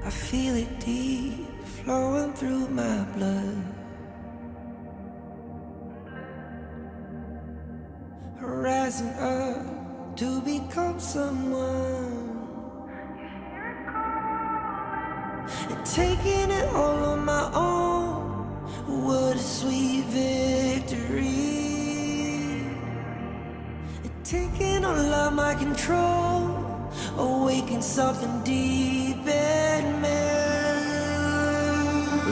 I feel it deep, flowing through my blood. Rising up to become someone, and taking it all on my own. What a sweet victory. And taking all of my control, awaken something deep in me.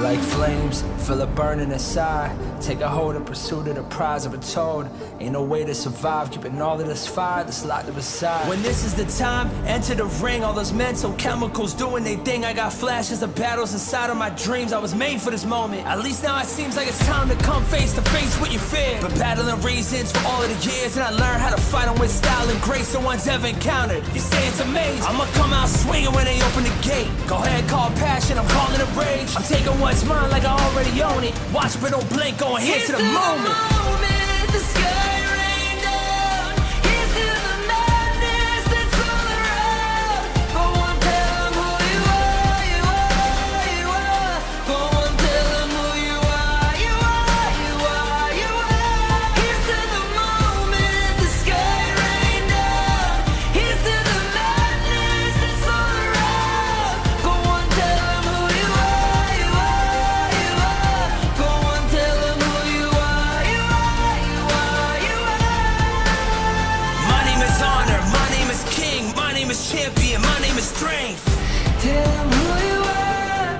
Like flames, feel it burning inside. Take a hold in pursuit of the prize. I've been told ain't no way to survive, keeping all of this fire that's locked up inside. When this is the time, enter the ring. All those mental chemicals doing their thing. I got flashes of battles inside of my dreams. I was made for this moment. At least now it seems like it's time to come face to face with your fear. Been battling reasons for all of the years, and I learned how to fight them with style and grace no one's ever encountered. You say it's amazing, I'ma come out swinging when they open the gate. Go ahead, call passion, I'm calling it rage. I'm taking what's mine like I already own it. Watch but don't blink, going here to the moment. The sky rain down. Here's to the madness that's all around. Go on, tell them who you are, you are, you are. Go on, tell them who you are, you are, you are, you are. Here's to the moment, the sky rain down. Here's to the madness that's all around. Go on, tell them who you are, you are, you are. Go on, tell them who you are, you are, you are, you are. My name is honor, my name is king, my name is champion, my name is strength. Tell them who you are.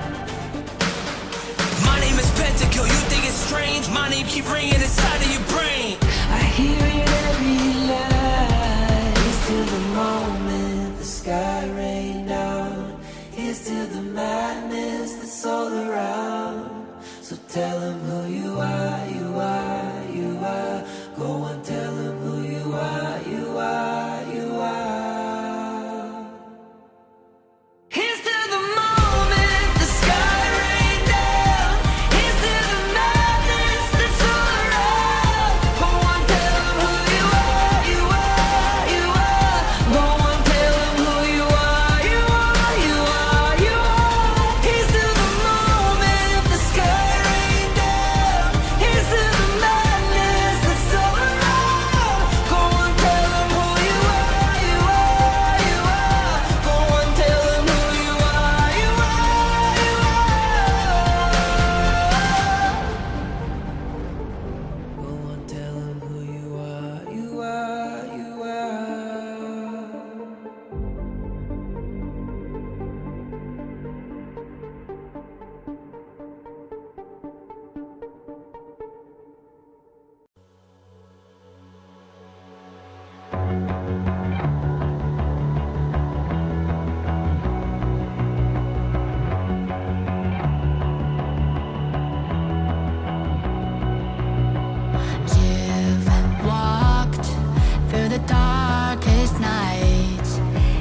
My name is Pentakill, you think it's strange? My name keep ringing inside of your brain. I hear it every night. Here's to the moment the sky rain down. Here's to the madness that's all around. So tell them who you are, you are, you are. Go and tell them who you are, you are, you are. Here's to the moment the sky rain down. Here's to the madness that's all around. Go on, tell them who you are, you are, you are. Go on, tell them who you are, you are, you are, you are. Here's to the moment the sky rain down. Here's to the madness that's all around. Go on, tell them who you are, you are, you are. Go on, tell them who you are, you are, you are. Go on, tell them who you are, you are, you are. You've walked through the darkest nights.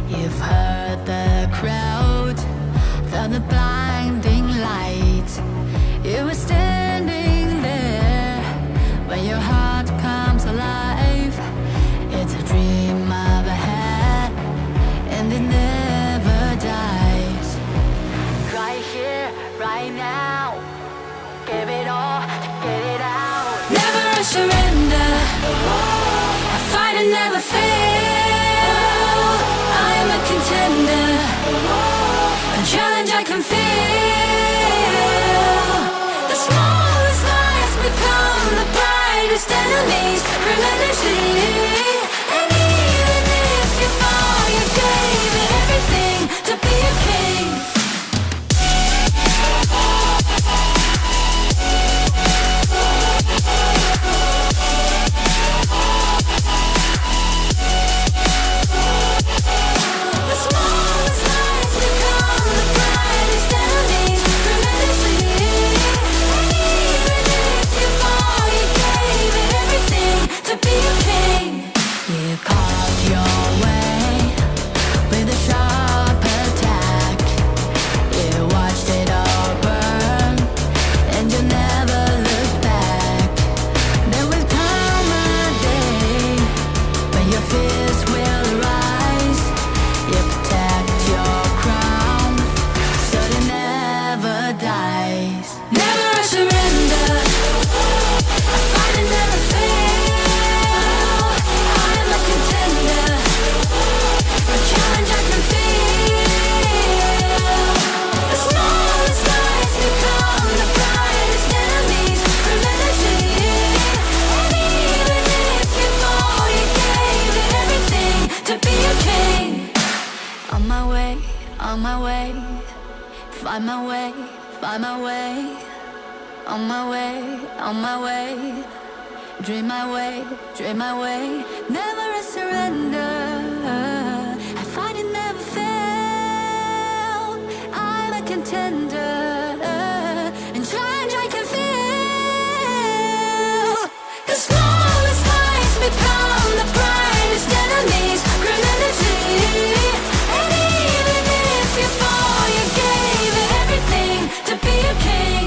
You've heard the crowd, felt the blinding light. You were standing there when your heart comes alive. It's a dream of a hat, and it never dies. Right here, right now, give it all, get it out. Never a surrender, I fight and never fail. I am a contender, a challenge I can feel. The smallest lies become the brightest enemies, relentlessly. And even if you fall, you gave it everything to be a king. The smallest lies become the brightest enemies, relentlessly. And even if you fall, you gave it everything to be a king. to be a king. On my way, on my way, find my way, find my way. On my way, on my way, dream my way, dream my way. Never a surrender, I find it never fail. I'm a contender, and change I can feel. The smallest lies become the brightest enemies. Criminality, and even if you fall, you gave it everything to be a king.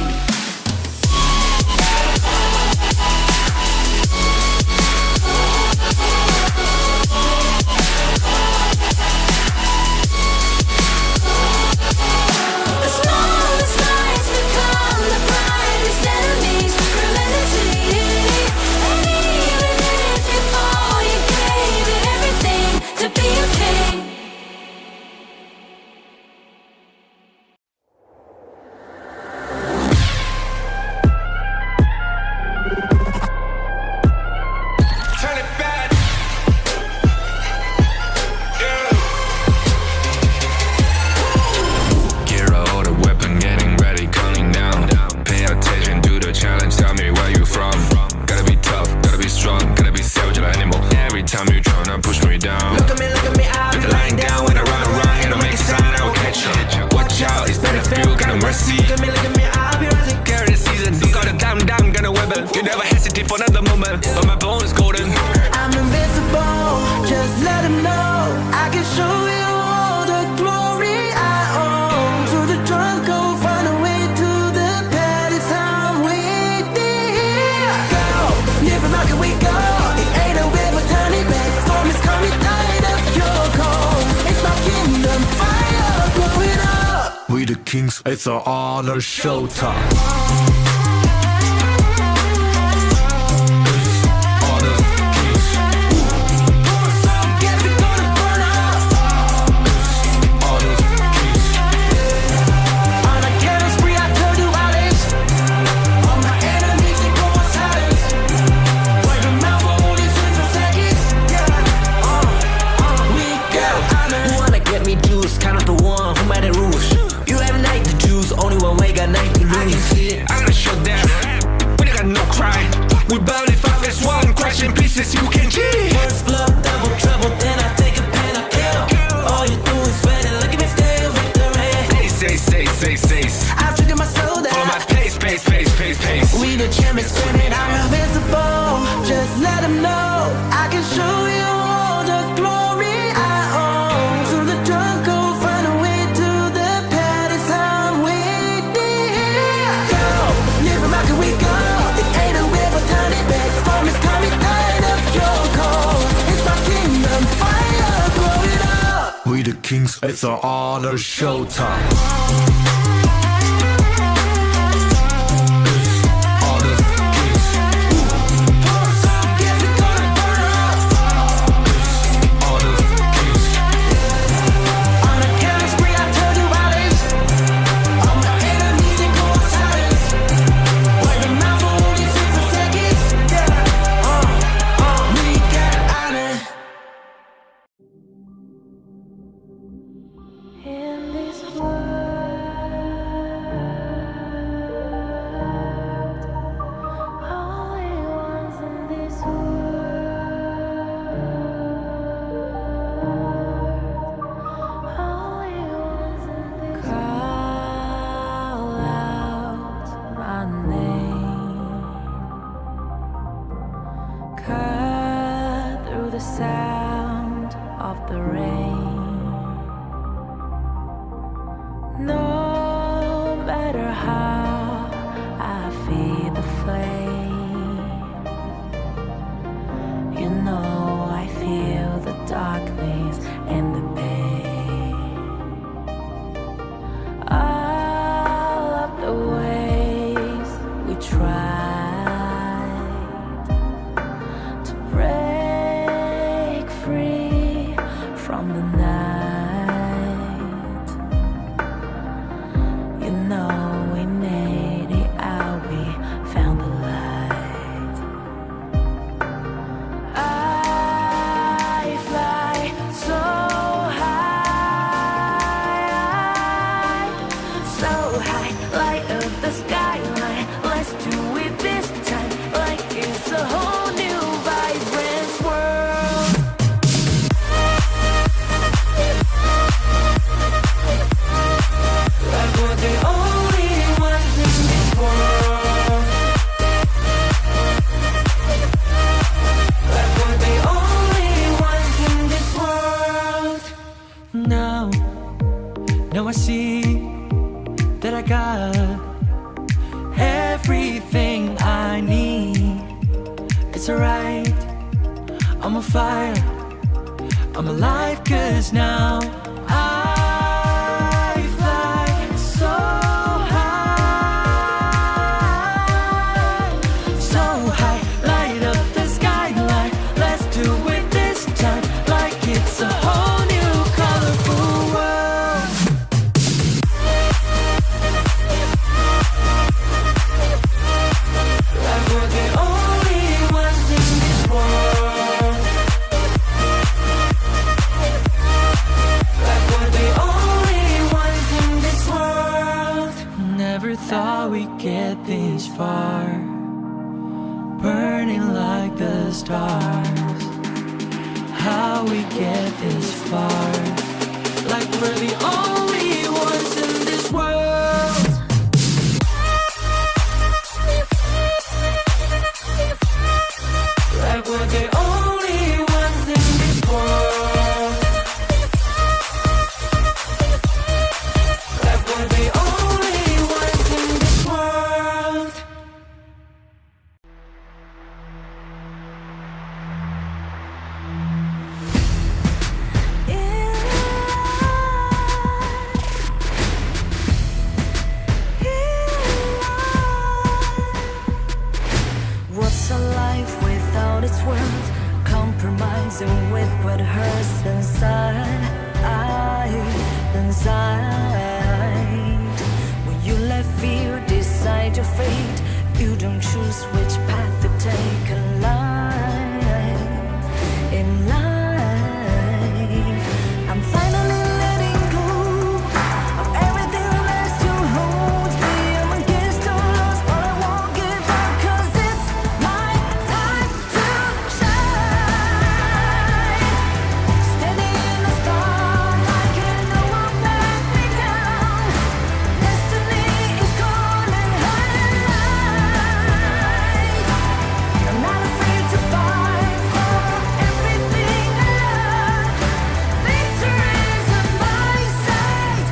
Kings, it's our honor showtime. You can cheat. First blood, double trouble, then I take a pen, I kill. All you do is sweat and look at me still with the rain. Say. I've triggered my soul down. Follow my pace. We the champions screaming, I'm invincible. Just let them know I can show you all the glory I own. To the drunk, go find a way to the palace. I'm waiting. Go, live from how can we go? It ain't a river, tiny bed. Storm is coming, tired of your cold. It's my kingdom, fire, blow it up. We the kings, it's our honor showtime. In this world, only ones in this world, only ones in this world. Call out my name, cut through the sound of the rain. No matter how I feed the flame, you know I feel the darkness and the pain. All of the ways we tried to break free from the night. We made it out, we found the light. I fly I see that I got everything I need. It's alright, I'm on fire, I'm alive, 'cause now I fly so high, so high. Light up the skyline, let's do it this time, like it's a whole new colorful world. Like we're the only ones in this world. Like we're the only ones in this world. Never thought we'd get this far, burning like the stars. How we get this far, like we're the only ones in this world. Like we're the only ones in this world. Like we're the only ones in this world. What's a life without its worth? Compromising with what hurts inside, inside. When you let fear decide your fate, you don't choose which path to take in life. In life, I'm finally letting go of everything that still holds me. I'm against all odds, but I won't give up, 'cause it's my time to shine. Standing in the spotlight, and no one let me down. Destiny is calling high. I'm not afraid to fight for everything I love. Victory's on my side.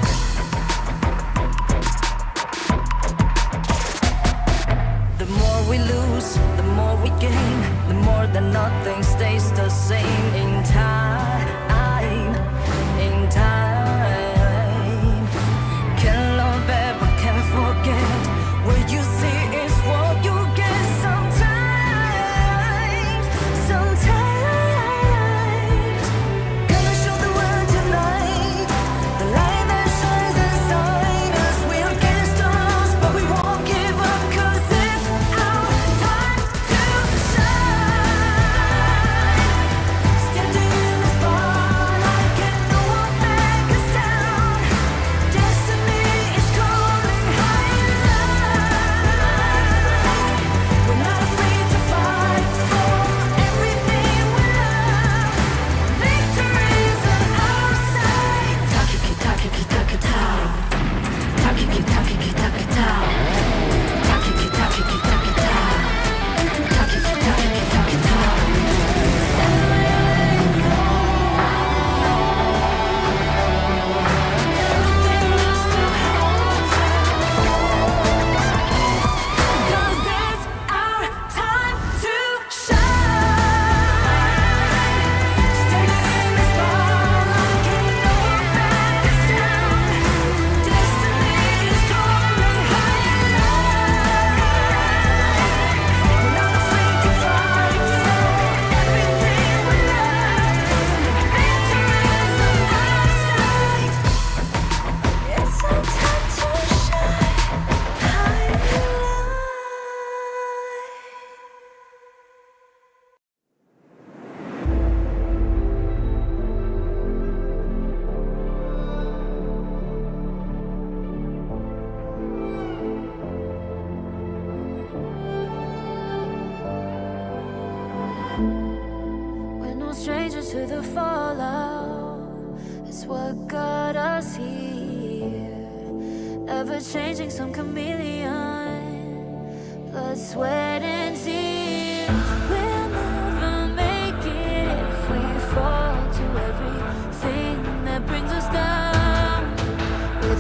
The more we lose, the more we gain, the more that nothing stays the same. In time, in time, can love ever, can forget. What you see is what you get. Sometimes, sometimes, gonna show the world tonight, the light that shines inside us. We're against all odds, but we won't give up, 'cause it's our time to shine. Standing in the spotlight, can no one back us down. Destiny is calling high in light. We're not afraid to fight for everything we love. Victory's on our side. Takiki takiki takitao. Takiki takiki takitao. Takiki takiki takitao. Takiki takiki takitao. And let go. Everything that still holds us. 'Cause it's our time to shine. Standing in the spotlight, can no one back us down. Destiny is calling high in light. We're not afraid to fight for everything we love. Victory's on our side. It's our time to shine high in light. We're no strangers to the fallout. It's what got us here. Ever changing, some chameleon. Blood, sweat, and tears. We'll never make it if we fall to everything that brings us down. With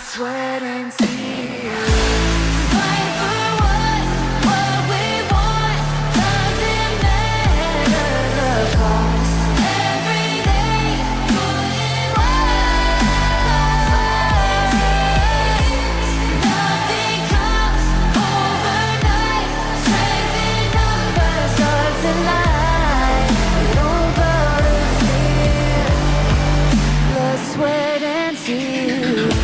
sweat and tears. Fight for what we want. Doesn't matter the cost. Every day, put in work. Nothing comes overnight. Strength in numbers starts to lie. We don't gotta fear. Blood, sweat, and tears.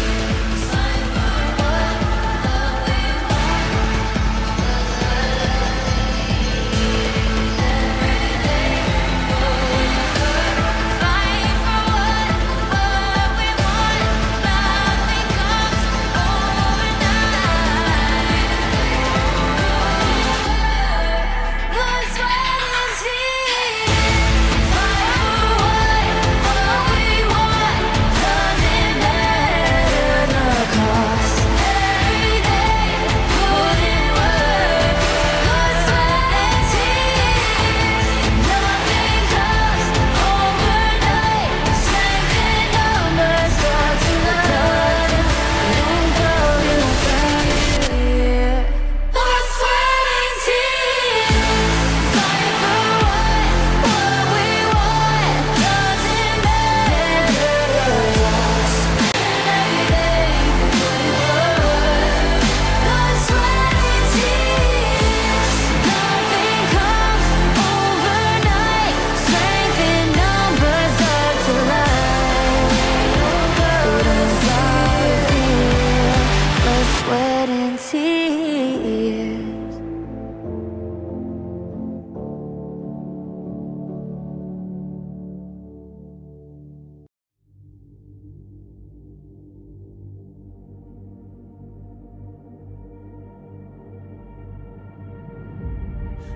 Sweat and tears.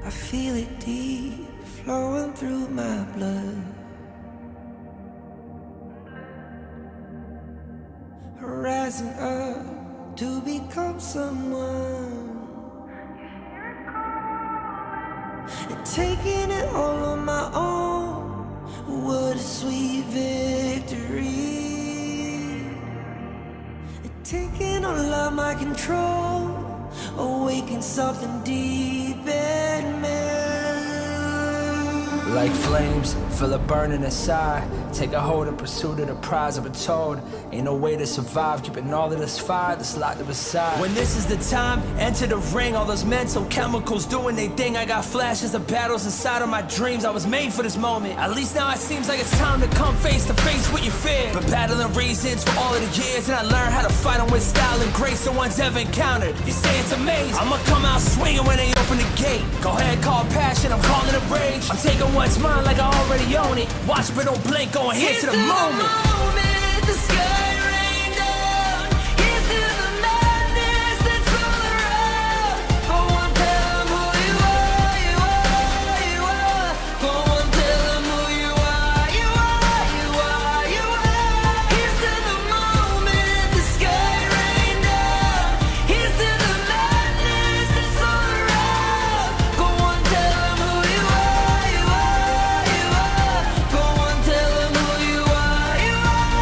I feel it deep flowing through my blood. Rising up to become someone. And taking it all on my own. What a sweet victory. And taking all of my control. Awaken something deep in me. Like flames, feel it burning inside. Take a hold of pursuit of the prize. I've been told ain't no way to survive, keeping all of this fire that's locked up aside. When this is the time, enter the ring. All those mental chemicals doing their thing. I got flashes of battles inside of my dreams. I was made for this moment. At least now it seems like it's time to come face to face with your fear. Been battling reasons for all of the years, and I learned how to fight them with style and grace no one's ever encountered. You say it's amazing, I'ma come out swinging when they open the gate. Go ahead, call passion, I'm calling it rage. I'm taking what's mine like I already own it. Watch but don't blink, going here to the moment. The sky rain down. Here's to the madness that's all around. Go on, tell them who you are, you are, you are. Go on, tell them who you are, you are, you are, you are. Here's to the moment, the sky rain down. Here's to the madness that's all around. Go on, tell them who you are, you are, you are. Go on, tell them who you are, you are.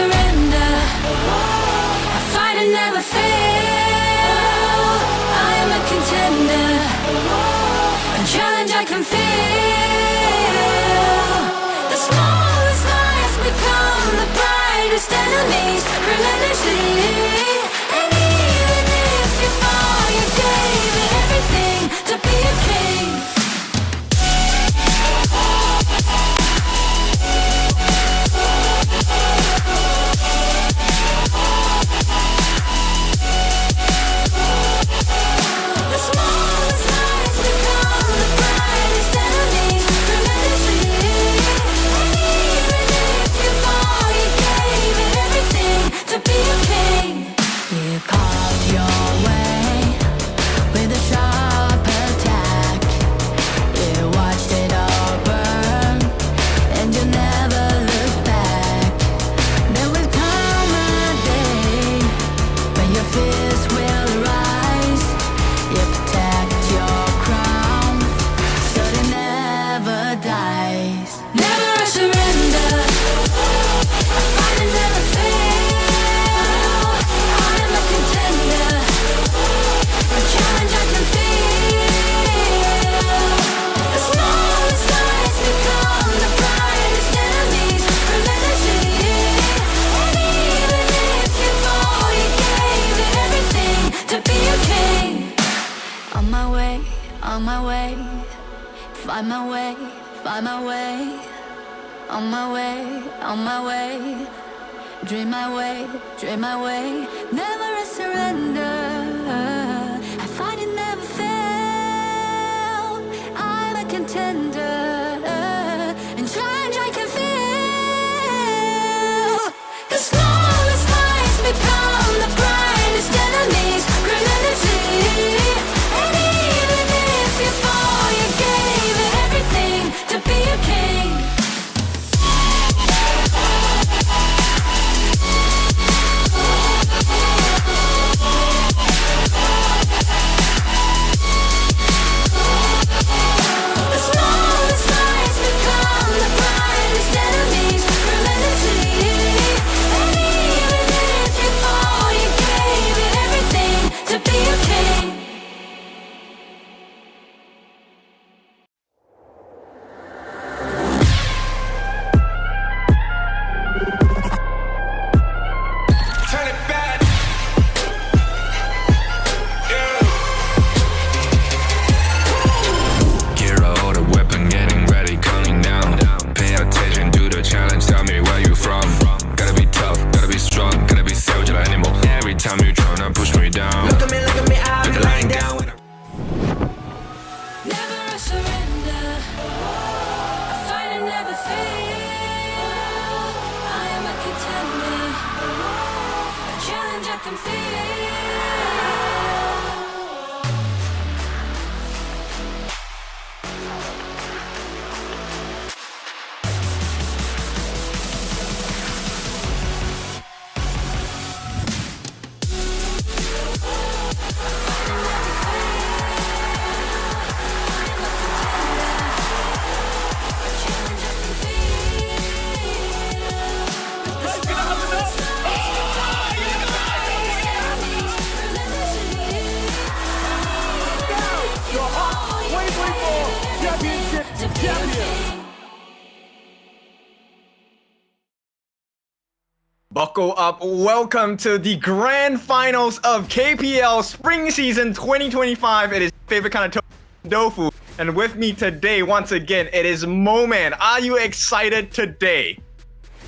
surrender. I fight and never fail. I am a contender. A challenge I can feel. The smallest lies become the brightest enemies relentlessly. And even if you fall, you gave it everything to be a king. The smallest lies become the brightest enemies relentlessly. And even if you fall, you gave it everything to be a king. You carved your way with a sharp attack. You watched it all burn, and you never looked back. There will come a day when your fears will rise. You protect your crown, so it never dies. Never a surrender. I fight and never fail. I am a contender. A challenge I can feel. The smallest lies become the brightest enemies relentlessly. And even if you fall, you gave it everything to be a king. On my way, on my way. Find my way, find my way. On my way, on my way. Dream my way, dream my way. Never a surrender. I fight and never fail. I'm a contender. And challenge I can feel. The smallest lies become the brightest enemies relentlessly. And even if you fall, you gave it everything to be a king. The smallest lies become the brightest enemies relentlessly. And even if you fall, you gave it everything to be a king. Turn it back. Gear out the weapon, getting ready, counting down. Pay attention to the challenge, tell me where you from. Gotta be tough, gotta be strong, gotta be savage like animal. Every time you tryna push me down. Look at me, I'm lying down. Never a surrender. I fight and never fail. I am a contender. A challenge I can feel. Buckle up, welcome to the grand finals of KPL Spring Season 2025. It is your favorite kind of tofu. And with me today, once again, it is Moman. Are you excited today?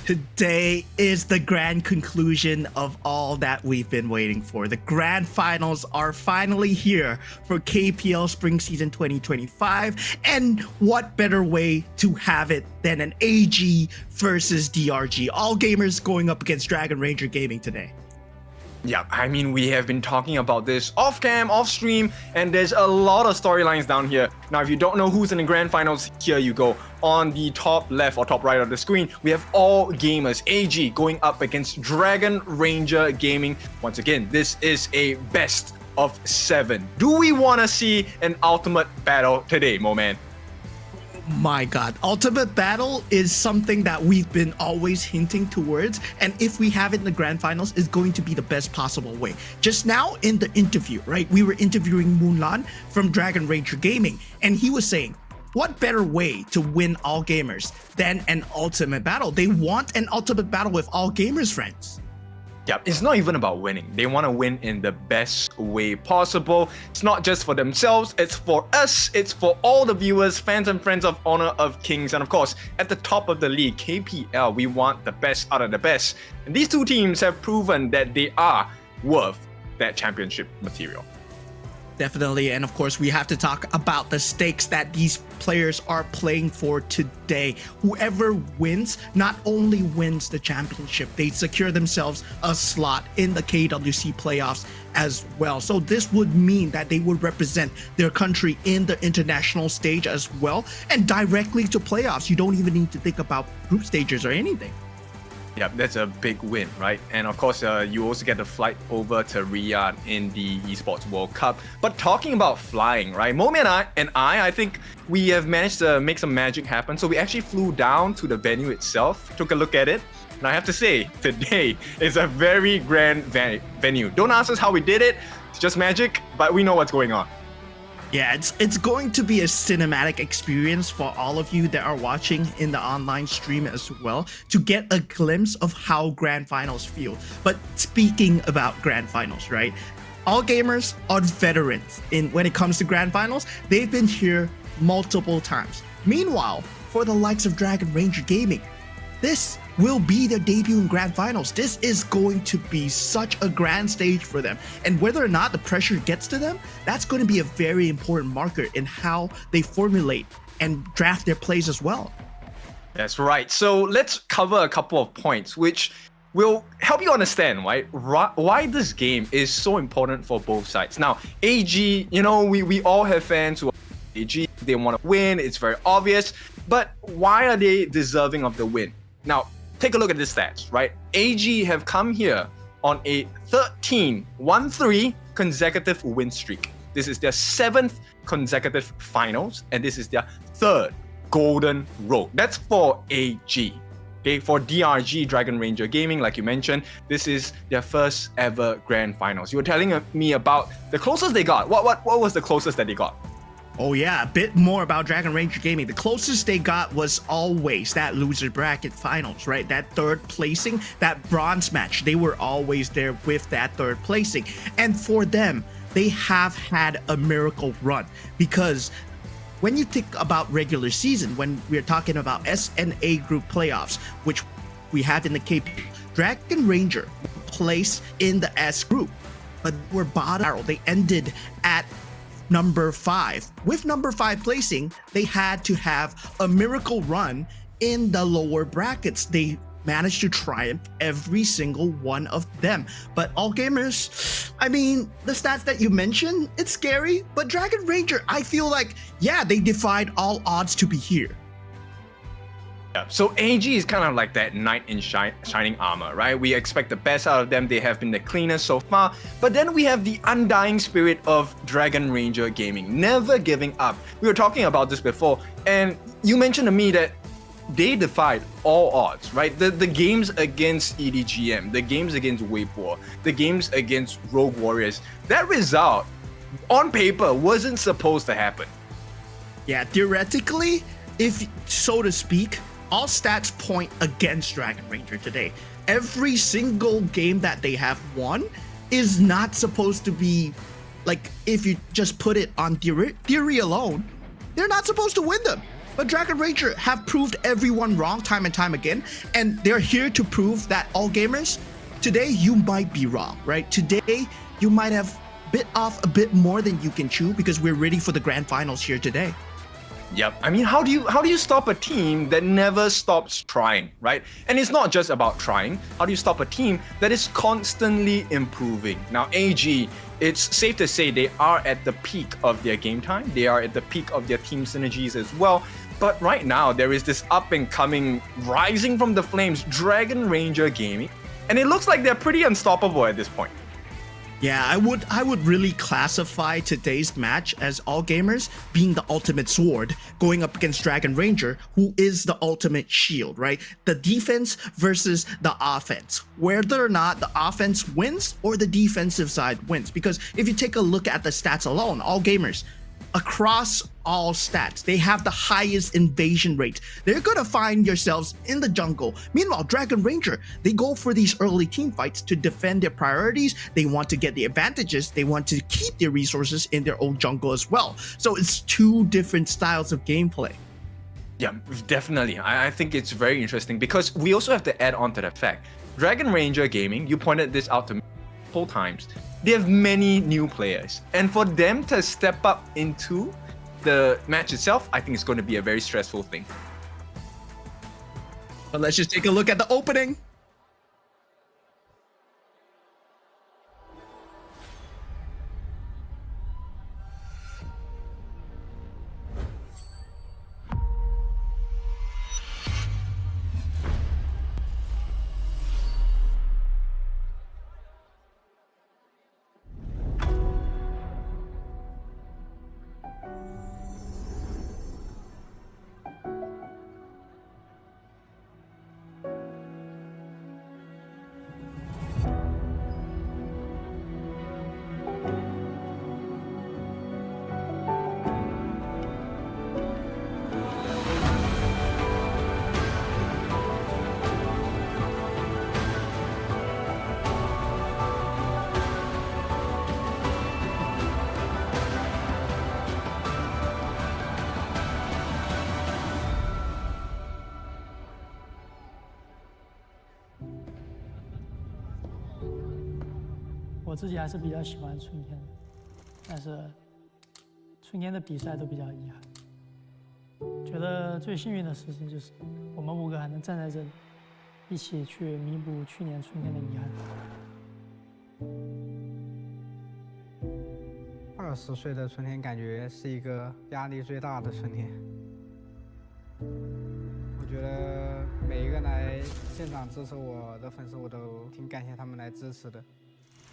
Today is the grand conclusion of all that we've been waiting for. The grand finals are finally here for KPL Spring Season 2025. And what better way to have it than an AG versus DRG? All gamers going up against Dragon Ranger Gaming today. Yeah, I mean, we have been talking about this off cam, off stream, and there's a lot of storylines down here. Now, if you don't know who's in the grand finals, here you go. On the top left or top right of the screen, we have all gamers. AG going up against Dragon Ranger Gaming. Once again, this is a best of 7. Do we want to see an ultimate battle today, Mo Man? My God, Ultimate Battle is something that we've been always hinting towards, and if we have it in the grand finals, it's going to be the best possible way. Just now in the interview, right, we were interviewing Moonlan from Dragon Ranger Gaming, and he was saying, what better way to win all gamers than an Ultimate Battle? They want an Ultimate Battle with all gamers, friends. Yeah, it's not even about winning. They want to win in the best way possible. It's not just for themselves, it's for us, it's for all the viewers, fans and friends of Honor of Kings, and of course, at the top of the league, KPL, we want the best out of the best. And these two teams have proven that they are worth that championship material. Definitely, and of course, we have to talk about the stakes that these players are playing for today. Whoever wins not only wins the championship, they secure themselves a slot in the KWC playoffs as well. So this would mean that they would represent their country in the international stage as well, and directly to playoffs. You don't even need to think about group stages or anything. Yeah, that's a big win, right? And of course, you also get the flight over to Riyadh in the Esports World Cup. But talking about flying, right? Momi and I think we have managed to make some magic happen. So we actually flew down to the venue itself, took a look at it. And I have to say, today is a very grand venue. Don't ask us how we did it. It's just magic, but we know what's going on. Yeah, it's going to be a cinematic experience for all of you that are watching in the online stream as well, to get a glimpse of how grand finals feel. But speaking about grand finals, right? All gamers are veterans when it comes to grand finals. They've been here multiple times. Meanwhile, for the likes of Dragon Ranger Gaming, this will be their debut in grand finals. This is going to be such a grand stage for them. And whether or not the pressure gets to them, that's going to be a very important marker in how they formulate and draft their plays as well. That's right. So let's cover a couple of points which will help you understand, right, why this game is so important for both sides. Now, AG, you know, we all have fans who are AG, they want to win, it's very obvious, but why are they deserving of the win? Now, take a look at the stats, right? AG have come here on a 13-1-3 consecutive win streak. This is their 7th consecutive finals, and this is their 3rd golden road. That's for AG. Okay, for DRG, Dragon Ranger Gaming, like you mentioned, this is their first ever grand finals. You were telling me about the closest they got. What was the closest that they got? Oh yeah, a bit more about Dragon Ranger Gaming. The closest they got was always that loser bracket finals, right? That 3rd placing, that bronze match. They were always there with that 3rd placing. And for them, they have had a miracle run, because when you think about regular season, when we're talking about SNA group playoffs, which we have in the KPL, Dragon Ranger placed in the S group, but were bottom. They ended at number 5. With number 5 placing, they had to have a miracle run in the lower brackets. They managed to triumph every single one of them. But all gamers, I mean, the stats that you mentioned, it's scary, but Dragon Ranger, I feel like, yeah, they defied all odds to be here. Yeah, so AG is kind of like that knight in shining armor, right? We expect the best out of them. They have been the cleanest so far. But then we have the undying spirit of Dragon Ranger Gaming, never giving up. We were talking about this before, and you mentioned to me that they defied all odds, right? The games against EDGM, the games against Weibo, the games against Rogue Warriors, that result, on paper, wasn't supposed to happen. Yeah, theoretically, if so to speak, all stats point against Dragon Ranger today. Every single game that they have won is not supposed to be, like, if you just put it on theory alone, they're not supposed to win them. But Dragon Ranger have proved everyone wrong time and time again, and they're here to prove that all gamers, today you might be wrong, right? Today you might have bit off a bit more than you can chew, because we're ready for the grand finals here today. Yep. I mean, how do you stop a team that never stops trying, right? And it's not just about trying. How do you stop a team that is constantly improving? Now, AG, it's safe to say they are at the peak of their game time. They are at the peak of their team synergies as well. But right now, there is this up and coming, rising from the flames, Dragon Ranger Gaming. And it looks like they're pretty unstoppable at this point. Yeah, I would really classify today's match as all gamers being the ultimate sword going up against Dragon Ranger, who is the ultimate shield, right? The defense versus the offense, whether or not the offense wins or the defensive side wins. Because if you take a look at the stats alone, all gamers across all stats, they have the highest invasion rate. They're gonna find yourselves in the jungle. Meanwhile, Dragon Ranger, they go for these early team fights to defend their priorities. They want to get the advantages. They want to keep their resources in their own jungle as well. So it's two different styles of gameplay. Yeah, definitely. I think it's very interesting because we also have to add on to the fact, Dragon Ranger Gaming, you pointed this out to me multiple times, they have many new players. And for them to step up into the match itself, I think it's going to be a very stressful thing. But let's just take a look at the opening.我自己还是比较喜欢春天的，但是春天的比赛都比较遗憾。觉得最幸运的事情就是我们5个还能站在这里，一起去弥补去年春天的遗憾。20岁的春天感觉是一个压力最大的春天。我觉得每一个来现场支持我的粉丝，我都挺感谢他们来支持的。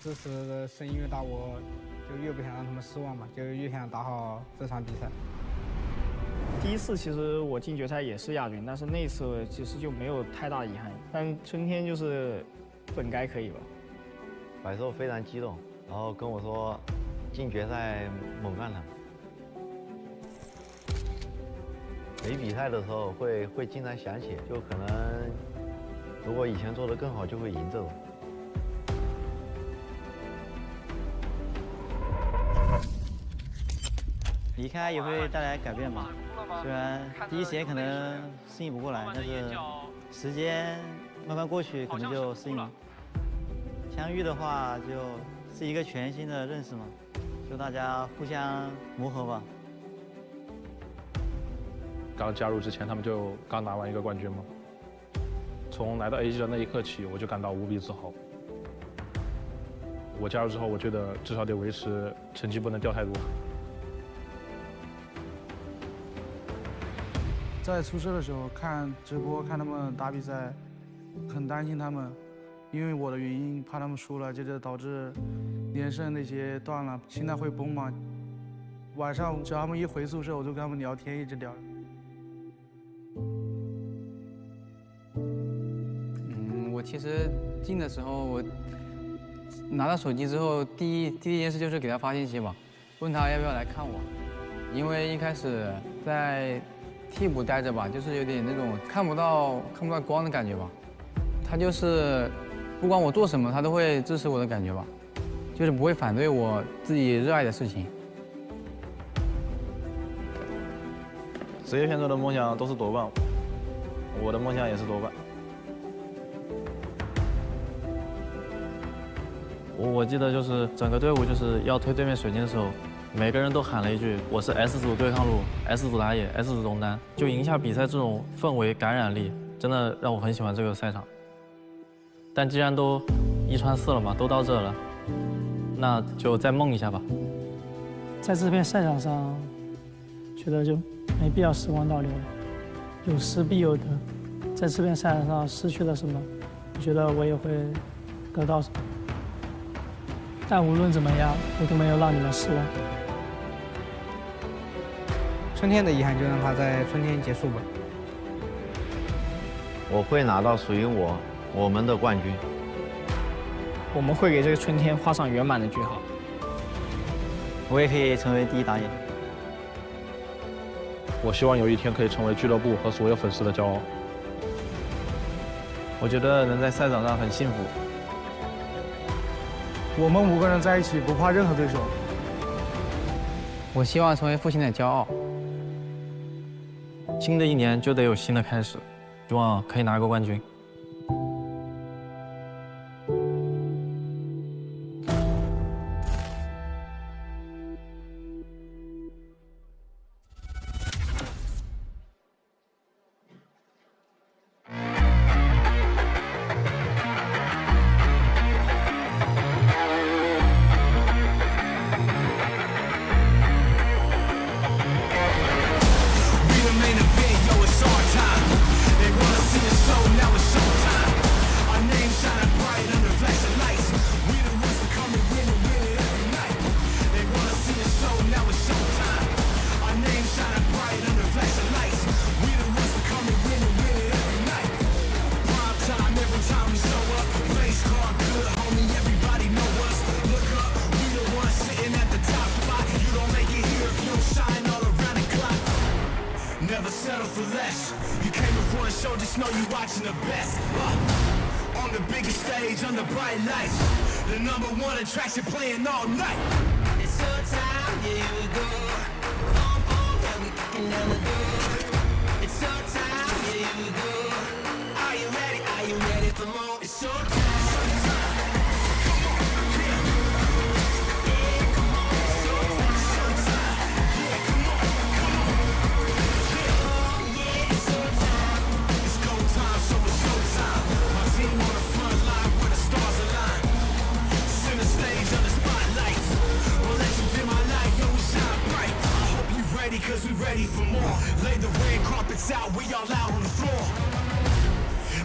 支持的声音越大，我就越不想让他们失望嘛，就越想打好这场比赛。第一次其实我进决赛也是亚军，但是那一次其实就没有太大遗憾。但春天就是本该可以吧。百兽非常激动，然后跟我说进决赛猛干他。没比赛的时候会经常想起，就可能如果以前做得更好，就会赢这种。离开也会带来改变吧，虽然第一时间可能适应不过来，但是时间慢慢过去，可能就适应了。相遇的话，就是一个全新的认识嘛，就大家互相磨合吧。刚加入之前，他们就刚拿完一个冠军嘛。从来到 A 级的那一刻起，我就感到无比自豪。我加入之后，我觉得至少得维持成绩不能掉太多。在宿舍的时候看直播，看他们打比赛，很担心他们，因为我的原因怕他们输了，接着导致连胜那些断了，心态会崩嘛。晚上只要他们一回宿舍，我就跟他们聊天，一直聊。我其实进的时候，我拿到手机之后，第一件事就是给他发信息吧，问他要不要来看我，因为一开始在替补待着吧，就是有点那种看不到光的感觉吧。他就是不管我做什么，他都会支持我的感觉吧，就是不会反对我自己热爱的事情。职业选手的梦想都是夺冠，我的梦想也是夺冠。我记得就是整个队伍就是要推对面水晶的时候，每个人都喊了一句：“我是 S 组对抗路 ，S 组打野 ，S 组中单。”就赢下比赛这种氛围感染力，真的让我很喜欢这个赛场。但既然都1穿4了嘛，都到这了，那就再梦一下吧。在这片赛场上，觉得就没必要时光倒流了，有失必有得。在这片赛场上失去了什么，我觉得我也会得到什么。但无论怎么样，我都没有让你们失望。春天的遗憾就让它在春天结束吧。我会拿到属于我们的冠军。我们会给这个春天画上圆满的句号。我也可以成为第一打野。我希望有一天可以成为俱乐部和所有粉丝的骄傲。我觉得能在赛场上很幸福。我们5个人在一起不怕任何对手。我希望成为父亲的骄傲。新的一年就得有新的开始，希望可以拿个冠军。Never settle for less. You came before a show, just know you watching the best. On the biggest stage, under bright lights. The #1 attraction playing all night. It's so time, here we go. Boom, boom, yeah, we kicking down the door. It's so time, here we go. Are you ready? Are you ready for more? It's so time. Cause we ready for more. Lay the red carpets out, we all out on the floor.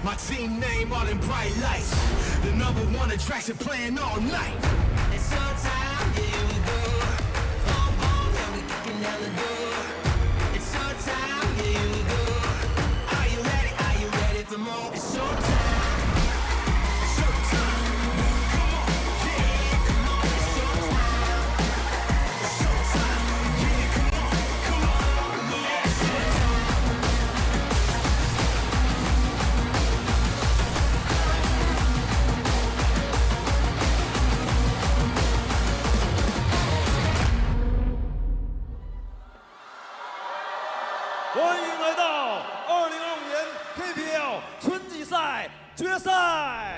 My team name all in bright lights. The #1 attraction playing all night. It's so time, here we go. Boom, boom, yeah, we kicking down the door. It's so time, here we go. Are you ready? Are you ready for more? It's so time. KPL 春季赛决赛，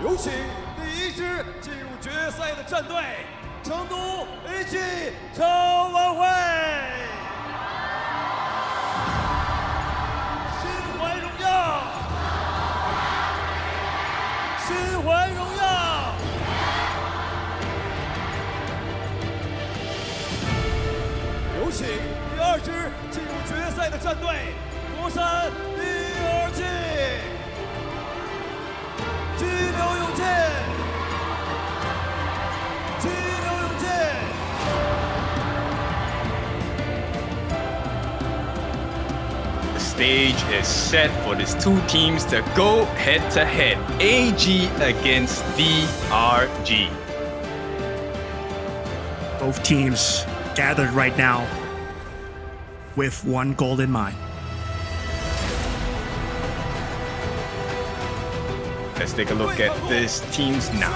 有请第1支进入决赛的战队——成都 A.G. 超晚会。心怀荣耀，心怀荣耀。有请第2支进入决赛的战队——佛山 DRG。激流勇进，激流勇进。The stage is set for these two teams to go head-to-head. AG against DRG. Both teams gathered right now with one goal in mind. Let's take a look at these teams now.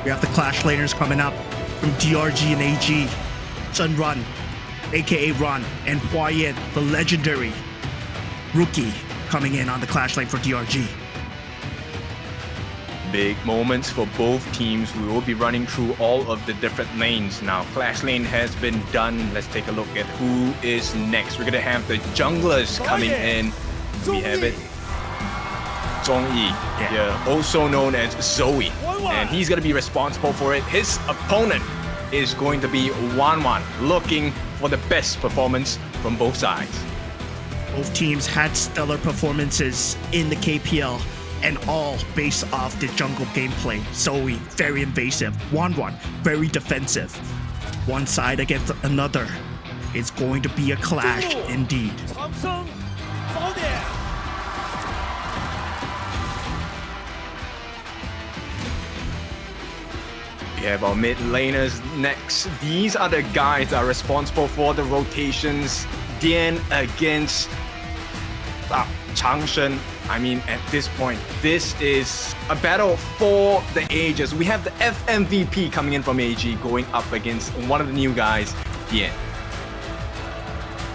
We have the Clash Laners coming up from DRG and AG. Sun Run, aka Run, and Hwayen, the legendary rookie, coming in on the Clash lane for DRG. Big moments for both teams. We will be running through all of the different lanes now. Clash lane has been done. Let's take a look at who is next. We're gonna have the junglers coming in. We have it. Zhongyi, yeah, also known as Zoe. And he's gonna be responsible for it. His opponent is going to be 1-1, looking for the best performance from both sides. Both teams had stellar performances in the KPL and all based off the jungle gameplay. Zoe, very invasive. 1-1, very defensive. One side against another. It's going to be a clash indeed. We have our mid laners next. These are the guys that are responsible for the rotations. Dian against Changshen. I mean, at this point, this is a battle for the ages. We have the FMVP coming in from AG going up against one of the new guys, Dian.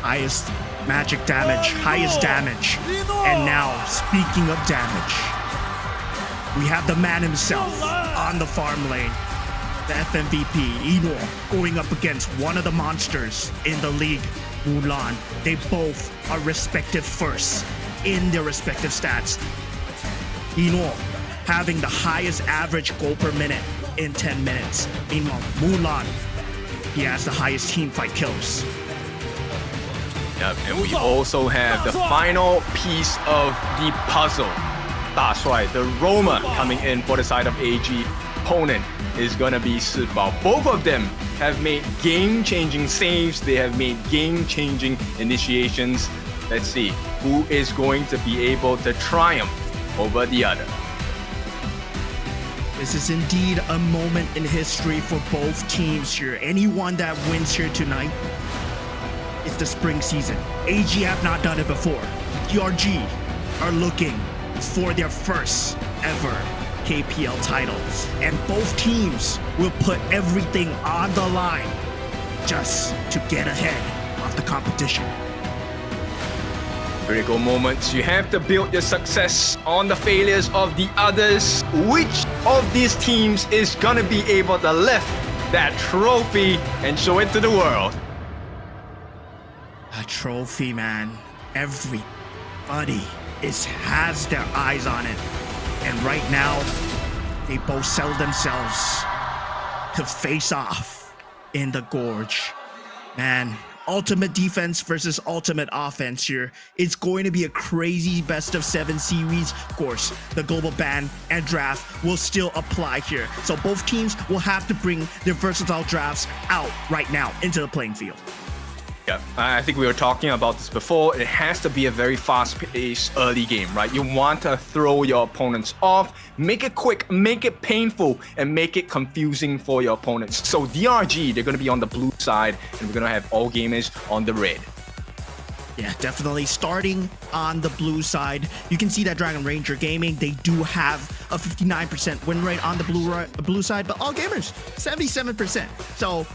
Highest magic damage, highest damage. And now, speaking of damage, we have the man himself on the farm lane. The FMVP, Enor, going up against one of the monsters in the league, Mulan. They both are respective firsts in their respective stats. Enor having the highest average goal per minute in 10 minutes. Meanwhile, Mulan, he has the highest team fight kills. Yep, and we also have the final piece of the puzzle. That's right, the Roma coming in for the side of AG. Opponent is gonna be Sibao. Both of them have made game-changing saves. They have made game-changing initiations. Let's see who is going to be able to triumph over the other. This is indeed a moment in history for both teams here. Anyone that wins here tonight, it's the spring season. AG have not done it before. DRG are looking for their first ever KPL titles. And both teams will put everything on the line just to get ahead of the competition. Critical moments. You have to build your success on the failures of the others. Which of these teams is gonna be able to lift that trophy and show it to the world? A trophy, man. Everybody has their eyes on it. And right now, they both sell themselves to face off in the Gorge. Man, ultimate defense versus ultimate offense here. It's going to be a crazy best of 7 series. Of course, the global ban and draft will still apply here. So both teams will have to bring their versatile drafts out right now into the playing field. Yeah, I think we were talking about this before. It has to be a very fast-paced early game, right? You want to throw your opponents off, make it quick, make it painful, and make it confusing for your opponents. So DRG, they're going to be on the blue side, and we're going to have all gamers on the red. Yeah, definitely starting on the blue side. You can see that Dragon Ranger Gaming, they do have a 59% win rate on the blue side, but all gamers, 77%. So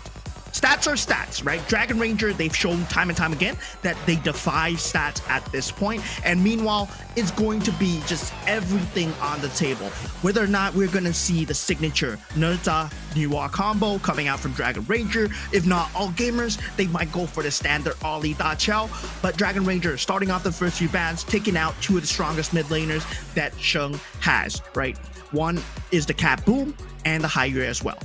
stats are stats, right? Dragon Ranger, they've shown time and time again that they defy stats at this point. And meanwhile, it's going to be just everything on the table. Whether or not we're going to see the signature Nerta Niwa combo coming out from Dragon Ranger. If not all gamers, they might go for the standard Ali Da Chao. But Dragon Ranger, starting off the first few bans, taking out 2 of the strongest mid laners that Sheng has, right? One is the Cat Boom and the Haiyue as well.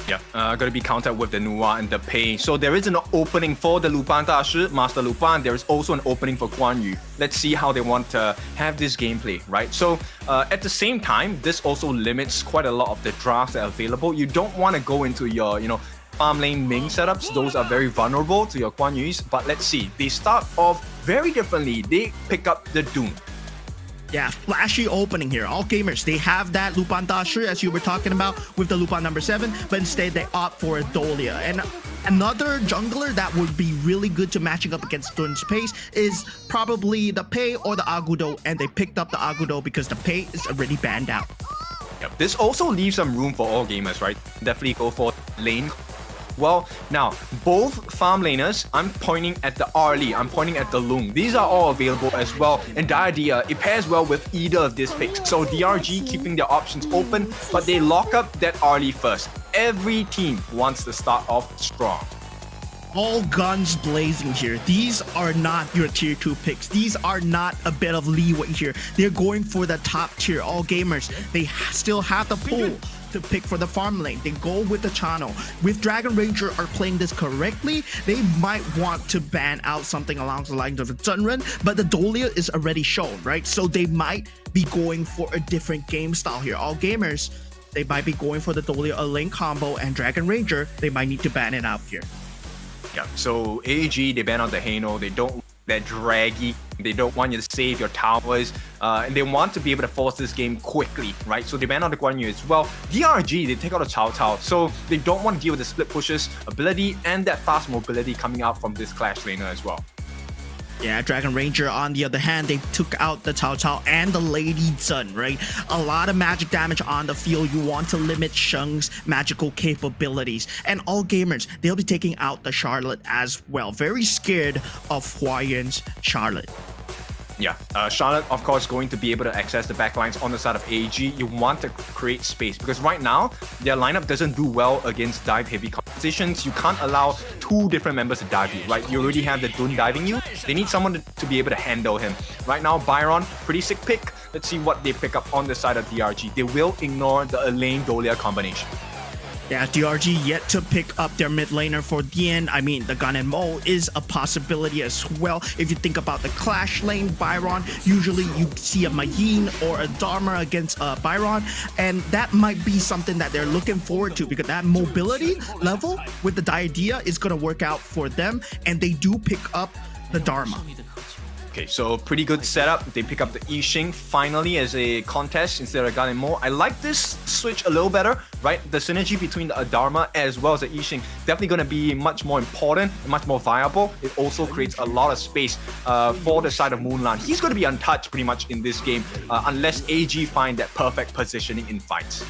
Yeah, going to be countered with the Nuwa and the Pei. So there is an opening for the Lupan Dashi, Master Lupan. There is also an opening for Guan Yu. Let's see how they want to have this gameplay, right? So at the same time, this also limits quite a lot of the drafts that are available. You don't want to go into your, farm lane Ming setups. Those are very vulnerable to your Guan Yus. But let's see, they start off very differently. They pick up the Doom. Yeah, flashy opening here. All gamers, they have that Lupan Dashi as you were talking about with the Lupan number 7, but instead they opt for a Dolia. And another jungler that would be really good to matching up against Dun's pace is probably the Pei or the Agudo, and they picked up the Agudo because the Pei is already banned out. Yep. This also leaves some room for all gamers, right? Definitely go for lane. Well, now, both farm laners, I'm pointing at the Arlie, I'm pointing at the Lung. These are all available as well. And the idea, it pairs well with either of these picks. So DRG keeping their options open, but they lock up that Arlie first. Every team wants to start off strong. All guns blazing here. These are not your tier 2 picks. These are not a bit of leeway here. They're going for the top tier. All gamers, they still have to pull to pick for the farm lane. They go with the channel. With Dragon Ranger are playing this correctly, they might want to ban out something along the lines of a Zhenren, but the Dolia is already shown, right? So they might be going for a different game style here. All gamers, they might be going for the Dolia a lane combo, and Dragon Ranger, they might need to ban it out here. Yeah, so AG, they ban out the Hano, they don't that draggy, they don't want you to save your towers, and they want to be able to force this game quickly, right? So they ban out the Guan Yu as well. DRG, they take out the Cao Cao, so they don't want to deal with the split pushes ability and that fast mobility coming out from this Clash laner as well. Yeah, Dragon Ranger, on the other hand, they took out the Cao Cao and the Lady Zhen, right? A lot of magic damage on the field. You want to limit Sheng's magical capabilities. And all gamers, they'll be taking out the Charlotte as well. Very scared of Huayan's Charlotte. Yeah, Charlotte, of course, going to be able to access the backlines on the side of AG. You want to create space because right now, their lineup doesn't do well against dive-heavy compositions. You can't allow two different members to dive you, right? You already have the Dun diving you. They need someone to be able to handle him. Right now, Byron, pretty sick pick. Let's see what they pick up on the side of DRG. They will ignore the Elaine Dolia combination. Yeah, DRG yet to pick up their mid laner for Dian. I mean, the Gun and Mo is a possibility as well. If you think about the Clash lane, Byron, usually you see a Mayin or a Dharma against Byron, and that might be something that they're looking forward to because that mobility level with the Diadea is going to work out for them, and they do pick up the Dharma. Okay, so pretty good setup. They pick up the Yixing finally as a contest instead of Gan and Mo. I like this switch a little better, right? The synergy between the Adharma as well as the Yixing definitely going to be much more important, much more viable. It also creates a lot of space for the side of Moonlan. He's going to be untouched pretty much in this game unless AG find that perfect positioning in fights.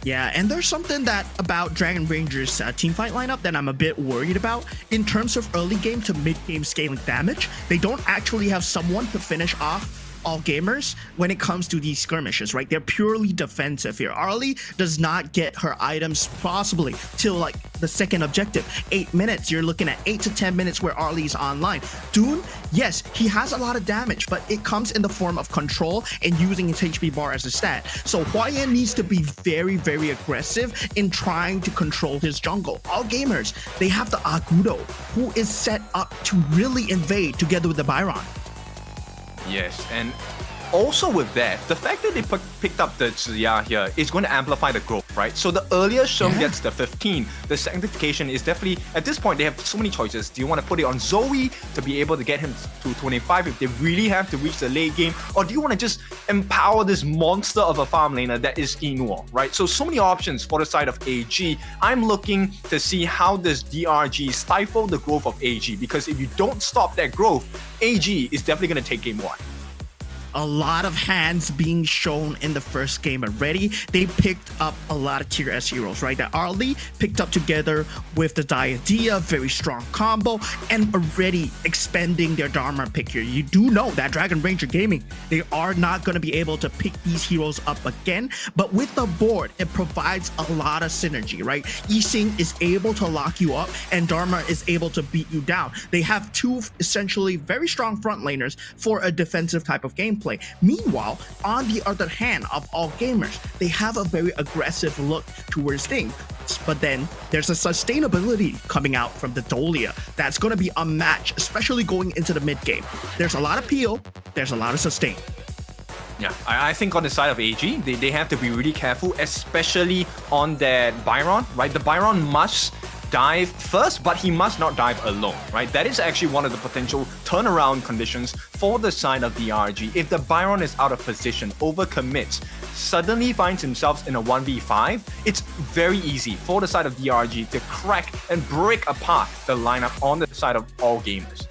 Yeah, and there's something that about Dragon Ranger's teamfight lineup that I'm a bit worried about. In terms of early game to mid game scaling damage, they don't actually have someone to finish off all gamers when it comes to these skirmishes, right? They're purely defensive here. Arlie does not get her items possibly till like the second objective. 8 minutes, you're looking at 8 to 10 minutes where Arlie's online. Dune, yes, he has a lot of damage, but it comes in the form of control and using his HP bar as a stat. So Huayan needs to be very, very aggressive in trying to control his jungle. All gamers, they have the Agudo, who is set up to really invade together with the Byron. Yes, and also with that, the fact that they picked up the Ziya here is going to amplify the growth, right? So the earlier Sheng gets the 15, the sanctification is definitely, at this point, they have so many choices. Do you want to put it on Zoe to be able to get him to 25 if they really have to reach the late game? Or do you want to just empower this monster of a farm laner that is Inuo, right? So many options for the side of AG. I'm looking to see how does DRG stifle the growth of AG, because if you don't stop that growth, AG is definitely going to take game 1. A lot of hands being shown in the first game already. They picked up a lot of tier S heroes, right? That Arlie picked up together with the Diadea, very strong combo, and already expanding their Dharma pick here. You do know that Dragon Ranger Gaming, they are not going to be able to pick these heroes up again, but with the board, it provides a lot of synergy, right? Yixing is able to lock you up, and Dharma is able to beat you down. They have two essentially very strong front laners for a defensive type of gameplay. Meanwhile, on the other hand of all gamers, they have a very aggressive look towards things. But then there's a sustainability coming out from the Dolia that's going to be unmatched, especially going into the mid game. There's a lot of peel, there's a lot of sustain. Yeah, I think on the side of AG, they have to be really careful, especially on that Byron, right? The Byron must dive first, but he must not dive alone, right? That is actually one of the potential turnaround conditions for the side of DRG. If the Byron is out of position, overcommits, suddenly finds himself in a 1v5, it's very easy for the side of DRG to crack and break apart the lineup on the side of all gamers.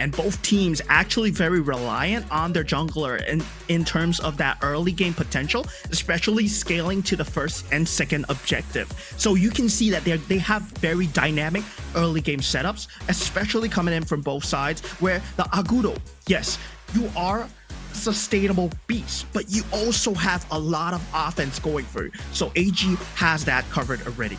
And both teams actually very reliant on their jungler in terms of that early game potential, especially scaling to the first and second objective. So you can see that they have very dynamic early game setups, especially coming in from both sides, where the Agudo, yes, you are sustainable beast, but you also have a lot of offense going for you. So AG has that covered already.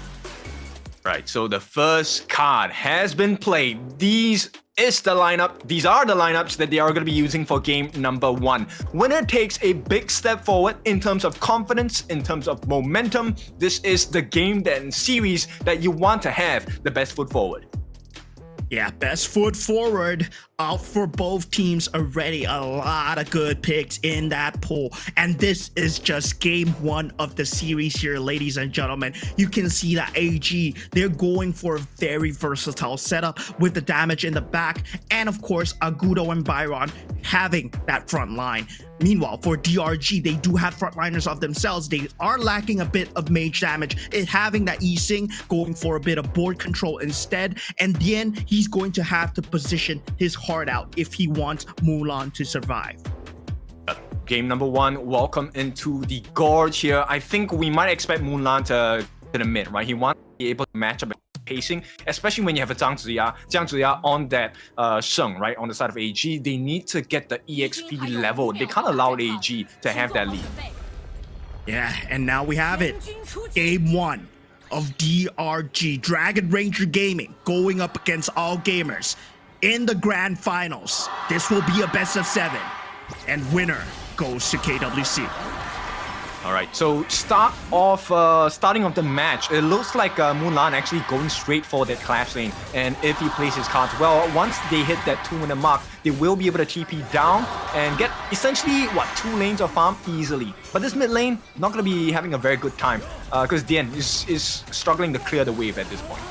Right, so the first card has been played. These is the lineup. These are the lineups that they are going to be using for game number 1. Winner takes a big step forward in terms of confidence, in terms of momentum. This is the game and series that you want to have the best foot forward. Yeah, best foot forward out for both teams already. A lot of good picks in that pool. And this is just game 1 of the series here, ladies and gentlemen. You can see that AG, they're going for a very versatile setup with the damage in the back. And of course, Agudo and Byron having that front line. Meanwhile, for DRG, they do have frontliners of themselves. They are lacking a bit of mage damage. It having that Yi-Sing going for a bit of board control instead. And then he's going to have to position his heart out if he wants Mulan to survive. Game number 1, welcome into the Gorge here. I think we might expect Mulan to the mid, right? He wants to be able to match up pacing, especially when you have a Zhang Ziya on that Sheng, right, on the side of AG. They need to get the EXP level. They can't allow AG to have that lead. Yeah, and now we have it. Game 1 of DRG, Dragon Ranger Gaming, going up against All Gamers in the grand finals. This will be a best of 7, and winner goes to KWC. All right, so starting off the match, it looks like Mulan actually going straight for that clash lane. And if he plays his cards well, once they hit that 2-minute mark, they will be able to TP down and get essentially, 2 lanes of farm easily. But this mid lane, not going to be having a very good time because Dian is struggling to clear the wave at this point.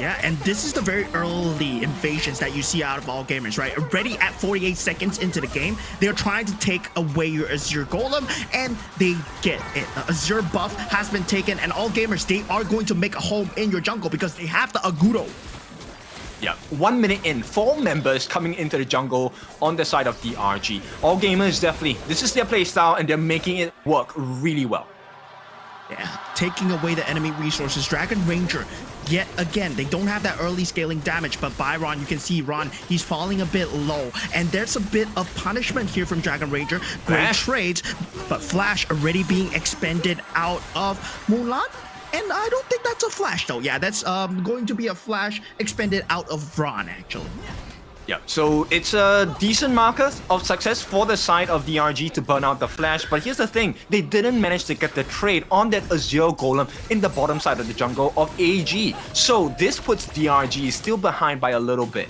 Yeah, and this is the very early invasions that you see out of All Gamers, right? Already at 48 seconds into the game, they're trying to take away your Azure Golem, and they get it. The Azure buff has been taken, and All Gamers, they are going to make a home in your jungle because they have the Agudo. Yeah, 1 minute in, 4 members coming into the jungle on the side of DRG. All Gamers, definitely, this is their playstyle, and they're making it work really well. Yeah, taking away the enemy resources. Dragon Ranger, yet again, they don't have that early scaling damage, but Byron, you can see Ron, he's falling a bit low. And there's a bit of punishment here from Dragon Ranger. Great trades, but Flash already being expended out of Mulan. And I don't think that's a Flash though. Yeah, that's going to be a Flash expended out of Ron, actually. Yeah, so it's a decent marker of success for the side of DRG to burn out the Flash, but here's the thing, they didn't manage to get the trade on that Azure Golem in the bottom side of the jungle of AG. So this puts DRG still behind by a little bit.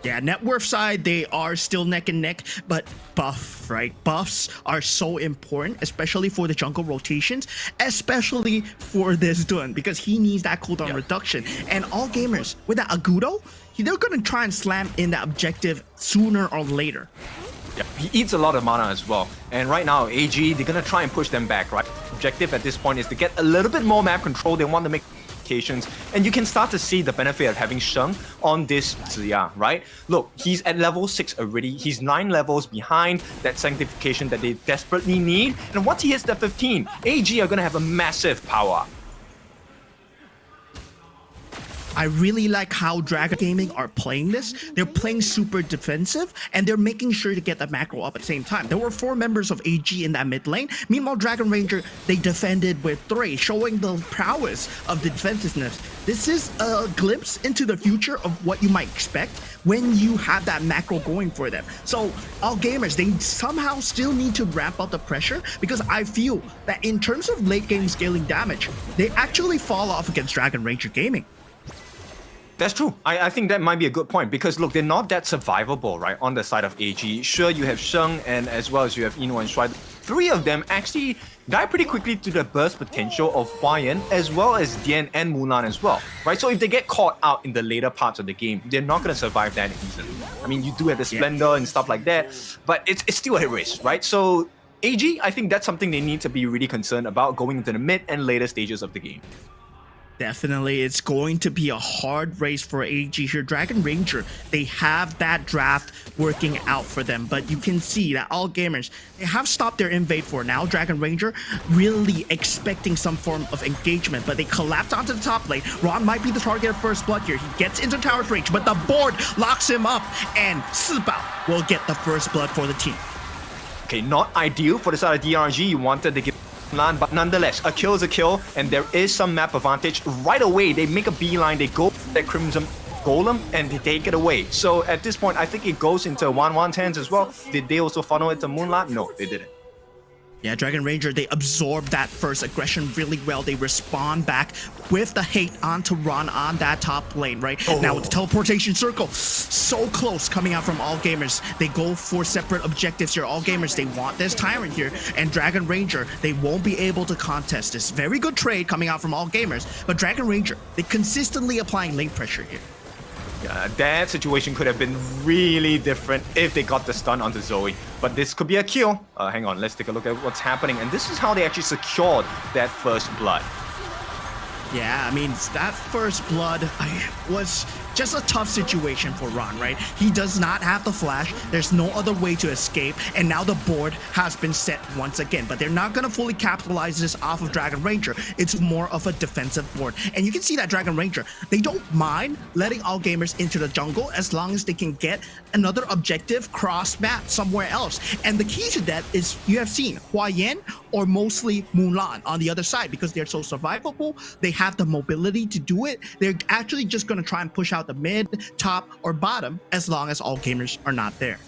Yeah, net worth side, they are still neck and neck, but buff, right? Buffs are so important, especially for the jungle rotations, especially for this Dun, because he needs that cooldown reduction. And All Gamers, with that Agudo, they're going to try and slam in that objective sooner or later. Yeah, he eats a lot of mana as well. And right now, AG, they're going to try and push them back, right? Objective at this point is to get a little bit more map control. They want to make and you can start to see the benefit of having Sheng on this Ziya, right? Look, he's at level 6 already. He's 9 levels behind that sanctification that they desperately need. And once he hits the 15, AG are going to have a massive power. I really like how Dragon Gaming are playing this. They're playing super defensive, and they're making sure to get the macro up at the same time. There were 4 members of AG in that mid lane. Meanwhile, Dragon Ranger, they defended with 3, showing the prowess of the defensiveness. This is a glimpse into the future of what you might expect when you have that macro going for them. So, All Gamers, they somehow still need to ramp up the pressure, because I feel that in terms of late game scaling damage, they actually fall off against Dragon Ranger Gaming. That's true. I think that might be a good point because look, they're not that survivable, right, on the side of AG. Sure, you have Sheng and as well as you have Inu and Shuai. 3 of them actually die pretty quickly to the burst potential of Huayan as well as Dian and Mulan as well, right? So if they get caught out in the later parts of the game, they're not going to survive that easily. I mean, you do have the Splendor and stuff like that, but it's still a risk, right? So AG, I think that's something they need to be really concerned about going into the mid and later stages of the game. Definitely, it's going to be a hard race for AG here. Dragon Ranger, they have that draft working out for them, but you can see that All Gamers, they have stopped their invade for now. Dragon Ranger really expecting some form of engagement, but they collapse onto the top lane. Ron might be the target of first blood here. He gets into tower's range, but the board locks him up, and Sibao will get the first blood for the team. Okay, not ideal for the side of DRG. You wanted to give but nonetheless, a kill is a kill, and there is some map advantage. Right away, they make a beeline, they go for that Crimson Golem and they take it away. So at this point, I think it goes into 1-1-10s as well. Did they also funnel it to Moonlight? No, they didn't. Yeah, Dragon Ranger, they absorb that first aggression really well. They respond back with the hate onto Ron on that top lane, right? Now with the teleportation circle, so close coming out from All Gamers. They go for separate objectives here. All Gamers, they want this Tyrant here, and Dragon Ranger, they won't be able to contest this. Very good trade coming out from All Gamers, but Dragon Ranger, they consistently applying lane pressure here. Yeah, that situation could have been really different if they got the stun onto Zoe. But this could be a kill. Hang on, let's take a look at what's happening. And this is how they actually secured that first blood. Yeah, I mean, that first blood was just a tough situation for Ron, right? He does not have the flash. There's no other way to escape. And now the board has been set once again. But they're not going to fully capitalize this off of Dragon Ranger. It's more of a defensive board. And you can see that Dragon Ranger, they don't mind letting All Gamers into the jungle as long as they can get another objective cross map somewhere else. And the key to that is you have seen Hua Yan or mostly Mulan on the other side because they're so survivable. They have the mobility to do it. They're actually just going to try and push out the mid, top, or bottom as long as All Gamers are not there.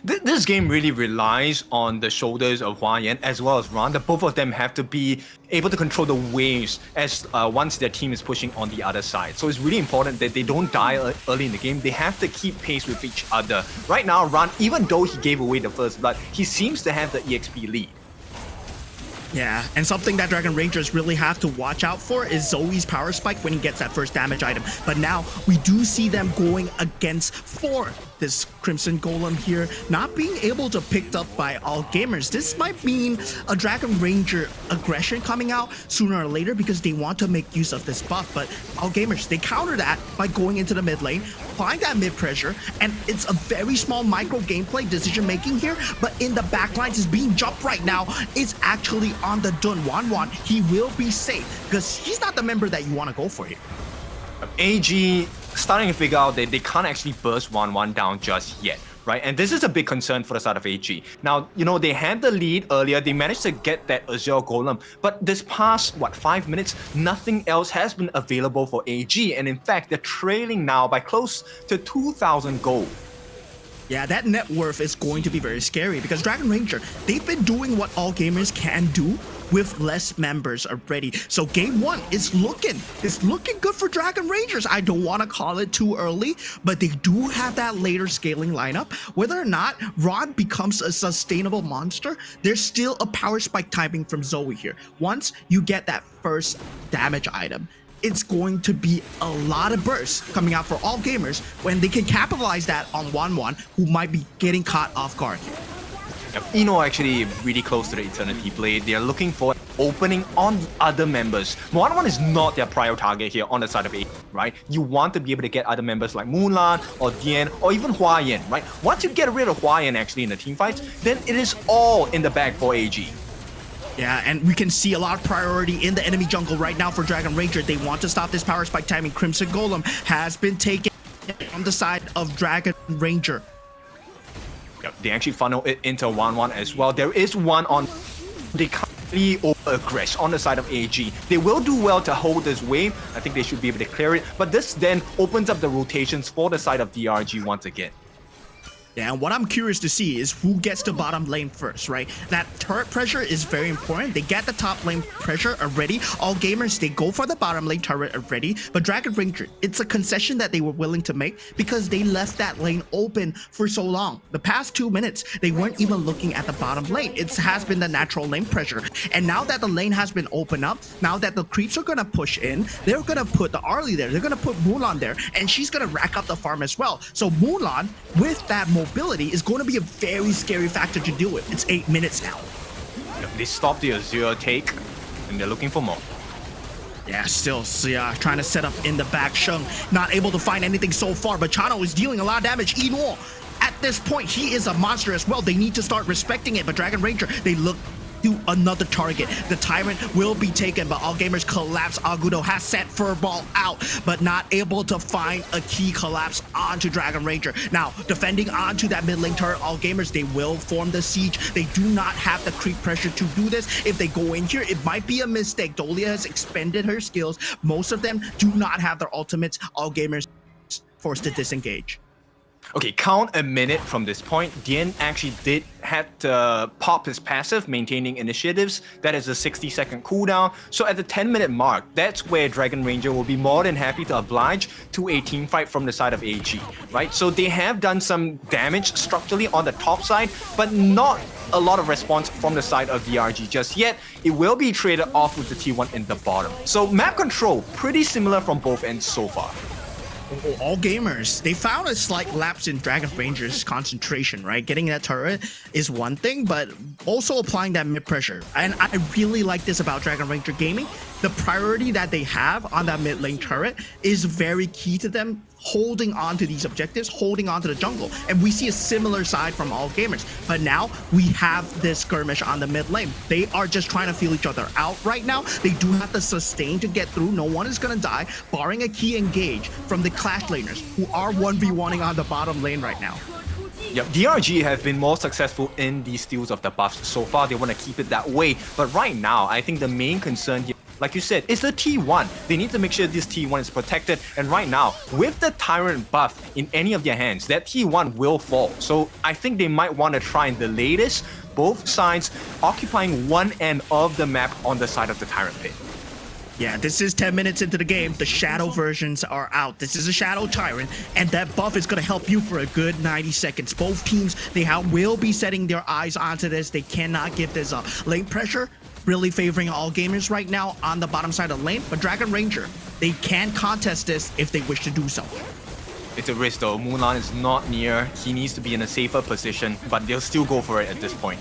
This game really relies on the shoulders of Hua Yan as well as Ron. The both of them have to be able to control the waves as once their team is pushing on the other side. So it's really important that they don't die early in the game. They have to keep pace with each other. Right now, Ron, even though he gave away the first blood, he seems to have the EXP lead. Yeah, and something that Dragon Rangers really have to watch out for is Zoe's power spike when he gets that first damage item. But now we do see them going against for this Crimson Golem here, not being able to picked up by All Gamers. This might mean a Dragon Ranger aggression coming out sooner or later because they want to make use of this buff. But All Gamers, they counter that by going into the mid lane, applying that mid pressure, and it's a very small micro gameplay decision making here. But in the backlines is being jumped right now. It's actually on the Dun Wan. He will be safe because he's not the member that you want to go for here. AG starting to figure out that they can't actually burst 1-1 down just yet, right? And this is a big concern for the side of AG. Now, you know, they had the lead earlier. They managed to get that Azure Golem. But this past, 5 minutes, nothing else has been available for AG. And in fact, they're trailing now by close to 2,000 gold. Yeah, that net worth is going to be very scary because Dragon Ranger, they've been doing what All Gamers can do with less members already. So game one is looking good for Dragon Rangers. I don't want to call it too early, but they do have that later scaling lineup. Whether or not Ron becomes a sustainable monster, there's still a power spike timing from Zoe here. Once you get that first damage item, it's going to be a lot of bursts coming out for All Gamers when they can capitalize that on 1-1 who might be getting caught off guard here. Eno actually really close to the Eternity Blade. They're looking for opening on the other members. 1-1 is not their prior target here on the side of A, right? You want to be able to get other members like Mulan or Dian or even Hua Yan, right? Once you get rid of Hua Yan actually in the team fights, then it is all in the bag for AG. Yeah, and we can see a lot of priority in the enemy jungle right now for Dragon Ranger. They want to stop this power spike timing. Crimson Golem has been taken on the side of Dragon Ranger. Yep, they actually funnel it into 1-1 as well. There is one on... They can't really over-aggress on the side of AG. They will do well to hold this wave. I think they should be able to clear it. But this then opens up the rotations for the side of DRG once again. Yeah, and what I'm curious to see is who gets to bottom lane first, right? That turret pressure is very important. They get the top lane pressure already. All Gamers, they go for the bottom lane turret already. But Dragon Ranger, it's a concession that they were willing to make because they left that lane open for so long. The past 2 minutes, they weren't even looking at the bottom lane. It has been the natural lane pressure. And now that the lane has been opened up, now that the creeps are going to push in, they're going to put the Arlie there. They're going to put Mulan there. And she's going to rack up the farm as well. So Mulan, with that mobility, is going to be a very scary factor to deal with. It's 8 minutes now. They stopped the Azure take, and they're looking for more. Yeah, still Sia trying to set up in the back. Sheng not able to find anything so far, but Chano is dealing a lot of damage. Eno, at this point, he is a monster as well. They need to start respecting it, but Dragon Ranger, they look to another target. The Tyrant will be taken, but All Gamers collapse. Agudo has sent Furball out, but not able to find a key collapse onto Dragon Ranger. Now, defending onto that mid lane turret, All Gamers, they will form the siege. They do not have the creep pressure to do this. If they go in here, it might be a mistake. Dolia has expended her skills. Most of them do not have their ultimates. All Gamers forced to disengage. Okay, count a minute from this point. Dian actually did had to pop his passive, maintaining initiatives. That is a 60-second cooldown. So at the 10-minute mark, that's where Dragon Ranger will be more than happy to oblige to a team fight from the side of AG, right? So they have done some damage structurally on the top side, but not a lot of response from the side of DRG just yet. It will be traded off with the T1 in the bottom. So map control, pretty similar from both ends so far. All gamers, they found a slight lapse in Dragon Ranger's concentration, right? Getting that turret is one thing, but also applying that mid pressure. And I really like this about Dragon Ranger gaming. The priority that they have on that mid lane turret is very key to them holding on to these objectives, holding on to the jungle. And we see a similar side from all gamers. But now we have this skirmish on the mid lane. They are just trying to feel each other out right now. They do have to sustain to get through. No one is going to die, barring a key engage from the Clash laners, who are 1v1ing on the bottom lane right now. Yep, DRG have been more successful in the steals of the buffs so far. They want to keep it that way. But right now, I think the main concern here, like you said, is the T1. They need to make sure this T1 is protected. And right now, with the Tyrant buff in any of their hands, that T1 will fall. So I think they might want to try and delay this. Both sides occupying one end of the map on the side of the Tyrant pit. Yeah, this is 10 minutes into the game. The Shadow versions are out. This is a Shadow Tyrant, and that buff is going to help you for a good 90 seconds. Both teams, will be setting their eyes onto this. They cannot give this up. Lane pressure, really favoring all gamers right now on the bottom side of the lane, but Dragon Ranger, they can contest this if they wish to do so. It's a risk though. Mulan is not near. He needs to be in a safer position, but they'll still go for it at this point.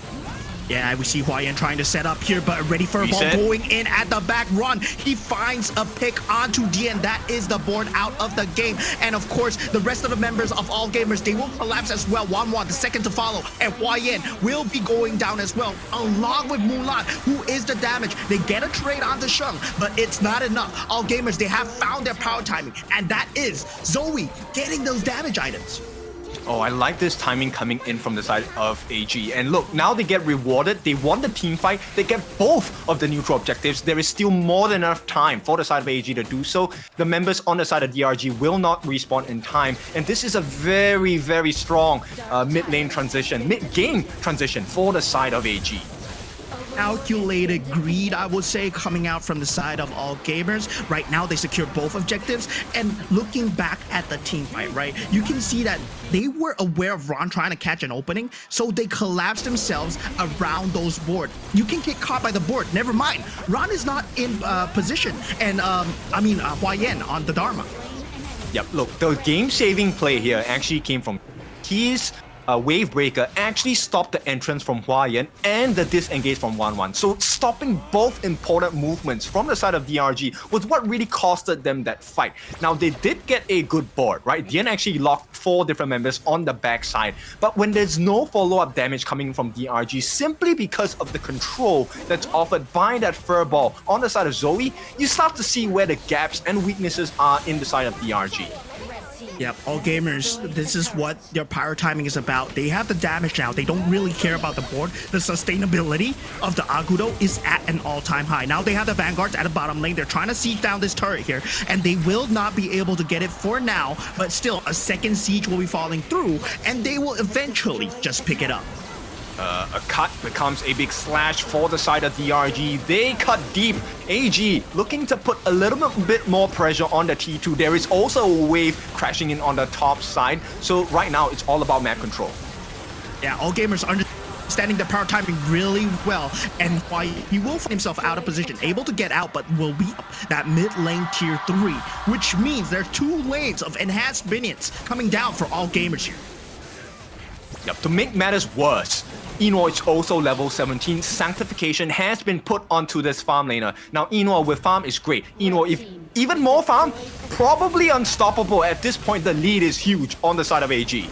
Yeah, we see Hua Yan trying to set up here, but ready for a ball going in at the back run. He finds a pick onto Dian. That is the board out of the game. And of course, the rest of the members of All Gamers, they will collapse as well. Wan, the second to follow, and Hua Yan will be going down as well, along with Mulan, who is the damage. They get a trade onto Sheng, but it's not enough. All Gamers, they have found their power timing, and that is Zoe getting those damage items. Oh, I like this timing coming in from the side of AG. And look, now they get rewarded. They won the team fight. They get both of the neutral objectives. There is still more than enough time for the side of AG to do so. The members on the side of DRG will not respawn in time. And this is a very, very strong mid-lane transition, mid-game transition for the side of AG. Calculated greed, I would say, coming out from the side of All Gamers. Right now, they secure both objectives. And looking back at the team fight, right, you can see that they were aware of Ron trying to catch an opening, so they collapsed themselves around those boards. You can get caught by the board. Never mind. Ron is not in position. And, Hua Yan on the Dharma. Yep, look, the game-saving play here actually came from his Wave Breaker actually stopped the entrance from Hua Yan and the disengage from Wan. So stopping both important movements from the side of DRG was what really costed them that fight. Now they did get a good board, right? Dian actually locked 4 different members on the backside, but when there's no follow-up damage coming from DRG simply because of the control that's offered by that furball on the side of Zoe, you start to see where the gaps and weaknesses are in the side of DRG. Yep, All Gamers, this is what their power timing is about. They have the damage now. They don't really care about the board. The sustainability of the Agudo is at an all-time high. Now they have the Vanguards at the bottom lane. They're trying to siege down this turret here, and they will not be able to get it for now, but still, a second siege will be falling through, and they will eventually just pick it up. A cut becomes a big slash for the side of DRG. They cut deep. AG looking to put a little bit more pressure on the T2. There is also a wave crashing in on the top side. So right now, it's all about map control. Yeah, All Gamers understanding the power timing really well, and why he will find himself out of position, able to get out, but will be that mid lane tier 3, which means there are 2 lanes of enhanced minions coming down for All Gamers here. Yep, to make matters worse, Eno is also level 17. Sanctification has been put onto this farm laner. Now, Eno with farm is great. Eno, if even more farm, probably unstoppable. At this point, the lead is huge on the side of AG.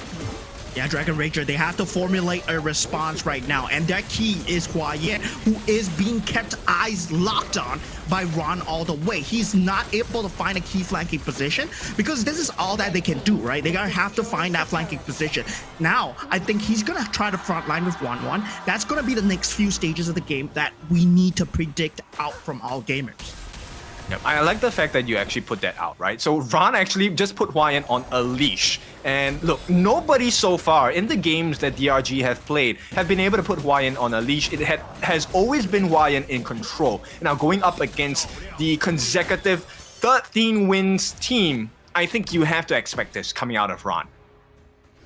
Yeah, Dragon Ranger, they have to formulate a response right now, and that key is Hua Yan, who is being kept eyes locked on by Ron all the way. He's not able to find a key flanking position because this is all that they can do, right? They're gonna have to find that flanking position. Now, I think he's gonna try to frontline with 1-1. That's gonna be the next few stages of the game that we need to predict out from All Gamers. Yep, I like the fact that you actually put that out, right? So Ron actually just put Hua-Yan on a leash. And look, nobody so far in the games that DRG have played have been able to put Hua-Yan on a leash. It has always been Hua-Yan in control. Now going up against the consecutive 13 wins team, I think you have to expect this coming out of Ron.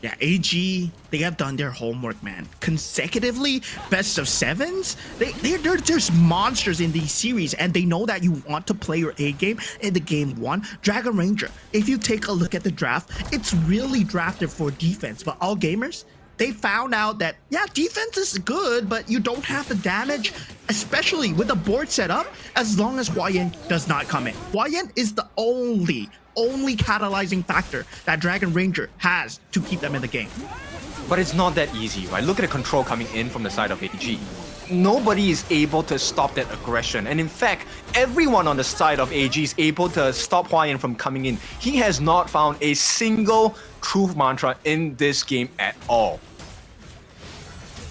Yeah, AG, they have done their homework, man. Consecutively, best of sevens? They're just monsters in these series, and they know that you want to play your A game in the game one. Dragon Ranger, if you take a look at the draft, it's really drafted for defense, but all gamers, they found out that, yeah, defense is good, but you don't have the damage, especially with the board set up, as long as Hua-Yan does not come in. Hua-Yan is the only catalyzing factor that Dragon Ranger has to keep them in the game. But it's not that easy, right? Look at the control coming in from the side of AG. Nobody is able to stop that aggression. And in fact, everyone on the side of AG is able to stop Hua-Yan from coming in. He has not found a single truth mantra in this game at all.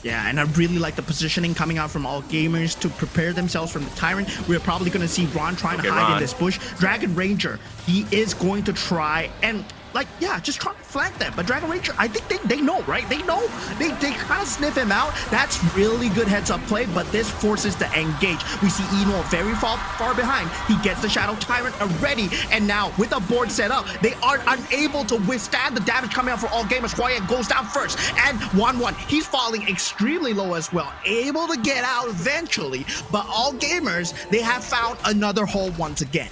Yeah, and I really like the positioning coming out from all gamers to prepare themselves from the Tyrant. We're probably going to see Ron trying to hide in this bush. Dragon Ranger, he is going to try and, like, yeah, just try to flank them. But Dragon Ranger, I think they know, right? They know. They kind of sniff him out. That's really good heads-up play, but this forces the engage. We see Eno very far behind. He gets the Shadow Tyrant already, and now with the board set up, they are unable to withstand the damage coming out for all gamers. Hua-Yan goes down first, and 1-1. He's falling extremely low as well, able to get out eventually, but all gamers, they have found another hole once again.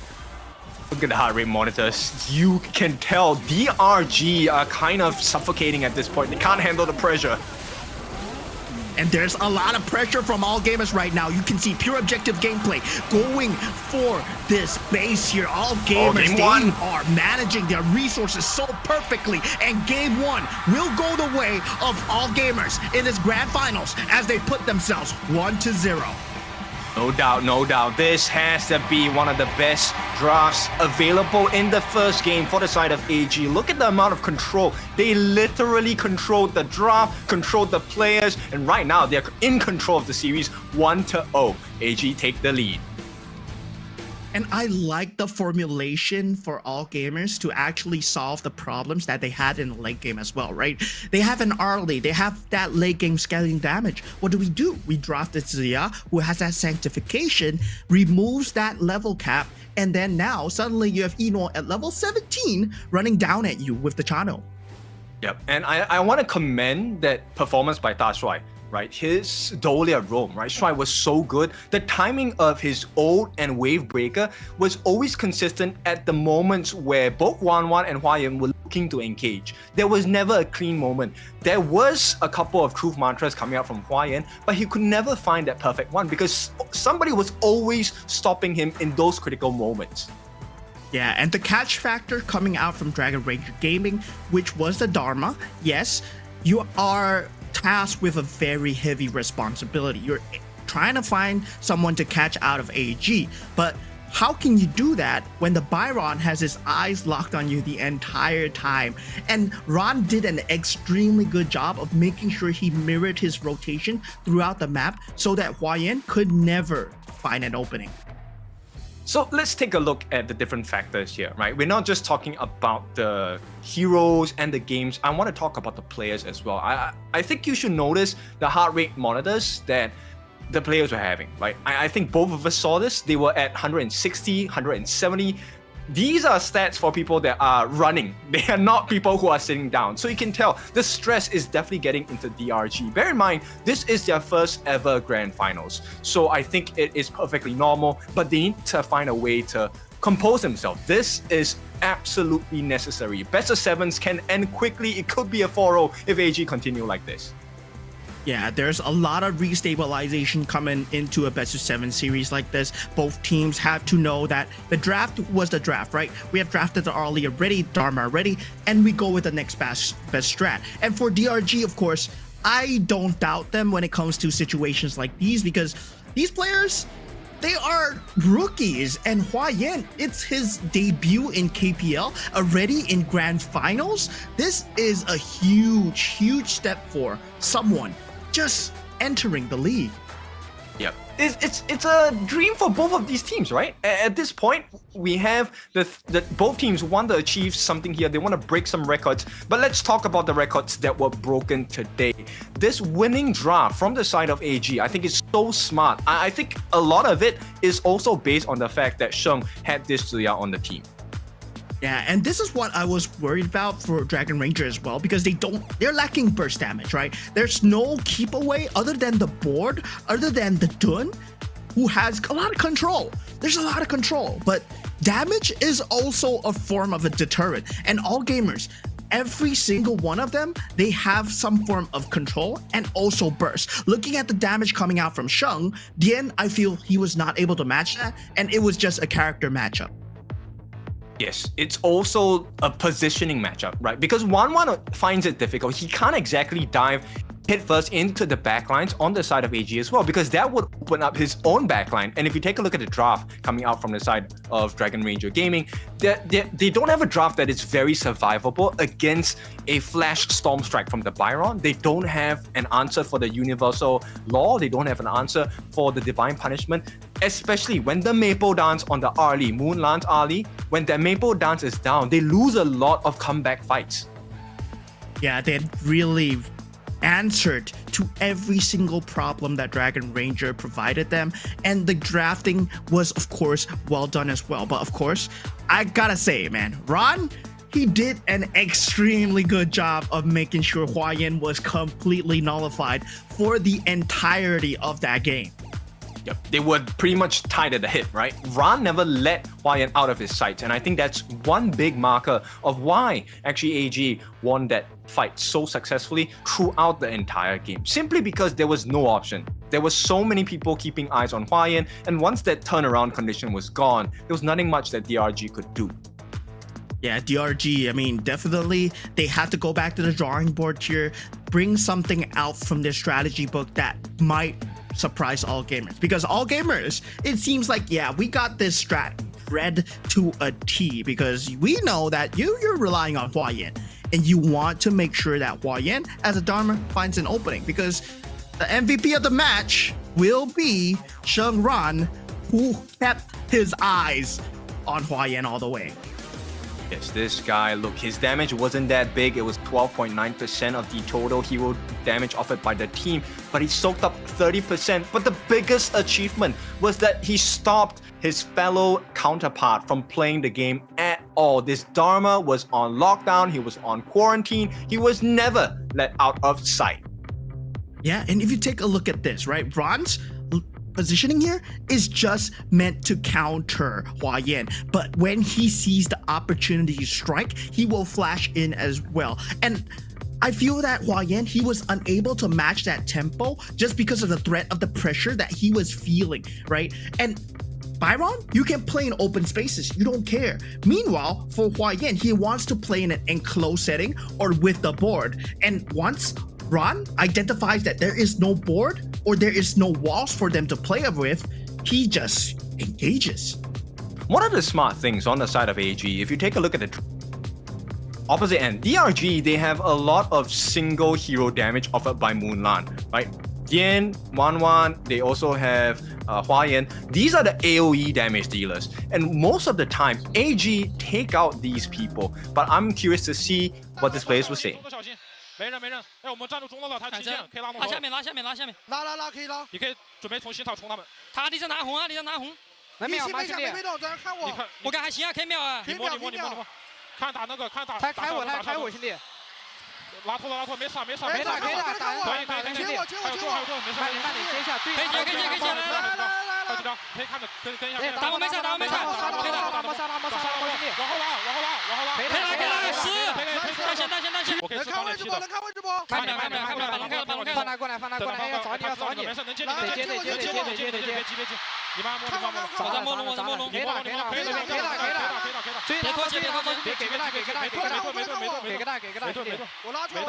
Look at the heart rate monitors. You can tell DRG are kind of suffocating at this point. They can't handle the pressure. And there's a lot of pressure from all gamers right now. You can see pure objective gameplay going for this base here. All gamers, they are managing their resources so perfectly. And game one will go the way of all gamers in this grand finals as they put themselves 1-0. No doubt, no doubt. This has to be one of the best drafts available in the first game for the side of AG. Look at the amount of control. They literally controlled the draft, controlled the players, and right now they're in control of the series 1-0. AG take the lead. And I like the formulation for all gamers to actually solve the problems that they had in the late game as well, right? They have an early, they have that late game scaling damage. What do? We drafted Zia, who has that sanctification, removes that level cap, and then now suddenly you have Eno at level 17 running down at you with the Chano. Yep, and I want to commend that performance by Da Shuai. Right, his Dolia roam, right? Shuai was so good. The timing of his ult and wave breaker was always consistent at the moments where both 1-1 and Hua-Yan were looking to engage. There was never a clean moment. There was a couple of truth mantras coming out from Hua-Yan, but he could never find that perfect one because somebody was always stopping him in those critical moments. Yeah, and the catch factor coming out from Dragon Ranger Gaming, which was the Dharma, yes, you are tasked with a very heavy responsibility. You're trying to find someone to catch out of AG, but how can you do that when the Byron has his eyes locked on you the entire time? And Ron did an extremely good job of making sure he mirrored his rotation throughout the map so that Hua-Yan could never find an opening. So let's take a look at the different factors here, right? We're not just talking about the heroes and the games. I want to talk about the players as well. I think you should notice the heart rate monitors that the players were having, right? I think both of us saw this. They were at 160, 170. These are stats for people that are running. They are not people who are sitting down. So you can tell the stress is definitely getting into DRG. Bear in mind, this is their first ever grand finals. So I think it is perfectly normal, but they need to find a way to compose themselves. This is absolutely necessary. Best of sevens can end quickly. It could be a 4-0 if AG continue like this. Yeah, there's a lot of restabilization coming into a best of 7 series like this. Both teams have to know that the draft was the draft, right? We have drafted the early already, Dharma already, and we go with the next best strat. And for DRG, of course, I don't doubt them when it comes to situations like these because these players, they are rookies, and Hua-Yan, it's his debut in KPL, already in grand finals. This is a huge step for someone just entering the league. Yep. it's a dream for both of these teams, right? At this point, we have the both teams want to achieve something here. They want to break some records. But let's talk about the records that were broken today. This winning draft from the side of AG, I think is so smart. I think a lot of it is also based on the fact that Sheng had this Ziya on the team. Yeah, and this is what I was worried about for Dragon Ranger as well, because they're lacking burst damage, right? There's no keep away other than the board, other than the Dun, who has a lot of control. There's a lot of control, but damage is also a form of a deterrent. And all gamers, every single one of them, they have some form of control and also burst. Looking at the damage coming out from Sheng, Dian, I feel he was not able to match that, and it was just a character matchup. Yes, it's also a positioning matchup, right? Because 1-1 finds it difficult. He can't exactly dive headfirst into the backlines on the side of AG as well, because that would open up his own backline. And if you take a look at the draft coming out from the side of Dragon Ranger Gaming, they don't have a draft that is very survivable against a flash storm strike from the Byron. They don't have an answer for the universal law. They don't have an answer for the divine punishment, especially when the Maple Dance on the Arlie, Moonlance Arlie, when that Maple Dance is down, they lose a lot of comeback fights. Yeah, they really answered to every single problem that Dragon Ranger provided them, and the drafting was of course well done as well. But of course, I gotta say, man, Ron, he did an extremely good job of making sure Hua Yan was completely nullified for the entirety of that game. Yep, they were pretty much tied at the hip, right? Ran never let Hua Yan out of his sights, and I think that's one big marker of why actually AG won that fight so successfully throughout the entire game. Simply because there was no option. There were so many people keeping eyes on Hua Yan, and once that turnaround condition was gone, there was nothing much that DRG could do. Yeah, DRG, I mean, definitely they had to go back to the drawing board here, bring something out from their strategy book that might surprise all gamers. Because all gamers, it seems like, yeah, we got this strat read to a T, because we know that you're relying on Hua Yan, and you want to make sure that Hua Yan, as a Dharma, finds an opening, because the MVP of the match will be Sheng Ran, who kept his eyes on Hua Yan all the way. Yes, this guy, look, his damage wasn't that big. It was 12.9% of the total hero damage offered by the team, but he soaked up 30%. But the biggest achievement was that he stopped his fellow counterpart from playing the game at all. This Dharma was on lockdown, he was on quarantine, he was never let out of sight. Yeah, and if you take a look at this, right, Ron's positioning here is just meant to counter Hua Yan, but when he sees the opportunity to strike, he will flash in as well. And I feel that Hua Yan, he was unable to match that tempo just because of the threat of the pressure that he was feeling, right? And Byron, you can play in open spaces, you don't care. Meanwhile, for Hua Yan, he wants to play in an enclosed setting or with the board. And once Ron identifies that there is no board or there is no walls for them to play with, he just engages. One of the smart things on the side of AG, if you take a look at the opposite end, DRG, they have a lot of single hero damage offered by Moonlan, right? Dian, 1-1, they also have Hua Yan. These are the AoE damage dealers. And most of the time, AG take out these people. But I'm curious to see what this players will say. 没人没人，哎，我们站住中路了，他极限可以拉木头。拉下面，拉下面，拉下面。拉，可以拉。你可以准备从心套冲他们。他地上拿红啊，地上拿红。来秒，没动，在那看我。你看，我看还行啊，可以秒啊。你摸，看打那个，看打。他开我兄弟。拉脱，没事，可以，兄弟。还有盾，没事。慢点，接一下，可以接，来。还有几条，可以看着，跟一下。打我没事，可以打。往后拉，可以拉，单线。能看位置不？看不了，放他过来，要找你，没事，能接，别急，你慢摸，找他摸龙，可以打，别拖，给个大，没盾，我拉住，没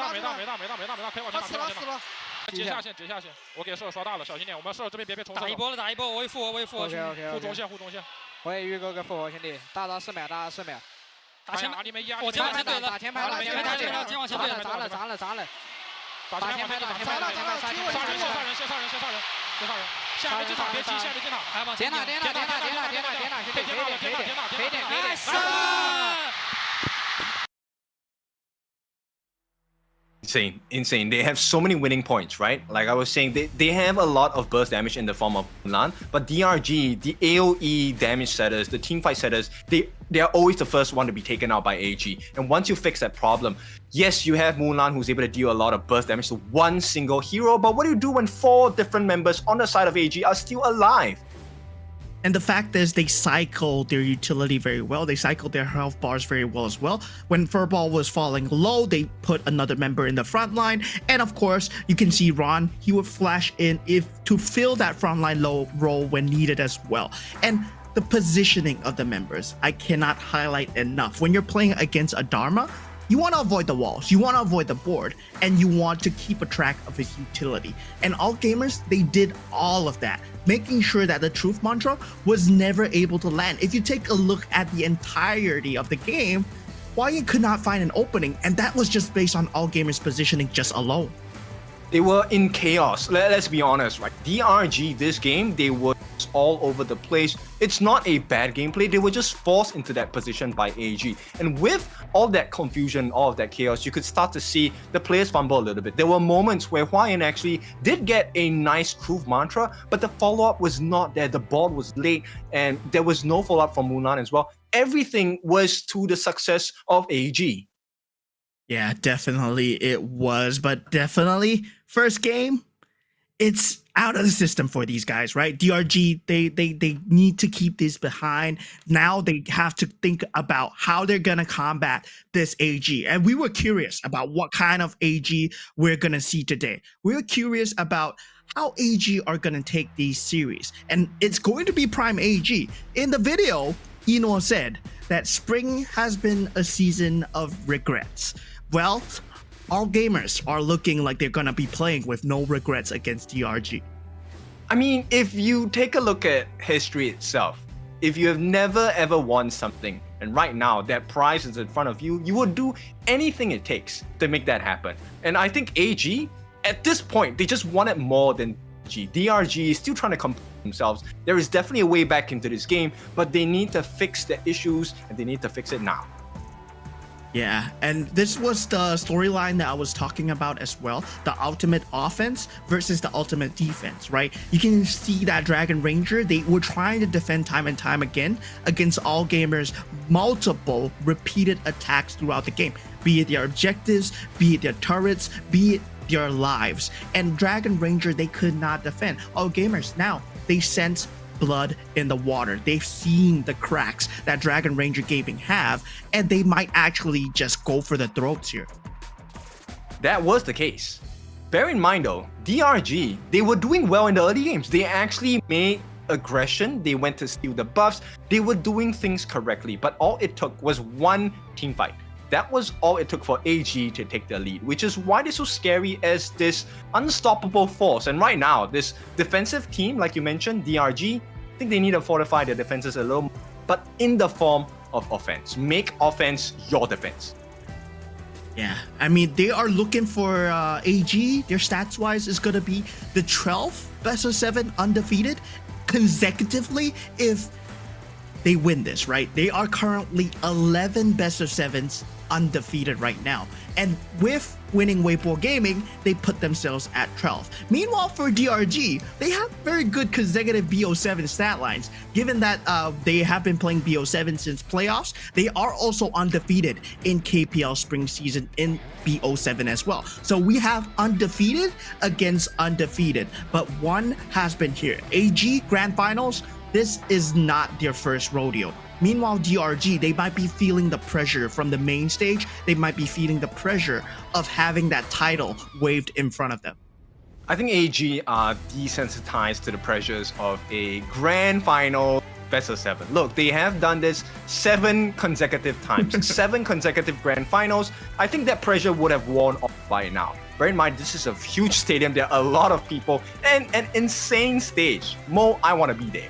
可以往前打。截下线，我给射手刷大了，小心点，我们射手这边别冲。打一波，我为负，护中线。我也预哥个复活兄弟，大招4秒。打前排，我前排打前排了，前往前对，砸了，打前排，杀人，先杀人，多少人？下面进场别急，下面进场，来吧，点哪，可以点哪。Insane. They have so many winning points, right? Like I was saying, they have a lot of burst damage in the form of Mulan, but DRG, the AoE damage setters, the teamfight setters, they are always the first one to be taken out by AG. And once you fix that problem, yes, you have Mulan who's able to deal a lot of burst damage to one single hero, but what do you do when 4 different members on the side of AG are still alive? And the fact is, they cycle their utility very well. They cycle their health bars very well as well. When Furball was falling low, they put another member in the front line. And of course, you can see Ron, he would flash in to fill that frontline low role when needed as well. And the positioning of the members, I cannot highlight enough. When you're playing against a Dharma, you want to avoid the walls, you want to avoid the board, and you want to keep a track of his utility. And all gamers, they did all of that, making sure that the truth mantra was never able to land. If you take a look at the entirety of the game, Hua-Yin could not find an opening, and that was just based on all gamers' positioning just alone. They were in chaos. Let's be honest, right? DRG, this game, they were all over the place. It's not a bad gameplay. They were just forced into that position by AG. And with all that confusion, all of that chaos, you could start to see the players fumble a little bit. There were moments where Hua-Yin actually did get a nice groove mantra, but the follow-up was not there. The board was late, and there was no follow-up from Mulan as well. Everything was to the success of AG. Yeah, definitely it was, but definitely first game, it's out of the system for these guys, right? DRG, they need to keep this behind. Now they have to think about how they're gonna combat this AG. And we were curious about what kind of AG we're gonna see today. We were curious about how AG are gonna take these series. And it's going to be Prime AG. In the video, Eno said that spring has been a season of regrets. Well, all gamers are looking like they're gonna be playing with no regrets against DRG. I mean, if you take a look at history itself, if you have never ever won something, and right now that prize is in front of you, you would do anything it takes to make that happen. And I think AG, at this point, they just wanted more than DRG. DRG is still trying to compete themselves. There is definitely a way back into this game, but they need to fix the issues, and they need to fix it now. Yeah, and this was the storyline that I was talking about as well. The ultimate offense versus the ultimate defense, right? You can see that Dragon Ranger, they were trying to defend time and time again against all gamers, multiple repeated attacks throughout the game, be it their objectives, be it their turrets, be it their lives. And Dragon Ranger, they could not defend. All gamers now, they sense blood in the water. They've seen the cracks that Dragon Ranger Gaming have, and they might actually just go for the throats here. That was the case. Bear in mind though, DRG, they were doing well in the early games. They actually made aggression, they went to steal the buffs, they were doing things correctly, but all it took was one team fight. That was all it took for AG to take the lead, which is why they're so scary as this unstoppable force. And right now, this defensive team, like you mentioned, DRG, I think they need to fortify their defenses a little more, but in the form of offense. Make offense your defense. Yeah, I mean, they are looking for AG. Their stats-wise is going to be the 12th best of 7 undefeated consecutively if they win this, right? They are currently 11 best of 7s undefeated right now. And with winning Weibo Gaming, they put themselves at 12th. Meanwhile, for DRG, they have very good consecutive BO7 stat lines. Given that they have been playing BO7 since playoffs, they are also undefeated in KPL spring season in BO7 as well. So we have undefeated against undefeated, but one has been here. AG Grand Finals, this is not their first rodeo. Meanwhile, DRG, they might be feeling the pressure from the main stage. They might be feeling the pressure of having that title waved in front of them. I think AG are desensitized to the pressures of a grand final best of 7. Look, they have done this 7 consecutive times, 7 consecutive grand finals. I think that pressure would have worn off by now. Bear in mind, this is a huge stadium. There are a lot of people and an insane stage. Mo, I want to be there.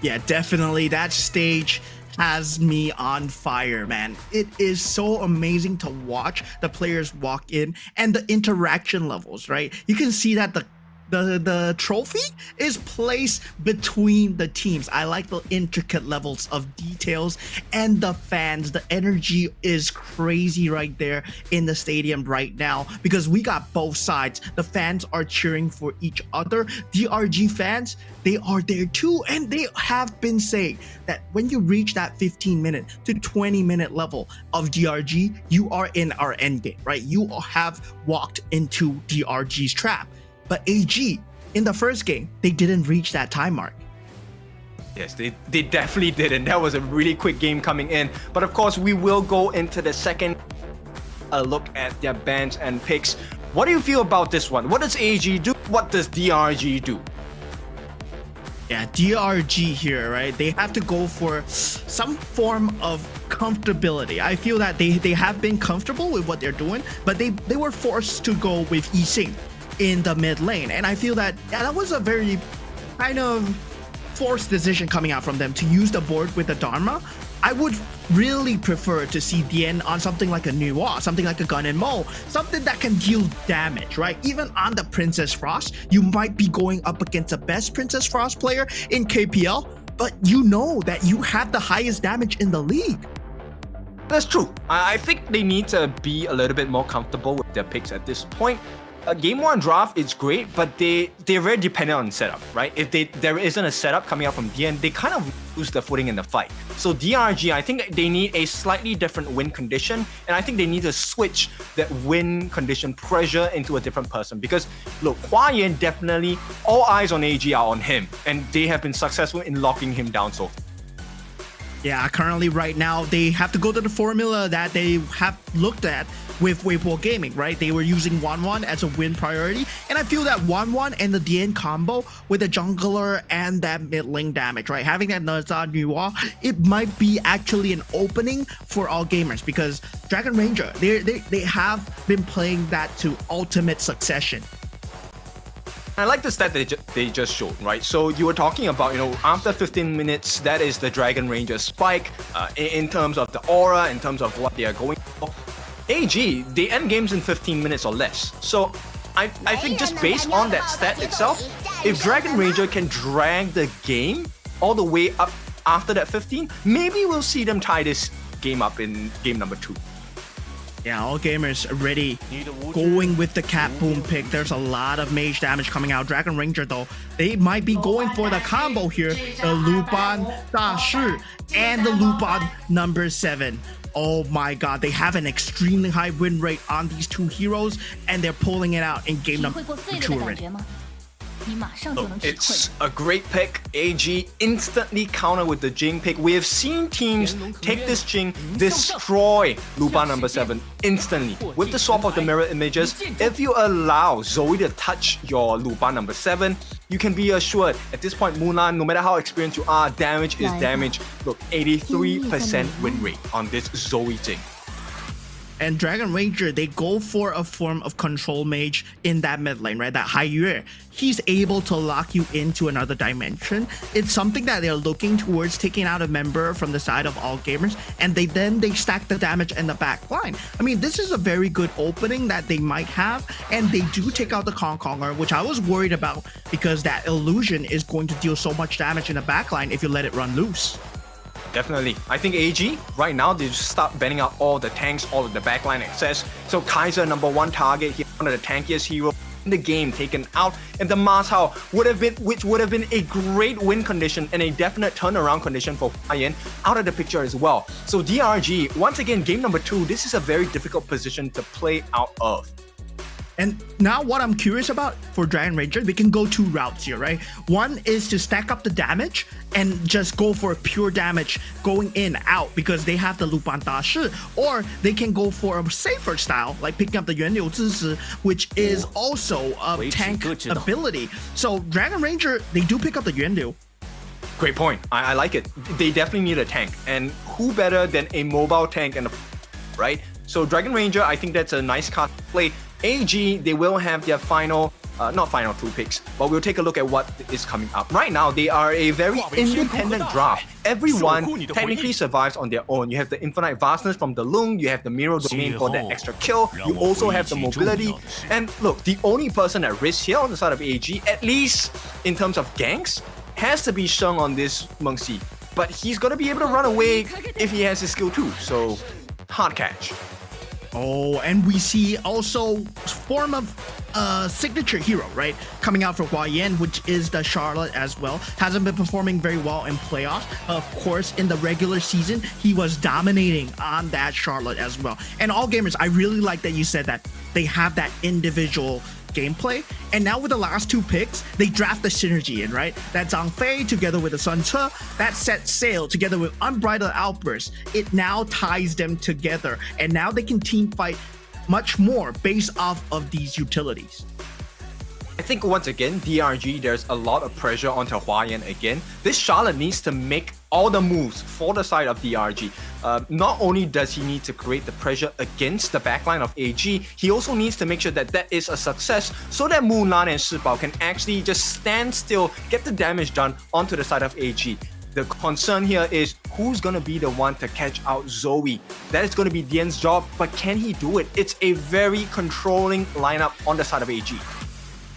Yeah, definitely. That stage has me on fire, man. It is so amazing to watch the players walk in and the interaction levels, right? You can see that the trophy is placed between the teams. I like the intricate levels of details and the fans. The energy is crazy right there in the stadium right now because we got both sides. The fans are cheering for each other. DRG fans, they are there too, and they have been saying that when you reach that 15-minute to 20-minute level of DRG, you are in our end game, right? You have walked into DRG's trap. But AG, in the first game, they didn't reach that time mark. Yes, they definitely didn't. That was a really quick game coming in. But of course, we will go into the second look at their bans and picks. What do you feel about this one? What does AG do? What does DRG do? Yeah, DRG here, right? They have to go for some form of comfortability. I feel that they have been comfortable with what they're doing, but they were forced to go with Yixing in the mid lane. And I feel that, yeah, that was a very kind of forced decision coming out from them to use the board with the Dharma. I would really prefer to see Dien on something like a Nuwa, something like a Gun and Mo, something that can deal damage, right? Even on the Princess Frost, you might be going up against the best Princess Frost player in KPL, but you know that you have the highest damage in the league. That's true. I think they need to be a little bit more comfortable with their picks at this point. Game 1 draft is great, but they're very dependent on setup, right? If there isn't a setup coming out from DN, they kind of lose the footing in the fight. So DRG, I think they need a slightly different win condition, and I think they need to switch that win condition pressure into a different person. Because look, Hua Yan definitely, all eyes on AG are on him, and they have been successful in locking him down so far. Yeah, currently right now, they have to go to the formula that they have looked at with Weibo Gaming, right? They were using 1-1 as a win priority, and I feel that 1-1 and the Dien combo with the jungler and that mid lane damage, right? Having that Naza Nuwa, it might be actually an opening for all gamers because Dragon Ranger, they have been playing that to ultimate succession. I like the stat that they just showed, right? So you were talking about, after 15 minutes, that is the Dragon Ranger spike in terms of the aura, in terms of what they are going for. AG, they end games in 15 minutes or less. So I think just based on that stat itself, if Dragon Ranger can drag the game all the way up after that 15, maybe we'll see them tie this game up in game number 2. Yeah, all gamers already going with the Cat Boom pick. There's a lot of mage damage coming out. Dragon Ranger, though, they might be going for the combo here. The Luban Da Shi and the Luban number 7. Oh my god, they have an extremely high win rate on these two heroes, and they're pulling it out in game number 2 already. Look, it's a great pick. AG instantly counter with the Jing pick. We have seen teams take this Jing, destroy Luban number 7 instantly. With the swap of the mirror images, if you allow Zoe to touch your Luban number 7, you can be assured at this point, Mulan, no matter how experienced you are, damage is damage. Look, 83% win rate on this Zoe Jing. And Dragon Ranger, they go for a form of control mage in that mid lane, right? That Hai Yue. He's able to lock you into another dimension. It's something that they're looking towards, taking out a member from the side of all gamers, and they stack the damage in the back line. I mean, this is a very good opening that they might have, and they do take out the Konger, which I was worried about because that illusion is going to deal so much damage in the back line if you let it run loose. Definitely. I think AG, right now, they just start banning out all the tanks, all of the backline access. So Kaiser, number 1 target here, one of the tankiest heroes in the game, taken out. And the Masao which would have been a great win condition and a definite turnaround condition for Hua Yan, out of the picture as well. So DRG, once again, game number 2, this is a very difficult position to play out of. And now what I'm curious about for Dragon Ranger, they can go 2 routes here, right? One is to stack up the damage and just go for pure damage going in, out, because they have the Luban Da Shi, or they can go for a safer style, like picking up the Yuan Liu Zizi, which is also a tank ability. So Dragon Ranger, they do pick up the Yuan Liu. Great point. I like it. They definitely need a tank. And who better than a mobile tank and right? So Dragon Ranger, I think that's a nice card to play. AG, they will have their final not final 2 picks, but we'll take a look at what is coming up. Right now, they are a very independent draft. Everyone technically survives on their own. You have the infinite vastness from the Lung, you have the mirror domain for that extra kill, you also have the mobility. And look, the only person at risk here on the side of AG, at least in terms of ganks, has to be Sheng on this Mengxi. But he's gonna be able to run away if he has his skill too, so hard catch. Oh, and we see also form of signature hero, right? Coming out for Hua Yan, which is the Charlotte as well. Hasn't been performing very well in playoffs. Of course, in the regular season, he was dominating on that Charlotte as well. And all gamers, I really like that you said that they have that individual gameplay, and now with the last 2 picks, they draft the synergy in, right? That Zhang Fei together with the Sun Ce, that set sail together with Unbridled Outburst. It now ties them together, and now they can team fight much more based off of these utilities. I think once again, DRG, there's a lot of pressure onto Hua Yan again. This Charlotte needs to make all the moves for the side of DRG. Not only does he need to create the pressure against the backline of AG, he also needs to make sure that that is a success so that Mulan and Shibao can actually just stand still, get the damage done onto the side of AG. The concern here is who's going to be the one to catch out Zoe. That is going to be Dian's job, but can he do it? It's a very controlling lineup on the side of AG.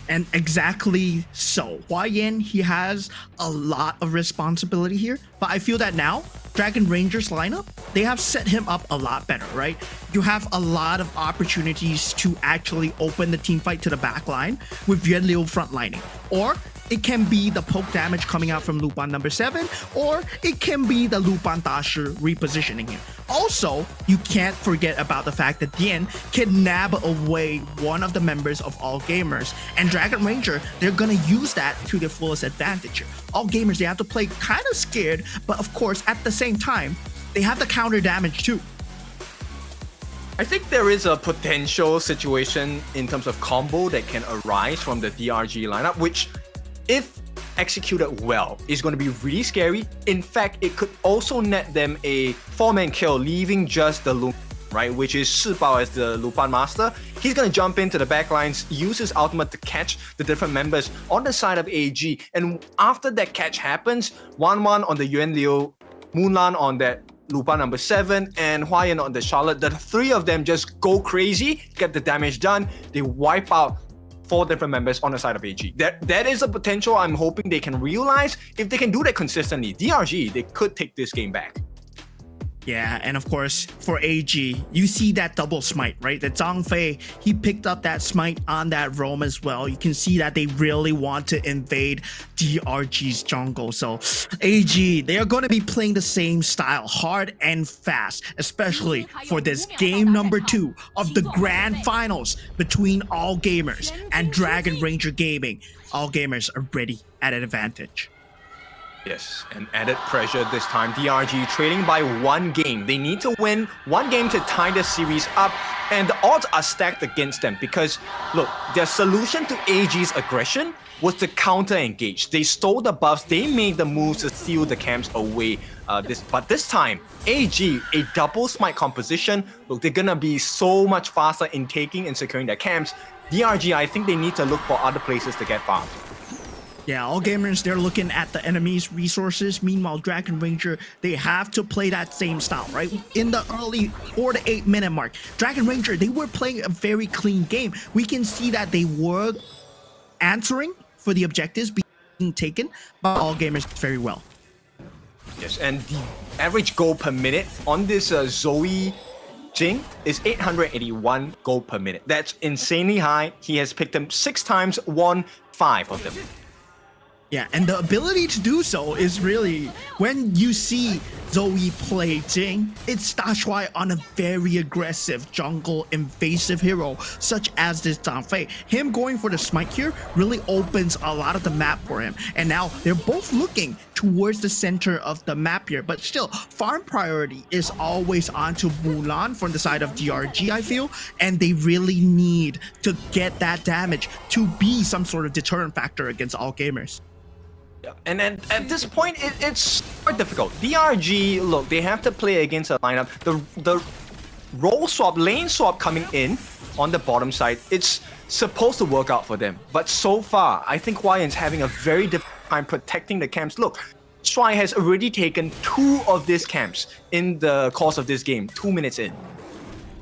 And exactly so. Hua Yan, he has a lot of responsibility here, but I feel that now, Dragon Ranger's lineup, they have set him up a lot better, right? You have a lot of opportunities to actually open the team fight to the back line with Yuan Liu frontlining. Or it can be the poke damage coming out from Lupan number 7, or it can be the Lupan Dashi repositioning him. Also, you can't forget about the fact that Dian can nab away one of the members of All Gamers, and Dragon Ranger, they're gonna use that to their fullest advantage here. All Gamers, they have to play kind of scared, but of course, at the same time, they have the counter damage too. I think there is a potential situation in terms of combo that can arise from the DRG lineup, which, if executed well, is going to be really scary. In fact, it could also net them a 4-man kill, leaving just the Lung, right? Which is Shibao as the Lupan Master. He's going to jump into the backlines, use his ultimate to catch the different members on the side of AG. And after that catch happens, 1-1 on the Yuan Liu, Mulan on that Lupan number 7, and Hua Yan on the Charlotte. The 3 of them just go crazy, get the damage done. They wipe out 4 different members on the side of AG. That is a potential I'm hoping they can realize. If they can do that consistently, DRG, they could take this game back. Yeah, and of course, for AG, you see that double smite, right? That Zhang Fei, he picked up that smite on that roam as well. You can see that they really want to invade DRG's jungle. So AG, they are going to be playing the same style, hard and fast, especially for this game number 2 of the grand finals between All Gamers and Dragon Ranger Gaming. All Gamers are ready at an advantage. Yes, and added pressure this time. DRG trailing by 1 game. They need to win 1 game to tie the series up, and the odds are stacked against them because, look, their solution to AG's aggression was to counter-engage. They stole the buffs, they made the moves to steal the camps away. But this time, AG, a double smite composition, look, they're gonna be so much faster in taking and securing their camps. DRG, I think they need to look for other places to get farmed. Yeah, All Gamers, they're looking at the enemy's resources. Meanwhile, Dragon Ranger, they have to play that same style, right? In the early 4 to 8 minute mark, Dragon Ranger, they were playing a very clean game. We can see that they were answering for the objectives being taken by All Gamers very well. Yes, and the average goal per minute on this Zoe Jing is 881 gold per minute. That's insanely high. He has picked them 6 times, won 5 of them. Yeah, and the ability to do so is really, when you see Zoe play Jing, it's Dashuai on a very aggressive jungle invasive hero such as this Zhang Fei. Him going for the smite here really opens a lot of the map for him. And now they're both looking towards the center of the map here, but still, farm priority is always onto Mulan from the side of DRG, I feel, and they really need to get that damage to be some sort of deterrent factor against All Gamers. Yeah. And then at this point, it's quite difficult. DRG, look, they have to play against a lineup. The role swap, lane swap coming in on the bottom side, it's supposed to work out for them. But so far, I think Hwayen's having a very difficult time protecting the camps. Look, Shrine has already taken 2 of these camps in the course of this game, 2 minutes in.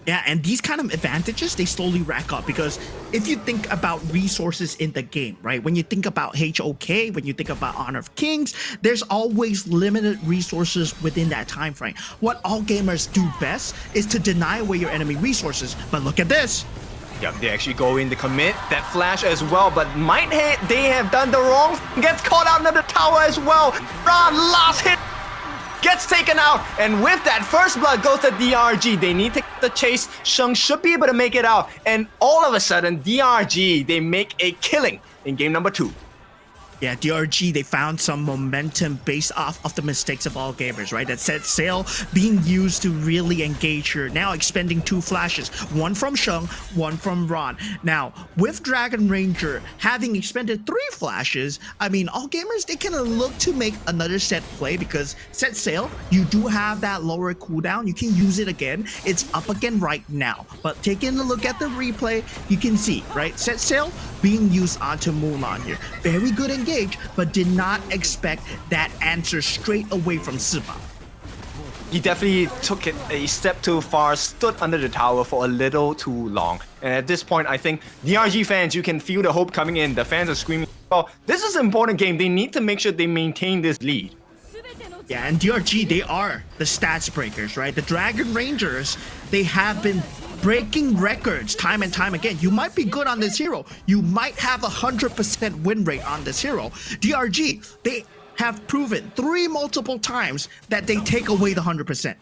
Yeah, and these kind of advantages, they slowly rack up, because if you think about resources in the game, right? When you think about HOK, when you think about Honor of Kings, there's always limited resources within that time frame. What all gamers do best is to deny away your enemy resources. But look at this. Yep, they actually go in, they commit that flash as well, but might they have done the wrong, gets caught out under the tower as well. Ron, last hit, gets taken out, and with that, first blood goes to DRG. They need to get the chase. Sheng should be able to make it out, and all of a sudden, DRG, they make a killing in game number 2. Yeah, DRG, they found some momentum based off of the mistakes of all gamers, right? That set sail being used to really engage here. Now expending 2 flashes, one from Sheng, one from Ron. Now, with Dragon Ranger having expended 3 flashes, I mean, all gamers, they can look to make another set play, because set sail, you do have that lower cooldown. You can use it again. It's up again right now. But taking a look at the replay, you can see, right? Set sail being used onto Mulan here. Very good engage, but did not expect that answer straight away from Sibao. He definitely took it a step too far, stood under the tower for a little too long. And at this point, I think DRG fans, you can feel the hope coming in. The fans are screaming, oh, this is an important game. They need to make sure they maintain this lead. Yeah, and DRG, they are the stats breakers, right? The Dragon Rangers, they have been breaking records time and time again. You might be good on this hero. You might have 100% win rate on this hero. DRG, they have proven 3 multiple times that they take away the 100%.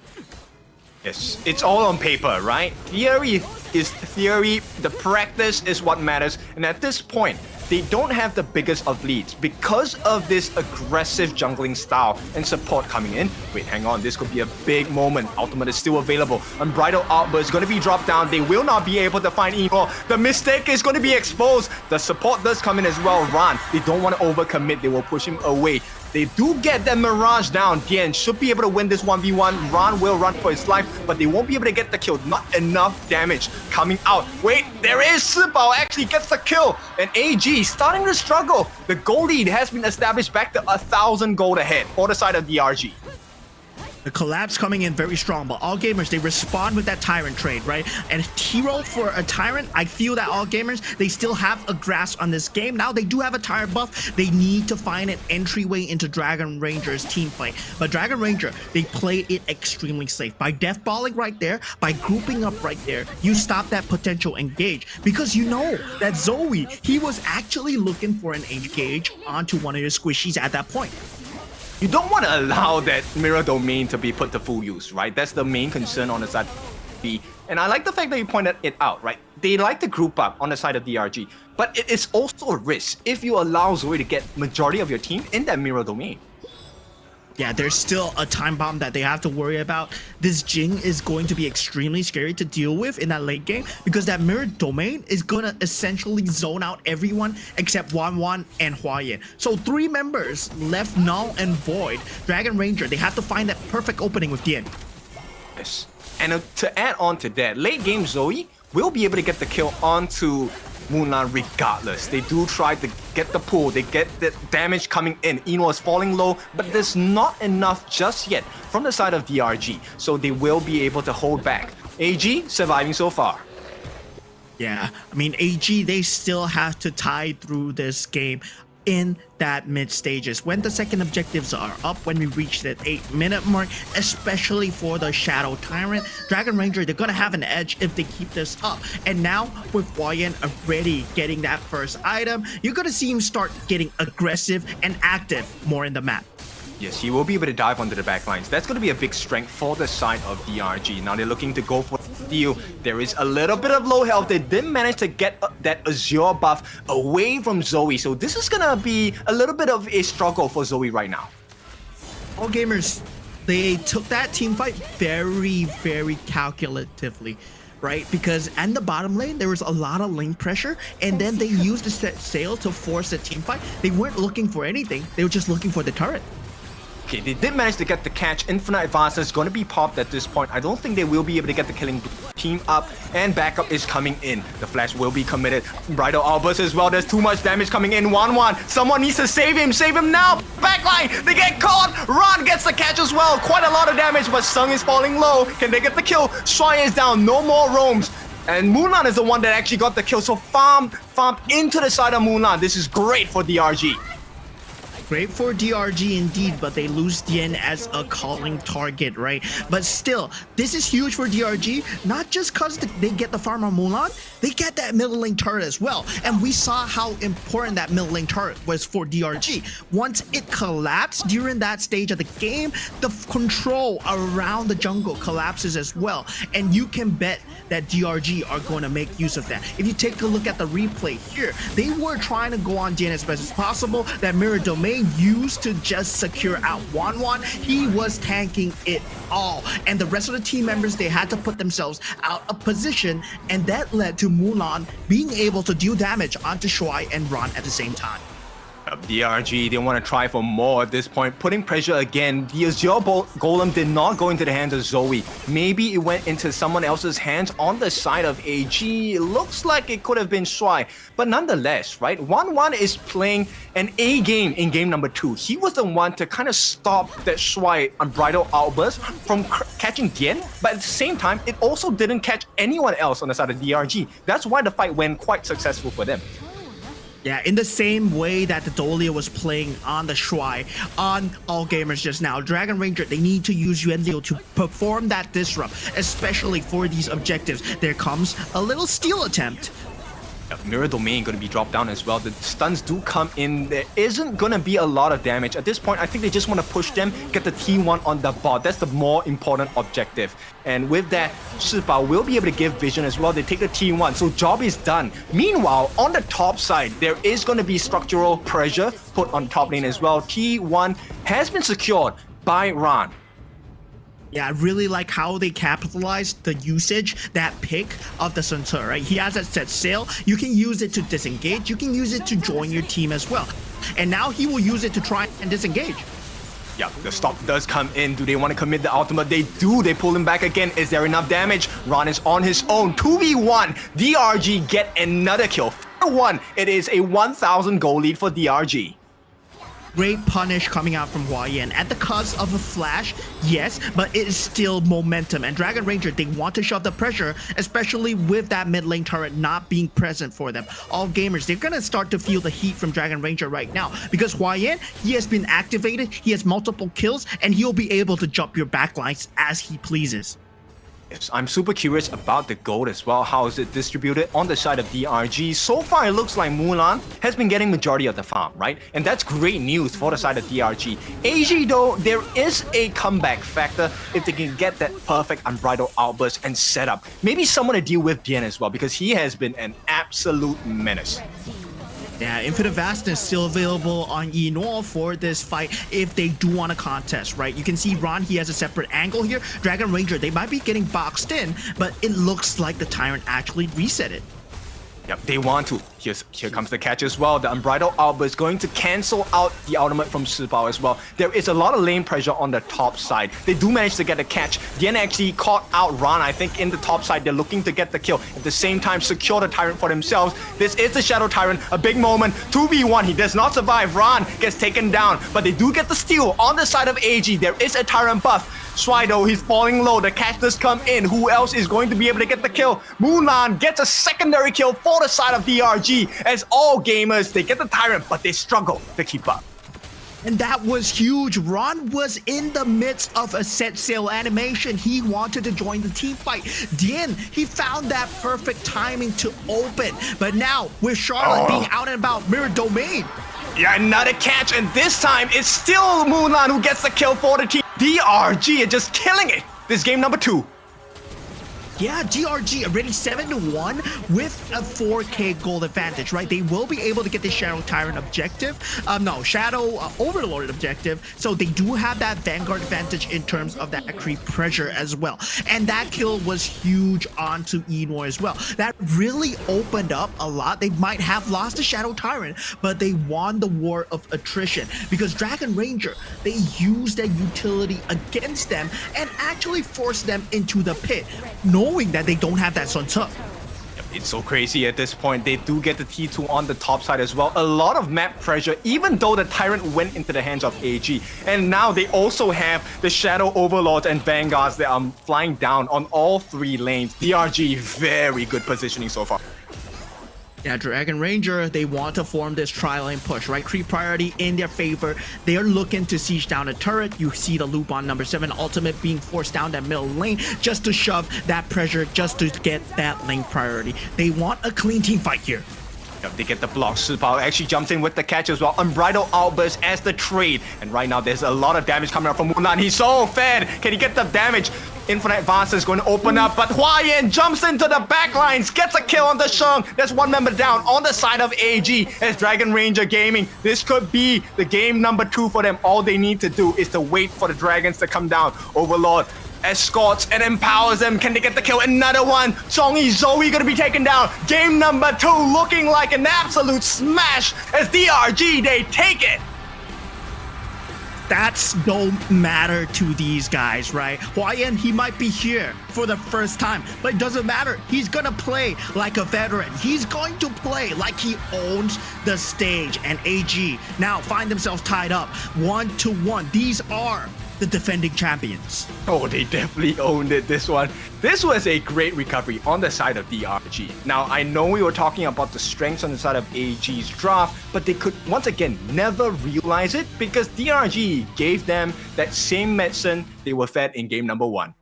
Yes, it's all on paper, right? Theory is theory, the practice is what matters, and at this point, they don't have the biggest of leads because of this aggressive jungling style and support coming in. Wait, hang on, this could be a big moment. Ultimate is still available. Unbridled Outburst is going to be dropped down. They will not be able to find Emo. The mistake is going to be exposed. The support does come in as well. Ran, they don't want to overcommit. They will push him away. They do get that Mirage down. Dian should be able to win this 1v1. Ran will run for his life, but they won't be able to get the kill. Not enough damage coming out. Wait, there is Sibao actually gets the kill. And AG starting to struggle. The goal lead has been established back to 1,000 gold ahead for the side of DRG. The collapse coming in very strong, but all gamers, they respond with that Tyrant trade, right? And hero for a Tyrant, I feel that all gamers, they still have a grasp on this game. Now they do have a Tyrant buff. They need to find an entryway into Dragon Ranger's team fight. But Dragon Ranger, they play it extremely safe. By deathballing right there, by grouping up right there, you stop that potential engage. Because you know that Zoe, he was actually looking for an engage onto one of your squishies at that point. You don't want to allow that mirror domain to be put to full use, right? That's the main concern on the side of B. And I like the fact that you pointed it out, right? They like to group up on the side of DRG, but it is also a risk if you allow Zoe to get majority of your team in that mirror domain. Yeah, there's still a time bomb that they have to worry about. This Jing is going to be extremely scary to deal with in that late game, because that mirror domain is going to essentially zone out everyone except Wan and Hwayen. So 3 members left null and void. Dragon Ranger, they have to find that perfect opening with Dian. Yes. And to add on to that, late game Zoe will be able to get the kill onto Mulan regardless. They do try to get the pull, they get the damage coming in. Eno is falling low, but there's not enough just yet from the side of DRG, so they will be able to hold back. AG surviving so far. Yeah, I mean, AG, they still have to tie through this game in that mid stages when the second objectives are up, when we reach that 8-minute mark, especially for the Shadow Tyrant. Dragon Ranger, they're gonna have an edge if they keep this up. And now with Hwayen already getting that first item, you're gonna see him start getting aggressive and active more in the map. Yes, he will be able to dive onto the backlines. That's going to be a big strength for the side of DRG. Now they're looking to go for steal. There is a little bit of low health. They didn't manage to get that Azure buff away from Zoe. So this is going to be a little bit of a struggle for Zoe right now. All gamers, they took that team fight very, very calculatively. Right, because in the bottom lane there was a lot of lane pressure, and then they used the set sail to force the team fight. They weren't looking for anything, they were just looking for the turret. Okay, they did manage to get the catch. Infinite Advance is going to be popped at this point. I don't think they will be able to get the killing team up, and backup is coming in. The flash will be committed. Bridal Outburst as well. There's too much damage coming in. 1-1. Someone needs to save him. Save him now. Backline. They get caught. Ron gets the catch as well. Quite a lot of damage, but Sung is falling low. Can they get the kill? Shuai is down. No more roams. And Moonlan is the one that actually got the kill. So farm into the side of Moonlan. This is great for DRG. Great for DRG indeed, but they lose Dian as a calling target, right? But still, this is huge for DRG, not just because they get the farm on Mulan, they get that middle lane turret as well. And we saw how important that middle lane turret was for DRG. Once it collapsed during that stage of the game, the control around the jungle collapses as well. And you can bet that DRG are going to make use of that. If you take a look at the replay here, they were trying to go on Dian as best as possible. That mirror domain used to just secure out 1-1, he was tanking it all, and the rest of the team members, they had to put themselves out of position, and that led to Mulan being able to deal damage onto Shuai and Ron at the same time. DRG, they want to try for more at this point, putting pressure again. The Azure Golem did not go into the hands of Zoe. Maybe it went into someone else's hands on the side of AG. It looks like it could have been Shuai, but nonetheless, right? 1-1 is playing an A game in game number 2. He was the one to kind of stop that Shuai Unbridled Outburst from catching Dian, but at the same time, it also didn't catch anyone else on the side of DRG. That's why the fight went quite successful for them. Yeah, in the same way that the Dolia was playing on the Shuai, on All Gamers just now, Dragon Ranger, they need to use Yuan Liu to perform that disrupt, especially for these objectives. There comes a little steal attempt. Mirror Domain going to be dropped down as well. The stuns do come in. There isn't going to be a lot of damage. At this point, I think they just want to push them, get the T1 on the bot. That's the more important objective. And with that, Shibao will be able to give vision as well. They take the T1, so job is done. Meanwhile, on the top side, there is going to be structural pressure put on top lane as well. T1 has been secured by Ran. Yeah, I really like how they capitalized the usage, that pick of the Centaur, right? He has that set sail. You can use it to disengage. You can use it to join your team as well. And now he will use it to try and disengage. Yeah, the stop does come in. Do they want to commit the ultimate? They do. They pull him back again. Is there enough damage? Ron is on his own. 2v1. DRG get another kill. 4-1. It is a 1,000 goal lead for DRG. Great punish coming out from Hua Yan at the cusp of a flash, yes, but it is still momentum. And Dragon Ranger, they want to shove the pressure, especially with that mid lane turret not being present for them. All Gamers, they're gonna start to feel the heat from Dragon Ranger right now because Hua Yan, he has been activated, he has multiple kills, and he'll be able to jump your backlines as he pleases. Yes, I'm super curious about the gold as well. How is it distributed on the side of DRG? So far, it looks like Mulan has been getting majority of the farm, right? And that's great news for the side of DRG. AG though, there is a comeback factor if they can get that perfect Unbridled Outburst and setup. Maybe someone to deal with Dian as well because he has been an absolute menace. Yeah, Infinite Vastness still available on Yinor for this fight if they do want a contest, right? You can see Ron, he has a separate angle here. Dragon Ranger, they might be getting boxed in, but it looks like the Tyrant actually reset it. Yep, they want to. Here comes the catch as well. The Unbridled Outburst is going to cancel out the ultimate from Shibao as well. There is a lot of lane pressure on the top side. They do manage to get a catch. Dian actually caught out Ran, I think, in the top side. They're looking to get the kill. At the same time, secure the Tyrant for themselves. This is the Shadow Tyrant. A big moment. 2v1. He does not survive. Ran gets taken down. But they do get the steal on the side of AG. There is a Tyrant buff. Shuai though, he's falling low. The catch does come in. Who else is going to be able to get the kill? Mulan gets a secondary kill for the side of DRG. As All Gamers, they get the Tyrant, but they struggle to keep up. And that was huge. Ron was in the midst of a set sail animation. He wanted to join the team fight. Dian, he found that perfect timing to open. But now, with Charlotte being out and about, Mirror Domain. Yeah, another catch, and this time it's still Mulan who gets the kill for the team. DRG are just killing it. This game number 2. Yeah, DRG already 7-1 with a 4K gold advantage, right? They will be able to get the Shadow Tyrant objective. Shadow Overlord objective. So they do have that Vanguard advantage in terms of that creep pressure as well. And that kill was huge onto Enor as well. That really opened up a lot. They might have lost the Shadow Tyrant, but they won the war of attrition because Dragon Ranger, they used their utility against them and actually forced them into the pit, knowing that they don't have that Sun Tzu. It's so crazy at this point. They do get the T2 on the top side as well. A lot of map pressure, even though the Tyrant went into the hands of AG. And now they also have the Shadow Overlords and Vanguards that are flying down on all 3 lanes. DRG, very good positioning so far. Yeah, Dragon Ranger, they want to form this tri-lane push, right? Creep priority in their favor. They are looking to siege down a turret. You see the loop on number 7 ultimate being forced down that middle lane just to shove that pressure, just to get that lane priority. They want a clean team fight here. Yep, they get the block. Sipao actually jumps in with the catch as well. Unbridled Outburst as the trade. And right now, there's a lot of damage coming out from Mulan. He's so fed. Can he get the damage? Infinite Vasa is going to open up, but Hua Yan jumps into the back lines, gets a kill on the Sheng. There's 1 member down on the side of AG as Dragon Ranger Gaming. This could be the game number 2 for them. All they need to do is to wait for the Dragons to come down. Overlord escorts and empowers them. Can they get the kill? Another one. Zhongyi Zoe gonna be taken down. Game number 2 looking like an absolute smash as DRG, they take it. That's don't matter to these guys, right? Hua Yan, he might be here for the first time, but it doesn't matter. He's gonna play like a veteran. He's going to play like he owns the stage. And AG now find themselves tied up 1-1. These are the defending champions. Oh, they definitely owned it, this one. This was a great recovery on the side of DRG. Now, I know we were talking about the strengths on the side of AG's draft, but they could, once again, never realize it because DRG gave them that same medicine they were fed in game number 1.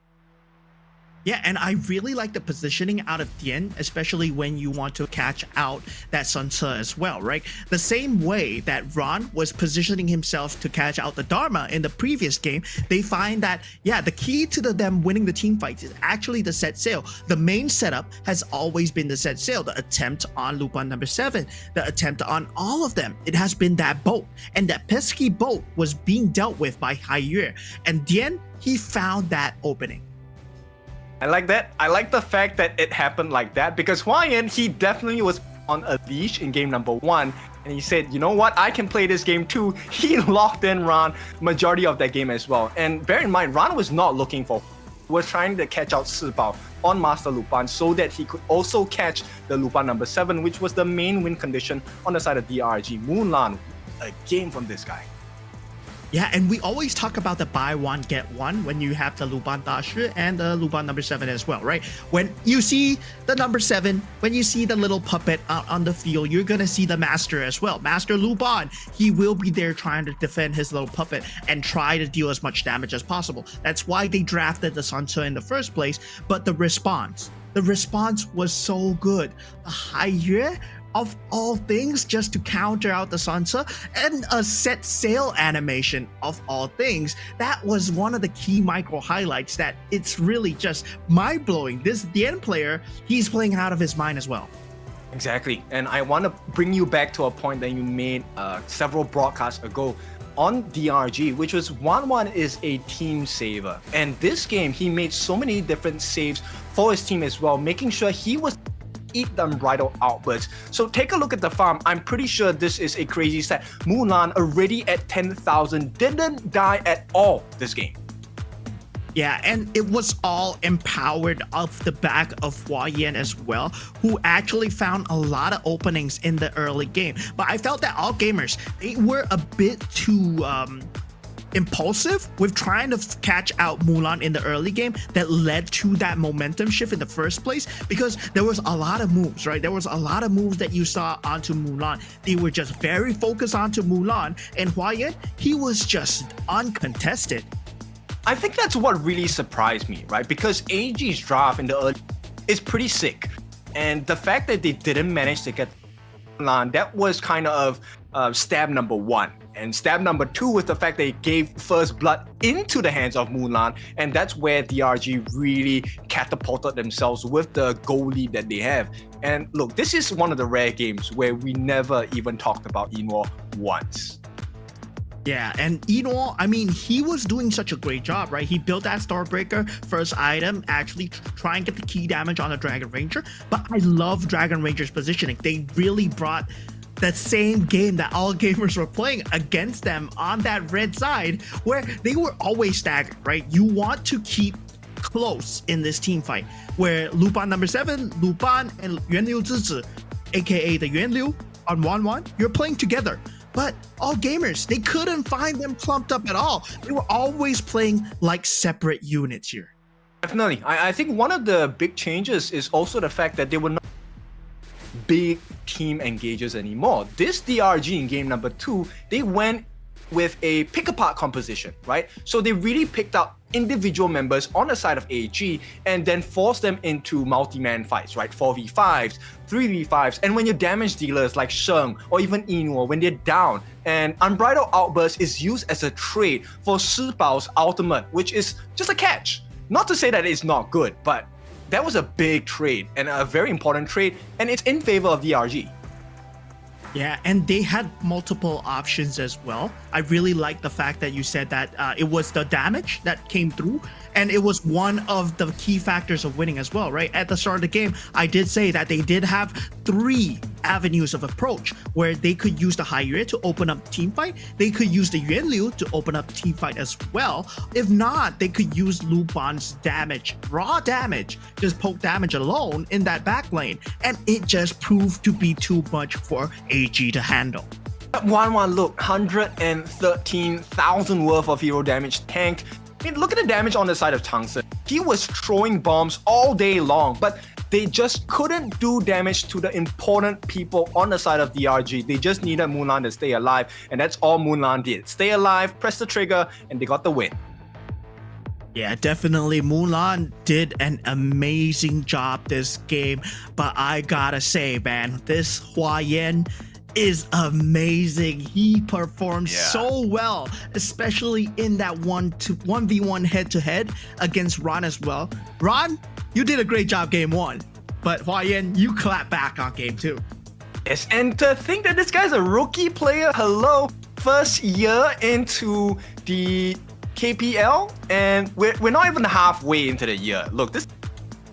Yeah, and I really like the positioning out of Tien, especially when you want to catch out that Sun Tzu as well, right? The same way that Ron was positioning himself to catch out the Dharma in the previous game, they find that, yeah, the key to them winning the team fights is actually the set sail. The main setup has always been the set sail, the attempt on Lupin number 7, the attempt on all of them. It has been that boat, and that pesky boat was being dealt with by Haiyue, and Tien, he found that opening. I like that. I like the fact that it happened like that because Hua Yan, he definitely was on a leash in game number 1 and he said, you know what, I can play this game too. He locked in Ron majority of that game as well. And bear in mind, Ron was not looking for, was trying to catch out Sipao on Master Lupin so that he could also catch the Lupin number 7, which was the main win condition on the side of DRG. Mulan, a game from this guy. Yeah, and we always talk about the buy one, get one when you have the Lupin Dashi and the Lupin number 7 as well, right? When you see the number 7, when you see the little puppet out on the field, you're gonna see the Master as well. Master Lupin, he will be there trying to defend his little puppet and try to deal as much damage as possible. That's why they drafted the Sun Tzu in the first place, but the response was so good. The Haiyue, of all things, just to counter out the Sun Tzu, and a set sail animation of all things. That was one of the key micro highlights that it's really just mind-blowing. The end player, he's playing out of his mind as well. Exactly, and I want to bring you back to a point that you made several broadcasts ago on DRG, which was 1-1 is a team saver. And this game, he made so many different saves for his team as well, making sure he was eat them bridal outbursts. So take a look at the farm. I'm pretty sure this is a crazy set. Mulan already at 10,000, didn't die at all this game. Yeah, and it was all empowered off the back of Hua Yan as well, who actually found a lot of openings in the early game. But I felt that all gamers, they were a bit too impulsive with trying to catch out Mulan in the early game that led to that momentum shift in the first place, because there was a lot of moves, right? There was a lot of moves that you saw onto Mulan. They were just very focused onto Mulan, and Hua Yan, he was just uncontested. I think that's what really surprised me, right? Because AG's draft in the early is pretty sick. And the fact that they didn't manage to get Mulan, that was kind of stab number 1. And stab number 2 was the fact they gave first blood into the hands of Mulan, and that's where DRG really catapulted themselves with the goal lead that they have. And look, this is one of the rare games where we never even talked about Inor once. Yeah, and Inor, I mean, he was doing such a great job, right? He built that Starbreaker first item, actually try and get the key damage on the Dragon Ranger. But I love Dragon Ranger's positioning. They really brought that same game that all gamers were playing against them on that red side, where they were always staggered, right? You want to keep close in this team fight, where Lupan number 7, Lupan and Yuanliu Zizi, aka the Yuanliu, on 1-1, you're playing together. But all gamers, they couldn't find them clumped up at all. They were always playing like separate units here. Definitely. I think one of the big changes is also the fact that they were not big team engagers anymore. This DRG in game number 2, they went with a pick-apart composition, right? So they really picked out individual members on the side of AG and then forced them into multi-man fights, right? 4v5s, 3v5s, and when your damage dealers like Sheng or even Inor, when they're down, and Unbridled Outburst is used as a trade for Shi Bao's ultimate, which is just a catch. Not to say that it's not good, but that was a big trade and a very important trade, and it's in favor of DRG. Yeah, and they had multiple options as well. I really like the fact that you said that it was the damage that came through, and it was one of the key factors of winning as well, right? At the start of the game, I did say that they did have 3 avenues of approach, where they could use the Haiyue to open up team fight, they could use the Yuanliu to open up team fight as well. If not, they could use Lupan's damage, raw damage, just poke damage alone in that back lane, and it just proved to be too much for AG to handle. 1-1, look, 113,000 worth of hero damage tanked. I mean, look at the damage on the side of Chang'e. He was throwing bombs all day long, but they just couldn't do damage to the important people on the side of DRG. They just needed Mulan to stay alive, and that's all Mulan did. Stay alive, press the trigger, and they got the win. Yeah, definitely. Mulan did an amazing job this game, but I gotta say, man, this Hua Yan is amazing. He performed so well, especially in that 1v1 head-to-head against Ron as well. Ron, you did a great job game 1, but Hua Yan, you clapped back on game 2. Yes, and to think that this guy's a rookie player, hello, first year into the KPL, and we're not even halfway into the year. Look, this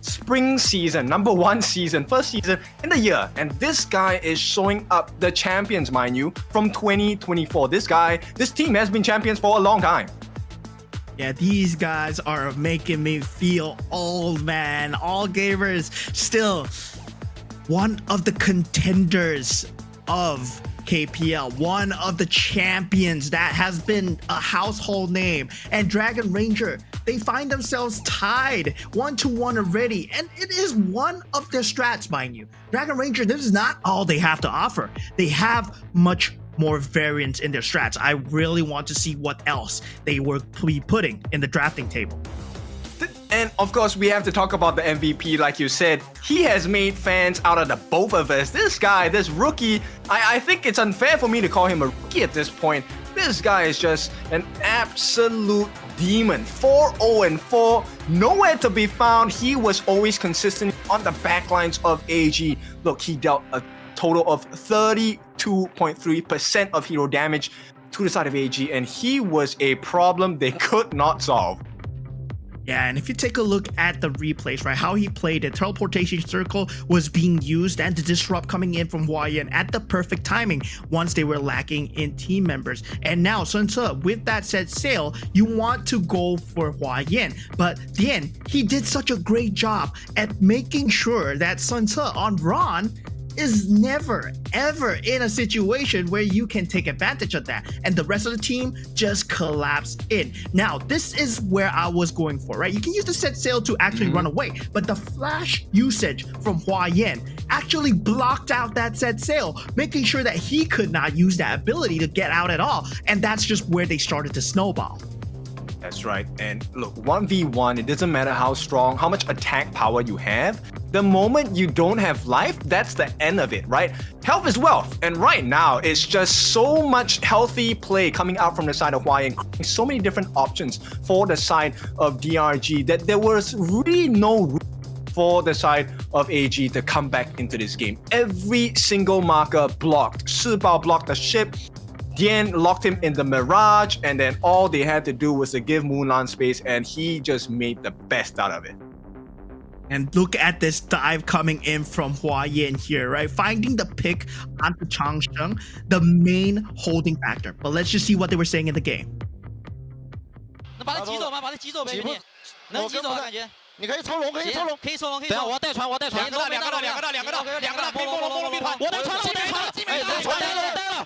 spring season, number 1 season, first season in the year, and this guy is showing up the champions, mind you, from 2024. This team has been champions for a long time. Yeah, these guys are making me feel old, man. All gamers, still one of the contenders of KPL, one of the champions that has been a household name. And Dragon Ranger, they find themselves tied 1-1 already, and it is one of their strats, mind you. Dragon Ranger, this is not all they have to offer. They have much more variance in their strats. I really want to see what else they will be putting in the drafting table. And of course, we have to talk about the MVP, like you said. He has made fans out of the both of us. This guy, this rookie, I think it's unfair for me to call him a rookie at this point. This guy is just an absolute demon. 4-0-4, nowhere to be found. He was always consistent on the backlines of AG. Look, he dealt a total of 32.3% of hero damage to the side of AG, and he was a problem they could not solve. Yeah, and if you take a look at the replays, right, how he played it, teleportation circle was being used and the disrupt coming in from Hua Yan at the perfect timing once they were lacking in team members. And now Sun Ce, with that set sail, you want to go for Hua Yan, but then he did such a great job at making sure that Sun Ce on Ron is never ever in a situation where you can take advantage of that, and the rest of the team just collapsed in. Now this is where I was going for, right? You can use the set sail to actually run away, but the flash usage from Hua Yan actually blocked out that set sail, making sure that he could not use that ability to get out at all, and that's just where they started to snowball. That's right. And look, 1v1, it doesn't matter how strong, how much attack power you have. The moment you don't have life, that's the end of it, right? Health is wealth, and right now it's just so much healthy play coming out from the side of Hua Yin, so many different options for the side of DRG that there was really no room for the side of AG to come back into this game. Every single marker blocked. Shibao blocked the ship, Dian locked him in the Mirage, and then all they had to do was to give Mulan space, and he just made the best out of it. And look at this dive coming in from Hua Yin here, right? Finding the pick onto Changsheng, the main holding factor. But let's just see what they were saying in the game. 能把他击走吗？把他击走呗，兄弟。能击走啊，感觉。你可以抽龙，可以抽龙，可以抽龙，可以抽。等下我要带船，我带船。两个大，冰魔龙兵团。我带船了，我带船了，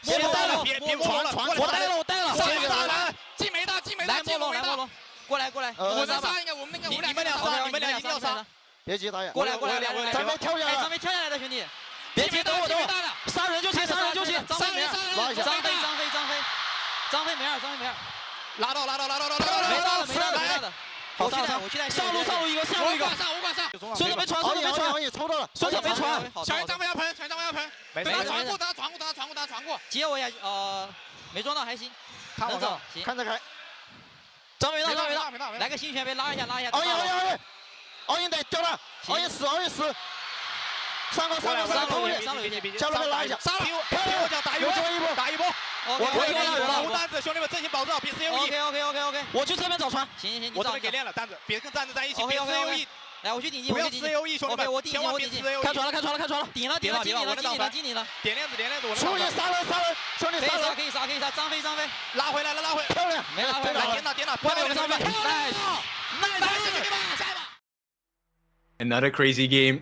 我带了，我带了。上一个来，进没的，来魔龙，过来。我再杀一个，我们那个你们俩杀，你们俩一定要杀。别急，导演。过来，咱们跳下来，咱们跳下来的兄弟。别急，等我。杀人就行。张飞没二。拉到。没到。我去带。上路一个。我管上。孙子没传。抽到了。孙子没传。小人张飞要喷。等他传过。接我一下，没撞到还行。能走，行。看着开。张飞到。来个新旋飞拉一下。奥运得掉了，奥运死。上路，加入拉一下，杀了，漂亮，打一波。我单子，兄弟们阵型保持好，别 COE。OK。我去这边找船。行，我这边给练了单子，别跟单子在一起，别 COE。来，我去顶击，不要 COE， 兄弟们，千万别 COE。看船了，顶了，经你了。点链子，我出去杀人，兄弟杀人，可以杀，张飞，拉回来，漂亮，没拉回来，点了，外面有个张飞 ，nice， Another crazy game.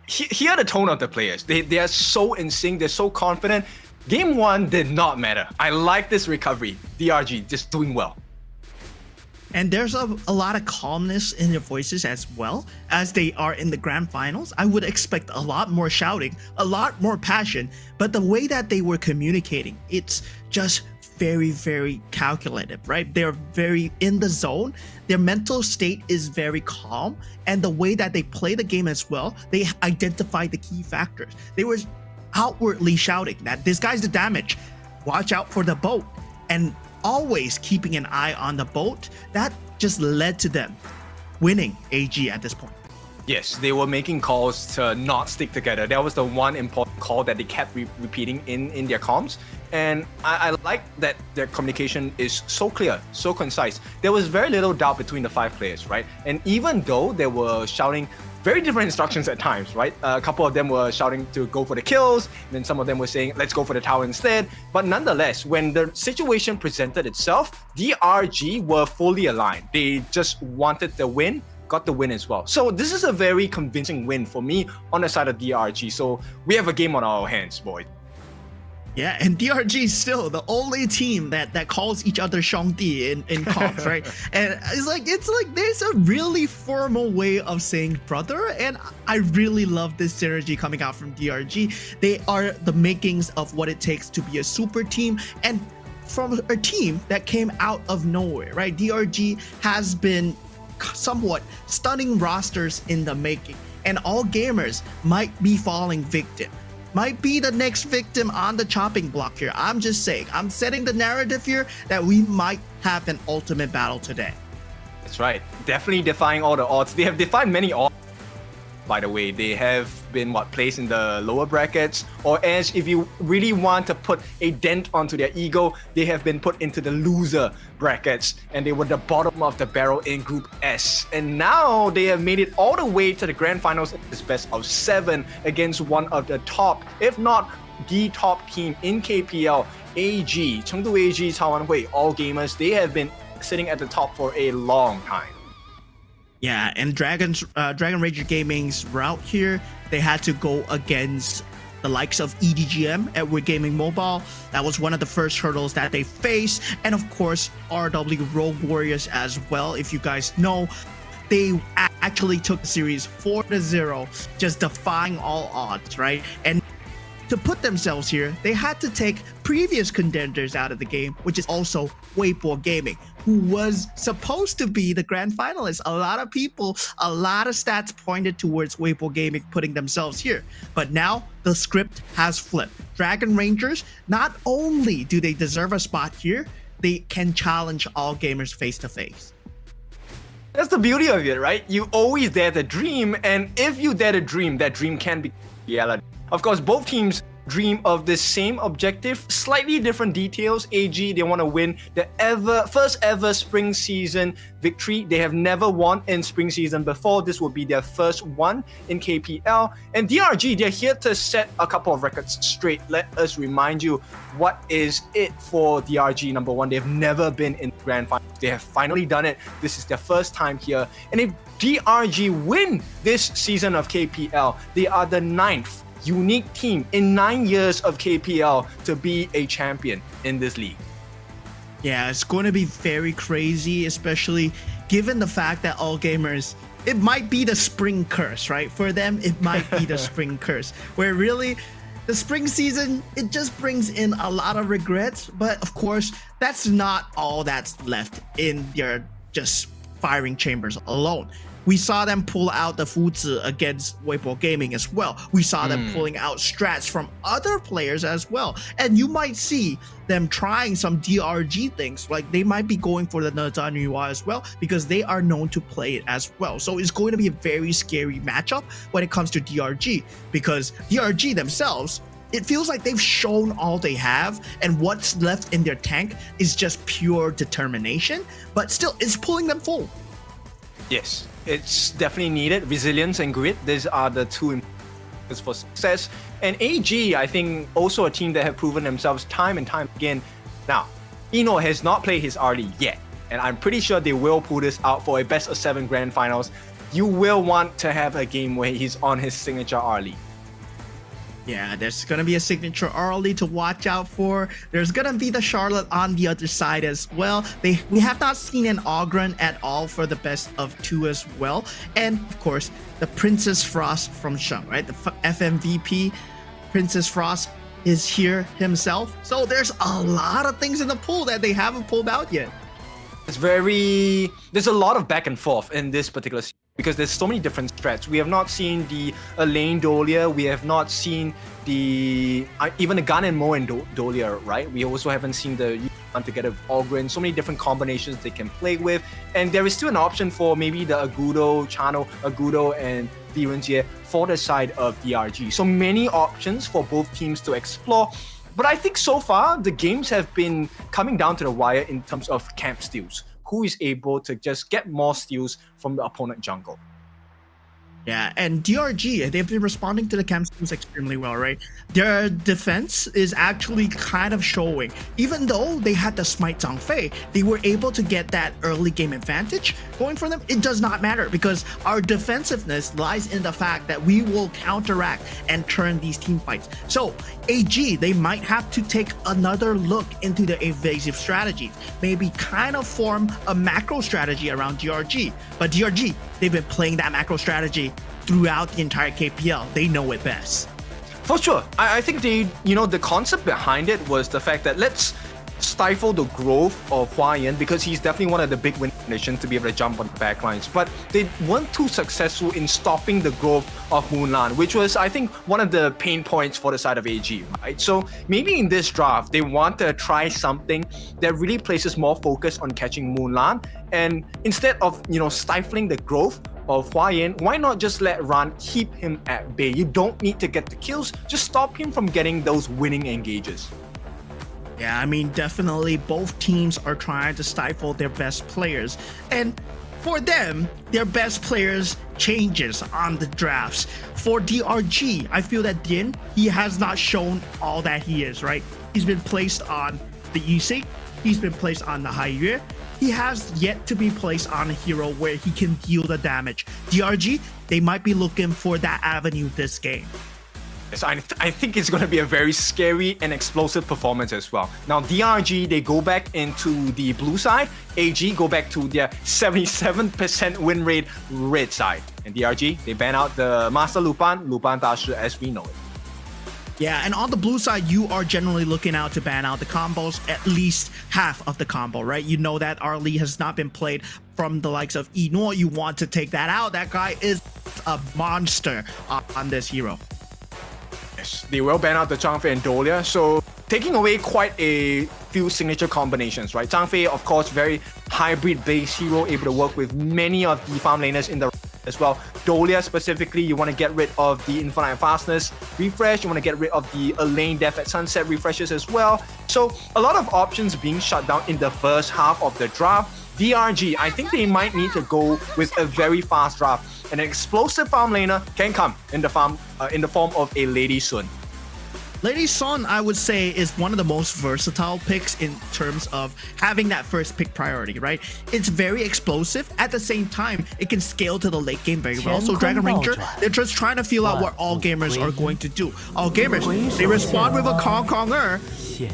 Hear the tone of the players. They are so in sync. They're so confident. Game 1 did not matter. I like this recovery. DRG just doing well. And there's a lot of calmness in their voices as well, as they are in the grand finals. I would expect a lot more shouting, a lot more passion, but the way that they were communicating, it's just very, very calculated, right? They're very in the zone. Their mental state is very calm, and the way that they play the game as well, they identify the key factors. They were outwardly shouting that this guy's the damage, watch out for the boat, and always keeping an eye on the boat. That just led to them winning AG at this point. Yes, they were making calls to not stick together. That was the one important call that they kept repeating in their comms. And I like that their communication is so clear, so concise. There was very little doubt between the 5 players, right? And even though they were shouting very different instructions at times, right? A couple of them were shouting to go for the kills, and then some of them were saying, let's go for the tower instead. But nonetheless, when the situation presented itself, DRG were fully aligned. They just wanted the win, got the win as well. So this is a very convincing win for me on the side of DRG. So we have a game on our hands, boys. Yeah, and DRG is still the only team that calls each other Shangdi in comps, right? And it's like there's a really formal way of saying brother, and I really love this synergy coming out from DRG. They are the makings of what it takes to be a super team, and from a team that came out of nowhere, right? DRG has been somewhat stunning rosters in the making, and all gamers might be falling victim. Might be the next victim on the chopping block here. I'm just saying, I'm setting the narrative here that we might have an ultimate battle today. That's right. Definitely defying all the odds. They have defied many odds. By the way, they have been placed in the lower brackets, or as if you really want to put a dent onto their ego, they have been put into the loser brackets, and they were the bottom of the barrel in Group S. And now they have made it all the way to the grand finals in this best of 7 against one of the top, if not the top team in KPL, AG, Chengdu AG, Caowanhui, all gamers. They have been sitting at the top for a long time. Yeah, and Dragon Rager Gaming's route here, they had to go against the likes of EDGM, Edward Gaming Mobile. That was one of the first hurdles that they faced. And of course, RW Rogue Warriors as well. If you guys know, they actually took the series 4-0, just defying all odds, right? And to put themselves here, they had to take previous contenders out of the game, which is also Weibo Gaming, who was supposed to be the grand finalist. A lot of people, a lot of stats pointed towards Weibo Gaming putting themselves here. But now the script has flipped. Dragon Rangers, not only do they deserve a spot here, they can challenge all gamers face to face. That's the beauty of it, right? You always dare to dream, and if you dare to dream, that dream can be reality. Of course, both teams dream of the same objective, slightly different details. AG, they want to win the first ever spring season victory. They have never won in spring season before. This will be their first one in KPL. And DRG, they're here to set a couple of records straight. Let us remind you what is it for DRG. Number one, they've never been in the grand final. They have finally done it. This is their first time here. And if DRG win this season of KPL, they are the 9th unique team in 9 years of KPL to be a champion in this league. Yeah, it's going to be very crazy, especially given the fact that all gamers, it might be the spring curse, right? For them, it might be the spring curse, where really the spring season, it just brings in a lot of regrets. But of course, that's not all that's left in their just firing chambers alone. We saw them pull out the Fuzi against Weibo Gaming as well. We saw them pulling out strats from other players as well. And you might see them trying some DRG things, like they might be going for the Nezanua as well, because they are known to play it as well. So it's going to be a very scary matchup when it comes to DRG, because DRG themselves, it feels like they've shown all they have, and what's left in their tank is just pure determination, but still it's pulling them full. Yes, it's definitely needed. Resilience and grit, these are the two importance for success. And AG, I think, also a team that have proven themselves time and time again. Now, Ino has not played his early yet, and I'm pretty sure they will pull this out for a best of 7 grand finals. You will want to have a game where he's on his signature early. Yeah, there's going to be a signature early to watch out for. There's going to be the Charlotte on the other side as well. We have not seen an Ogren at all for the best of 2 as well. And of course, the Princess Frost from Sheng, right? The FMVP Princess Frost is here himself. So there's a lot of things in the pool that they haven't pulled out yet. There's a lot of back and forth in this particular season, because there's so many different strats. We have not seen the Elaine Dolia. We have not seen the even the Gun and Mo and Dolia, right? We also haven't seen the Yuan together with Ogren. So many different combinations they can play with. And there is still an option for maybe the Agudo and Virenjie for the side of DRG. So many options for both teams to explore. But I think so far, the games have been coming down to the wire in terms of camp steals. Who is able to just get more steals from the opponent jungle. Yeah, and DRG, they've been responding to the camp steals extremely well, right? Their defense is actually kind of showing. Even though they had the Smite Zhangfei, they were able to get that early game advantage going for them. It does not matter, because our defensiveness lies in the fact that we will counteract and turn these team fights. So AG, they might have to take another look into the evasive strategies, maybe kind of form a macro strategy around DRG. But DRG, they've been playing that macro strategy throughout the entire KPL. They know it best. For sure. I think the concept behind it was the fact that let's stifle the growth of Hua Yan, because he's definitely one of the big win conditions to be able to jump on the backlines. But they weren't too successful in stopping the growth of Moonlan, which was, I think, one of the pain points for the side of AG, right? So maybe in this draft, they want to try something that really places more focus on catching Moonlan. And instead of, stifling the growth of Hua Yan, why not just let Ran keep him at bay? You don't need to get the kills, just stop him from getting those winning engages. Yeah, I mean, definitely both teams are trying to stifle their best players. And for them, their best players changes on the drafts. For DRG, I feel that Din, he has not shown all that he is, right? He's been placed on the Yixing, he's been placed on the Haiyue. He has yet to be placed on a hero where he can deal the damage. DRG, they might be looking for that avenue this game. Yes, I think it's going to be a very scary and explosive performance as well. Now, DRG, they go back into the blue side. AG go back to their 77% win rate red side. And DRG, they ban out the Master Lupan, Lupan Dashi as we know it. Yeah, and on the blue side, you are generally looking out to ban out the combos, at least half of the combo, right? You know that Arlie has not been played from the likes of Eno. You want to take that out. That guy is a monster on this hero. Yes, they will ban out the Zhang Fei and Dolia, so taking away quite a few signature combinations, right? Zhang Fei, of course, very hybrid base hero, able to work with many of the farm laners in the as well. Dolia specifically, you want to get rid of the Infinite Fastness refresh, you want to get rid of the Elaine Death at Sunset refreshes as well. So a lot of options being shut down in the first half of the draft. DRG, I think they might need to go with a very fast draft. An explosive farm laner can come in the form of a Lady Sun. Lady Sun, I would say, is one of the most versatile picks in terms of having that first pick priority, right? It's very explosive. At the same time, it can scale to the late game very well. So Dragon Ranger, they're just trying to feel out what all gamers are going to do. All gamers, they respond with a Konger.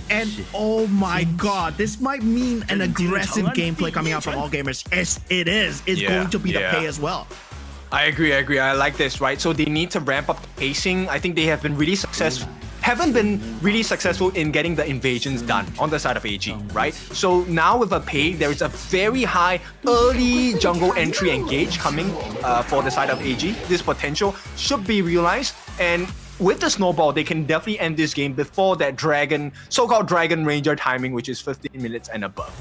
And oh my god, this might mean an aggressive gameplay coming out from all gamers. Yes, it is. It's going to be the pay as well. I agree. I like this, right? So they need to ramp up the pacing. I think they have been really successful. Haven't been really successful in getting the invasions done on the side of AG, right? So now with a pay, there is a very high early jungle entry engage coming for the side of AG. This potential should be realized, and with the snowball, they can definitely end this game before that so-called Dragon Ranger timing, which is 15 minutes and above.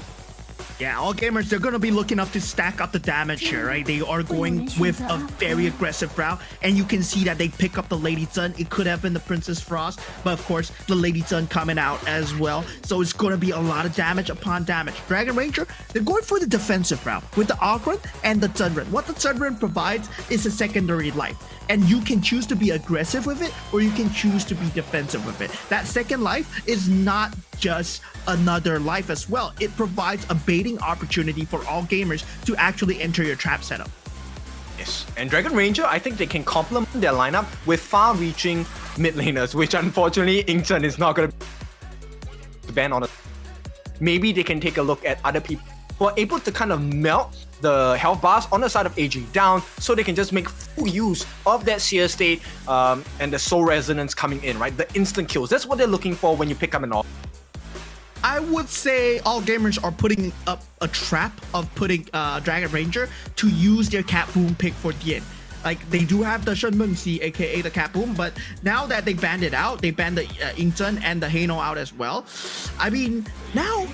Yeah, all gamers, they're going to be looking up to stack up the damage here, right? They are going with a very aggressive route, and you can see that they pick up the Lady Sun. It could have been the Princess Frost, but of course, the Lady Sun coming out as well. So it's going to be a lot of damage upon damage. Dragon Ranger, they're going for the defensive route with the Ogren and the Zunren. What the Zunren provides is a secondary life, and you can choose to be aggressive with it, or you can choose to be defensive with it. That second life is not just another life as well. It provides a baiting opportunity for all gamers to actually enter your trap setup. Yes, and Dragon Ranger, I think they can complement their lineup with far-reaching mid laners, which unfortunately Ingchen is not going to ban on it. Maybe they can take a look at other people who are able to kind of melt the health bars on the side of AG down, so they can just make full use of that Seer state and the soul resonance coming in, right? The instant kills. That's what they're looking for when you pick up an all. I would say all gamers are putting up a trap of putting Dragon Ranger to use their Cat Boom pick for Dian. Like, they do have the Shen Mengxi, aka the Cat Boom, but now that they banned it out, they banned the Ingchen and the Heino out as well. I mean, now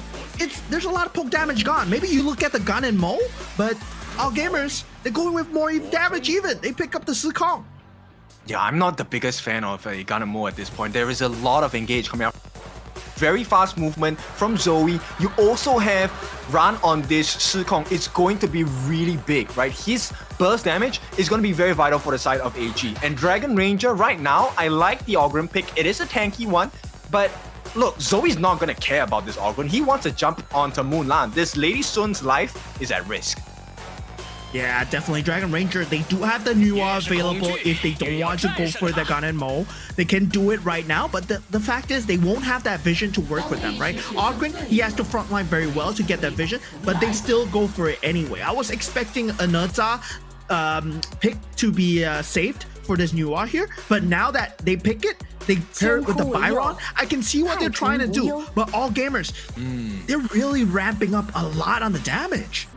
there's a lot of poke damage gone. Maybe you look at the Gun and Mo, but all gamers, they're going with more damage even. They pick up the Sikong. Yeah, I'm not the biggest fan of Gun and Mo at this point. There is a lot of engage coming out. Very fast movement from Zoe. You also have run on this Sikong. It's going to be really big, right? His burst damage is going to be very vital for the side of AG. And Dragon Ranger, right now, I like the Ogren pick. It is a tanky one, but look, Zoe's not going to care about this Ogren. He wants to jump onto Moonlan. This Lady Sun's life is at risk. Yeah, definitely. Dragon Ranger, they do have the Nuwa available if they don't want to go for the Gun and Mo. They can do it right now, but the fact is they won't have that vision to work with them, right? Ogren, he has to frontline very well to get that vision, but they still go for it anyway. I was expecting a Neza pick to be saved for this Nuwa here, but now that they pick it, they pair it with the Byron. I can see what they're trying to do, but all gamers, they're really ramping up a lot on the damage.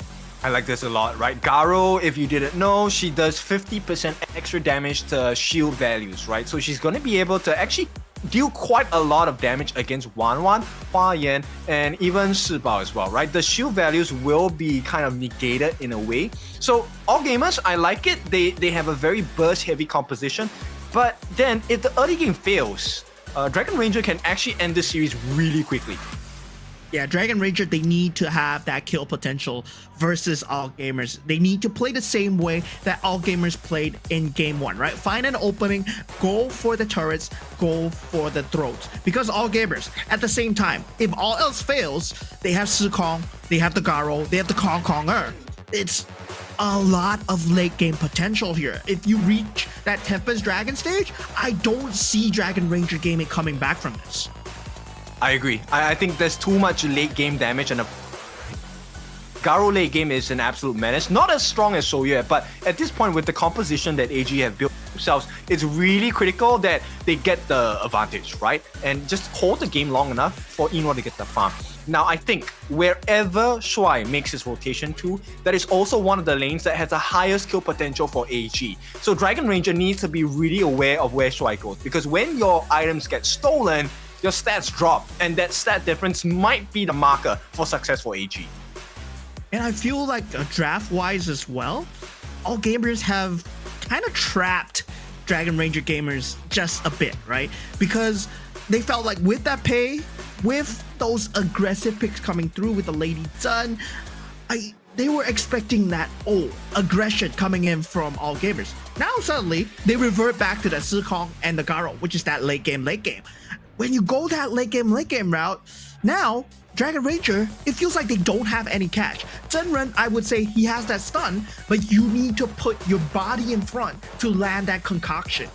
I like this a lot, right? Garo, if you didn't know, she does 50% extra damage to shield values, right? So she's going to be able to actually deal quite a lot of damage against Wanwan, Hua Yan, and even Shibao as well, right? The shield values will be kind of negated in a way. So all gamers, I like it. They have a very burst-heavy composition. But then if the early game fails, Dragon Ranger can actually end the series really quickly. Yeah, Dragon Ranger, they need to have that kill potential versus all gamers. They need to play the same way that all gamers played in game one, right? Find an opening, go for the turrets, go for the throats. Because all gamers, at the same time, if all else fails, they have Sikong, they have the Garo, they have the Konger. It's a lot of late game potential here. If you reach that Tempest Dragon stage, I don't see Dragon Ranger gaming coming back from this. I agree. I think there's too much late game damage, and Garo late game is an absolute menace. Not as strong as Soye, but at this point with the composition that AG have built, themselves, it's really critical that they get the advantage, right? And just hold the game long enough for Eno to get the farm. Now, I think wherever Shuai makes his rotation to, that is also one of the lanes that has the highest kill potential for AG. So Dragon Ranger needs to be really aware of where Shuai goes, because when your items get stolen, your stats drop, and that stat difference might be the marker for success for AG. And I feel like draft-wise as well, all gamers have kind of trapped Dragon Ranger gamers just a bit, right? Because they felt like with that pay, with those aggressive picks coming through with the Lady Zun, they were expecting that, aggression coming in from all gamers. Now suddenly, they revert back to the Sikong and the Garo, which is that late game. When you go that late game route, now, Dragon Ranger, it feels like they don't have any catch. Zhenren, I would say he has that stun, but you need to put your body in front to land that concoction.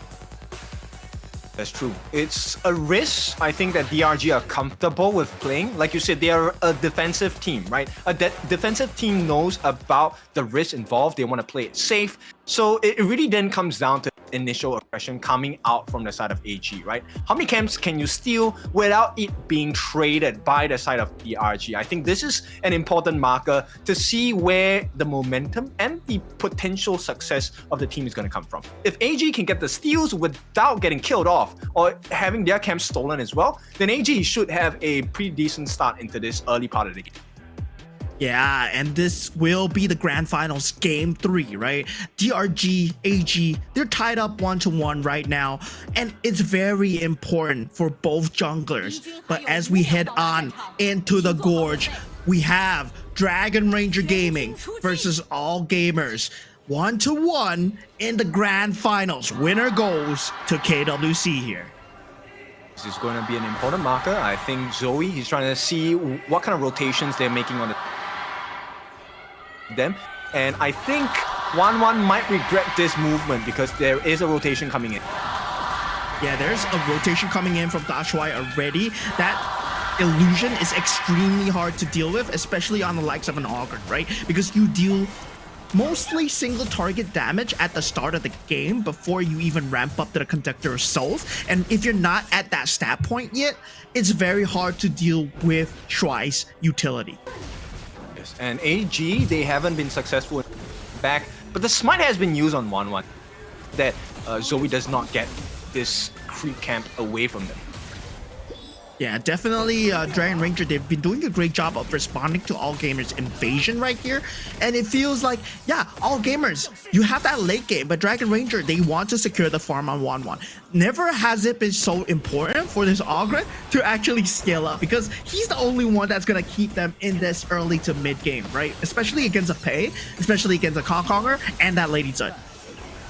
That's true. It's a risk I think that DRG are comfortable with playing. Like you said, they are a defensive team, right? A defensive team knows about the risk involved. They want to play it safe. So it really then comes down to initial aggression coming out from the side of AG, right? How many camps can you steal without it being traded by the side of DRG? I think this is an important marker to see where the momentum and the potential success of the team is going to come from. If AG can get the steals without getting killed off or having their camp stolen as well, then AG should have a pretty decent start into this early part of the game. Yeah, and this will be the grand finals game 3, right? DRG, AG, they're tied up 1-1 right now, and it's very important for both junglers. But as we head on into the Gorge, we have Dragon Ranger Gaming versus All Gamers. 1-1 in the grand finals. Winner goes to KWC here. This is going to be an important marker. I think Zoe, he's trying to see what kind of rotations they're making on them. And I think 1-1 might regret this movement because there is a rotation coming in. Yeah, there's a rotation coming in from Dashuai already. That illusion is extremely hard to deal with, especially on the likes of an Augur, right? Because you deal mostly single target damage at the start of the game before you even ramp up to the Conductor of Souls. And if you're not at that stat point yet, it's very hard to deal with Shuai's utility. And AG, they haven't been successful back, but the smite has been used on 1-1 that Zoe does not get this creep camp away from them. Yeah, definitely Dragon Ranger, they've been doing a great job of responding to All Gamers' invasion right here. And it feels like, yeah, All Gamers, you have that late game, but Dragon Ranger, they want to secure the farm on 1-1. Never has it been so important for this Augur to actually scale up because he's the only one that's going to keep them in this early to mid game, right? Especially against a Pei, especially against a Conqueror and that Lady Zun.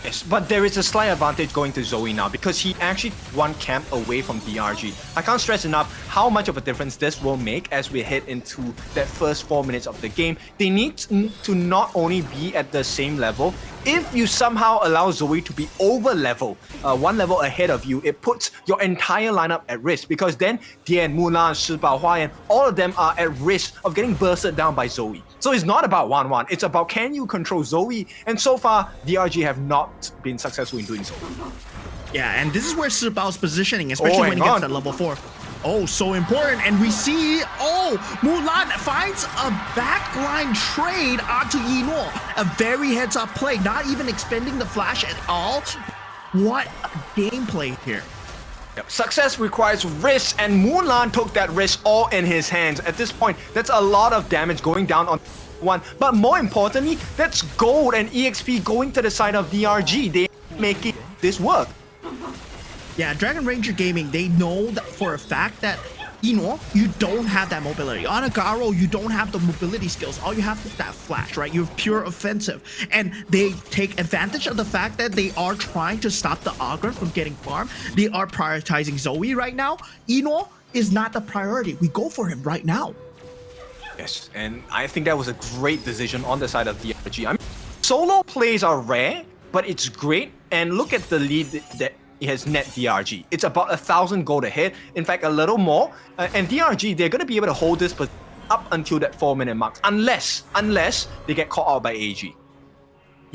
Yes, but there is a slight advantage going to Zoe now because he actually one camp away from DRG. I can't stress enough how much of a difference this will make as we head into that first 4 minutes of the game. They need to not only be at the same level. If you somehow allow Zoe to be over level, one level ahead of you, it puts your entire lineup at risk because then Dian, Mulan, Shi Bao, Hua Yan, all of them are at risk of getting bursted down by Zoe. So it's not about 1-1, it's about can you control Zoe, and so far DRG have not been successful in doing so. Yeah, and this is where Shi Bao's positioning, especially when he gets at level 4. Oh, so important. And we see, Mulan finds a backline trade onto Yinor. A very heads-up play, not even expending the flash at all. What a gameplay here. Yep. Success requires risk, and Mulan took that risk all in his hands. At this point, that's a lot of damage going down on one. But more importantly, that's gold and EXP going to the side of DRG. They making this work. Yeah, Dragon Ranger Gaming, they know that for a fact that, you don't have that mobility. On a Garo, you don't have the mobility skills. All you have is that flash, right? You're pure offensive. And they take advantage of the fact that they are trying to stop the Augur from getting farmed. They are prioritizing Zoe right now. is not the priority. We go for him right now. Yes, and I think that was a great decision on the side of DRG. I mean, solo plays are rare, but it's great. And look at the lead that it has net DRG. It's about 1,000 gold ahead. In fact, a little more. And DRG, they're going to be able to hold this up until that 4-minute mark, unless they get caught out by AG.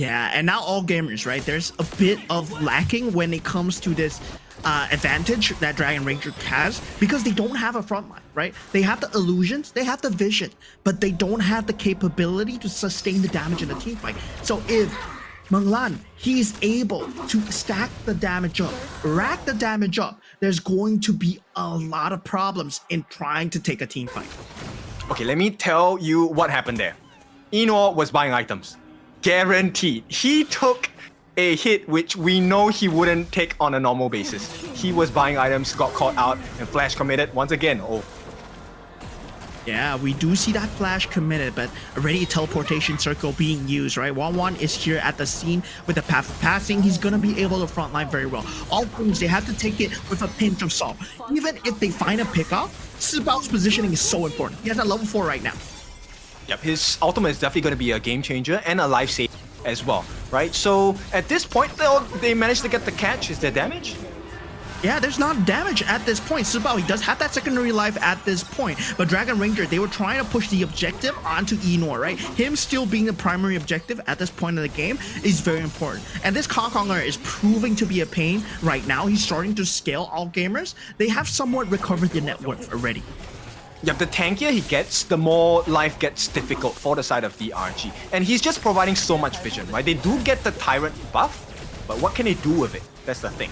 Yeah, and now all gamers, right? There's a bit of lacking when it comes to this advantage that Dragon Ranger has because they don't have a frontline, right? They have the illusions, they have the vision, but they don't have the capability to sustain the damage in a team fight. So if Menglan, he's able to stack the damage up, rack the damage up, there's going to be a lot of problems in trying to take a team fight. Okay, let me tell you what happened there. Enor was buying items. Guaranteed. He took a hit which we know he wouldn't take on a normal basis. He was buying items, got caught out, and flash committed once again. Oh. Yeah, we do see that flash committed, but already a teleportation circle being used, right? Wan is here at the scene with the path of passing. He's going to be able to frontline very well. All things, they have to take it with a pinch of salt. Even if they find a pickoff, Sibao's positioning is so important. He has a level 4 right now. Yep, his ultimate is definitely going to be a game changer and a life saver as well, right? So at this point, they managed to get the catch. Is there damage? Yeah, there's not damage at this point. Sibao, he does have that secondary life at this point, but Dragon Ranger, they were trying to push the objective onto Enor, right? Him still being the primary objective at this point of the game is very important. And this Kokonger is proving to be a pain right now. He's starting to scale all gamers. They have somewhat recovered their net worth already. Yep, the tankier he gets, the more life gets difficult for the side of DRG. And he's just providing so much vision, right? They do get the Tyrant buff, but what can they do with it? That's the thing.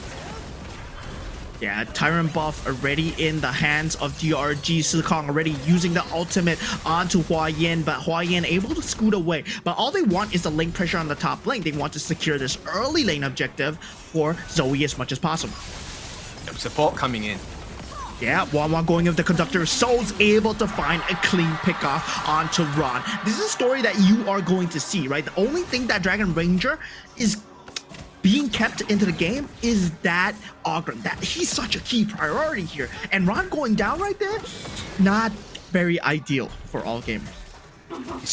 Yeah, Tyrant buff already in the hands of DRG. Sikong already using the ultimate onto Hua Yin, but Hua Yin able to scoot away. But all they want is the lane pressure on the top lane. They want to secure this early lane objective for Zoe as much as possible. Yep, support coming in. Yeah, Wan going with the conductor. Soul's able to find a clean pickoff onto Ron. This is a story that you are going to see, right? The only thing that Dragon Ranger is being kept into the game is that Ogren. That he's such a key priority here. And Ron going down right there, not very ideal for all gamers.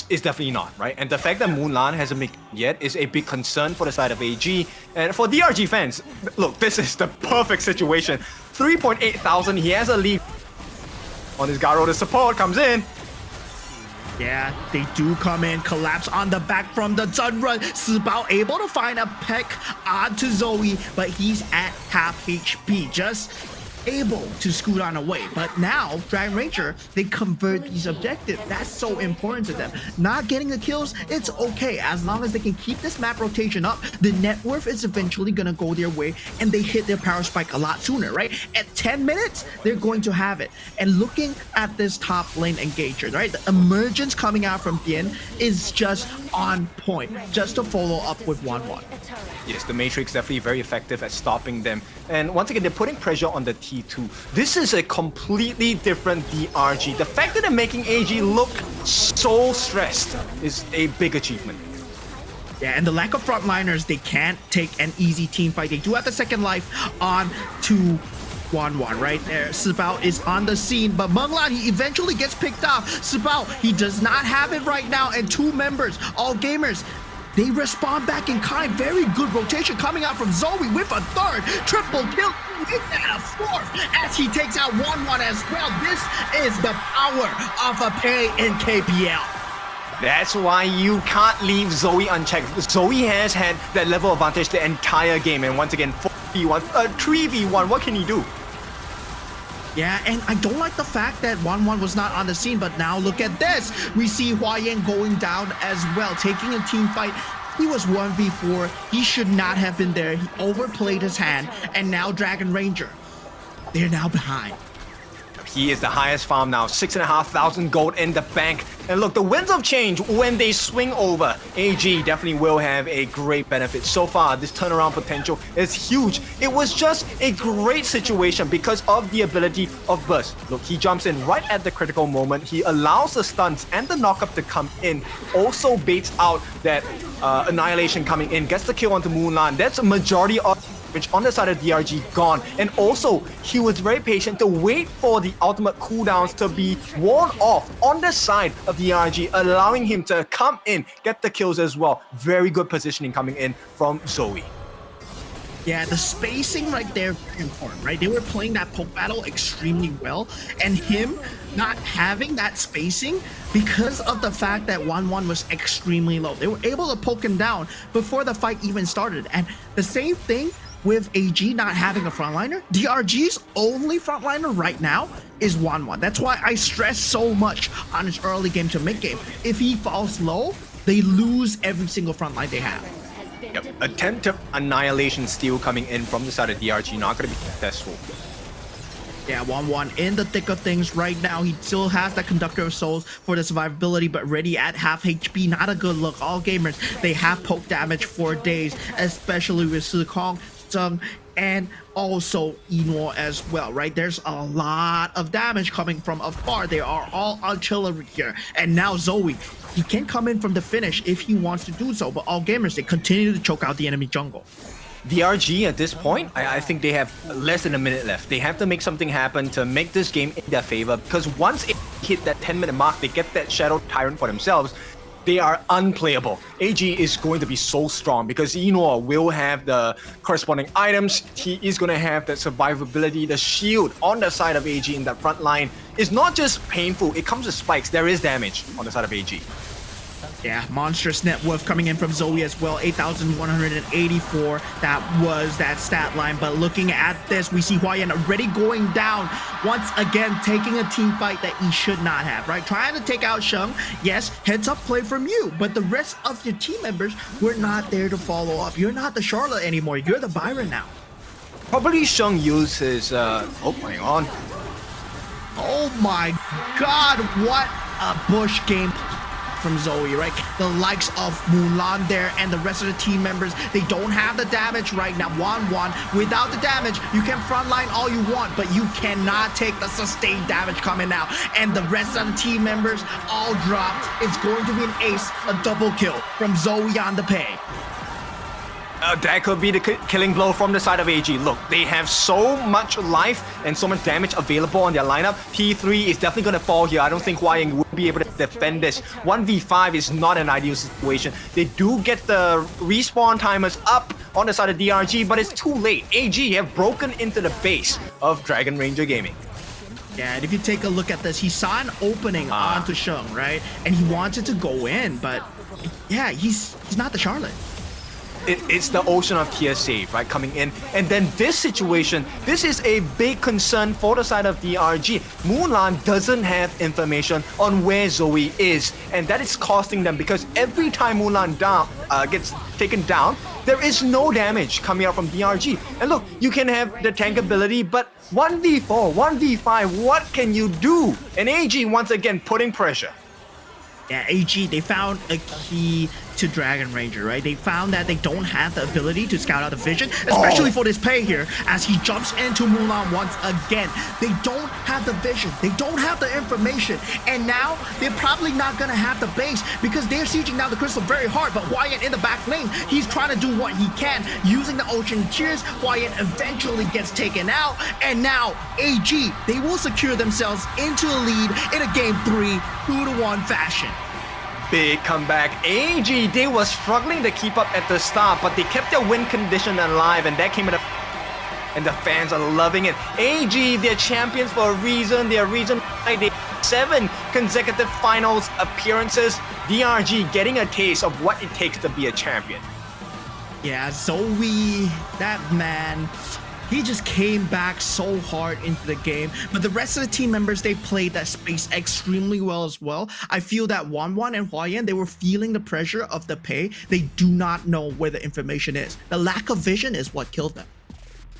It's definitely not, right? And the fact that Moonlan hasn't made yet is a big concern for the side of AG. And for DRG fans, look, this is the perfect situation. 3.8 thousand, he has a lead on his Garo. The support comes in. Yeah, they do come in, collapse on the back from the Zun run. Sibao able to find a peck onto Zoe, but he's at half HP. Just able to scoot on away. But now Dragon Ranger, they convert these objectives. That's so important to them. Not getting the kills, it's okay as long as they can keep this map rotation up. The net worth is eventually gonna go their way and they hit their power spike a lot sooner, right? At 10 minutes, they're going to have it. And looking at this top lane engager, right? The emergence coming out from Bien is just on point, just to follow up with 1-1. Yes, the Matrix definitely very effective at stopping them. And once again, they're putting pressure on the T2. This is a completely different DRG. The fact that they're making AG look so stressed is a big achievement. Yeah, and the lack of frontliners, they can't take an easy team fight. They do have the second life on to 1-1 right there. Sibao is on the scene, but Menglan, he eventually gets picked off. Sibao, he does not have it right now, and two members, all gamers, they respond back in kind. Very good rotation coming out from Zoe with a third. Triple kill, with that a fourth, as he takes out 1-1 as well. This is the power of a pay in KPL. That's why you can't leave Zoe unchecked. Zoe has had that level advantage the entire game, and once again, 4v1, 3v1, what can he do? Yeah, and I don't like the fact that 1-1 was not on the scene, but now look at this. We see Hua Yin going down as well, taking a team fight. He was 1v4. He should not have been there. He overplayed his hand, and now Dragon Ranger, they're now behind. He is the highest farm now, 6,500 gold in the bank. And look, the winds of change, when they swing over, AG definitely will have a great benefit. So far, this turnaround potential is huge. It was just a great situation because of the ability of Burst. Look, he jumps in right at the critical moment. He allows the stunts and the knockup to come in. Also baits out that Annihilation coming in, gets the kill onto Moonlan. That's a majority of which on the side of DRG gone. And also, he was very patient to wait for the ultimate cooldowns to be worn off on the side of DRG, allowing him to come in, get the kills as well. Very good positioning coming in from Zoe. Yeah, the spacing right there is very important, right? They were playing that poke battle extremely well, and him not having that spacing because of the fact that 1-1 was extremely low. They were able to poke him down before the fight even started. And the same thing with AG not having a frontliner. DRG's only frontliner right now is 1-1. That's why I stress so much on his early game to mid game. If he falls low, they lose every single frontline they have. Yep. Attempt of annihilation still coming in from the side of DRG, not going to be successful. Yeah, 1-1 in the thick of things right now. He still has that Conductor of Souls for the survivability, but ready at half HP. Not a good look. All gamers, they have poke damage for days, especially with Sukong, Zheng, and also Eno as well, right? There's a lot of damage coming from afar. They are all artillery here. And now Zoe, he can come in from the finish if he wants to do so, but all gamers, they continue to choke out the enemy jungle. DRG at this point, I think they have less than a minute left. They have to make something happen to make this game in their favor, because once it hit that 10-minute mark, they get that Shadow Tyrant for themselves, they are unplayable. AG is going to be so strong because Eno will have the corresponding items. He is going to have that survivability. The shield on the side of AG in that front line is not just painful, it comes with spikes. There is damage on the side of AG. Yeah, monstrous net worth coming in from Zoe as well, 8,184. That was that stat line. But looking at this, we see Hua Yan already going down. Once again, taking a team fight that he should not have, right? Trying to take out Sheng. Yes, heads up play from you, but the rest of your team members were not there to follow up. You're not the Charlotte anymore. You're the Byron now. Probably Sheng used his, oh my god. Oh my god, what a Bush game from Zoe, right? The likes of Mulan there and the rest of the team members, they don't have the damage right now. 1-1. Without the damage, you can frontline all you want, but you cannot take the sustained damage coming out. And the rest of the team members all dropped. It's going to be an ace, a double kill from Zoe on the pay. That could be the killing blow from the side of AG. Look, they have so much life and so much damage available on their lineup. T3 is definitely going to fall here. I don't think Hua Yan will be able to defend this. 1v5 is not an ideal situation. They do get the respawn timers up on the side of DRG, but it's too late. AG have broken into the base of Dragon Ranger Gaming. Yeah, and if you take a look at this, he saw an opening onto Sheng, right? And he wanted to go in, but yeah, he's not the Charlotte. It's the ocean of TSA, right, coming in. And then this situation, this is a big concern for the side of DRG. Mulan doesn't have information on where Zoe is, and that is costing them because every time Mulan gets taken down, there is no damage coming out from DRG. And look, you can have the tank ability, but 1v4, 1v5, what can you do? And AG once again putting pressure. Yeah, AG, they found a key to Dragon Ranger, right? They found that they don't have the ability to scout out the vision, especially for this pay here, as he jumps into Mulan once again. They don't have the vision. They don't have the information. And now, they're probably not going to have the base because they're sieging down the crystal very hard. But Hua Yan in the back lane, he's trying to do what he can. Using the Ocean Tears, Hua Yan eventually gets taken out. And now, AG, they will secure themselves into a lead in a game 3, 2-1 fashion. Big comeback. AG, they were struggling to keep up at the start, but they kept their win condition alive, and that came at a... And the fans are loving it. AG, they're champions for a reason. They're reason why they 7 consecutive finals appearances. DRG getting a taste of what it takes to be a champion. Yeah, Zoe, that man, he just came back so hard into the game, but the rest of the team members, they played that space extremely well as well. I feel that 1-1 and Hua Yan, they were feeling the pressure of the pay. They do not know where the information is. The lack of vision is what killed them.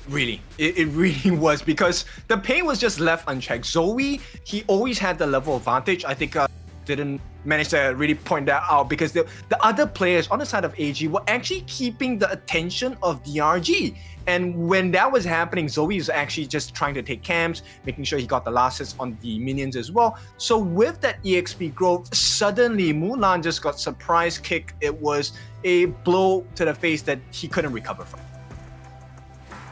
Really, it really was, because the pay was just left unchecked. Zoe, he always had the level advantage. I think didn't manage to really point that out because the other players on the side of AG were actually keeping the attention of DRG. And when that was happening, Zoe was actually just trying to take camps, making sure he got the last hits on the minions as well. So with that EXP growth, suddenly Mulan just got surprise kick. It was a blow to the face that he couldn't recover from.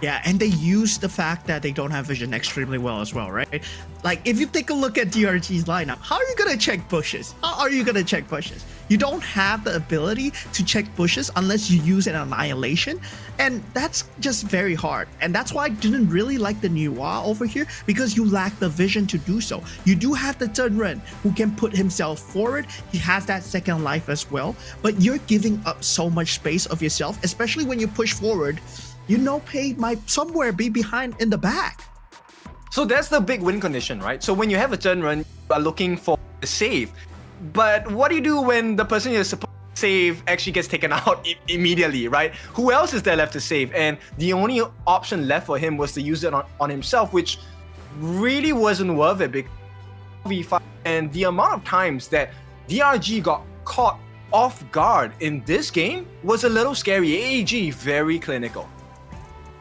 Yeah, and they use the fact that they don't have vision extremely well as well, right? Like, if you take a look at DRG's lineup, how are you going to check bushes? How are you going to check bushes? You don't have the ability to check bushes unless you use an annihilation, and that's just very hard. And that's why I didn't really like the Nuwa over here, because you lack the vision to do so. You do have the Zhen Ren who can put himself forward. He has that second life as well, but you're giving up so much space of yourself, especially when you push forward. You know, Pei might somewhere be behind in the back. So that's the big win condition, right? So when you have a Zhen Ren, you are looking for a save. But what do you do when the person you're supposed to save actually gets taken out immediately, right? Who else is there left to save? And the only option left for him was to use it on himself, which really wasn't worth it because V5. And the amount of times that DRG got caught off guard in this game was a little scary. AEG, very clinical.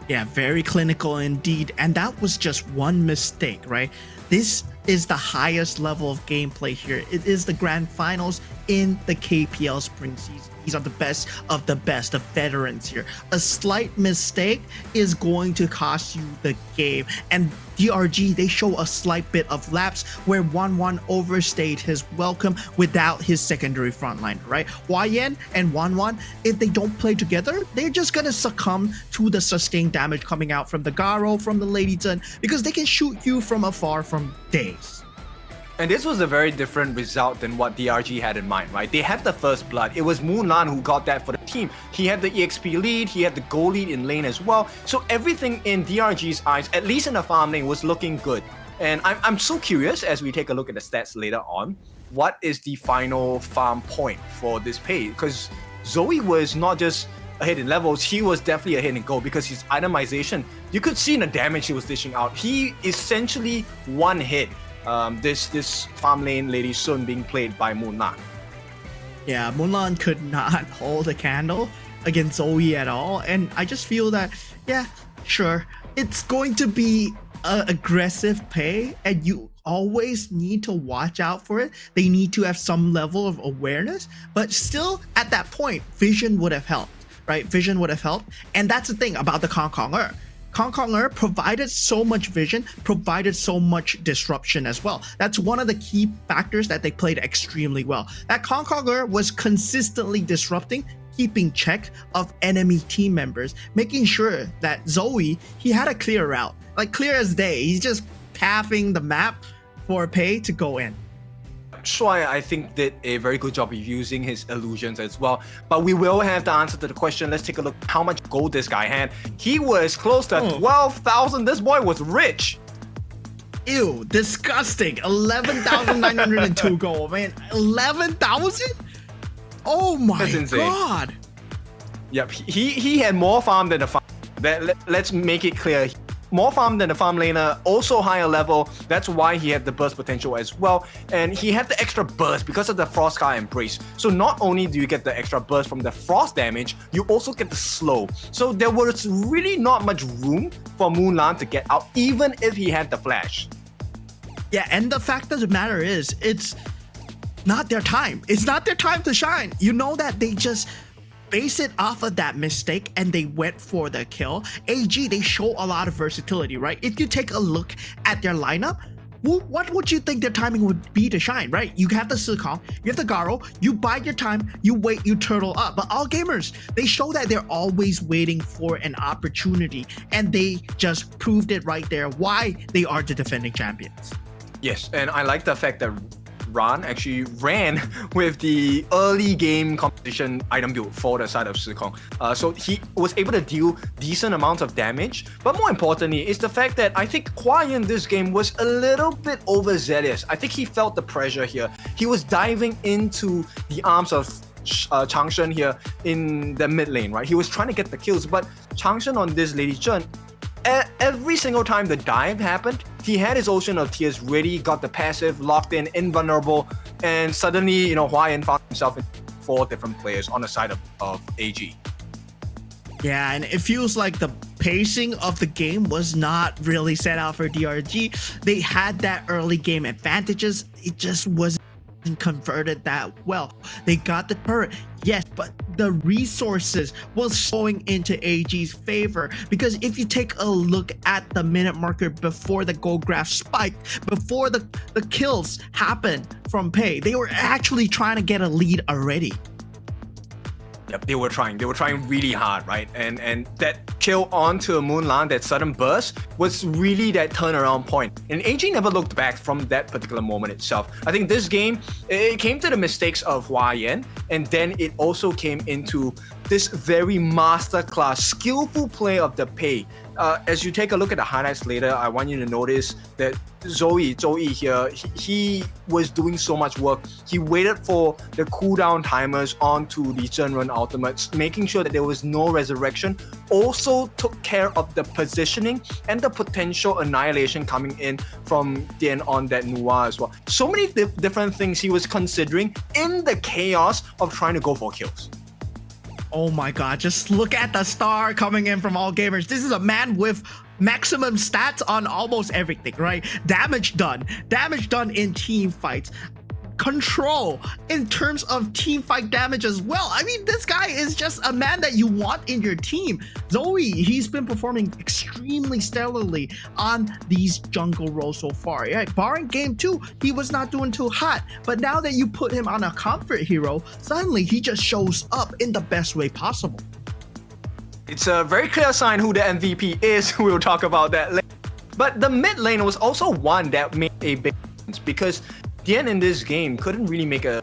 Yeah, very clinical indeed. And that was just one mistake, right? This is the highest level of gameplay here. It is the grand finals in the KPL spring season. These are the best of the best, the veterans here. A slight mistake is going to cost you the game. And DRG, they show a slight bit of lapse where 1-1 overstayed his welcome without his secondary frontline, right? YN and 1-1, if they don't play together, they're just gonna succumb to the sustained damage coming out from the Garo, from the Lady Zhen, because they can shoot you from afar from days. And this was a very different result than what DRG had in mind, right? They had the first blood. It was Moonlan who got that for the team. He had the EXP lead, he had the goal lead in lane as well. So everything in DRG's eyes, at least in the farm lane, was looking good. And I'm so curious as we take a look at the stats later on, what is the final farm point for this Pei? Because Zoe was not just ahead in levels, he was definitely ahead in goal because his itemization, you could see in the damage he was dishing out. He essentially one hit this farm lane Lady Sun being played by Moonlan. Yeah, Moonlan could not hold a candle against Zoe at all, and I just feel that, yeah, sure, it's going to be an aggressive Pei, and you always need to watch out for it. They need to have some level of awareness, but still, at that point, vision would have helped, right? Vision would have helped, and that's the thing about the Kong provided so much vision, provided so much disruption as well. That's one of the key factors that they played extremely well. That Konger was consistently disrupting, keeping check of enemy team members, making sure that Zoe, he had a clear route, like clear as day. He's just pathing the map for Pei to go in. Shuai, I think, did a very good job of using his illusions as well. But we will have the answer to the question. Let's take a look how much gold this guy had. He was close to 12,000. This boy was rich. Ew, disgusting. 11,902 gold, man. 11,000? Oh my god. Yep, he had more farm than the farm. Let's make it clear. More farm than the farm laner, also higher level. That's why he had the burst potential as well. And he had the extra burst because of the Frost Scar Embrace. So not only do you get the extra burst from the frost damage, you also get the slow. So there was really not much room for Moonlan to get out, even if he had the flash. Yeah, and the fact of the matter is, it's not their time. It's not their time to shine. You know that they just base it off of that mistake and they went for the kill. AG, they show a lot of versatility, right? If you take a look at their lineup, what would you think their timing would be to shine, right? You have the Sikong, you have the Garo, you bide your time, you wait, you turtle up. But all gamers, they show that they're always waiting for an opportunity, and they just proved it right there why they are the defending champions. Yes, and I like the fact that Ran actually ran with the early game competition item build for the side of Sikong. So he was able to deal decent amounts of damage, but more importantly is the fact that I think Hua Yin this game was a little bit overzealous. I think he felt the pressure here. He was diving into the arms of Changshen here in the mid lane, right? He was trying to get the kills, but Changshen on this Lady Zhen, every single time the dive happened, he had his Ocean of Tears ready, got the passive, locked in, invulnerable, and suddenly, you know, Hua Yin found himself in 4 different players on the side of AG. Yeah, and it feels like the pacing of the game was not really set out for DRG. They had that early game advantages. It just wasn't converted that well. They got the turret, yes, but the resources was going into AG's favor, because if you take a look at the minute marker before the gold graph spiked, before the kills happened from Pei, they were actually trying to get a lead already. Yep, they were trying really hard, right? And that kill onto Moonlan, that sudden burst, was really that turnaround point. And AG never looked back from that particular moment itself. I think this game, it came to the mistakes of Hua Yan, and then it also came into this very masterclass, skillful play of the Pei. As you take a look at the highlights later, I want you to notice that Zhou Yi here, he was doing so much work. He waited for the cooldown timers onto the Zhenren ultimates, making sure that there was no resurrection. Also took care of the positioning and the potential annihilation coming in from Dian on that Nuwa as well. So many different things he was considering in the chaos of trying to go for kills. Oh my god, just look at the star coming in from All Gamers. This is a man with maximum stats on almost everything, right? Damage done in team fights. Control in terms of team fight damage as well. I mean, this guy is just a man that you want in your team. Zoe, he's been performing extremely stellarly on these jungle roles so far. Right? Barring game 2, he was not doing too hot. But now that you put him on a comfort hero, suddenly he just shows up in the best way possible. It's a very clear sign who the MVP is. We'll talk about that later. But the mid lane was also one that made a big difference, because Dian in this game couldn't really make a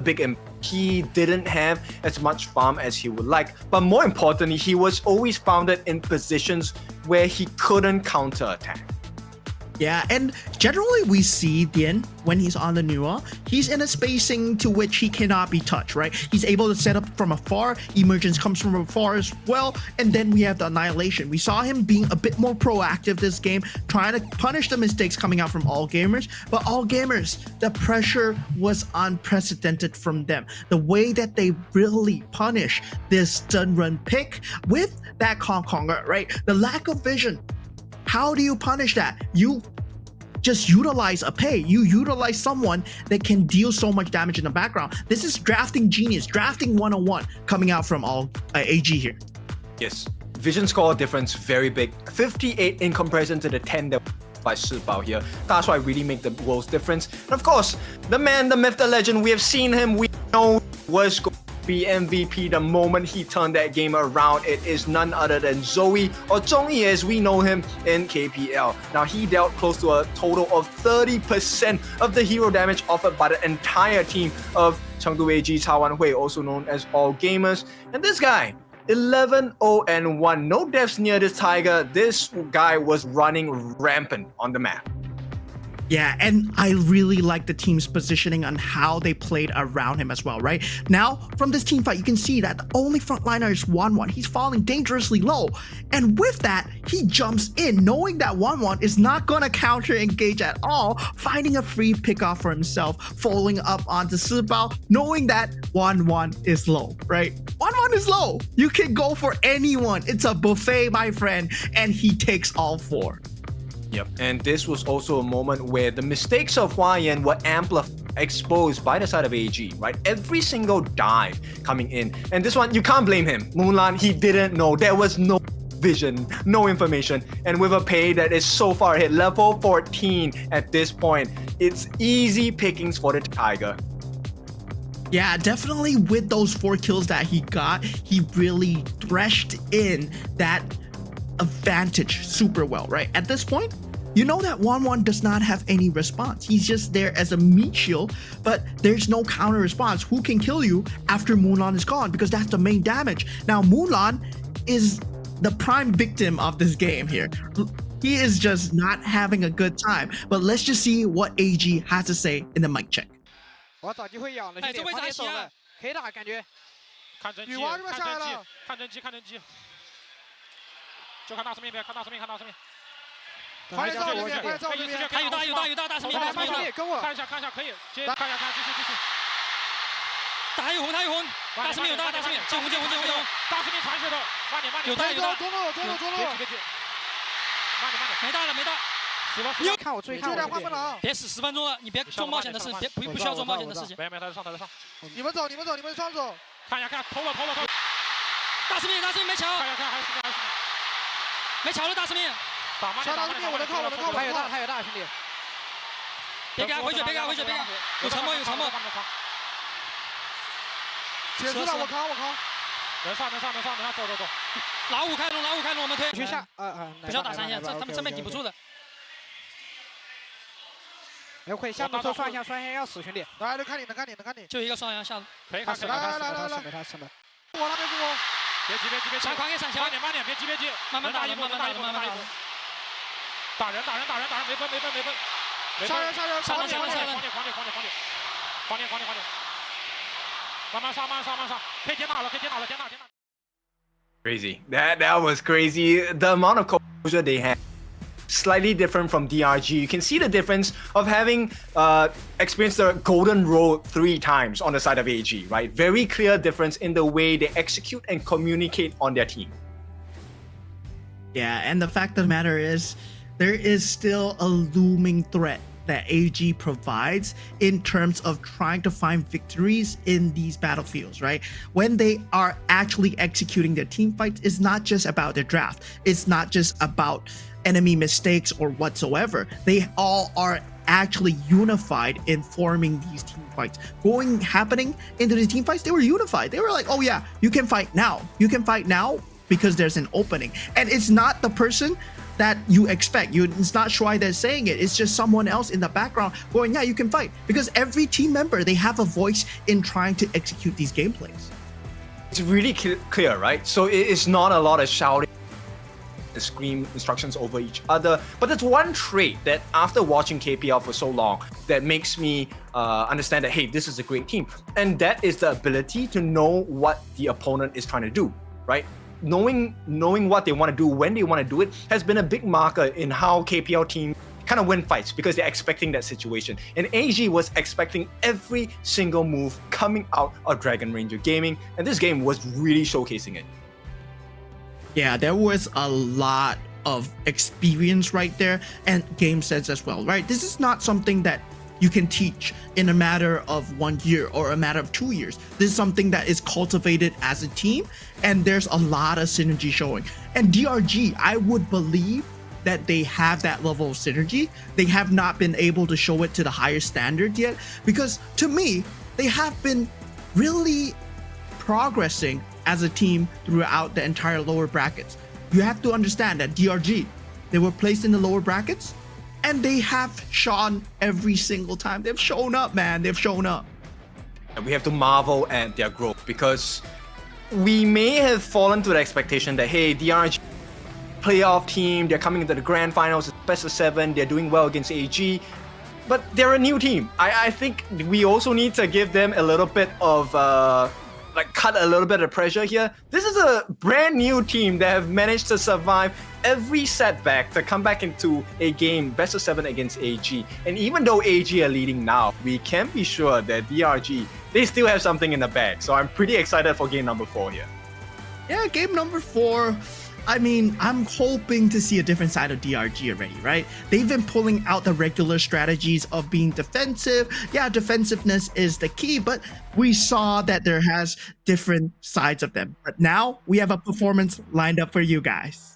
big impact. He didn't have as much farm as he would like, but more importantly, he was always founded in positions where he couldn't counterattack. Yeah, and generally we see Dian, when he's on the Nuwa, he's in a spacing to which he cannot be touched, right? He's able to set up from afar, emergence comes from afar as well, and then we have the annihilation. We saw him being a bit more proactive this game, trying to punish the mistakes coming out from All Gamers, but All Gamers, the pressure was unprecedented from them. The way that they really punish this Zhenren pick with that Konger, right? The lack of vision. How do you punish that? You just utilize a Pei. You utilize someone that can deal so much damage in the background. This is drafting genius, drafting 101 coming out from all AG here. Yes, vision score difference very big. 58 in comparison to the 10 that by Shibao here. That's why really make the world's difference. And of course, the man, the myth, the legend, we have seen him, we know was going to be MVP the moment he turned that game around. It is none other than Zoe, or Zhongyi as we know him in KPL. Now he dealt close to a total of 30% of the hero damage offered by the entire team of Chengdu AG Cao Wanhui, also known as All Gamers. And this guy, 11-0-1, no deaths near this Tiger. This guy was running rampant on the map. Yeah, and I really like the team's positioning on how they played around him as well, right? Now, from this team fight, you can see that the only frontliner is 1-1. He's falling dangerously low. And with that, he jumps in, knowing that 1-1 is not going to counter-engage at all, finding a free pickoff for himself, falling up onto Shibao, knowing that 1-1 is low, right? 1-1 is low. You can go for anyone. It's a buffet, my friend, and he takes all 4. Yep, and this was also a moment where the mistakes of Hua Yan were amplified, exposed by the side of AG, right? Every single dive coming in. And this one, you can't blame him. Moonlan, he didn't know. There was no vision, no information. And with a Pei that is so far ahead, level 14 at this point, it's easy pickings for the Tiger. Yeah, definitely with those 4 kills that he got, he really threshed in that advantage super well, right? At this point, you know that 1-1 does not have any response. He's just there as a meat shield, but there's no counter response. Who can kill you after Moonlan is gone? Because that's the main damage. Now, Moonlan is the prime victim of this game here. He is just not having a good time. But let's just see what AG has to say in the mic check. 我早就会养了，兄弟，快点走了，可以打，感觉。看真机，女娲这边下来了，看真机，看真机。就看大师面边，看大师面，看大师面。快点照这边，快点照这边。还有大，大师面，大师面，跟我看一下，可以，接看一下，继续。他有红，大师面有大，大师面，接红，大师面残血的，慢点，有大，中路，别，慢点，没大。你看我追，看我别死10分钟了，你别做冒险的事，不需要做冒险的事情。没，他上。你们走，上走。看一下，投了。大师命没抢。看一下，还有没抢了大师命。小大师命，我的靠，他有大兄弟。别给他回去，有沉默。结束了，我扛。能上，走。老五开龙，我们推。去下，不需要打3线，他们正面顶不住的。哎，可以下面做双向要死，兄弟。来，能看你。就一个双向下。可以。来。我那边是我。别急，闪狂给闪枪。慢点，别急。慢慢打一步。打人，没分。杀人！狂点。慢慢上，可以点打了。Crazy. That was crazy. The amount of composure they had. Slightly different from DRG. You can see the difference of having experienced the golden road 3 times on the side of AG, right? Very clear difference in the way they execute and communicate on their team. Yeah, and the fact of the matter is, there is still a looming threat that AG provides in terms of trying to find victories in these battlefields, right? When they are actually executing their team fights, it's not just about their draft. It's not just about enemy mistakes or whatsoever. They all are actually unified in forming these team fights. Happening into the team fights, they were unified. They were like, oh yeah, you can fight now. You can fight now because there's an opening. And it's not the person that you expect. It's not Shuai that's saying it. It's just someone else in the background going, yeah, you can fight. Because every team member, they have a voice in trying to execute these gameplays. It's really clear, right? So it's not a lot of shouting and scream instructions over each other. But that's one trait that after watching KPL for so long, that makes me understand that, hey, this is a great team. And that is the ability to know what the opponent is trying to do, right? Knowing what they want to do, when they want to do it, has been a big marker in how KPL team kind of win fights, because they're expecting that situation. And AG was expecting every single move coming out of Dragon Ranger Gaming, and this game was really showcasing it. Yeah, there was a lot of experience right there, and game sense as well, right? This is not something that you can teach in a matter of 1 year or a matter of 2 years. This is something that is cultivated as a team, and there's a lot of synergy showing. And DRG, I would believe that they have that level of synergy. They have not been able to show it to the higher standard yet, because to me, they have been really progressing as a team throughout the entire lower brackets. You have to understand that DRG, they were placed in the lower brackets, and they have shone every single time. They've shown up, man. They've shown up. And we have to marvel at their growth, because we may have fallen to the expectation that, hey, DRG playoff team, they're coming into the grand finals, best of 7, they're doing well against AG, but they're a new team. I think we also need to give them a little bit of cut a little bit of pressure here. This is a brand new team that have managed to survive every setback to come back into a game best of 7 against AG. And even though AG are leading now, we can be sure that DRG, they still have something in the bag. So I'm pretty excited for game number 4 here. Yeah, game number 4. I mean, I'm hoping to see a different side of DRG already, right? They've been pulling out the regular strategies of being defensive. Yeah, defensiveness is the key, but we saw that there has different sides of them. But now we have a performance lined up for you guys.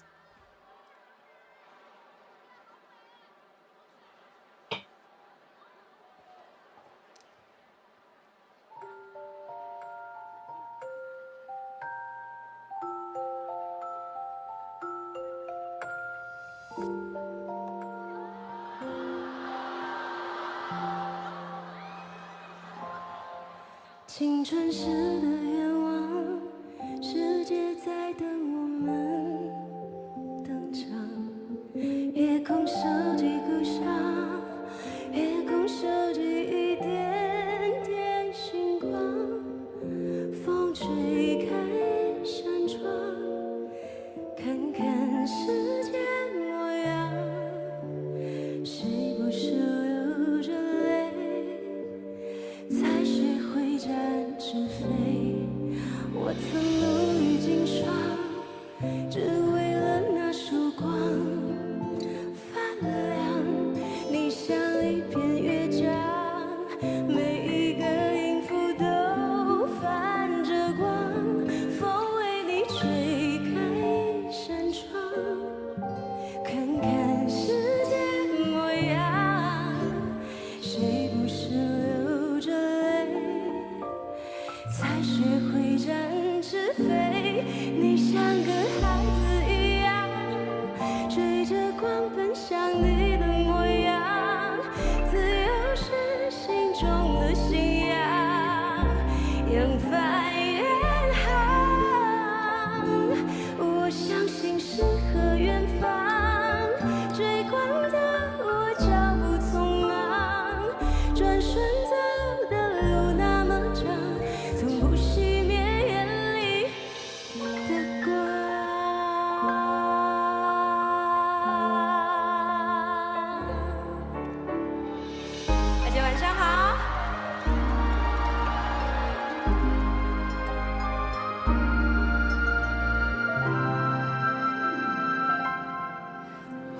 青春时的愿望，世界在等我们登场。夜空收集故乡，夜空收集一点点星光。风吹开扇窗，看看世界模样。谁不是流着泪，才学会展翅飞？我曾努力经霜，只为了那束光发亮。你像一片乐章，每一个音符都泛着光。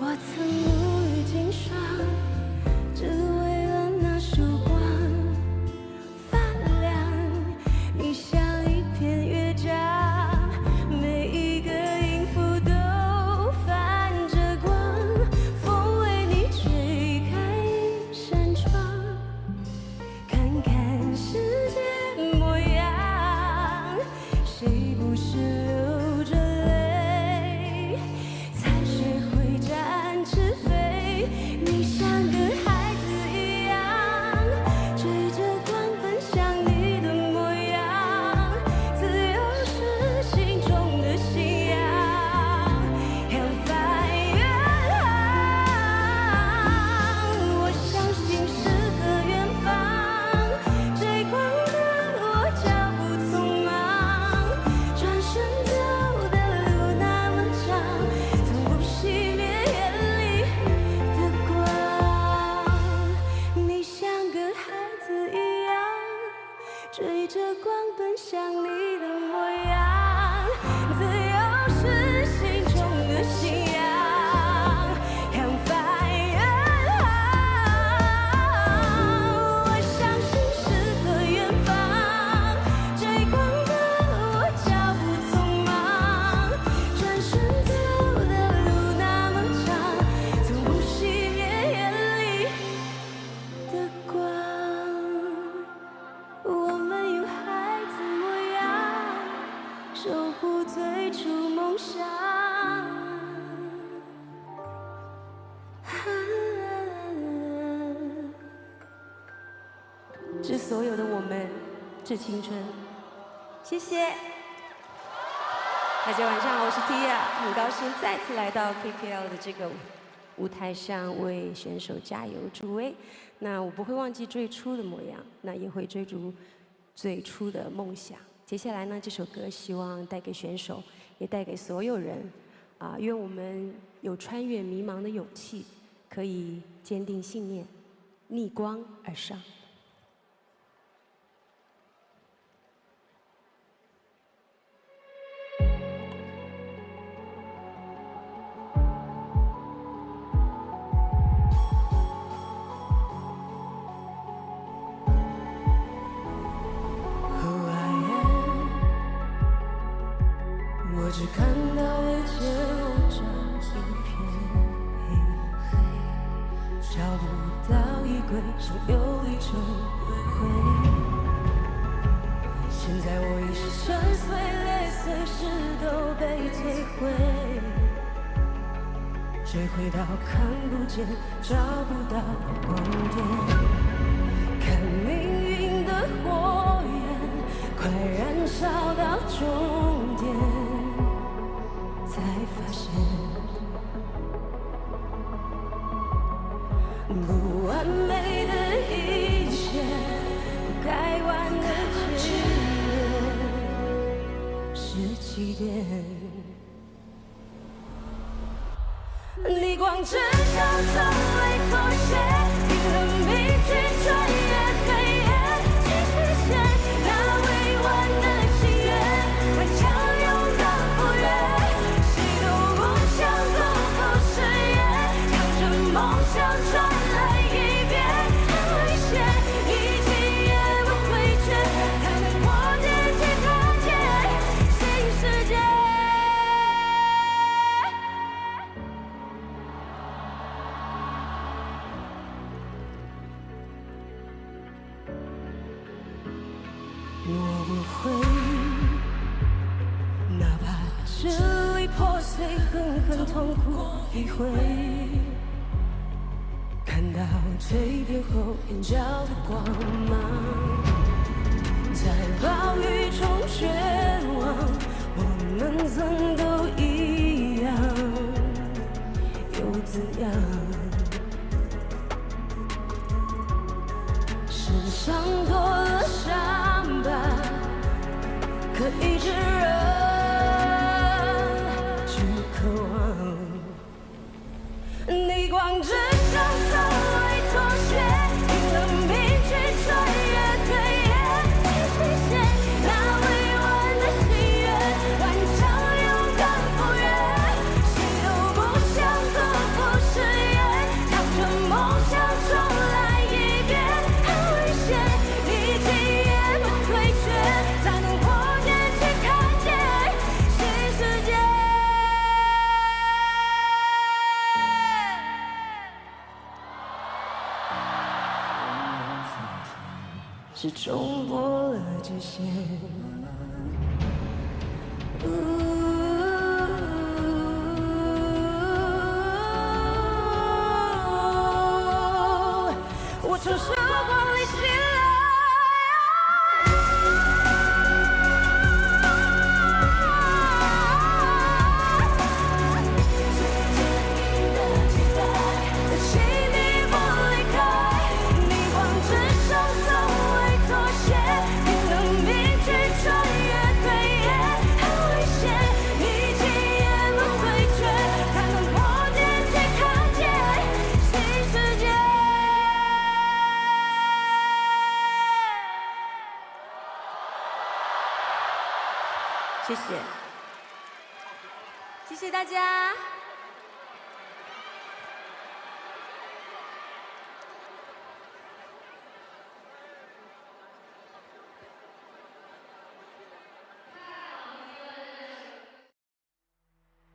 我曾沐浴经霜，只为了那束光发亮。你像一片乐章，每一个音符都泛着光，风为你吹开一扇窗，看看世界模样，谁不是流着泪才学会展翅飞？你像个孩子一样，追着光奔向你的模样，自由是心中的信仰，扬帆远航。我相信诗和远方，追光的我脚步匆忙，转身走的路那么长，从不熄灭眼里的光。你像个孩子一样，追着光奔向你的模样，自由是心中的信仰，扬帆远航。我相信诗和远方，追光的我脚步匆忙，转身走的路那么长，从不熄灭眼里的光。我们用孩子模样，守护最初梦想。致所有的我们，致青春。谢谢大家，晚上好，我是 Tia， 很高兴再次来到 KPL 的这个舞台上为选手加油助威。那我不会忘记最初的模样，那也会追逐最初的梦想。接下来呢，这首歌希望带给选手，也带给所有人，愿我们有穿越迷茫的勇气，可以坚定信念，逆光而上。我只看到了前后长一片黑，找不到衣柜上有一层灰。现在我已是深邃，泪随时都被摧毁，追回到看不见、找不到光点，看命运的火焰快燃烧到终点。才发现，不完美的一切，不该完的结局是起点。逆光之下从未妥协，拼了命去穿越黑夜，继续线那未完的心愿，顽强勇敢赴约。梦想传来一遍，很危险，一击也不退却，才能破茧去看见新世界。我不会，哪怕支离破碎，狠狠痛苦一回。看到蜕变后眼角的光芒，在暴雨中绝望，我们曾都一样，又怎样？身上多了伤疤，可以炙热，去渴望。逆光之上从未妥协，拼了命去穿越黑夜，继续线那未完的心愿，顽强勇敢赴约，谁都不想克服。是冲破了极限。我从时光里醒来。谢谢，谢谢大家。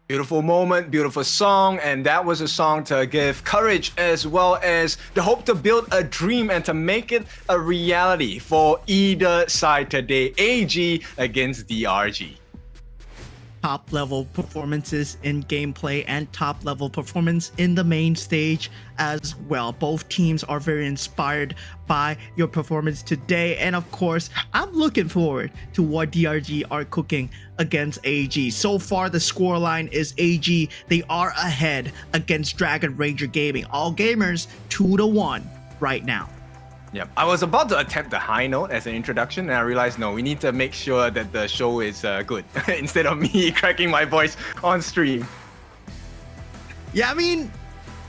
Beautiful moment, beautiful song, and that was a song to give courage as well as the hope to build a dream and to make it a reality for either side today. AG against DRG. Top level performances in gameplay and top level performance in the main stage as well. Both teams are very inspired by your performance today, and of course I'm looking forward to what DRG are cooking against AG. So far the scoreline is AG, they are ahead against Dragon Ranger Gaming. All gamers 2-1 right now. Yep. I was about to attempt the high note as an introduction, and I realized no, we need to make sure that the show is good instead of me cracking my voice on stream. Yeah, I mean,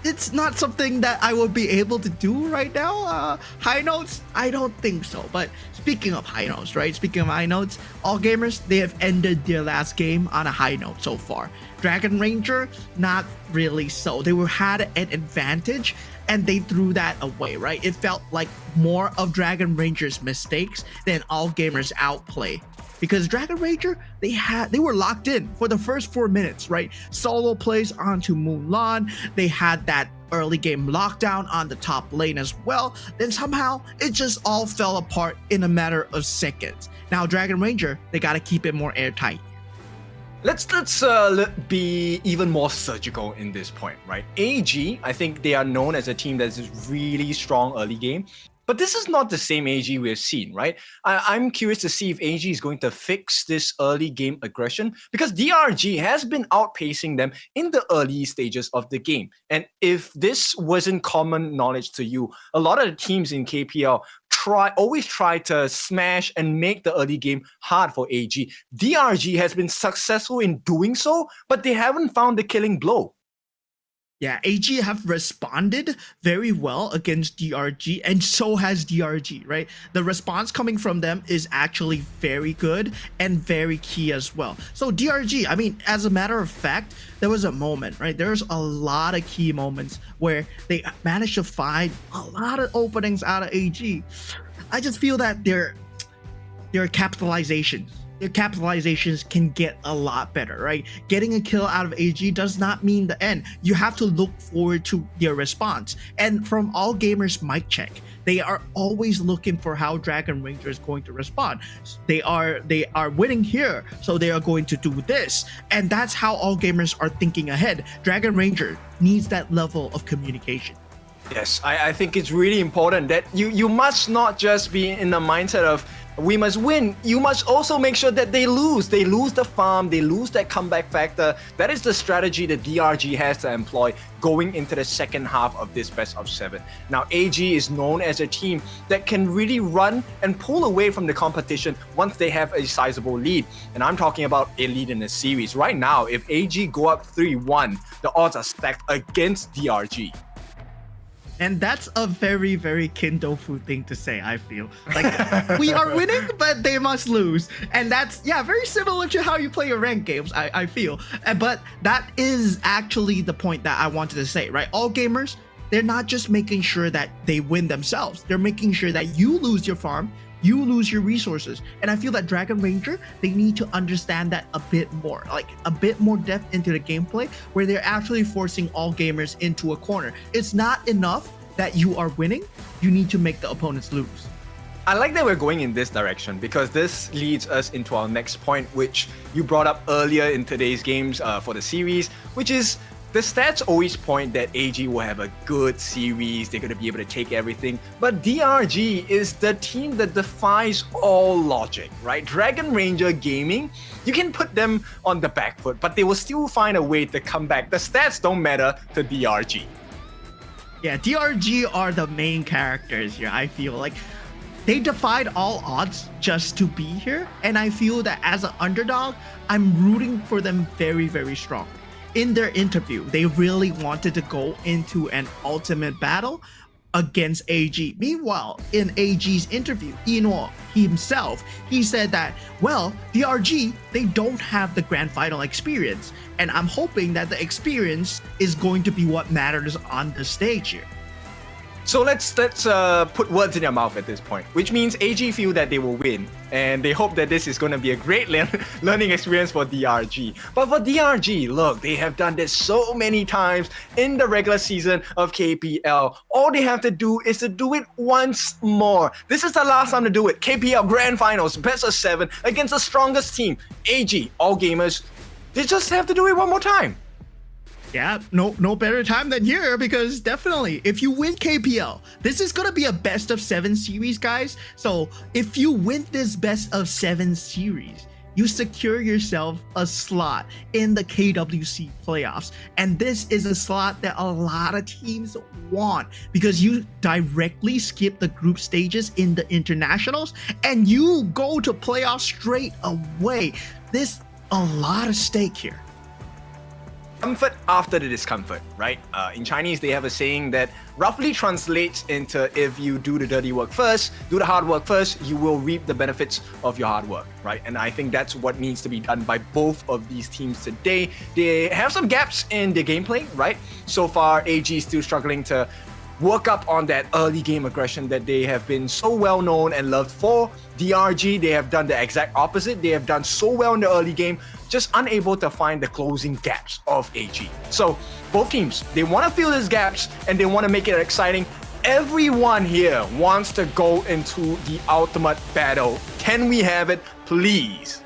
it's not something that I would be able to do right now. High notes, I don't think so. But speaking of high notes, right? Speaking of high notes, all gamers, they have ended their last game on a high note so far. Dragon Ranger, not really so. They had an advantage and they threw that away, right? It felt like more of Dragon Ranger's mistakes than all gamers' outplay. Because Dragon Ranger, they were locked in for the first 4 minutes, right? Solo plays onto Mulan. They had that early game lockdown on the top lane as well. Then somehow it just all fell apart in a matter of seconds. Now Dragon Ranger, they gotta keep it more airtight. Let's be even more surgical in this point, right? AG, I think they are known as a team that is really strong early game. But this is not the same AG we've seen, right? I'm curious to see if AG is going to fix this early game aggression, because DRG has been outpacing them in the early stages of the game. And if this wasn't common knowledge to you, a lot of the teams in KPL always try to smash and make the early game hard for AG. DRG has been successful in doing so, but they haven't found the killing blow. Yeah, AG have responded very well against DRG, and so has DRG, right? The response coming from them is actually very good and very key as well. So DRG, I mean, as a matter of fact, there was a moment, right? There's a lot of key moments where they managed to find a lot of openings out of AG. I just feel that their capitalizations can get a lot better, right? Getting a kill out of AG does not mean the end. You have to look forward to their response. And from all gamers mic check, they are always looking for how Dragon Ranger is going to respond. They are winning here, so they are going to do this. And that's how all gamers are thinking ahead. Dragon Ranger needs that level of communication. Yes, I think it's really important that you must not just be in the mindset of we must win. You must also make sure that they lose. They lose the farm, they lose that comeback factor. That is the strategy that DRG has to employ going into the second half of this best of 7. Now, AG is known as a team that can really run and pull away from the competition once they have a sizable lead. And I'm talking about a lead in the series. Right now, if AG go up 3-1, the odds are stacked against DRG. And that's a very, very Kindofu thing to say, I feel. Like, we are winning, but they must lose. And that's, yeah, very similar to how you play your ranked games, I feel. But that is actually the point that I wanted to say, right? All gamers, they're not just making sure that they win themselves. They're making sure that you lose your farm, you lose your resources. And I feel that Dragon Ranger, they need to understand that a bit more, like a bit more depth into the gameplay where they're actually forcing all gamers into a corner. It's not enough that you are winning, you need to make the opponents lose. I like that we're going in this direction because this leads us into our next point, which you brought up earlier in today's games for the series, which is the stats always point that AG will have a good series, they're going to be able to take everything, but DRG is the team that defies all logic, right? Dragon Ranger Gaming, you can put them on the back foot, but they will still find a way to come back. The stats don't matter to DRG. Yeah, DRG are the main characters here, I feel like. They defied all odds just to be here, and I feel that as an underdog, I'm rooting for them very, very strong. In their interview, they really wanted to go into an ultimate battle against AG. Meanwhile, in AG's interview, Eno himself, he said that, well, DRG, they don't have the grand final experience, and I'm hoping that the experience is going to be what matters on the stage here. So let's put words in their mouth at this point, which means AG feel that they will win, and they hope that this is going to be a great learning experience for DRG. But for DRG, look, they have done this so many times in the regular season of KPL. All they have to do is to do it once more. This is the last time to do it. KPL Grand Finals, best of 7 against the strongest team, AG. All gamers, they just have to do it one more time. Yeah, no better time than here, because definitely if you win KPL, this is gonna be a best of 7 series, guys. So if you win this best of 7 series, you secure yourself a slot in the KWC playoffs. And this is a slot that a lot of teams want, because you directly skip the group stages in the internationals and you go to playoffs straight away. There's a lot of stake here. Comfort after the discomfort, right? In Chinese, they have a saying that roughly translates into, if you do the dirty work first, do the hard work first, you will reap the benefits of your hard work, right? And I think that's what needs to be done by both of these teams today. They have some gaps in their gameplay, right? So far, AG is still struggling to work up on that early game aggression that they have been so well known and loved for. DRG, they have done the exact opposite. They have done so well in the early game, just unable to find the closing gaps of AG. So both teams, they want to fill these gaps and they want to make it exciting. Everyone here wants to go into the ultimate battle. Can we have it, please?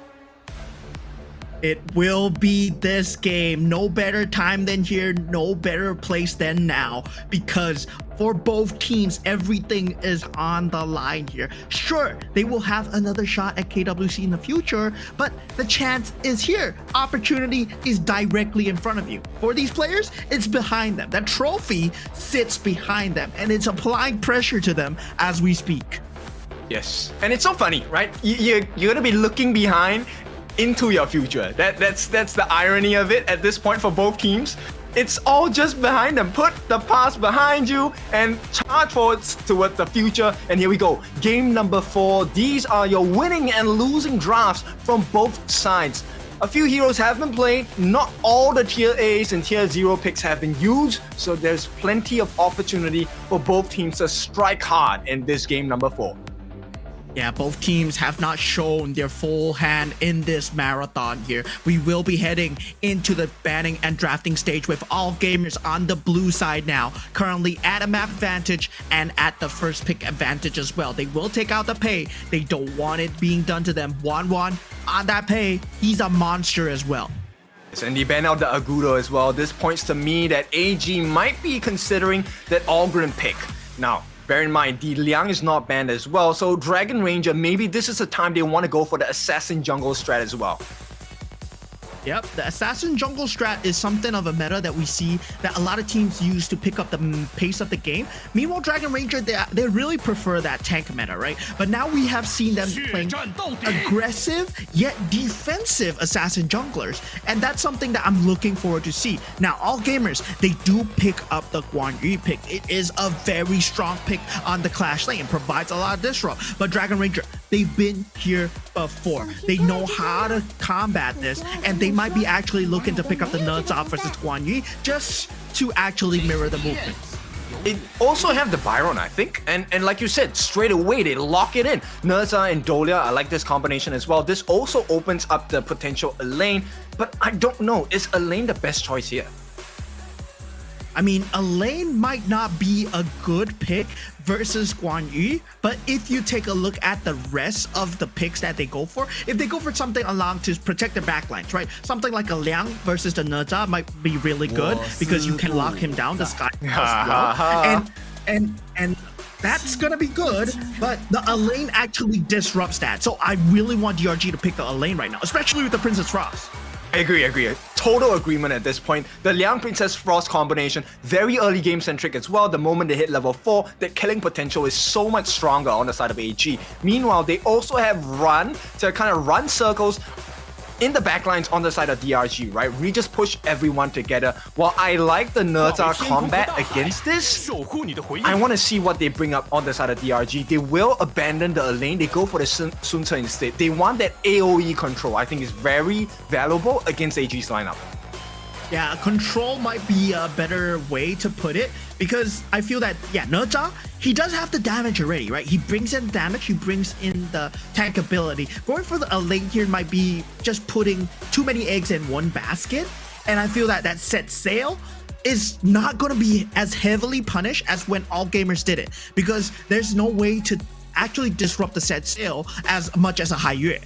It will be this game. No better time than here, no better place than now, because for both teams, everything is on the line here. Sure, they will have another shot at KWC in the future, but the chance is here. Opportunity is directly in front of you. For these players, it's behind them. That trophy sits behind them, and it's applying pressure to them as we speak. Yes, and it's so funny, right? You're gonna be looking behind into your future. That's the irony of it at this point for both teams. It's all just behind them. Put the past behind you and charge forwards towards the future. And here we go. Game number 4. These are your winning and losing drafts from both sides. A few heroes have been played. Not all the tier A's and tier 0 picks have been used. So there's plenty of opportunity for both teams to strike hard in this game number 4. Yeah, both teams have not shown their full hand in this marathon here. We will be heading into the banning and drafting stage with all gamers on the blue side now, currently at a map advantage and at the first pick advantage as well. They will take out the pay. They don't want it being done to them. 1-1 on that pay. He's a monster as well. And they ban out the Agudo as well. This points to me that AG might be considering that Algrim pick. Now, bear in mind, the Liang is not banned as well, so Dragon Ranger, maybe this is the time they want to go for the Assassin Jungle strat as well. Yep, the Assassin Jungle strat is something of a meta that we see that a lot of teams use to pick up the pace of the game. Meanwhile, Dragon Ranger, they really prefer that tank meta, right? But now we have seen them playing aggressive yet defensive Assassin Junglers, and that's something that I'm looking forward to see. Now, all gamers, they do pick up the Guan Yu pick. It is a very strong pick on the Clash lane. It provides a lot of disrupt, but Dragon Ranger, they've been here before. They know how to combat this, and they might be actually looking to pick up the nuts off versus Guan Yu just to actually mirror the movements. It also have the Byron, I think, and like you said, straight away they lock it in. Nerza and Dolia, I like this combination as well. This also opens up the potential Elaine, but I don't know, is Elaine the best choice here? I mean, Elaine might not be a good pick versus Guan Yu, but if you take a look at the rest of the picks that they go for, if they go for something along to protect their backlines, right? Something like a Liang versus the Neza might be really good because you can lock him down, the Sky as well. And that's gonna be good, but the Elaine actually disrupts that. So I really want DRG to pick the Elaine right now, especially with the Princess Frost. I agree. Total agreement at this point. The Liang Princess Frost combination, very early game centric as well. The moment they hit level 4, the killing potential is so much stronger on the side of AG. Meanwhile, they also have Run to kind of run circles in the backlines on the side of DRG, right? We just push everyone together. While I like the Neza combat against this, I want to see what they bring up on the side of DRG. They will abandon the Elaine. They go for the Sun Tzu instead. They want that AoE control. I think is very valuable against AG's lineup. Yeah, control might be a better way to put it because I feel that, yeah, Neza, he does have the damage already, right? He brings in damage, he brings in the tank ability. Going for the Elaine here might be just putting too many eggs in one basket, and I feel that that set sail is not going to be as heavily punished as when all gamers did it because there's no way to actually disrupt the set sail as much as a Hai Yue.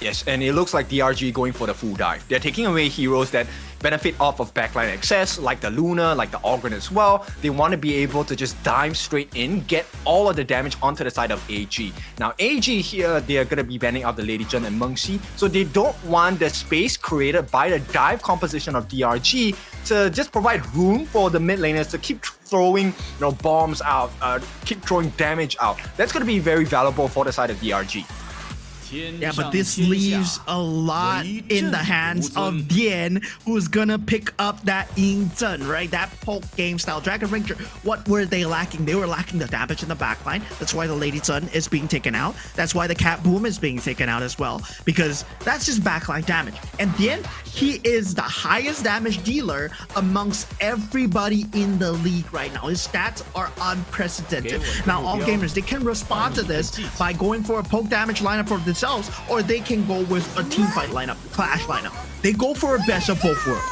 Yes, and it looks like DRG going for the full dive. They're taking away heroes that benefit off of backline access, like the Luna, like the Ogryn as well. They want to be able to just dive straight in, get all of the damage onto the side of AG. Now, AG here, they're going to be banning out the Lady Zhen and Meng Xi, so they don't want the space created by the dive composition of DRG to just provide room for the mid laners to keep throwing bombs out, keep throwing damage out. That's going to be very valuable for the side of DRG. Yeah, but this leaves a lot in the hands of Dian, who's gonna pick up that Ying Zhen, right? That poke game style. Dragon Ranger, what were they lacking? They were lacking the damage in the backline. That's why the Lady Zhen is being taken out. That's why the Cat Boom is being taken out as well, because that's just backline damage. And Dian, he is the highest damage dealer amongst everybody in the league right now. His stats are unprecedented. Now, all gamers, they can respond to this by going for a poke damage lineup for themselves, or they can go with a team fight lineup, clash lineup. They go for a best of both worlds.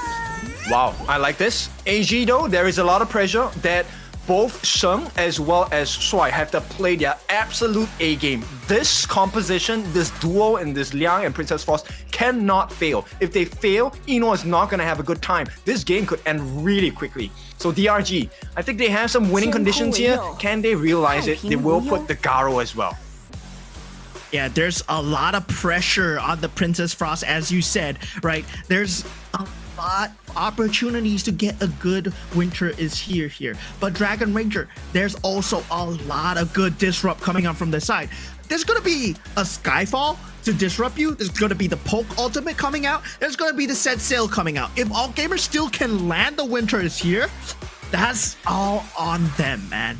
Wow, I like this. AG though, there is a lot of pressure that both Sheng as well as Shuai have to play their absolute A game. This composition, this duo and this Liang and Princess Frost cannot fail. If they fail, Ino is not going to have a good time. This game could end really quickly. So DRG, I think they have some winning conditions here. Can they realize it? They will put the Garo as well. Yeah, there's a lot of pressure on the Princess Frost, as you said, right? There's a lot of opportunities to get a good winter is here. But Dragon Ranger, there's also a lot of good disrupt coming on from the side. There's going to be a Skyfall to disrupt you. There's going to be the Poke Ultimate coming out. There's going to be the Set Sail coming out. If all gamers still can land the winter is here, that's all on them, man.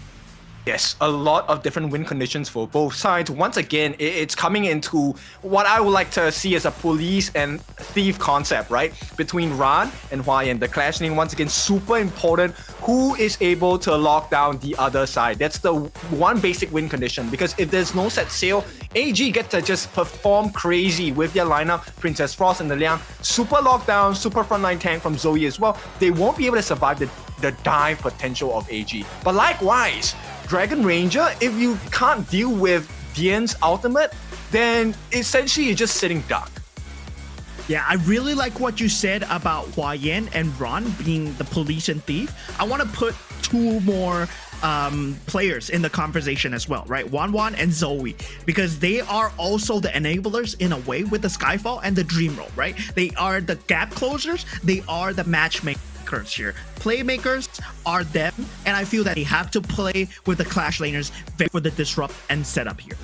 Yes, a lot of different win conditions for both sides. Once again, it's coming into what I would like to see as a police and thief concept, right? Between Ran and Huayan. The clash lane, once again, super important. Who is able to lock down the other side? That's the one basic win condition. Because if there's no set sail, AG get to just perform crazy with their lineup. Princess Frost and the Liang. Super lockdown, super frontline tank from Zoe as well. They won't be able to survive the dive potential of AG. But likewise, Dragon Ranger, if you can't deal with Dian's ultimate, then essentially you're just sitting duck. Yeah, I really like what you said about Huayan and Ron being the police and thief. I want to put two more players in the conversation as well, right? Wan and Zoe, because they are also the enablers in a way with the Skyfall and the Dream Roll, right? They are the gap closers. They are the matchmakers here. Playmakers are them, and I feel that they have to play with the clash laners for the disrupt and setup here.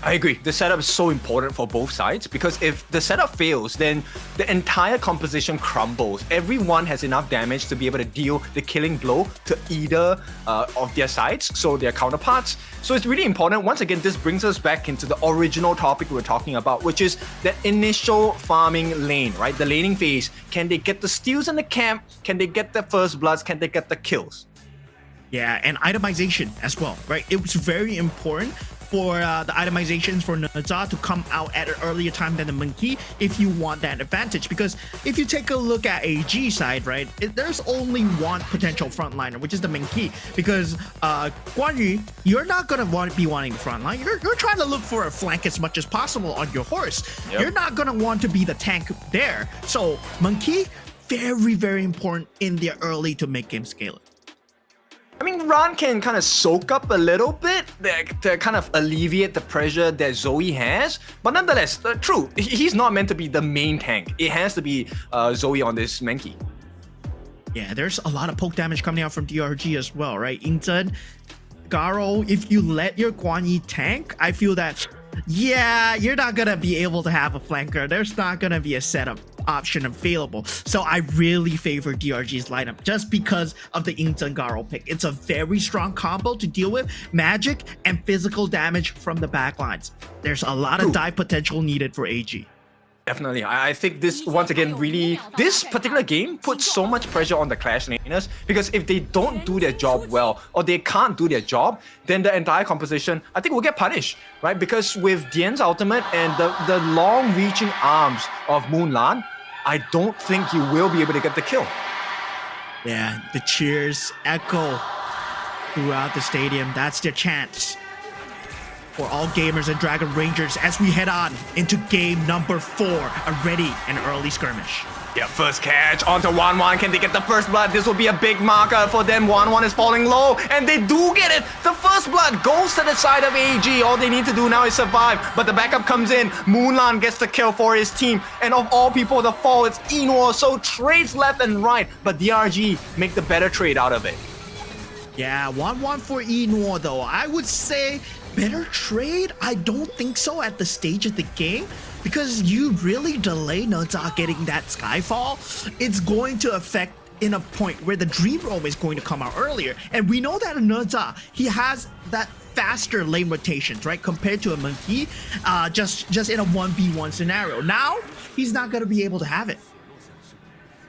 I agree. The setup is so important for both sides because if the setup fails, then the entire composition crumbles. Everyone has enough damage to be able to deal the killing blow to either of their sides, so their counterparts. So it's really important. Once again, this brings us back into the original topic we were talking about, which is that initial farming lane, right? The laning phase. Can they get the steals in the camp? Can they get the first bloods? Can they get the kills? Yeah, and itemization as well, right? It was very important for the itemizations for Naza to come out at an earlier time than the Monkey if you want that advantage. Because if you take a look at AG side, right, there's only one potential frontliner, which is the Monkey. Because Guan Yu, you're not going to be wanting the frontline. You're trying to look for a flank as much as possible on your horse. Yep. You're not going to want to be the tank there. So Monkey, very, very important in the early to make him scale it. I mean, Ran can kind of soak up a little bit to kind of alleviate the pressure that Zoe has. But nonetheless, true, he's not meant to be the main tank. It has to be Zoe on this Mankey. Yeah, there's a lot of poke damage coming out from DRG as well, right? Instead, Garo, if you let your Guan Yi tank, I feel that, yeah, you're not going to be able to have a flanker. There's not going to be a setup option available. So I really favor DRG's lineup just because of the Ingzhen Garo pick. It's a very strong combo to deal with magic and physical damage from the backlines. There's a lot of dive potential needed for AG. Definitely. I think this, once again, really, this particular game puts so much pressure on the Clash laners because if they don't do their job well or they can't do their job, then the entire composition, I think, will get punished, right? Because with Dian's ultimate and the long-reaching arms of Moonlan, I don't think you will be able to get the kill. Yeah, the cheers echo throughout the stadium. That's their chance for all gamers and Dragon Rangers as we head on into game number 4, already an early skirmish. Yeah, first catch onto 1-1. Can they get the first blood? This will be a big marker for them. 1-1 is falling low, and they do get it. The first blood goes to the side of AG. All they need to do now is survive, but the backup comes in. Moonlan gets the kill for his team, and of all people, the fall, it's Eno. So trades left and right, but DRG make the better trade out of it. Yeah, 1-1 for Eno, though. I would say better trade? I don't think so at the stage of the game. Because you really delay Naza getting that Skyfall, it's going to affect in a point where the Dream Roam is going to come out earlier. And we know that Naza, he has that faster lane rotations, right? Compared to a Monkey, just in a 1v1 scenario. Now, he's not going to be able to have it.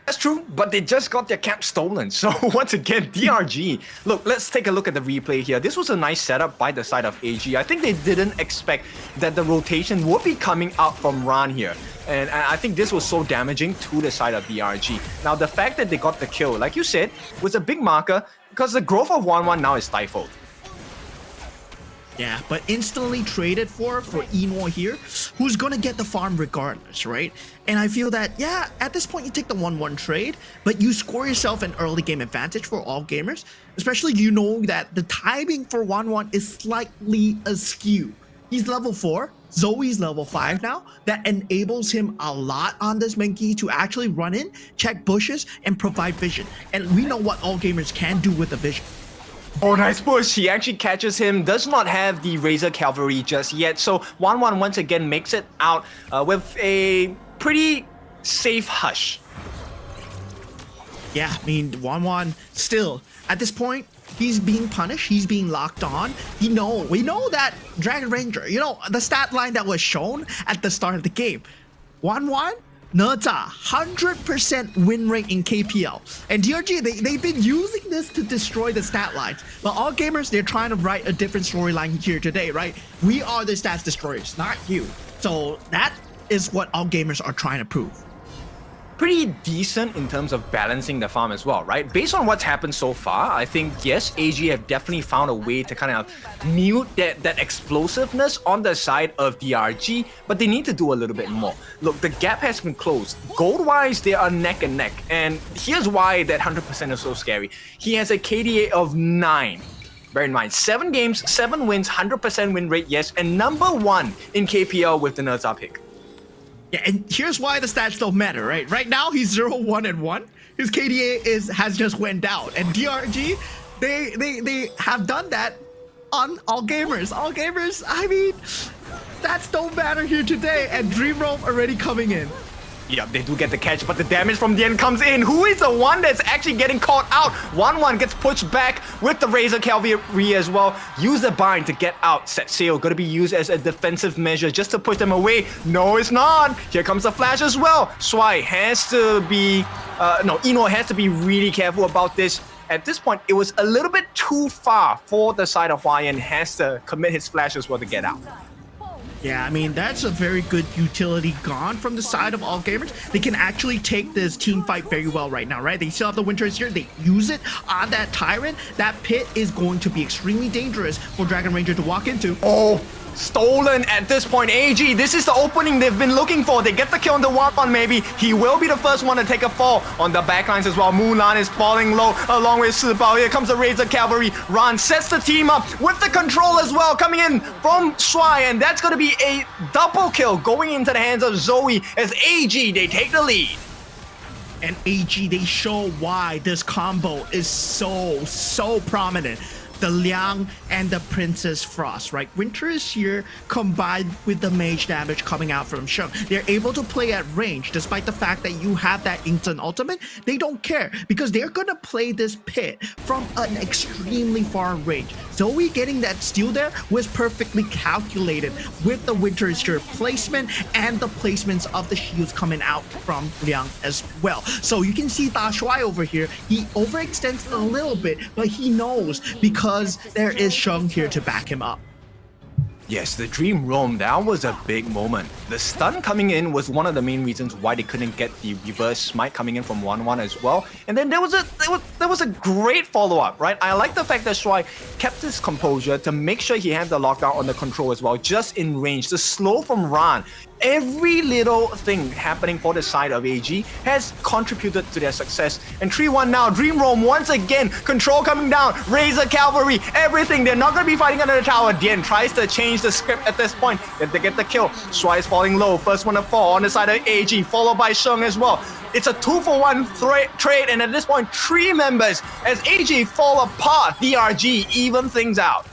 That's true, but they just got their cap stolen. So once again, DRG. Look, let's take a look at the replay here. This was a nice setup by the side of AG. I think they didn't expect that the rotation would be coming out from Ran here. And I think this was so damaging to the side of DRG. Now, the fact that they got the kill, like you said, was a big marker because the growth of 1-1 now is stifled. Yeah, but instantly traded for Eno here, who's gonna get the farm regardless, right? And I feel that, yeah, at this point you take the 1-1 trade, but you score yourself an early game advantage for all gamers, especially you know that the timing for 1-1 is slightly askew. He's level 4, Zoe's level 5 now. That enables him a lot on this Monkey to actually run in, check bushes, and provide vision. And we know what all gamers can do with the vision. Oh, nice push. He actually catches him. Does not have the Razor Cavalry just yet. So 1-1 once again makes it out with a pretty safe hush. Yeah, I mean, 1-1 still, at this point, he's being punished. He's being locked on. We know that Dragon Ranger, you know, the stat line that was shown at the start of the game. 1-1. Naza, 100% win rate in KPL. And DRG, they've been using this to destroy the stat lines. But all gamers, they're trying to write a different storyline here today, right? We are the stats destroyers, not you. So that is what all gamers are trying to prove. Pretty decent in terms of balancing the farm as well, right? Based on what's happened so far, I think, yes, AG have definitely found a way to kind of mute that explosiveness on the side of DRG, but they need to do a little bit more. Look, the gap has been closed. Gold-wise, they are neck and neck, and here's why that 100% is so scary. He has a KDA of 9. Bear in mind, 7 games, 7 wins, 100% win rate, yes, and number 1 in KPL with the Naza pick. Yeah, and here's why the stats don't matter, right? Right now, he's 0-1-1. His KDA has just went down. And DRG, they have done that on all gamers. All gamers, I mean, stats don't matter here today. And Dream Roam already coming in. Yeah, they do get the catch, but the damage from the end comes in. Who is the one that's actually getting caught out? 1-1 gets pushed back with the Razor Cavalry as well. Use the bind to get out. Set sail, gonna be used as a defensive measure just to push them away. No, it's not. Here comes the flash as well. Swai has to be, Eno has to be really careful about this. at this point, it was a little bit too far for the side of Hua-Yan, has to commit his flash as well to get out. Yeah, I mean, that's a very good utility gone from the side of All Gamers. They can actually take this team fight very well right now, right? They still have the Winters here. They use it on that Tyrant. That pit is going to be extremely dangerous for Dragon Ranger to walk into. Oh, stolen at this point. AG, this is the opening they've been looking for. They get the kill on the one maybe. He will be the first one to take a fall on the backlines as well. Mulan is falling low along with Sibao. Here comes the Razor Cavalry. Ran sets the team up with the control as well, coming in from Shuai, and that's going to be a double kill going into the hands of Zoe as AG, they take the lead. And AG, they show why this combo is so prominent. The Liang and the Princess Frost, right? Winter is here combined with the mage damage coming out from Sheng. They're able to play at range despite the fact that you have that instant ultimate. They don't care because they're gonna play this pit from an extremely far range. Zoe getting that steal there was perfectly calculated with the Winter's here placement and the placements of the shields coming out from Liang as well. So you can see Da Shuai over here, he overextends a little bit, but he knows because there is Sheng here to back him up. Yes, the Dream Roam, that was a big moment. The stun coming in was one of the main reasons why they couldn't get the reverse smite coming in from 1-1 as well. And then there was a great follow-up, right? I like the fact that Shuai kept his composure to make sure he had the lockdown on the control as well, just in range. The slow from Ran. Every little thing happening for the side of AG has contributed to their success. And 3-1 now, Dream Roam once again, control coming down, Razor Cavalry, everything. They're not going to be fighting under the tower. Dien tries to change the script at this point. If they get the kill, Shuai is falling low. First one to fall on the side of AG, followed by Sheng as well. It's a 2-for-1 trade, and at this point, 3 members as AG fall apart. DRG even things out.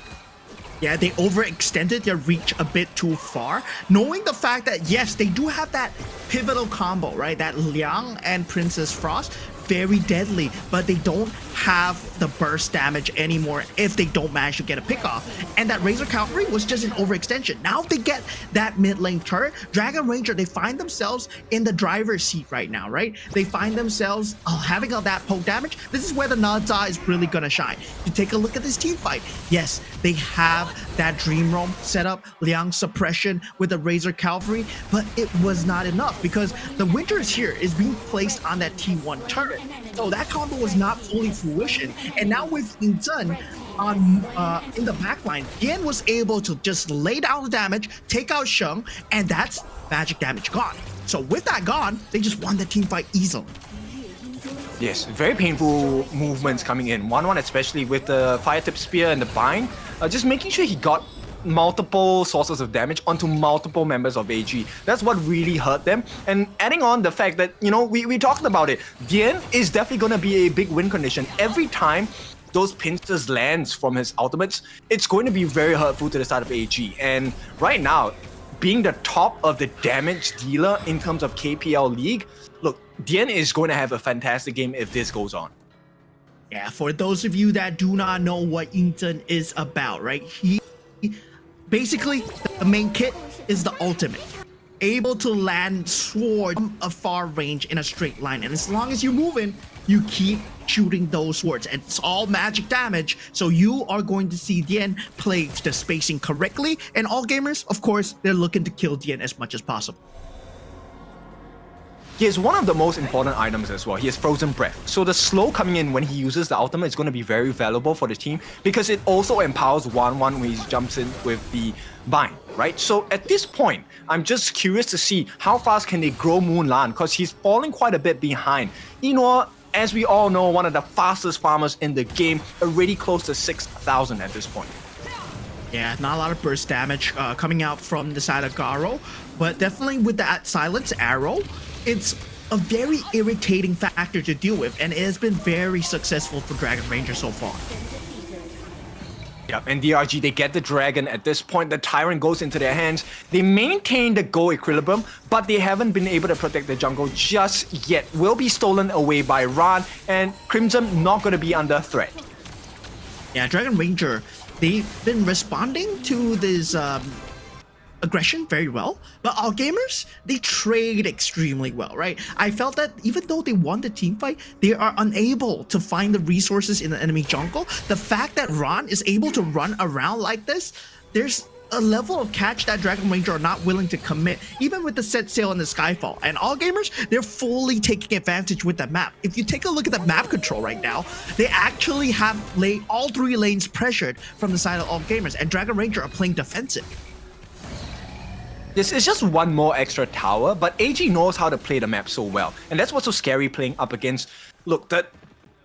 Yeah, they overextended their reach a bit too far, knowing the fact that, yes, they do have that pivotal combo, right? That Liang and Princess Frost, very deadly, but they don't have the burst damage anymore if they don't manage to get a pick off. And that Razor Cavalry was just an overextension. Now if they get that mid lane turret, Dragon Ranger, they find themselves in the driver's seat right now, right? They find themselves having all that poke damage. This is where the Naza is really gonna shine. You take a look at this team fight. Yes, they have that Dream Roam set up, Liang suppression with the Razor Cavalry, but it was not enough because the Winters here is being placed on that T1 turret. So that combo was not fully fruition. And now with Yinzhen on in the backline, Yan was able to just lay down the damage, take out Sheng, and that's magic damage gone. So with that gone, they just won the team fight easily. Yes, very painful movements coming in. 1-1 especially with the Fire Tip Spear and the Bind. Just making sure he got multiple sources of damage onto multiple members of AG. That's what really hurt them. And adding on the fact that, you know, we talked about it. Dien is definitely going to be a big win condition. Every time those pincers lands from his ultimates, it's going to be very hurtful to the side of AG. And right now, being the top of the damage dealer in terms of KPL League, look, Dien is going to have a fantastic game if this goes on. Yeah, for those of you that do not know what Yinzhen is about, right? Basically, the main kit is the ultimate. Able to land sword from a far range in a straight line. And as long as you're moving, you keep shooting those swords. And it's all magic damage. So you are going to see Dien play the spacing correctly. And all gamers, of course, they're looking to kill Dien as much as possible. He has one of the most important items as well. He has Frozen Breath. So the slow coming in when he uses the ultimate is going to be very valuable for the team because it also empowers 1-1 when he jumps in with the bind, right? So at this point, I'm just curious to see how fast can they grow Mulan because he's falling quite a bit behind. Yinor, as we all know, one of the fastest farmers in the game, already close to 6,000 at this point. Yeah, not a lot of burst damage coming out from the side of Garo, but definitely with that Silence Arrow, it's a very irritating factor to deal with, and it has been very successful for Dragon Ranger so far. Yep, and DRG, they get the Dragon. At this point, the Tyrant goes into their hands. They maintain the goal equilibrium, but they haven't been able to protect the jungle just yet. Will be stolen away by Ran, and Crimson not going to be under threat. Yeah, Dragon Ranger, they've been responding to this aggression very well, but All Gamers, they trade extremely well, right? I felt that even though they won the team fight, they are unable to find the resources in the enemy jungle. The fact that Ron is able to run around like this, there's a level of catch that Dragon Ranger are not willing to commit, even with the set sail and the Skyfall. And All Gamers, they're fully taking advantage with the map. If you take a look at the map control right now, they actually have all 3 lanes pressured from the side of All Gamers, and Dragon Ranger are playing defensive. This is just one more extra tower, but AG knows how to play the map so well. And that's what's so scary playing up against, look, the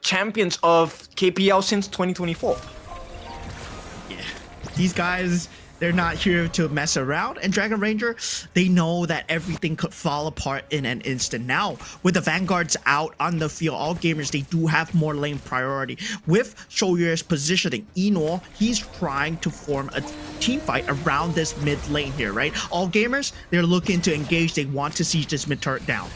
champions of KPL since 2024. Yeah, these guys, they're not here to mess around, and Dragon Ranger, they know that everything could fall apart in an instant. Now, with the Vanguards out on the field, All Gamers, they do have more lane priority. With Shoyu's positioning, Eno, he's trying to form a team fight around this mid lane here, right? All Gamers, they're looking to engage, they want to siege this mid turret down.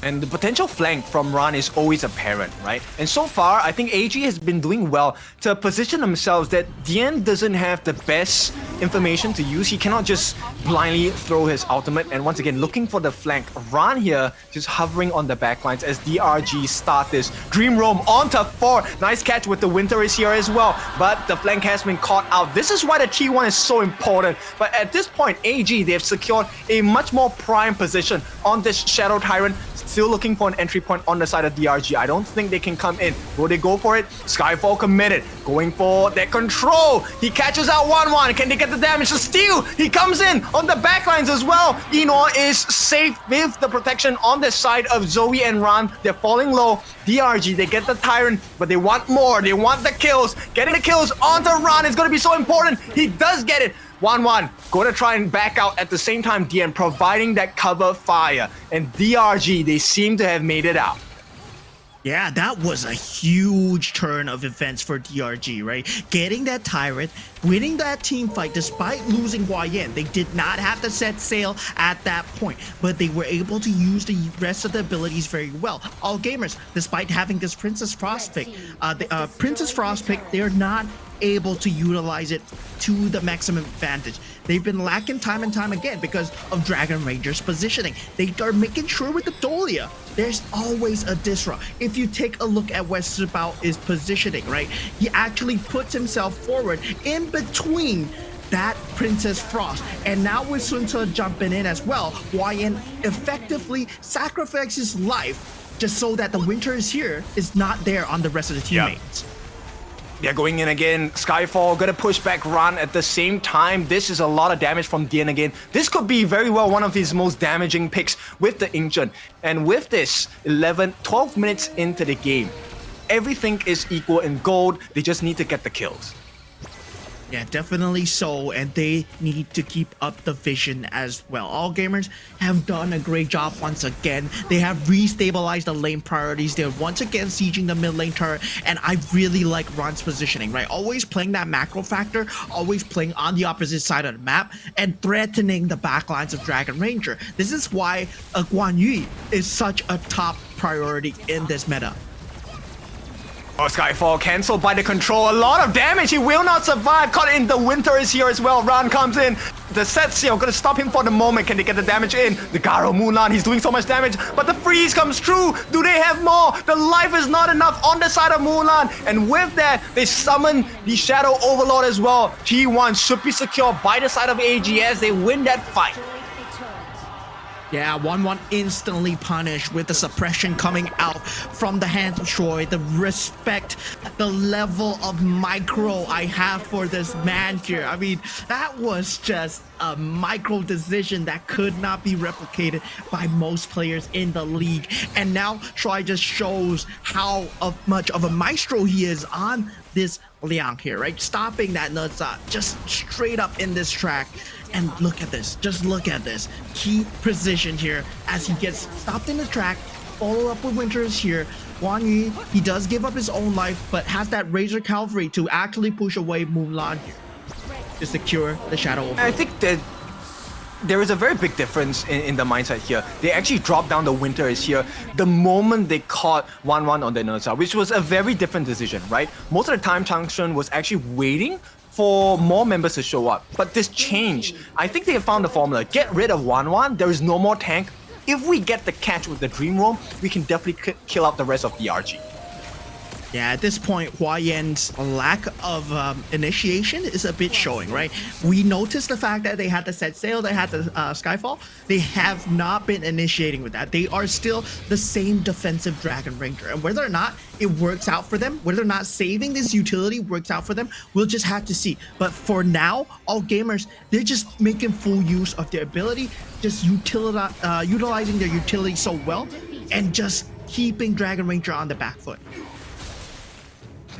And the potential flank from Ran is always apparent, right? And so far, I think AG has been doing well to position themselves that Dian doesn't have the best information to use. He cannot just blindly throw his ultimate. And once again, looking for the flank. Ran here just hovering on the backlines as DRG start this. Dream Roam on to 4. Nice catch with the Winter is here as well. But the flank has been caught out. This is why the T1 is so important. But at this point, AG, they have secured a much more prime position on this Shadow Tyrant. Still looking for an entry point on the side of DRG. I don't think they can come in. Will they go for it? Skyfall committed. Going for that control. He catches out 1-1. Can they get the damage to steal? He comes in on the backlines as well. Eno is safe with the protection on the side of Zoe and Ran. They're falling low. DRG, they get the Tyrant, but they want more. They want the kills. Getting the kills onto Ran is going to be so important. He does get it. 1-1, going to try and back out at the same time, DN providing that cover fire. And DRG, they seem to have made it out. Yeah, that was a huge turn of events for DRG, right? Getting that Tyrant, winning that team fight despite losing Huayan. They did not have to set sail at that point, but they were able to use the rest of the abilities very well. All Gamers, despite having this Princess Frost pick, they're not able to utilize it to the maximum advantage. They've been lacking time and time again because of Dragon Ranger's positioning. They are making sure with the Dolia, there's always a disrupt. If you take a look at where Sibao is positioning, right? He actually puts himself forward in between that Princess Frost. And now with Sun Ce jumping in as well, Huayan effectively sacrifices his life just so that the Winter is here is not there on the rest of the teammates. They're going in again. Skyfall gonna push back Ran at the same time. This is a lot of damage from Dian again. This could be very well one of his most damaging picks with the Inkjun. And with this, 12 minutes into the game, everything is equal in gold. They just need to get the kills. Yeah, definitely so, and they need to keep up the vision as well. All Gamers have done a great job once again. They have restabilized the lane priorities. They're once again sieging the mid lane turret, and I really like Ron's positioning, right? Always playing that macro factor, always playing on the opposite side of the map, and threatening the backlines of Dragon Ranger. This is why Guan Yu is such a top priority in this meta. Oh, Skyfall cancelled by the control. A lot of damage. He will not survive. Caught in. The Winter is here as well. Ran comes in. The set seal gonna stop him for the moment. Can they get the damage in? The Garo Mulan, he's doing so much damage, but the freeze comes true. Do they have more? The life is not enough on the side of Mulan. And with that, they summon the Shadow Overlord as well. T1 should be secure by the side of AG as they win that fight. Yeah, 1-1 instantly punished with the suppression coming out from the hands of Choi. The respect, the level of micro I have for this man here. I mean, that was just a micro decision that could not be replicated by most players in the league. And now Choi just shows how much of a maestro he is on this Liang here, right? Stopping that Nutsa just straight up in this track. And look at this, just look at this. Key precision here as he gets stopped in the track. Follow up with Winters here. Guan Yu, he does give up his own life, but has that Razor Cavalry to actually push away Mulan here to secure the Shadow Overlord. I think that there is a very big difference in the mindset here. They actually dropped down the Winter is here the moment they caught 1-1 on the Nursa, which was a very different decision, right? Most of the time, Changshun was actually waiting for more members to show up. But this changed. I think they have found the formula. Get rid of 1-1, there is no more tank. If we get the catch with the Dream Roam, we can definitely kill out the rest of DRG. Yeah, at this point, Hua Yan's lack of initiation is a bit showing, right? We noticed the fact that they had the set sail, they had the Skyfall. They have not been initiating with that. They are still the same defensive Dragon Ranger. And whether or not it works out for them, whether or not saving this utility works out for them, we'll just have to see. But for now, all gamers, they're just making full use of their ability, just utilizing their utility so well, and just keeping Dragon Ranger on the back foot.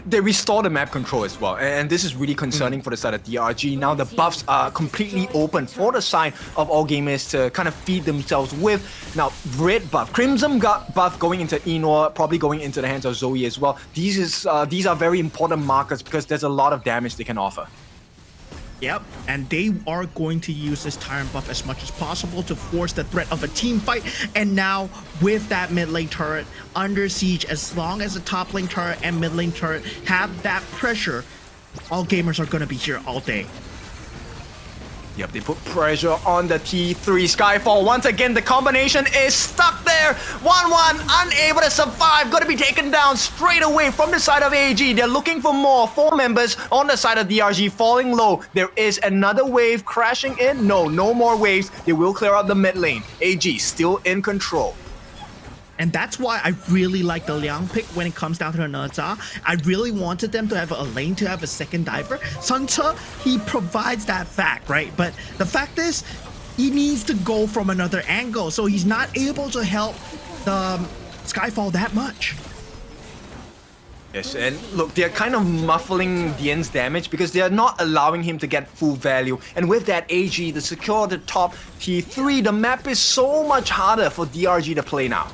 They restore the map control as well, and this is really concerning for the side of DRG. Now the buffs are completely open for the side of all gamers to kind of feed themselves with. Now red buff, crimson buff going into Enor, probably going into the hands of Zoe as well. These are very important markers because there's a lot of damage they can offer. Yep, and they are going to use this Tyrant buff as much as possible to force the threat of a team fight. And now with that mid lane turret under siege, as long as the top lane turret and mid lane turret have that pressure, all gamers are going to be here all day. Yep, they put pressure on the T3 Skyfall. Once again, the combination is stuck there. 1-1, unable to survive. Going to be taken down straight away from the side of AG. They're looking for more. 4 members on the side of DRG falling low. There is another wave crashing in. No more waves. They will clear out the mid lane. AG still in control. And that's why I really like the Liang pick when it comes down to the Naza. I really wanted them to have a lane to have a second diver. Sun Tzu, he provides that fact, right? But the fact is, he needs to go from another angle, so he's not able to help the Skyfall that much. Yes, and look, they're kind of muffling Dian's damage because they're not allowing him to get full value. And with that AG to secure the top T3, the map is so much harder for DRG to play now.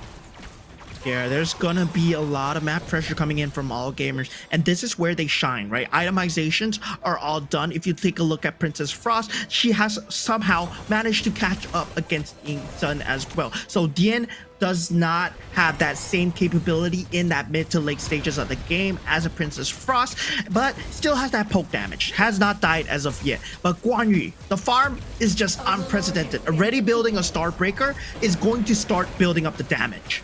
Yeah, there's gonna be a lot of map pressure coming in from all gamers, and this is where they shine, right? Itemizations are all done. If you take a look at Princess Frost, she has somehow managed to catch up against Ying Sun as well. So Dian does not have that same capability in that mid to late stages of the game as a Princess Frost, but still has that poke damage, has not died as of yet. But Guan Yu, the farm is just unprecedented. Already building a Starbreaker is going to start building up the damage.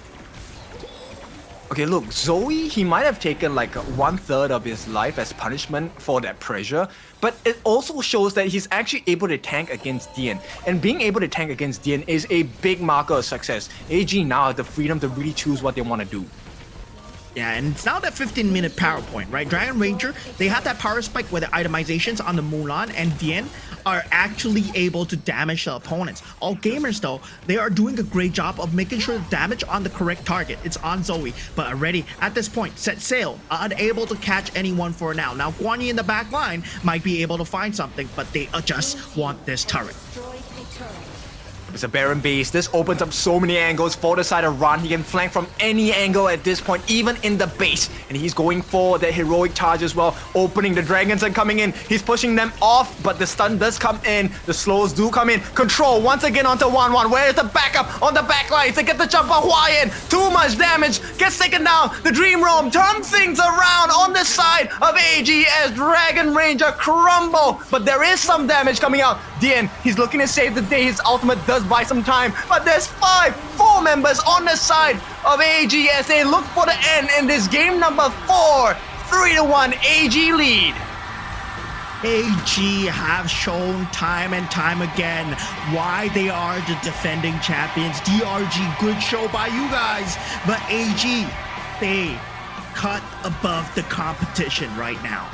Okay, look, Zoe, he might have taken like 1/3 of his life as punishment for that pressure, but it also shows that he's actually able to tank against Dian. And being able to tank against Dian is a big marker of success. AG now has the freedom to really choose what they want to do. Yeah, and it's now that 15-minute power point, right? Dragon Ranger, they have that power spike with the itemizations on the Mulan, and Dian are actually able to damage the opponents. All gamers, though, they are doing a great job of making sure the damage on the correct target. It's on Zoe, but already at this point, set sail, unable to catch anyone for now. Now, Guan Yi in the back line might be able to find something, but they just want this turret. It's a Baron base. This opens up so many angles for the side of Ran. He can flank from any angle at this point, even in the base. And he's going for the heroic charge as well, opening the dragons and coming in. He's pushing them off, but the stun does come in. The slows do come in. Control once again onto 1-1. Where's the backup on the back line to get the jump on Hua Yan? Too much damage. Gets taken down. The Dream Roam turns things around on the side of AG as Dragon Ranger crumble. But there is some damage coming out. Dian, he's looking to save the day. His ultimate does buy some time, but there's 4 members on the side of AG as they look for the end in this game number 4. 3-1 AG lead. AG have shown time and time again why they are the defending champions. DRG, good show by you guys, but AG, they cut above the competition right now.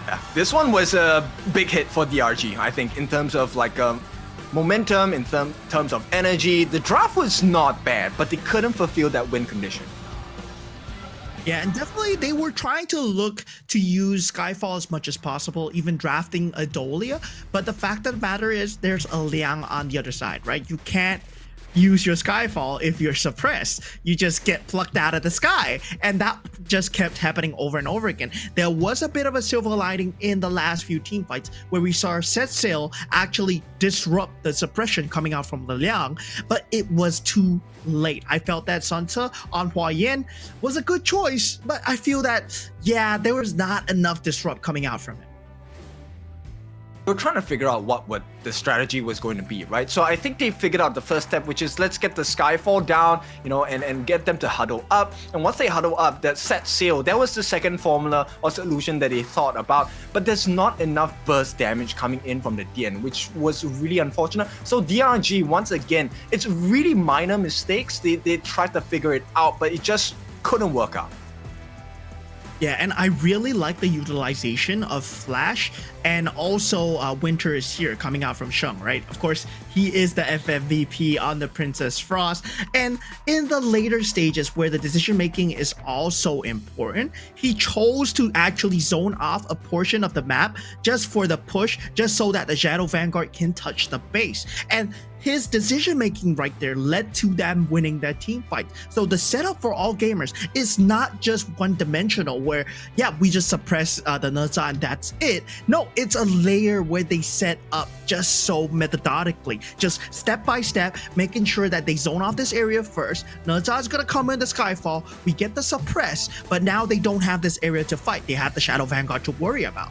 Yeah, this one was a big hit for DRG, I think, in terms of like momentum, in terms of energy. The draft was not bad, but they couldn't fulfill that win condition. Yeah, and definitely they were trying to look to use Skyfall as much as possible, even drafting a Dolia. But the fact of the matter is there's a Liang on the other side, right? You can't use your Skyfall if you're suppressed. You just get plucked out of the sky. And that just kept happening over and over again. There was a bit of a silver lining in the last few team fights where we saw Set Sail actually disrupt the suppression coming out from Liang, but it was too late. I felt that Sunta on Hua Yin was a good choice, but I feel that, yeah, there was not enough disrupt coming out from it. We're trying to figure out what the strategy was going to be, right? So I think they figured out the first step, which is let's get the Skyfall down, you know, and get them to huddle up. And once they huddle up, that Set Sail, that was the second formula or solution that they thought about. But there's not enough burst damage coming in from the DN, which was really unfortunate. So DRG, once again, it's really minor mistakes. They tried to figure it out, but it just couldn't work out. Yeah, and I really like the utilization of Flash, and also Winter is here coming out from Sheng, right? Of course, he is the FFVP on the Princess Frost, and in the later stages where the decision making is also important, he chose to actually zone off a portion of the map just for the push, just so that the Shadow Vanguard can touch the base. And his decision making right there led to them winning that team fight. So the setup for all gamers is not just one dimensional where, yeah, we just suppress the Neza and that's it. No, it's a layer where they set up just so methodically, just step by step, making sure that they zone off this area first. Neza is gonna come in the Skyfall, we get the suppress, but now they don't have this area to fight. They have the Shadow Vanguard to worry about.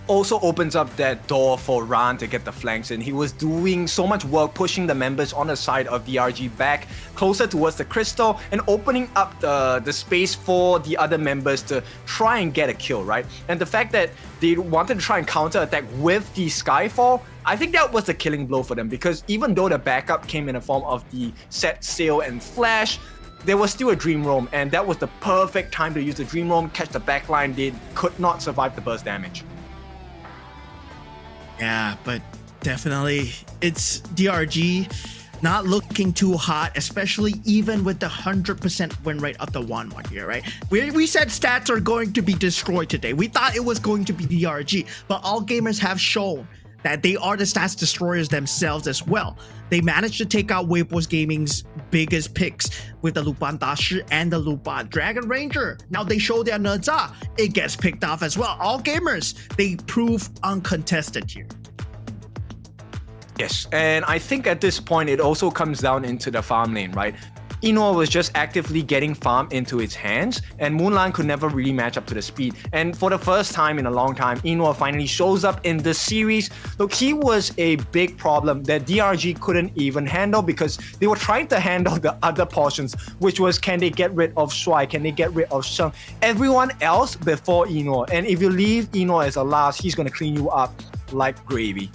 Also opens up that door for Ran to get the flanks in. He was doing so much work pushing the members on the side of DRG back closer towards the crystal and opening up the space for the other members to try and get a kill, right? And the fact that they wanted to try and counter-attack with the Skyfall, I think that was the killing blow for them, because even though the backup came in the form of the Set Sail and Flash, there was still a Dream Roam, and that was the perfect time to use the Dream Roam, catch the backline. They could not survive the burst damage. Yeah, but definitely it's DRG not looking too hot, especially even with the 100% win rate of the 1-1 here, right? We said stats are going to be destroyed today. We thought it was going to be DRG, but all gamers have shown that they are the stats destroyers themselves as well. They managed to take out Weibo's Gaming's biggest picks with the Luban Dashi and the Luban Dragon Ranger. Now they show their Neza, it gets picked off as well. All gamers, they prove uncontested here. Yes, and I think at this point it also comes down into the farm lane, right? Inoue was just actively getting farm into its hands, and Moonlight could never really match up to the speed. And for the first time in a long time, Inoue finally shows up in this series. Look, he was a big problem that DRG couldn't even handle, because they were trying to handle the other portions, which was, can they get rid of Shuai, can they get rid of Sheng, everyone else before Inoue. And if you leave Inoue as a last, he's going to clean you up like gravy.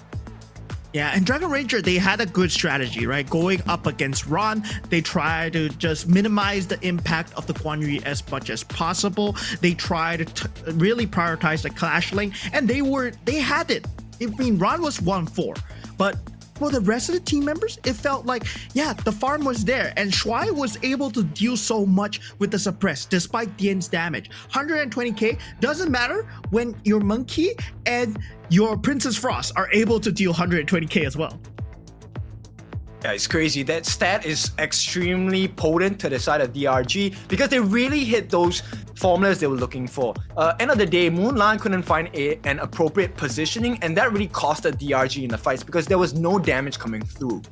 Yeah, and Dragon Ranger, they had a good strategy, right? Going up against Ron, they try to just minimize the impact of the Guan Yu as much as possible. They try to really prioritize the clash lane, and they had it. I mean, Ron was 1-4, but for the rest of the team members, it felt like, yeah, the farm was there, and Shuai was able to deal so much with the suppress despite Dian's damage. 120k doesn't matter when your Monkey and your Princess Frost are able to deal 120k as well. Yeah, it's crazy. That stat is extremely potent to the side of DRG because they really hit those formulas they were looking for. End of the day, Moonlight couldn't find an appropriate positioning, and that really costed DRG in the fights because there was no damage coming through.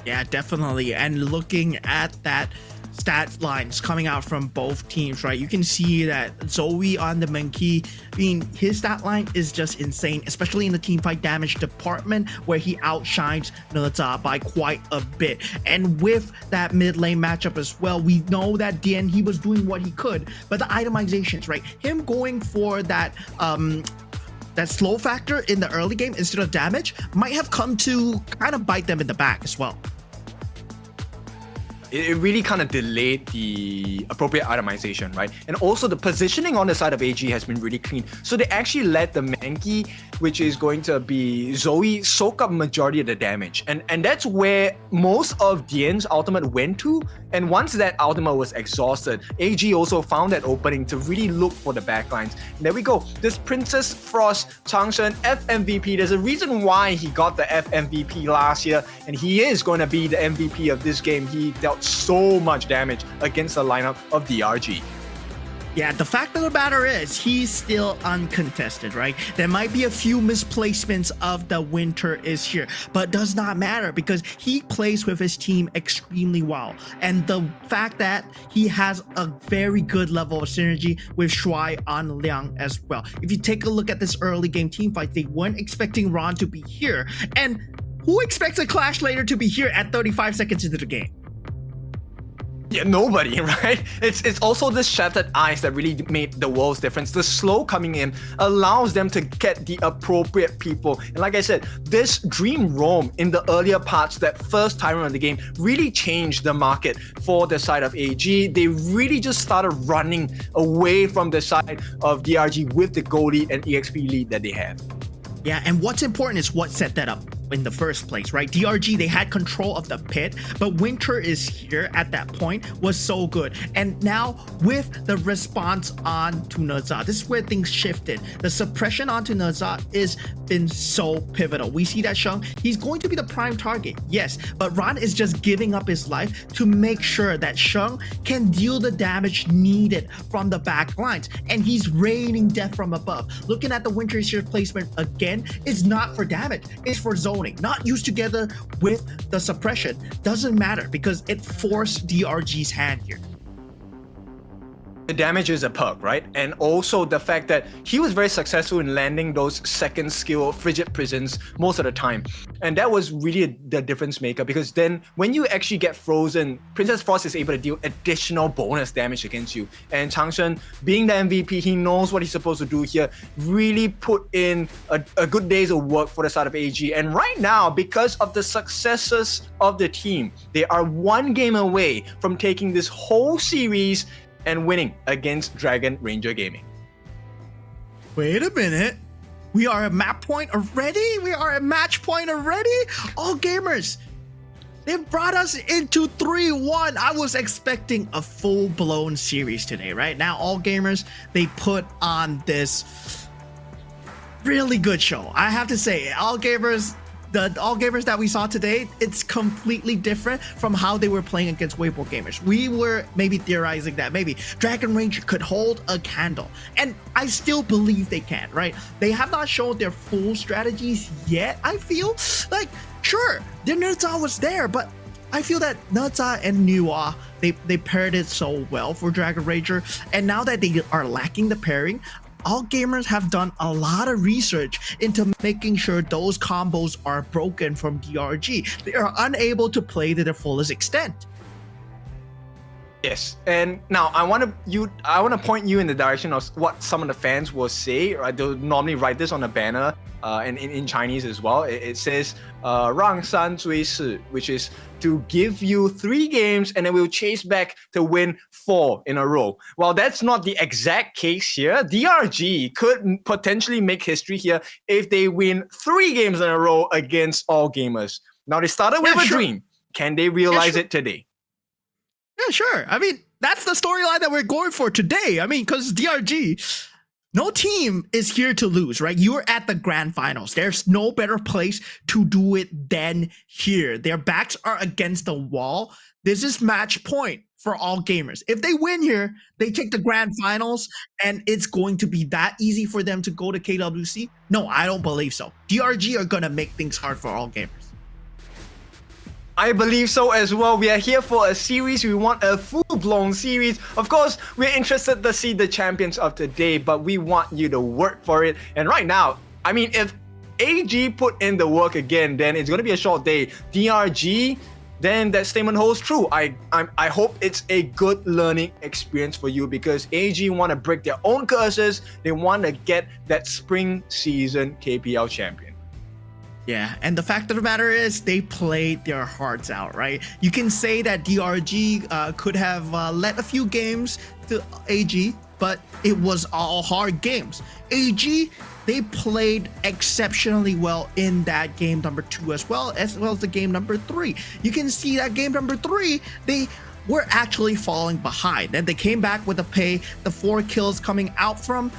Yeah, definitely. And looking at that stat lines coming out from both teams, right? You can see that Zoe on the Monkey, I mean, his stat line is just insane, especially in the team fight damage department where he outshines Neza by quite a bit. And with that mid lane matchup as well, we know that Dian, he was doing what he could, but the itemizations, right? Him going for that slow factor in the early game instead of damage might have come to kind of bite them in the back as well. it really kind of delayed the appropriate itemization, right? And also the positioning on the side of AG has been really clean. So they actually let the Mankey, which is going to be Zoe, soak up majority of the damage. And that's where most of Dian's ultimate went to. And once that ultimate was exhausted, AG also found that opening to really look for the backlines. And there we go. This Princess Frost Changshen FMVP. There's a reason why he got the FMVP last year, and he is going to be the MVP of this game. He dealt so much damage against the lineup of DRG. Yeah, the fact of the matter is he's still uncontested, right? There might be a few misplacements of the Winter is here, but does not matter because he plays with his team extremely well. And the fact that he has a very good level of synergy with Shuai on Liang as well. If you take a look at this early game team fight, they weren't expecting Ron to be here. And who expects a Clash later to be here at 35 seconds into the game? Yeah, nobody, right? It's also this shattered ice that really made the world's difference. The slow coming in allows them to get the appropriate people. And like I said, this Dream Roam in the earlier parts, that first time around the game, really changed the market for the side of AG. They really just started running away from the side of DRG with the gold lead and EXP lead that they have. Yeah, and what's important is what set that up in the first place, right? DRG, they had control of the pit, but Winter is here at that point was so good. And now with the response onto Neza, this is where things shifted. The suppression onto Neza is been so pivotal. We see that Sheng, he's going to be the prime target, yes, but Ron is just giving up his life to make sure that Sheng can deal the damage needed from the back lines, and he's raining death from above. Looking at the Winter is here placement again, it's not for damage, it's for zoning. Not used together with the suppression doesn't matter because it forced DRG's hand here. The damage is a perk, right? And also the fact that he was very successful in landing those second skill frigid prisons most of the time. And that was really the difference maker, because then when you actually get frozen, Princess Frost is able to deal additional bonus damage against you. And Changshen, being the MVP, he knows what he's supposed to do here, really put in a good day's of work for the side of AG. And right now, because of the successes of the team, they are one game away from taking this whole series and winning against Dragon Ranger Gaming. Wait a minute. We are at map point already? We are at match point already? All gamers, they brought us into 3-1. I was expecting a full-blown series today, right? Now, all gamers, they put on this really good show. I have to say, all gamers, the all gamers that we saw today, it's completely different from how they were playing against Weibo gamers. We were maybe theorizing that maybe Dragon Ranger could hold a candle, and I still believe they can, right? They have not shown their full strategies yet. I feel like, sure, their Neza was there, but I feel that Neza and Nuwa, they paired it so well for Dragon Ranger, and now that they are lacking the pairing, all gamers have done a lot of research into making sure those combos are broken from DRG. They are unable to play to their fullest extent. Yes, and now I want to point you in the direction of what some of the fans will say. Right, they'll normally write this on a banner, and in Chinese as well. It says 让三追四, which is to give you 3 games and then we'll chase back to win 4 in a row. Well, that's not the exact case here. DRG could potentially make history here if they win 3 games in a row against all gamers. Now, they started with a dream. Can they realize it today? Yeah, sure. I mean, that's the storyline that we're going for today. I mean, because DRG, no team is here to lose, right? You're at the grand finals. There's no better place to do it than here. Their backs are against the wall. This is match point for all gamers. If they win here, they take the grand finals, and it's going to be that easy for them to go to KWC? No, I don't believe so. DRG are going to make things hard for all gamers. I believe so as well. We are here for a series. We want a full-blown series. Of course, we're interested to see the champions of the day, but we want you to work for it. And right now, I mean, if AG put in the work again, then it's going to be a short day. DRG, then that statement holds true. I hope it's a good learning experience for you, because AG want to break their own curses. They want to get that spring season KPL champion. Yeah, and the fact of the matter is they played their hearts out, right? You can say that DRG could have led a few games to AG, but it was all hard games. AG, they played exceptionally well in that game number 2 as well as the game number 3. You can see that game number 3, they were actually falling behind, and they came back with the 4 kills coming out from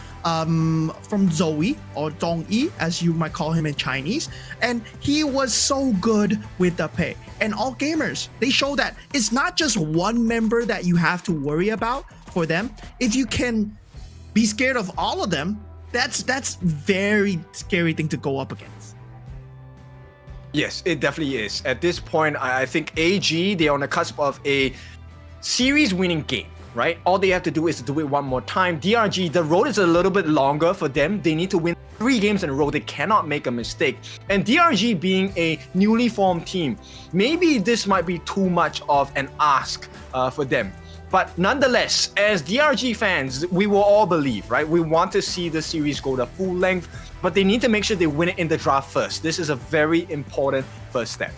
Zoe, or Dong-yi as you might call him in Chinese, and he was so good with the pay. And all gamers, they show that it's not just one member that you have to worry about for them. If you can be scared of all of them, that's very scary thing to go up against. Yes, it definitely is. At this point, I think AG, they're on the cusp of a series winning game, right? All they have to do is to do it one more time. DRG, the road is a little bit longer for them. They need to win 3 games in a row. They cannot make a mistake. And DRG being a newly formed team, maybe this might be too much of an ask for them. But nonetheless, as DRG fans, we will all believe, right? We want to see the series go the full length, but they need to make sure they win it in the draft first. This is a very important first step.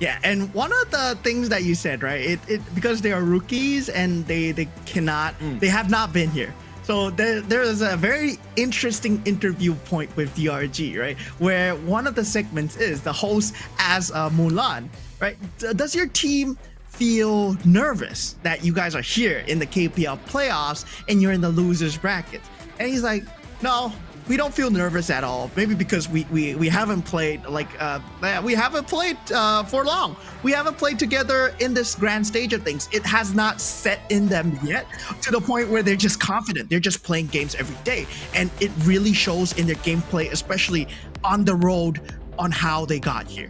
Yeah, and one of the things that you said, right? Because they are rookies and they cannot, they have not been here. So there is a very interesting interview point with DRG, right? Where one of the segments is the host as Mulan, right? Does your team feel nervous that you guys are here in the KPL playoffs and you're in the losers bracket? And he's like, no, we don't feel nervous at all. Maybe because we haven't played for long. We haven't played together in this grand stage of things. It has not set in them yet to the point where they're just confident. They're just playing games every day. And it really shows in their gameplay, especially on the road, on how they got here.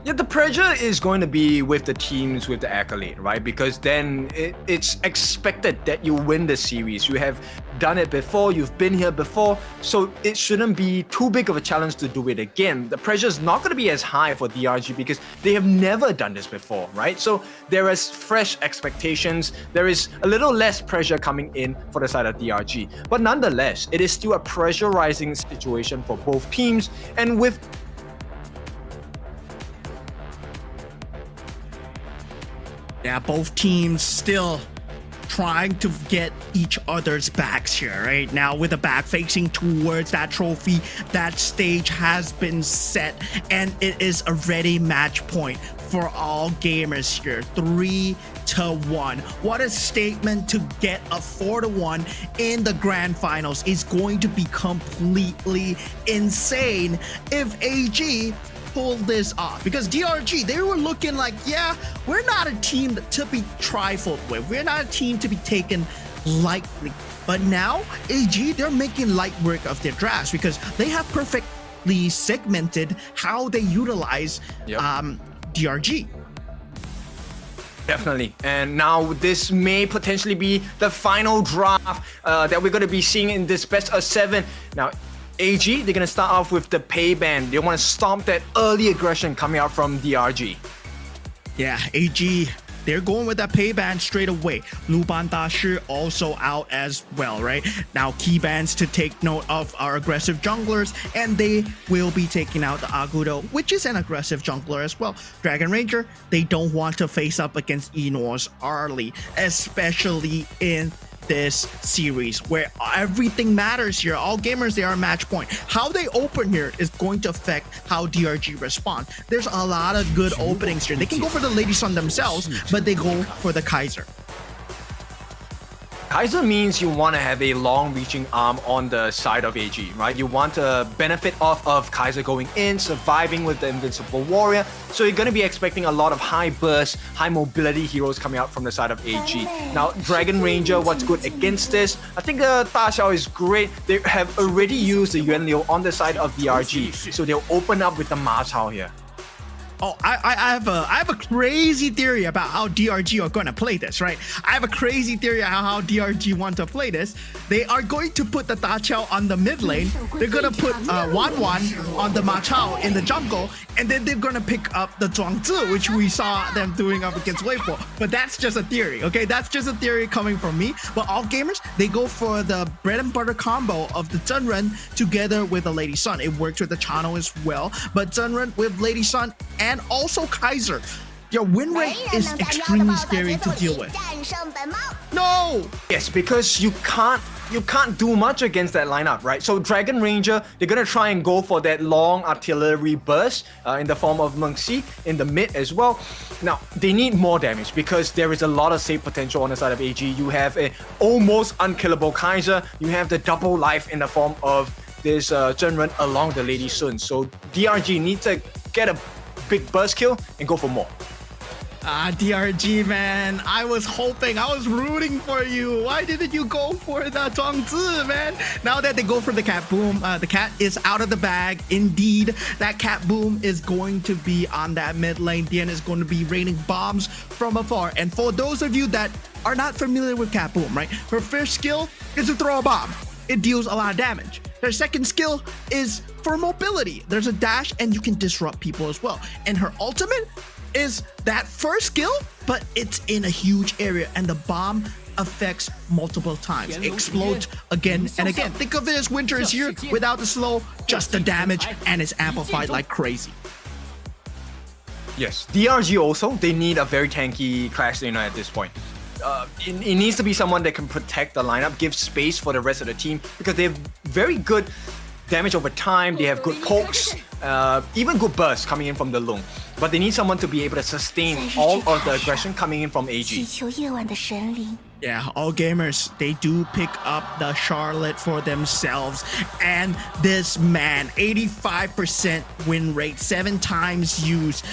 Yeah, the pressure is going to be with the teams with the accolade, right? Because then it's expected that you win the series. You have done it before, you've been here before, so it shouldn't be too big of a challenge to do it again. The pressure is not going to be as high for DRG because they have never done this before, right? So there is fresh expectations, there is a little less pressure coming in for the side of DRG. But nonetheless, it is still a pressurizing situation for both teams, and with yeah, both teams still trying to get each other's backs here, right? Now with the back facing towards that trophy, that stage has been set and it is a ready match point for all gamers here. 3-1. What a statement to get a 4-1 in the grand finals. Is going to be completely insane if AG pull this off, because DRG, they were looking like, yeah, we're not a team to be trifled with. We're not a team to be taken lightly. But now AG, they're making light work of their drafts because they have perfectly segmented how they utilize DRG. Definitely. And now this may potentially be the final draft that we're going to be seeing in this best of 7. Now AG, they're going to start off with the pay ban. They want to stop that early aggression coming out from DRG. Yeah, AG, they're going with that pay ban straight away. Luban Dashi also out as well, right? Now key bans to take note of our aggressive junglers, and they will be taking out the Agudo, which is an aggressive jungler as well. Dragon Ranger, they don't want to face up against Enor's early, especially in this series where everything matters here. All gamers, they are match point. How they open here is going to affect how DRG respond. There's a lot of good openings here. They can go for the Lady Sun themselves, but they go for the Kaiser. Kaiser means you want to have a long-reaching arm on the side of AG, right? You want to benefit off of Kaiser going in, surviving with the Invincible Warrior. So you're going to be expecting a lot of high burst, high mobility heroes coming out from the side of AG. Now, Dragon Ranger, what's good against this? I think Da Xiao is great. They have already used the Yuan Liu on the side of DRG. So they'll open up with the Ma Chao here. Oh, I have a crazy theory about how DRG are going to play this, right? I have a crazy theory on how DRG want to play this. They are going to put the Da Chao on the mid lane. They're going to put Wan Wan on the Ma Chao in the jungle, and then they're going to pick up the Zhuangzi, which we saw them doing up against Weibo. But that's just a theory, okay? That's just a theory coming from me. But all gamers, they go for the bread and butter combo of the Zhenren together with the Lady Sun. It works with the Chano as well, but Zhenren with Lady Sun and also Kaiser, your win rate is extremely scary to deal with. No! Yes, because you can't do much against that lineup, right? So Dragon Ranger, they're gonna try and go for that long artillery burst in the form of Mengxi in the mid as well. Now, they need more damage because there is a lot of save potential on the side of AG. You have an almost unkillable Kaiser. You have the double life in the form of this Zhenren along the Lady Sun. So DRG needs to get a big burst kill and go for more. DRG, man, I was rooting for you. Why didn't you go for the Zhuangzi, man? Now that they go for the cat boom, the cat is out of the bag. Indeed, that cat boom is going to be on that mid lane. Dian is going to be raining bombs from afar. And for those of you that are not familiar with cat boom, right? Her first skill is to throw a bomb. It deals a lot of damage. Her second skill is for mobility. There's a dash and you can disrupt people as well. And her ultimate is that first skill, but it's in a huge area and the bomb affects multiple times. It explodes again and again. Think of it as Winter is here without the slow, just the damage, and it's amplified like crazy. Yes, DRG also, they need a very tanky Clash Laner at this point. It needs to be someone that can protect the lineup, give space for the rest of the team, because they have very good damage over time, they have good pokes, even good bursts coming in from the Lung. But they need someone to be able to sustain all of the aggression coming in from AG. Yeah, all gamers, they do pick up the Charlotte for themselves. And this man, 85% win rate, 7 times used.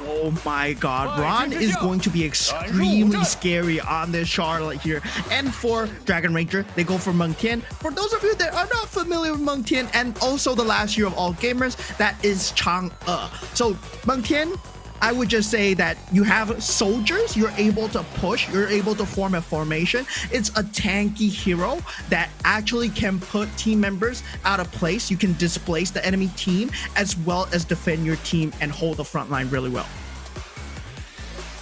Oh my god, Ron is going to be extremely scary on this Charlotte here. And for Dragon Ranger, they go for Meng Tian. For those of you that are not familiar with Meng Tian, and also the last year of all gamers, that is Chang'e. So Meng Tian, I would just say that you have soldiers, you're able to push, you're able to form a formation. It's a tanky hero that actually can put team members out of place. You can displace the enemy team as well as defend your team and hold the front line really well.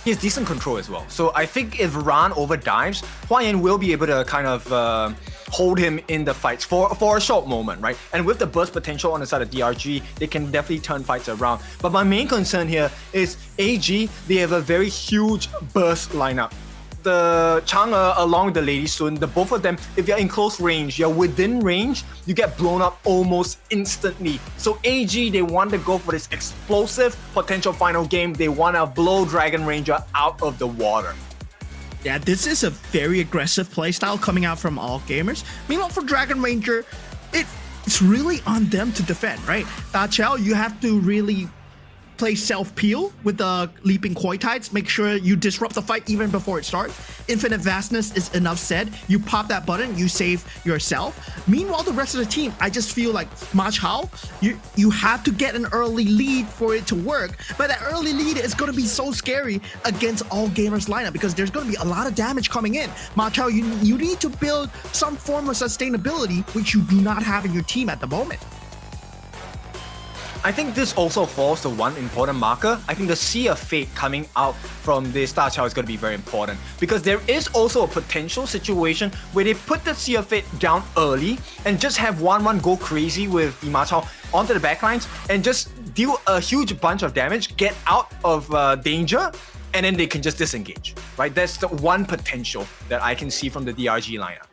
He has decent control as well. So I think if Ran overdives, Hua Yan will be able to kind of hold him in the fights for a short moment, right? And with the burst potential on the side of DRG, they can definitely turn fights around. But my main concern here is AG, they have a very huge burst lineup. The Chang'e along with the Lady Sun, the both of them, if you're in close range, you're within range, you get blown up almost instantly. So AG, they want to go for this explosive potential final game. They want to blow Dragon Ranger out of the water. Yeah, this is a very aggressive playstyle coming out from all gamers. Meanwhile, for Dragon Ranger, it's really on them to defend, right? Da Chao, you have to really play self-peel with the leaping Koi Tides. Make sure you disrupt the fight even before it starts. Infinite Vastness is enough said. You pop that button, you save yourself. Meanwhile, the rest of the team, I just feel like Ma Chao, you have to get an early lead for it to work. But that early lead is going to be so scary against all gamers lineup because there's going to be a lot of damage coming in. Ma Chao, you need to build some form of sustainability, which you do not have in your team at the moment. I think this also falls to one important marker. I think the Sea of Fate coming out from this Da Chao is going to be very important because there is also a potential situation where they put the Sea of Fate down early and just have 1-1 go crazy with the Ma Chao onto the backlines and just deal a huge bunch of damage, get out of danger, and then they can just disengage, right? That's the one potential that I can see from the DRG lineup.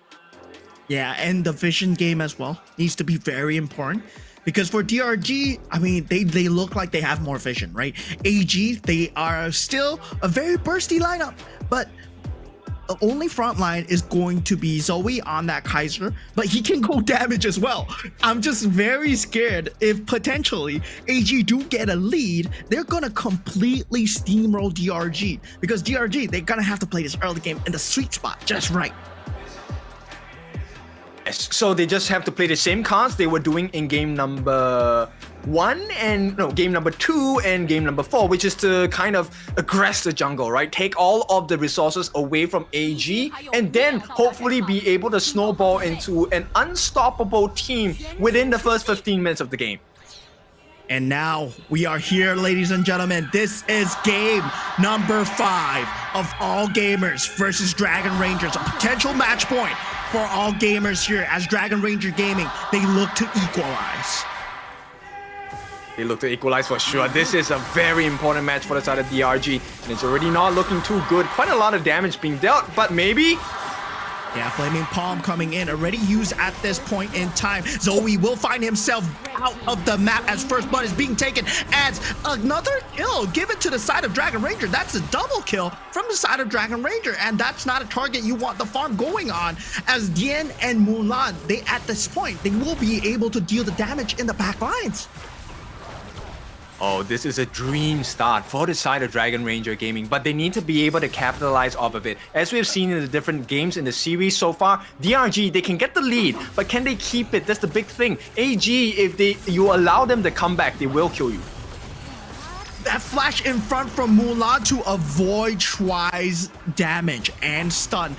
Yeah, and the vision game as well needs to be very important. Because for DRG, I mean, they look like they have more vision, right? AG, they are still a very bursty lineup, but the only front line is going to be Zoe on that Kaiser, but he can go damage as well. I'm just very scared if potentially AG do get a lead, they're gonna completely steamroll DRG because DRG, they're gonna have to play this early game in the sweet spot just right. Yes, so they just have to play the same cards they were doing in game number 2 and game number 4, which is to kind of aggress the jungle, right? Take all of the resources away from AG and then hopefully be able to snowball into an unstoppable team within the first 15 minutes of the game. And now we are here, ladies and gentlemen. This is game number 5 of All Gamers versus Dragon Rangers, a potential match point for All Gamers here as Dragon Ranger Gaming, they look to equalize. They look to equalize for sure. This is a very important match for the side of DRG, and it's already not looking too good. Quite a lot of damage being dealt, but maybe... Yeah, Flaming Palm coming in, already used at this point in time. Zoe will find himself out of the map as first blood is being taken as another kill given to the side of Dragon Ranger. That's a double kill from the side of Dragon Ranger, and that's not a target you want the farm going on, as Dien and Mulan, they at this point, they will be able to deal the damage in the back lines. Oh, this is a dream start for the side of Dragon Ranger Gaming, but they need to be able to capitalize off of it. As we have seen in the different games in the series so far, DRG, they can get the lead, but can they keep it? That's the big thing. AG, if you allow them to come back, they will kill you. That flash in front from Mulan to avoid Shuai's damage and stun.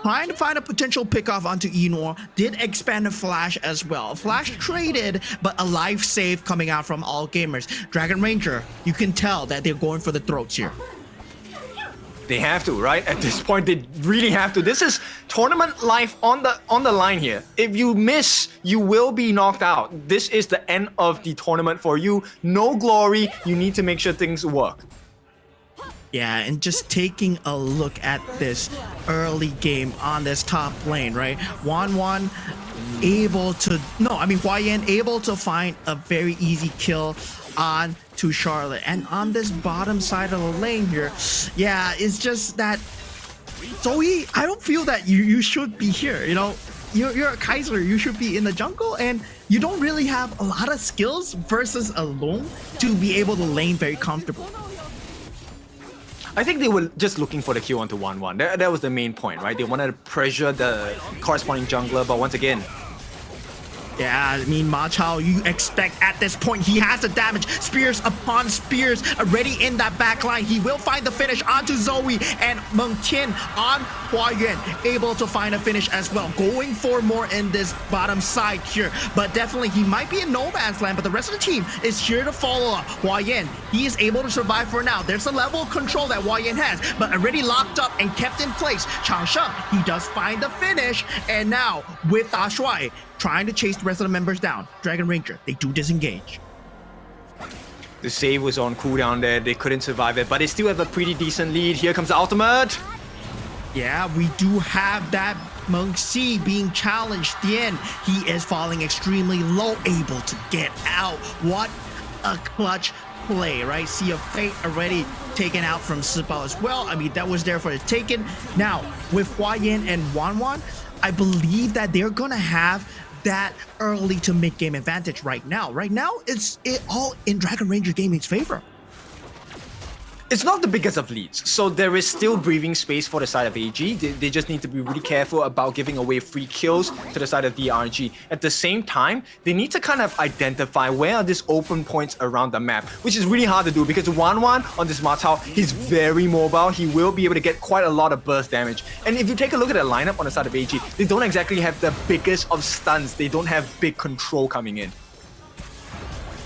Trying to find a potential pickoff onto Enor, did expand the flash as well. Flash traded, but a life save coming out from All Gamers. Dragon Ranger, you can tell that they're going for the throats here. They have to, right? At this point, they really have to. This is tournament life on the line here. If you miss, you will be knocked out. This is the end of the tournament for you. No glory. You need to make sure things work. Yeah, and just taking a look at this early game on this top lane, right? Huayan able to find a very easy kill on to Charlotte. And on this bottom side of the lane here, yeah, it's just that Zoe, I don't feel that you should be here, you know? You're a Kaiser, you should be in the jungle, and you don't really have a lot of skills versus alone to be able to lane very comfortable. I think they were just looking for the kill onto 1-1. That was the main point, right? They wanted to pressure the corresponding jungler, but once again... Yeah, I mean, Ma Chao, you expect at this point, he has the damage. Spears upon spears already in that back line. He will find the finish onto Zoe, and Meng Tian on Huayan, able to find a finish as well. Going for more in this bottom side here, but definitely he might be in no man's land, but the rest of the team is here to follow up. Huayan, he is able to survive for now. There's a level of control that Huayan has, but already locked up and kept in place. Changsheng, he does find the finish, and now with Da Shuai, trying to chase the rest of the members down. Dragon Ranger, they do disengage. The save was on cooldown there. They couldn't survive it, but they still have a pretty decent lead. Here comes the ultimate. Yeah, we do have that Meng Si being challenged. Dien, he is falling extremely low, able to get out. What a clutch play, right? Sea of Fate already taken out from Sipao as well. I mean, that was there for the taken. Now, with Huayan and Huayan, I believe that they're gonna have that early to mid-game advantage right now. Right now, it's all in Dragon Ranger Gaming's favor. It's not the biggest of leads, so there is still breathing space for the side of AG. They just need to be really careful about giving away free kills to the side of DRG. At the same time, they need to kind of identify where are these open points around the map, which is really hard to do because Huayan on this Ma Chao, he's very mobile. He will be able to get quite a lot of burst damage. And if you take a look at the lineup on the side of AG, they don't exactly have the biggest of stuns. They don't have big control coming in.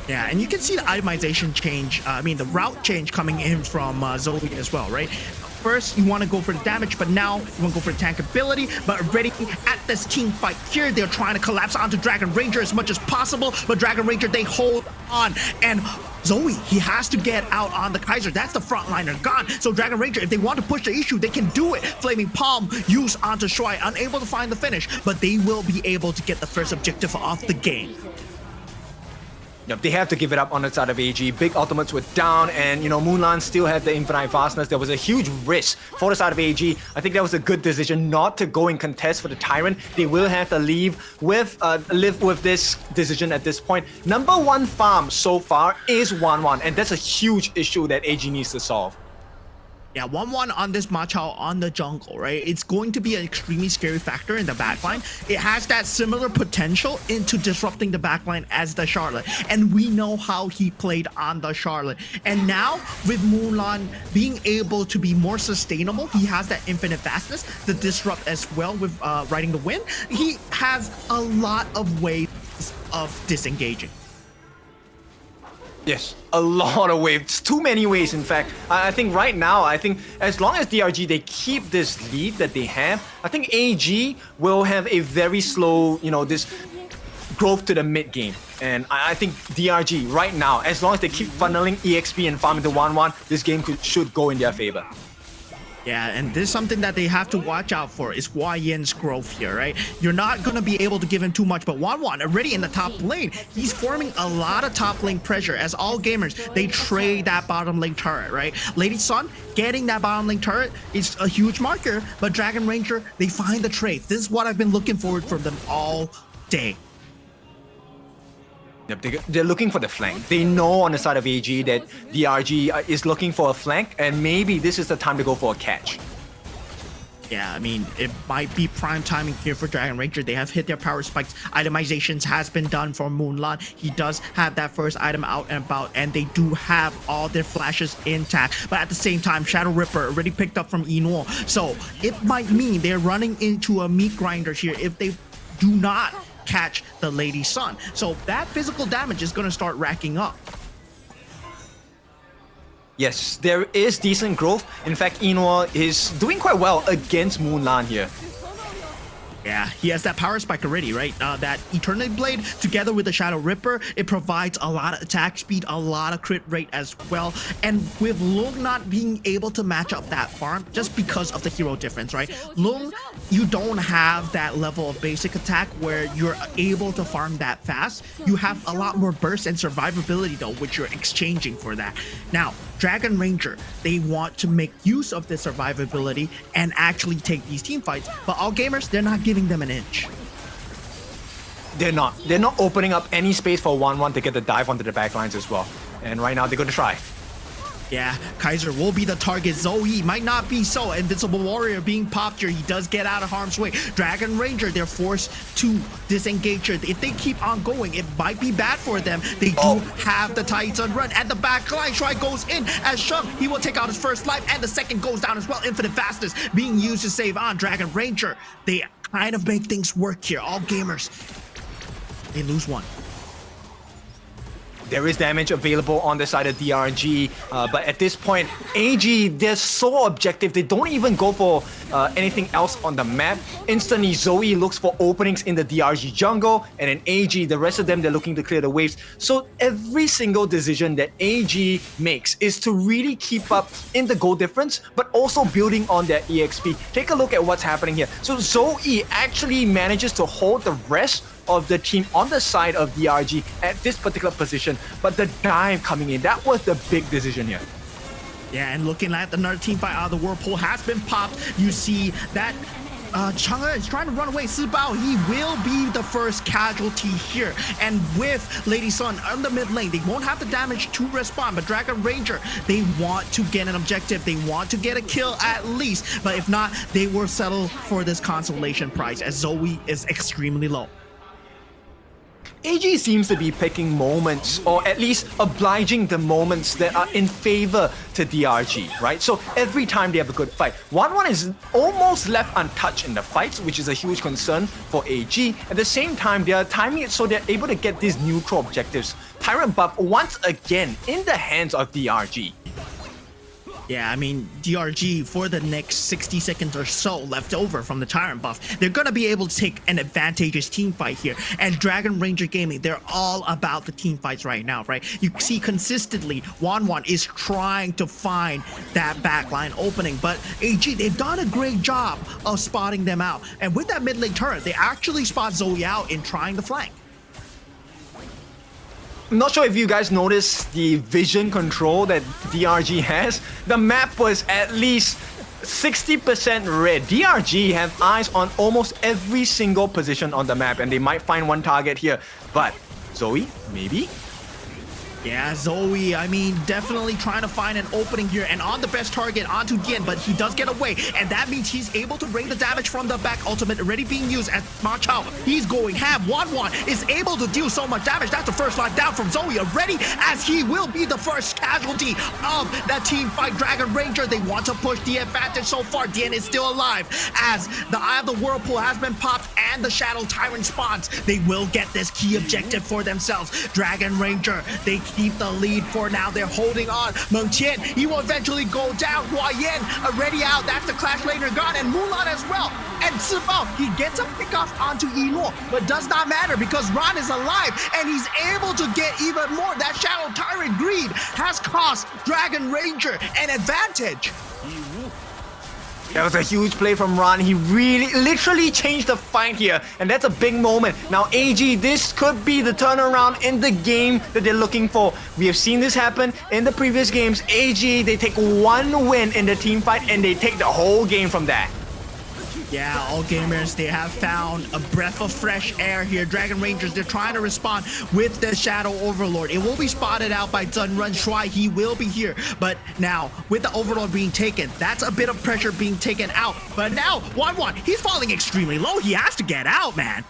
Yeah, and you can see the itemization change, the route change coming in from Zoe as well, right? First, you want to go for the damage, but now you want to go for the tank ability. But already at this team fight here, they're trying to collapse onto Dragon Ranger as much as possible, but Dragon Ranger, they hold on. And Zoe, he has to get out on the Kaiser. That's the frontliner gone. So Dragon Ranger, if they want to push the issue, they can do it. Flaming Palm used onto Shuai, unable to find the finish, but they will be able to get the first objective off the game. Yep, they have to give it up on the side of AG. Big ultimates were down, and Mulan still had the infinite vastness. There was a huge risk for the side of AG. I think that was a good decision not to go and contest for the Tyrant. They will have to live with this decision at this point. Number 1 farm so far is 1-1, and that's a huge issue that AG needs to solve. Yeah, 1-1 on this Machao on the jungle, right? It's going to be an extremely scary factor in the backline. It has that similar potential into disrupting the backline as the Charlotte. And we know how he played on the Charlotte. And now with Mulan being able to be more sustainable, he has that infinite fastness to disrupt as well with riding the wind. He has a lot of ways of disengaging. Yes, a lot of waves, too many ways in fact. I think right now, as long as DRG, they keep this lead that they have, I think AG will have a very slow, this growth to the mid game. And I think DRG right now, as long as they keep funneling EXP and farming the 1-1, this game should go in their favor. Yeah, and this is something that they have to watch out for is Hua Yin's growth here, right? You're not going to be able to give him too much, but 1-1 already in the top lane, he's forming a lot of top lane pressure as all gamers, they trade that bottom lane turret, right? Lady Sun getting that bottom lane turret is a huge marker, but Dragon Ranger, they find the trade. This is what I've been looking forward from them all day. They're looking for the flank. They know on the side of AG that DRG is looking for a flank, and maybe this is the time to go for a catch. Yeah, I mean, it might be prime timing here for Dragon Ranger. They have hit their power spikes. Itemizations has been done for Mulan. He does have that first item out and about, and they do have all their flashes intact. But at the same time, Shadow Ripper already picked up from Eno. So it might mean they're running into a meat grinder here if they do not catch the Lady Sun. So that physical damage is going to start racking up. Yes, there is decent growth. In fact, Eno is doing quite well against Mulan here. Yeah, he has that power spike already, right? That Eternity Blade together with the Shadow Ripper, it provides a lot of attack speed, a lot of crit rate as well. And with Lung not being able to match up that farm just because of the hero difference, right? Lung, you don't have that level of basic attack where you're able to farm that fast. You have a lot more burst and survivability though, which you're exchanging for that. Now, Dragon Ranger, they want to make use of this survivability and actually take these team fights, but all gamers, they're not giving them an inch. They're not opening up any space for 1-1 to get the dive onto the backlines as well. And right now they're going to try. Yeah, Kaiser will be the target. Zoe might not be so. Invincible Warrior being popped here. He does get out of harm's way. Dragon Ranger, they're forced to disengage her. If they keep on going, it might be bad for them. They do have the Titan run at the back line. Shuai goes in as Shove. He will take out his first life, and the second goes down as well. Infinite fastness being used to save on Dragon Ranger. They kind of make things work here. All gamers, they lose one. There is damage available on the side of DRG, but at this point, AG, they're so objective, they don't even go for anything else on the map. Instantly, Zoe looks for openings in the DRG jungle, and then AG, the rest of them, they're looking to clear the waves. So every single decision that AG makes is to really keep up in the goal difference, but also building on their EXP. Take a look at what's happening here. So Zoe actually manages to hold the rest of the team on the side of DRG at this particular position, but the dive coming in, that was the big decision here. Yeah, and looking at another team fight out of the whirlpool has been popped. You see that Chang'e is trying to run away. Sibao, he will be the first casualty here. And with Lady Sun on the mid lane, they won't have the damage to respond, but Dragon Ranger, they want to get an objective. They want to get a kill at least, but if not, they will settle for this consolation prize as Zoe is extremely low. AG seems to be picking moments, or at least obliging the moments that are in favor to DRG, right? So every time they have a good fight, 1-1 is almost left untouched in the fights, which is a huge concern for AG. At the same time, they are timing it so they're able to get these neutral objectives. Tyrant buff once again in the hands of DRG. Yeah, I mean, DRG, for the next 60 seconds or so left over from the Tyrant buff, they're going to be able to take an advantageous team fight here. And Dragon Ranger Gaming, they're all about the team fights right now, right? You see consistently, 1-1 is trying to find that backline opening, but AG, they've done a great job of spotting them out. And with that mid lane turret, they actually spot Zoe out in trying to flank. I'm not sure if you guys noticed the vision control that DRG has. The map was at least 60% red. DRG have eyes on almost every single position on the map, and they might find one target here. But Zoe, maybe? Yeah, Zoe, I mean, definitely trying to find an opening here and on the best target onto Dian, but he does get away, and that means he's able to bring the damage from the back. Ultimate already being used as Ma Chao. He's going ham. Wan is able to deal so much damage. That's the first line down from Zoe already, as he will be the first casualty of that team fight. Dragon Ranger, they want to push the advantage so far. Dian is still alive, as the Eye of the Whirlpool has been popped and the Shadow Tyrant spawns. They will get this key objective for themselves. Dragon Ranger, they keep the lead for now. They're holding on. Meng Qian, he will eventually go down. Hua Yan already out. That's the Clash Laner gone, and Mulan as well. And Sibao, he gets a pick off onto Elo, but does not matter because Ron is alive and he's able to get even more. That Shadow Tyrant greed has cost Dragon Ranger an advantage. That was a huge play from Ron. He literally changed the fight here, and that's a big moment. Now AG, this could be the turnaround in the game that they're looking for. We have seen this happen in the previous games. AG, they take one win in the team fight and they take the whole game from that. Yeah, all gamers, they have found a breath of fresh air here. Dragon Rangers, they're trying to respond with the Shadow Overlord. It will be spotted out by Zun Run Shuai. He will be here. But now, with the Overlord being taken, that's a bit of pressure being taken out. But now, Wan, he's falling extremely low. He has to get out, man.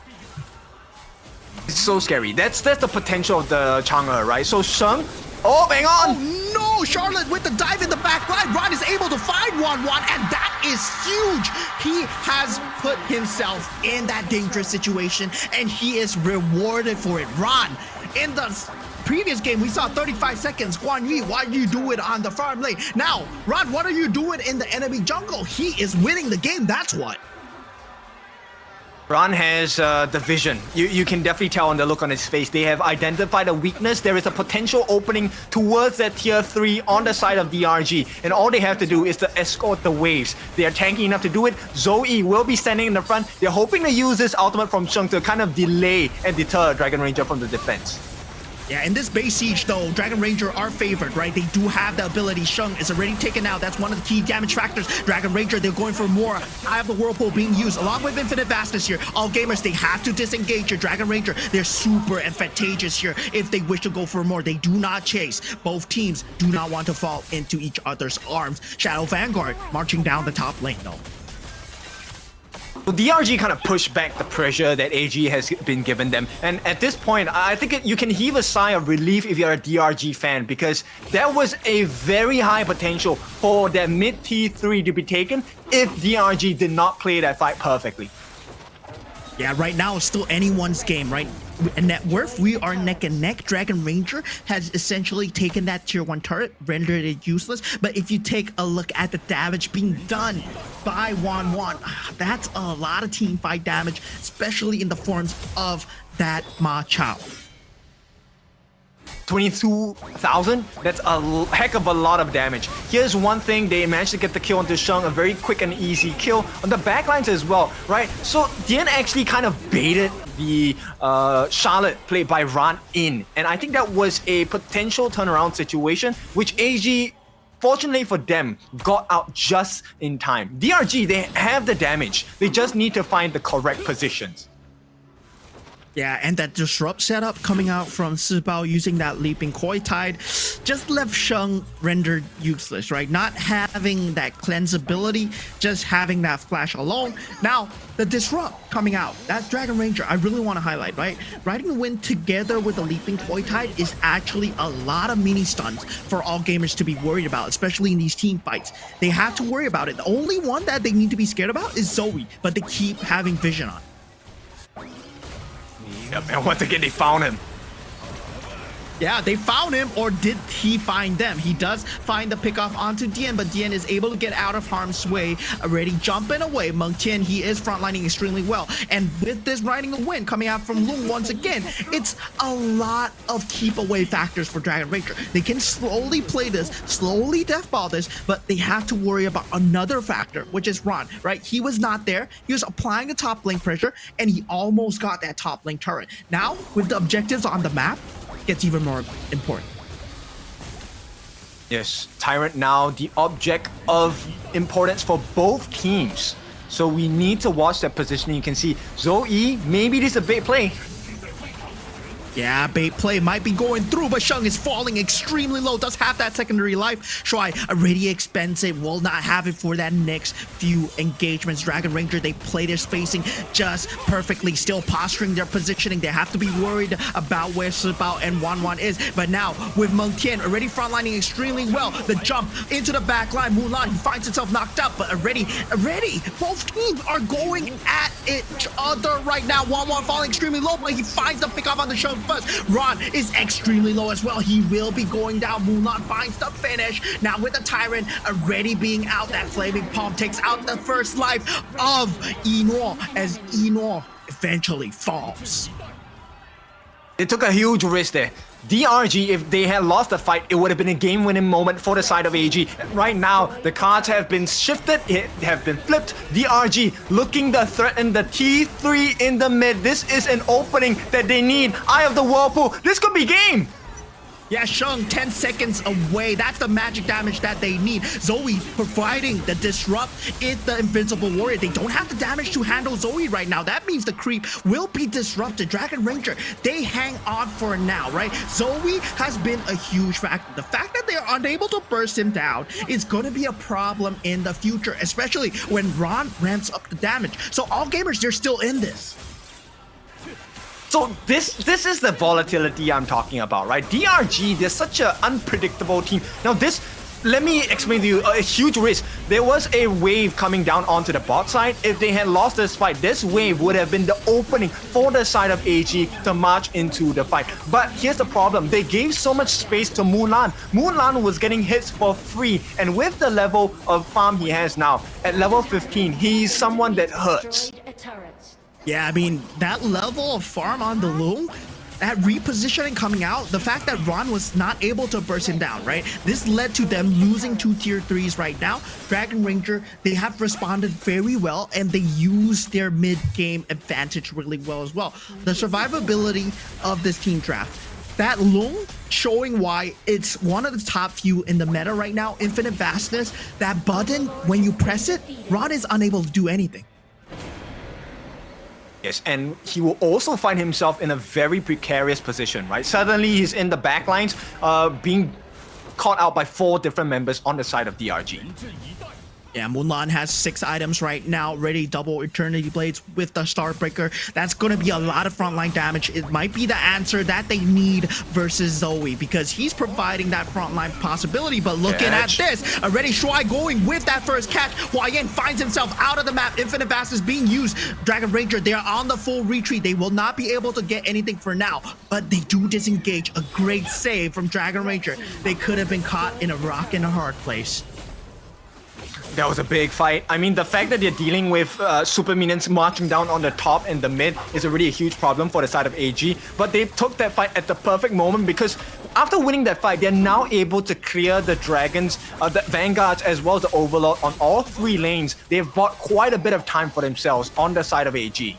It's so scary. That's the potential of the Chang'e, right? So Sheng, oh, hang on. Oh, no! Charlotte with the dive in the back line. Ron is able to find Wan, and that is huge. He has put himself in that dangerous situation, and he is rewarded for it. Ron, in the previous game, we saw 35 seconds. Guan Yi, why do you do it on the farm lane? Now, Ron, what are you doing in the enemy jungle? He is winning the game, that's what. Ron has the vision. You can definitely tell on the look on his face. They have identified a weakness. There is a potential opening towards that tier 3 on the side of DRG. And all they have to do is to escort the waves. They are tanky enough to do it. Zoe will be standing in the front. They're hoping to use this ultimate from Sheng to kind of delay and deter Dragon Ranger from the defense. Yeah, in this base siege though, Dragon Ranger are favored, right? They do have the ability. Sheng is already taken out. That's one of the key damage factors. Dragon Ranger, they're going for more. Eye of the Whirlpool being used along with Infinite Vastness here. All gamers, they have to disengage your Dragon Ranger. They're super advantageous here. If they wish to go for more, they do not chase. Both teams do not want to fall into each other's arms. Shadow Vanguard marching down the top lane though. So DRG kind of pushed back the pressure that AG has been given them. And at this point, I think you can heave a sigh of relief if you're a DRG fan, because there was a very high potential for that mid T3 to be taken if DRG did not play that fight perfectly. Yeah, right now it's still anyone's game, right? Net worth, we are neck and neck. Dragon Ranger has essentially taken that tier 1 turret, rendered it useless. But if you take a look at the damage being done by Wan, that's a lot of team fight damage, especially in the forms of that Ma Chao. 22,000? That's a heck of a lot of damage. Here's one thing, they managed to get the kill onto Sheng, a very quick and easy kill on the backlines as well, right? So Dian actually kind of baited the Charlotte play by Ran in, and I think that was a potential turnaround situation, which AG, fortunately for them, got out just in time. DRG, they have the damage. They just need to find the correct positions. Yeah, and that disrupt setup coming out from Sibao using that leaping koi tide just left Sheng rendered useless, right? Not having that cleanse ability, just having that flash alone. Now, the disrupt coming out, that Dragon Ranger, I really want to highlight, right? Riding the wind together with the leaping koi tide is actually a lot of mini stuns for all gamers to be worried about, especially in these team fights. They have to worry about it. The only one that they need to be scared about is Zoe, but they keep having vision on. Yep, and once again, they found him. Yeah, they found him, or did he find them? He does find the pickoff onto Dian, but Dian is able to get out of harm's way, already jumping away. Meng Qian, he is frontlining extremely well. And with this riding a win coming out from Lung once again, it's a lot of keep away factors for Dragon Ranger. They can slowly play this, slowly deathball this, but they have to worry about another factor, which is Ron, right? He was not there. He was applying the top lane pressure, and he almost got that top lane turret. Now, with the objectives on the map, gets even more important. Yes, Tyrant now the object of importance for both teams. So we need to watch that positioning. You can see Zoe, maybe this is a big play. Yeah, bait play might be going through, but Sheng is falling extremely low. Does have that secondary life. Shuai already expensive. Will not have it for that next few engagements. Dragon Ranger, they play their spacing just perfectly. Still posturing their positioning. They have to be worried about where Sibao and Wanwan is. But now, with Meng Tian already frontlining extremely well, the jump into the back line. Mulan, he finds himself knocked out, but already, both teams are going at each other right now. Wanwan falling extremely low, but he finds the pick off on the show first. Ron is extremely low as well. He will be going down. Mulan finds the finish. Now with the Tyrant already being out, that Flaming Palm takes out the first life of Enor as Enor eventually falls. They took a huge risk there. DRG, if they had lost the fight, it would have been a game-winning moment for the side of AG. Right now, the cards have been shifted, have been flipped. DRG looking to threaten the T3 in the mid. This is an opening that they need. Eye of the Whirlpool. This could be game. Yeah, Sheng 10 seconds away. That's the magic damage that they need. Zoe providing the disrupt is the invincible warrior. They don't have the damage to handle Zoe right now. That means the creep will be disrupted. Dragon Ranger, they hang on for now, right? Zoe has been a huge factor. The fact that they are unable to burst him down is going to be a problem in the future, especially when Ron ramps up the damage. So all gamers, they're still in this. So this is the volatility I'm talking about, right? DRG, they're such an unpredictable team. Now this, let me explain to you a huge risk. There was a wave coming down onto the bot side. If they had lost this fight, this wave would have been the opening for the side of AG to march into the fight. But here's the problem. They gave so much space to Mulan. Mulan was getting hits for free. And with the level of farm he has now, at level 15, he's someone that hurts. Yeah, I mean, that level of farm on the Loom, that repositioning coming out, the fact that Ron was not able to burst him down, right? This led to them losing 2 tier 3s right now. Dragon Ranger, they have responded very well and they use their mid-game advantage really well as well. The survivability of this team draft, that Loom showing why it's one of the top few in the meta right now. Infinite Vastness, that button, when you press it, Ron is unable to do anything. Yes, and he will also find himself in a very precarious position, right? Suddenly he's in the back lines, being caught out by 4 different members on the side of DRG. Yeah, Mulan has 6 items right now, ready double Eternity Blades with the Starbreaker. That's going to be a lot of frontline damage. It might be the answer that they need versus Zoe because he's providing that frontline possibility. But looking at this, already Shuai going with that first catch. Hua Yan finds himself out of the map. Infinite Vast is being used. Dragon Ranger, they are on the full retreat. They will not be able to get anything for now, but they do disengage. A great save from Dragon Ranger. They could have been caught in a rock and a hard place. That was a big fight. I mean, the fact that they're dealing with super minions marching down on the top and the mid is already a huge problem for the side of AG. But they took that fight at the perfect moment because after winning that fight, they're now able to clear the dragons, the vanguards, as well as the overlord on all 3 lanes. They've bought quite a bit of time for themselves on the side of AG.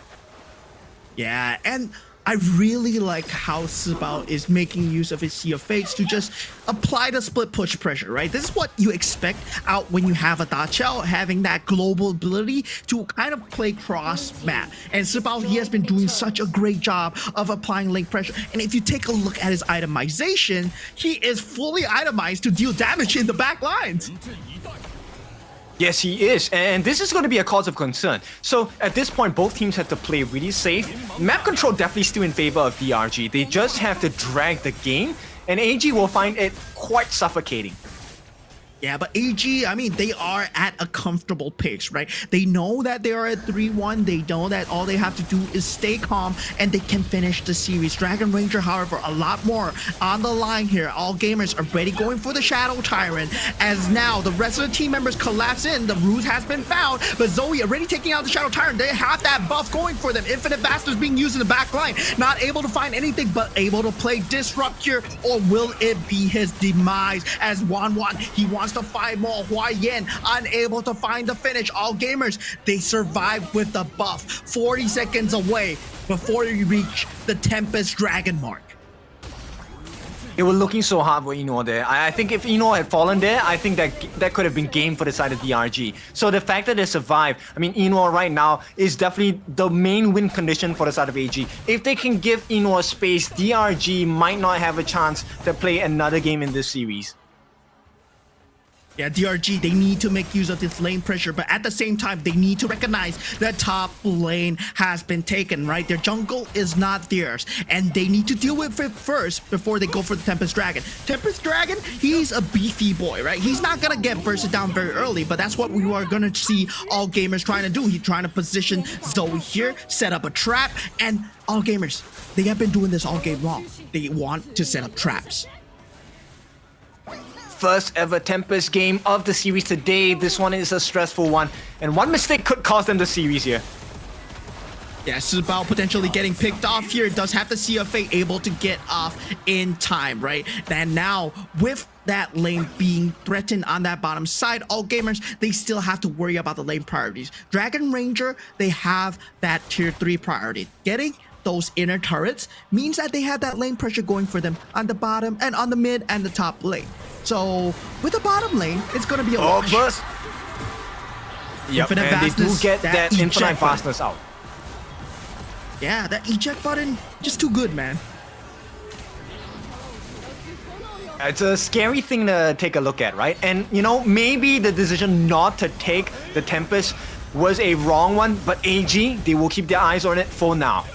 Yeah, and I really like how Sibao is making use of his Sea of Fates to just apply the split push pressure, right? This is what you expect out when you have a Da Chao, having that global ability to kind of play cross map. And Sibao, he has been doing such a great job of applying link pressure. And if you take a look at his itemization, he is fully itemized to deal damage in the back lines. Yes, he is, and this is going to be a cause of concern. So at this point, both teams have to play really safe. Map control definitely still in favor of DRG. They just have to drag the game, and AG will find it quite suffocating. Yeah, but AG, I mean, they are at a comfortable pace, right? They know that they are at 3-1. They know that all they have to do is stay calm and they can finish the series. Dragon Ranger, however, a lot more on the line here. All gamers are ready going for the Shadow Tyrant as now the rest of the team members collapse in. The ruse has been found, but Zoe already taking out the Shadow Tyrant. They have that buff going for them. Infinite Bastards being used in the back line. Not able to find anything, but able to play Disrupt here, or will it be his demise as Wanwan, he wants to find more. Hua Yan unable to find the finish. All gamers, they survive with the buff. 40 seconds away before you reach the Tempest Dragon mark. they were looking so hard for Eno there. I think if Eno had fallen there, I think that could have been game for the side of DRG. So the fact that they survived, I mean, Eno right now is definitely the main win condition for the side of AG. If they can give Eno a space, DRG might not have a chance to play another game in this series. Yeah, DRG, they need to make use of this lane pressure, but at the same time, they need to recognize that top lane has been taken, right? Their jungle is not theirs, and they need to deal with it first before they go for the Tempest Dragon. Tempest Dragon, he's a beefy boy, right? He's not gonna get bursted down very early, but that's what we are gonna see all gamers trying to do. He's trying to position Zoe here, set up a trap, and all gamers, they have been doing this all game long. They want to set up traps. First ever Tempest game of the series today. This one is a stressful one, and one mistake could cost them the series here. Yeah, Sibao potentially getting picked off here. Does have the CFA able to get off in time, right? And now with that lane being threatened on that bottom side, all gamers, they still have to worry about the lane priorities. Dragon Ranger, they have that tier 3 priority. Getting those inner turrets means that they have that lane pressure going for them on the bottom and on the mid and the top lane. So with the bottom lane, it's going to be a wash. Burst. Yep, and they do get that infinite fastness out. Yeah, that eject button, just too good, man. It's a scary thing to take a look at, right? And, you know, maybe the decision not to take the Tempest was a wrong one, but AG, they will keep their eyes on it for now.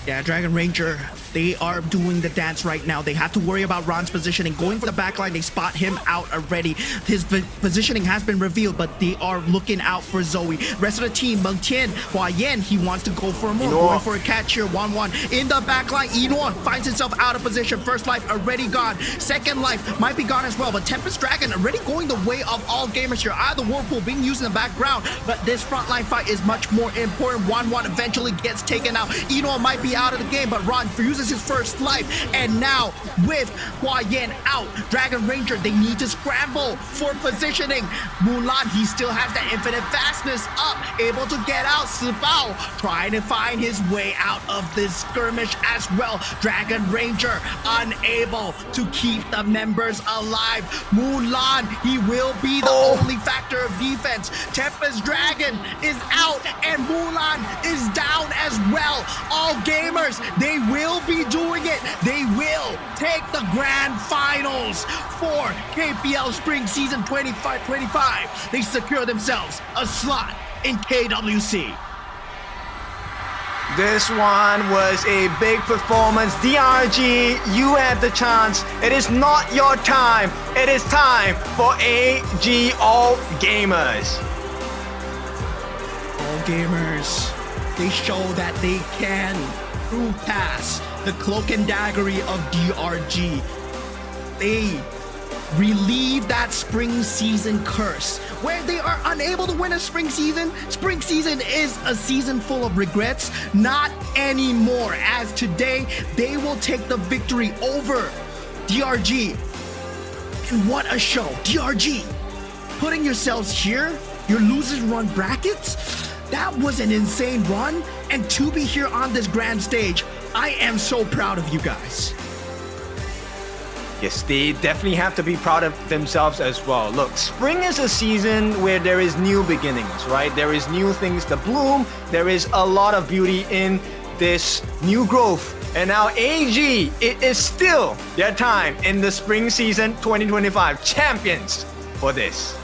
Yeah, Dragon Ranger, they are doing the dance right now. They have to worry about Ron's positioning. Going for the backline, they spot him out already. His positioning has been revealed, but they are looking out for Zoe. Rest of the team, Meng Tian, Hua Yan, he wants to go for more. Going for a catch here, 1-1. In the backline, Eno finds himself out of position. First life already gone. Second life might be gone as well, but Tempest Dragon already going the way of all gamers here. Out of the Whirlpool being used in the background, but this frontline fight is much more important. 1-1 eventually gets taken out. Eno might be out of the game, but Ron uses his first life, and now with Hua Yan out, Dragon Ranger, they need to scramble for positioning. Mulan, he still has that infinite fastness up, able to get out. Sibao trying to find his way out of this skirmish as well. Dragon Ranger unable to keep the members alive. Mulan, he will be the only factor of defense. Tempest Dragon is out, and Mulan is down as well. All gamers, they will be doing it. They will take the grand finals for KPL Spring Season 25. They secure themselves a slot in KWC. This one was a big performance. DRG, you had the chance. It is not your time. It is time for AG All Gamers. All Gamers, they show that they can through pass the cloak and daggery of DRG. They relieve that spring season curse where they are unable to win a spring season. Spring season is a season full of regrets. Not anymore, as today they will take the victory over DRG. And what a show. DRG, putting yourselves here, your losers run brackets, that was an insane run, and to be here on this grand stage, I am so proud of you guys. Yes, they definitely have to be proud of themselves as well. Look, spring is a season where there is new beginnings, right? There is new things to bloom. There is a lot of beauty in this new growth. And now AG, it is still their time in the spring season 2025 champions for this.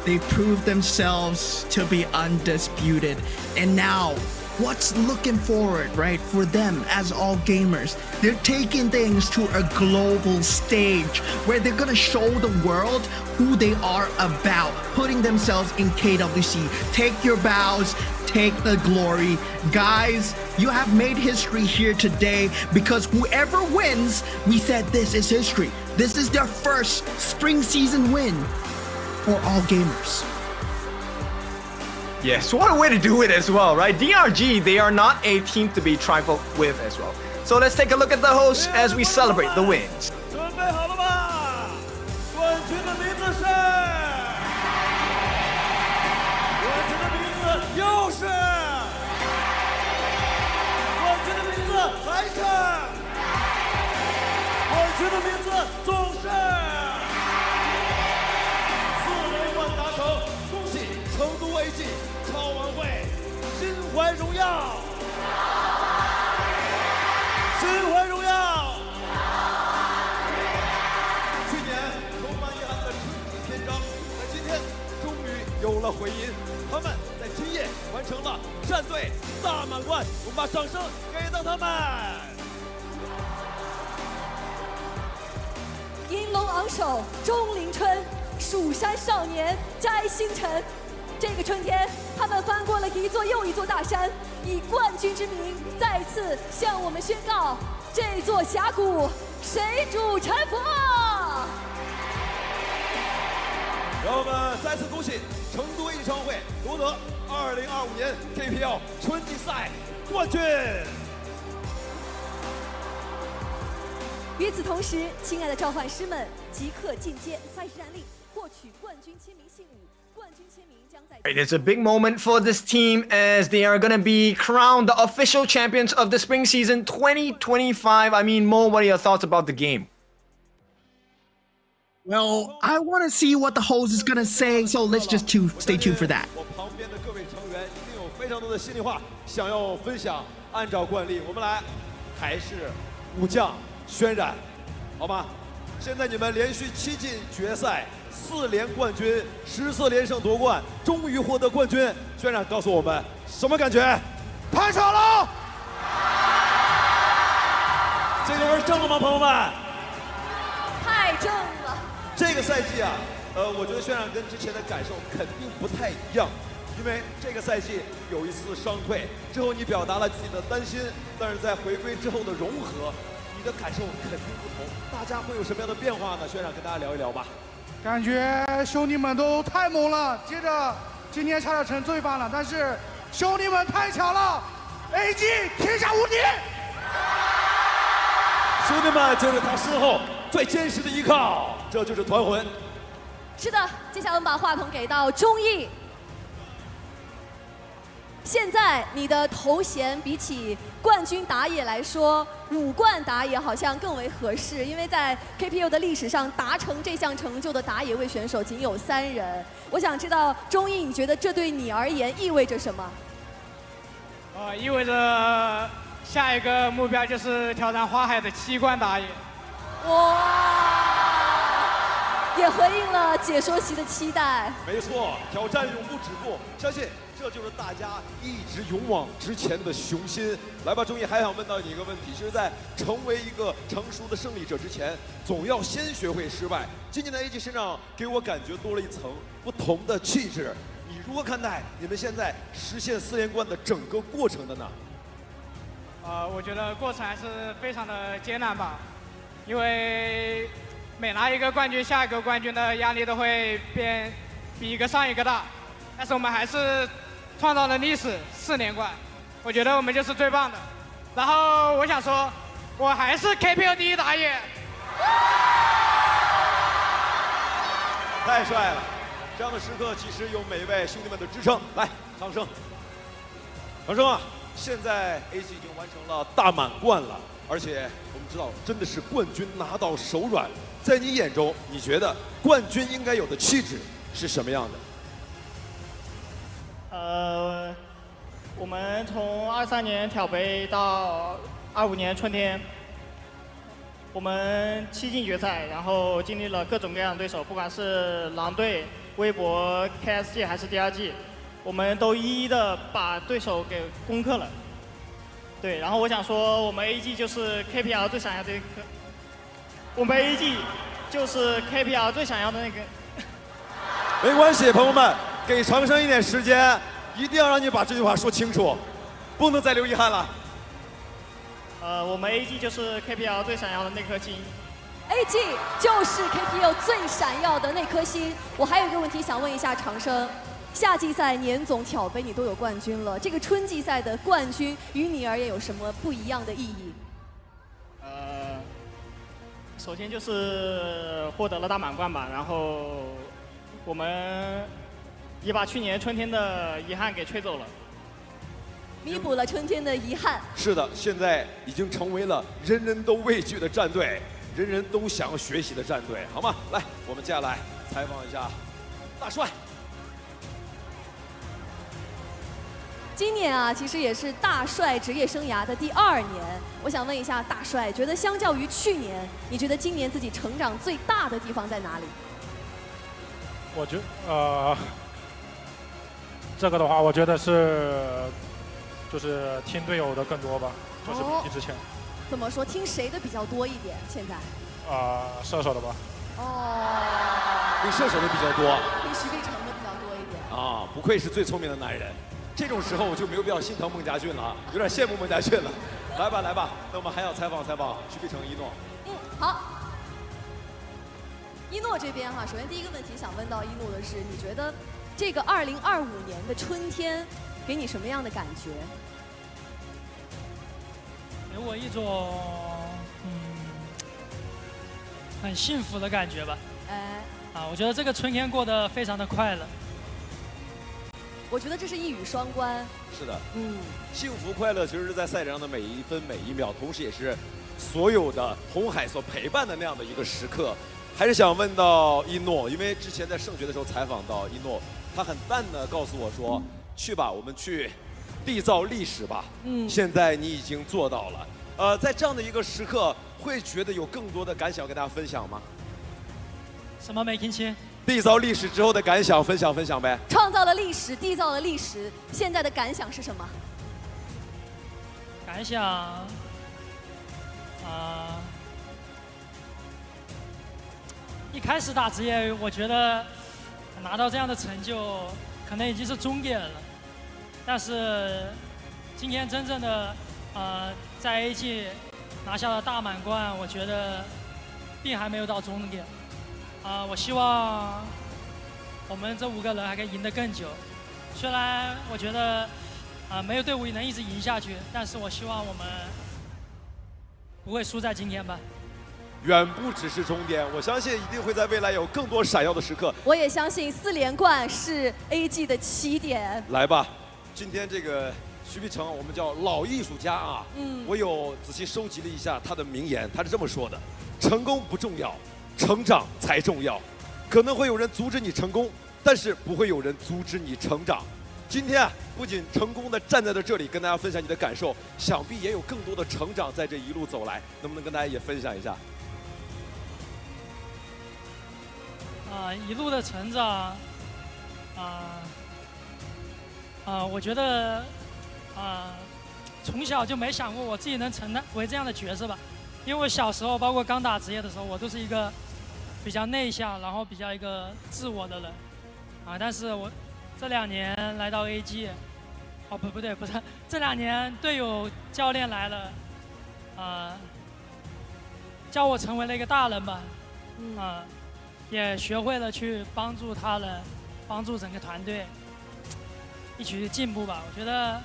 They proved themselves to be undisputed. And now, what's looking forward, right, for them as all gamers? They're taking things to a global stage where they're gonna show the world who they are about, putting themselves in KWC. Take your bows, take the glory. Guys, you have made history here today because whoever wins, we said this is history. This is their first spring season win for all gamers. Yes, what a way to do it as well, right? DRG, they are not a team to be trifled with as well. So let's take a look at the hosts as we celebrate the wins. 准备好了吗？冠军的名字是，冠军的名字又是，冠军的名字还是。决的名字总是4连冠达成，恭喜成都 AG 超晚会心怀荣耀，心怀荣耀。去年充满遗憾的春季篇章，在今天终于有了回音。他们在今夜完成了战队大满贯，我们把掌声给到他们。银龙昂首，钟临春，蜀山少年摘星辰。这个春天，他们翻过了一座又一座大山，以冠军之名再次向我们宣告：这座峡谷谁主沉浮？让我们再次恭喜成都AG超晚会夺得2025年 KPL 春季赛冠军。与此同时，亲爱的召唤师们，即刻进阶赛事战令，获取冠军签名信物。冠军签名将在。It's a big moment for this team as they are going to be crowned the official champions of the spring season 2025. I mean, Mo, what are your thoughts about the game? Well, I want to see what the host is gonna say, so let's just stay tuned for that. 我旁边的各位成员一定有非常多的心里话想要分享。按照惯例，我们来还是武将渲染，好吗？现在你们连续7进决赛，4连冠军，14连胜夺冠，终于获得冠军。渲染告诉我们什么感觉？太爽了！这个味正了吗，朋友们？太正了！这个赛季啊，我觉得渲染跟之前的感受肯定不太一样，因为这个赛季有一次伤退之后，你表达了自己的担心，但是在回归之后的融合，你的感受肯定不同。大家会有什么样的变化呢？渲染跟大家聊一聊吧。感觉兄弟们都太猛了，接着今天差点成罪犯了，但是兄弟们太强了 ，AG 天下无敌！兄弟们就是他身后最坚实的依靠，这就是团魂。是的，接下来我们把话筒给到钟毅。现在你的头衔比起冠军打野来说，5冠打野好像更为合适，因为在 KPL 的历史上达成这项成就的打野位选手仅有3人。我想知道钟毅，你觉得这对你而言意味着什么？意味着下一个目标就是挑战花海的7冠打野。哇！也回应了解说席的期待。没错，挑战永不止步，相信这就是大家一直勇往直前的雄心。来吧，钟毅，还想问到你一个问题，就是在成为一个成熟的胜利者之前，总要先学会失败。今年的 AG 身上给我感觉多了一层不同的气质。你如何看待你们现在实现4连冠的整个过程的呢？我觉得过程还是非常的艰难吧，因为每拿一个冠军，下一个冠军的压力都会比一个上一个大。但是我们还是创造了历史4连冠，我觉得我们就是最棒的。然后我想说，我还是 KPL 第1打野。太帅了！这样的时刻其实有每一位兄弟们的支撑。来，掌声！掌声啊！现在 AG 已经完成了大满贯了，而且我们知道，真的是冠军拿到手软。在你眼中，你觉得冠军应该有的气质是什么样的？我们从23年挑杯到25年春天，我们7进决赛，然后经历了各种各样的对手，不管是狼队、微博、KSG 还是 DRG， 我们都一一的把对手给攻克了。对，然后我想说，我们 AG 就是 KPL 最想要的一个，我们 AG 就是 KPL 最想要的那个。没关系，朋友们，给长生一点时间，一定要让你把这句话说清楚，不能再留遗憾了。我们 AG 就是 KPL 最闪耀的那颗星。AG 就是 KPL 最闪耀的那颗星。我还有一个问题想问一下长生，夏季赛、年总、挑杯你都有冠军了，这个春季赛的冠军于你而言有什么不一样的意义？首先就是获得了大满贯吧，然后我们也把去年春天的遗憾给吹走了，弥补了春天的遗憾。是的，现在已经成为了人人都畏惧的战队，人人都想学习的战队，好吗？来，我们接下来采访一下大帅。今年啊，其实也是大帅职业生涯的第2年。我想问一下大帅，觉得相较于去年，你觉得今年自己成长最大的地方在哪里？我觉这个的话，我觉得就是听队友的更多吧，就是比之前。怎么说？听谁的比较多一点？现在？射手的吧。哦。听射手的比较多。听徐碧城的比较多一点。啊，不愧是最聪明的男人。这种时候我就没有必要心疼孟佳俊了啊，有点羡慕孟佳俊了。来吧来吧，那我们还要采访徐碧城、一诺。好。一诺这边哈，首先第一个问题想问到一诺的是，你觉得这个2025年的春天给你什么样的感觉？给我一种很幸福的感觉吧。我觉得这个春天过得非常的快乐。我觉得这是一语双关。是的，幸福快乐其实是在赛场上的每一分每一秒，同时也是所有的红海所陪伴的那样的一个时刻。还是想问到一诺，因为之前在圣学的时候采访到一诺，他很淡的告诉我说：“去吧，我们去缔造历史吧。”现在你已经做到了。在这样的一个时刻，会觉得有更多的感想跟大家分享吗？什么没听清？缔造历史之后的感想，分享呗。创造了历史，缔造了历史，现在的感想是什么？感想，一开始打职业，我觉得拿到这样的成就，可能已经是终点了。但是今天真正的在 AG 拿下了大满贯，我觉得并还没有到终点。我希望我们这5个人还可以赢得更久。虽然我觉得没有队伍能一直赢下去，但是我希望我们不会输在今天吧。远不只是终点，我相信一定会在未来有更多闪耀的时刻。我也相信4连冠是 AG 的起点。来吧，今天这个徐碧城，我们叫老艺术家啊。我有仔细收集了一下他的名言，他是这么说的：成功不重要，成长才重要。可能会有人阻止你成功，但是不会有人阻止你成长。今天啊，不仅成功的站在了这里跟大家分享你的感受，想必也有更多的成长在这一路走来，能不能跟大家也分享一下？一路的成长，我觉得，从小就没想过我自己能成为这样的角色吧。因为我小时候，包括刚打职业的时候，我都是一个比较内向，然后比较一个自我的人，但是我这2年来到 AG， 不是这2年队友教练来了，教我成为了一个大人吧，也学会了去帮助他人，帮助整个团队一起进步吧。我觉得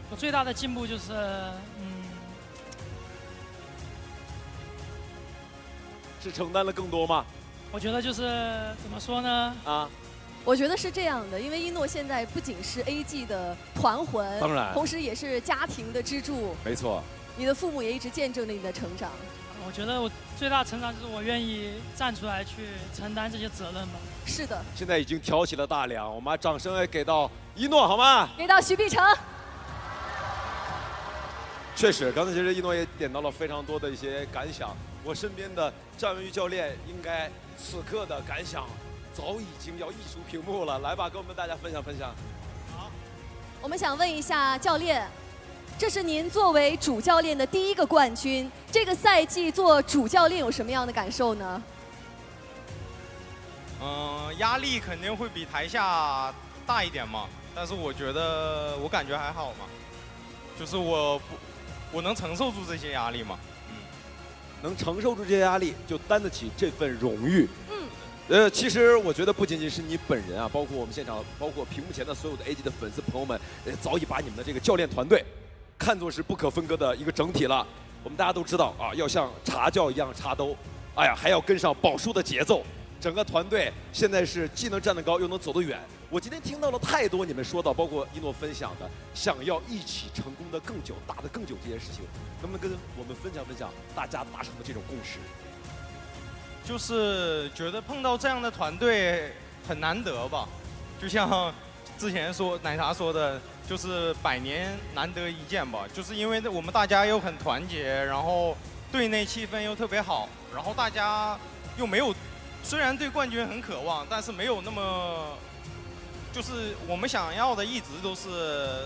我最大的进步就是，是承担了更多吗？我觉得就是怎么说呢？我觉得是这样的，因为一诺现在不仅是 AG 的团魂，当然，同时也是家庭的支柱。没错，你的父母也一直见证着你的成长。我觉得我最大成长就是我愿意站出来去承担这些责任吧。是的。现在已经挑起了大梁，我们把掌声也给到一诺好吗？给到徐碧城。确实，刚才其实一诺也点到了非常多的一些感想。我身边的战文玉教练应该此刻的感想早已经要溢出屏幕了，来吧，跟我们大家分享分享。好，我们想问一下教练，这是您作为主教练的第1个冠军，这个赛季做主教练有什么样的感受呢？压力肯定会比台下大一点嘛，但是我觉得我感觉还好嘛，就是我能承受住这些压力嘛。能承受住这些压力，就担得起这份荣誉。其实我觉得不仅仅是你本人啊，包括我们现场，包括屏幕前的所有的 AG 的粉丝朋友们，早已把你们的这个教练团队看作是不可分割的一个整体了。我们大家都知道啊，要像茶教一样插兜，哎呀，还要跟上宝叔的节奏。整个团队现在是既能站得高，又能走得远。我今天听到了太多你们说到，包括一诺分享的，想要一起成功的更久、打得更久这件事情，能不能跟我们分享分享大家达成的这种共识？就是觉得碰到这样的团队很难得吧，就像之前奶茶说的，就是100年难得一见吧。就是因为我们大家又很团结，然后队内气氛又特别好，然后大家又没有，虽然对冠军很渴望，但是没有那么，就是我们想要的一直都是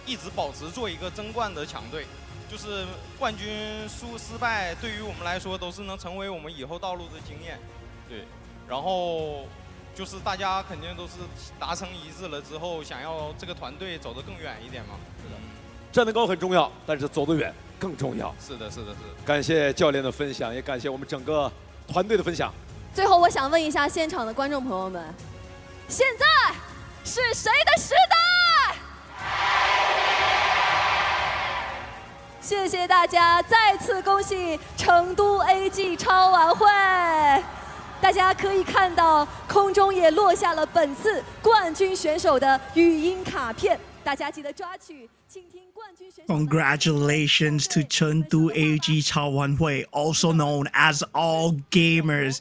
一直保持做一个争冠的强队。就是冠军失败，对于我们来说都是能成为我们以后道路的经验，对。然后就是大家肯定都是达成一致了之后，想要这个团队走得更远一点嘛。是的，站得高很重要，但是走得远更重要。是的，是的，是的。感谢教练的分享，也感谢我们整个团队的分享。最后，我想问一下现场的观众朋友们，现在是谁的时代？谢谢大家，再次恭喜成都 AG 超晚会！大家可以看到，空中也落下了本次冠军选手的语音卡片，大家记得抓取，倾听冠军选手。Congratulations to Chengdu AG 超晚会, also known as All Gamers.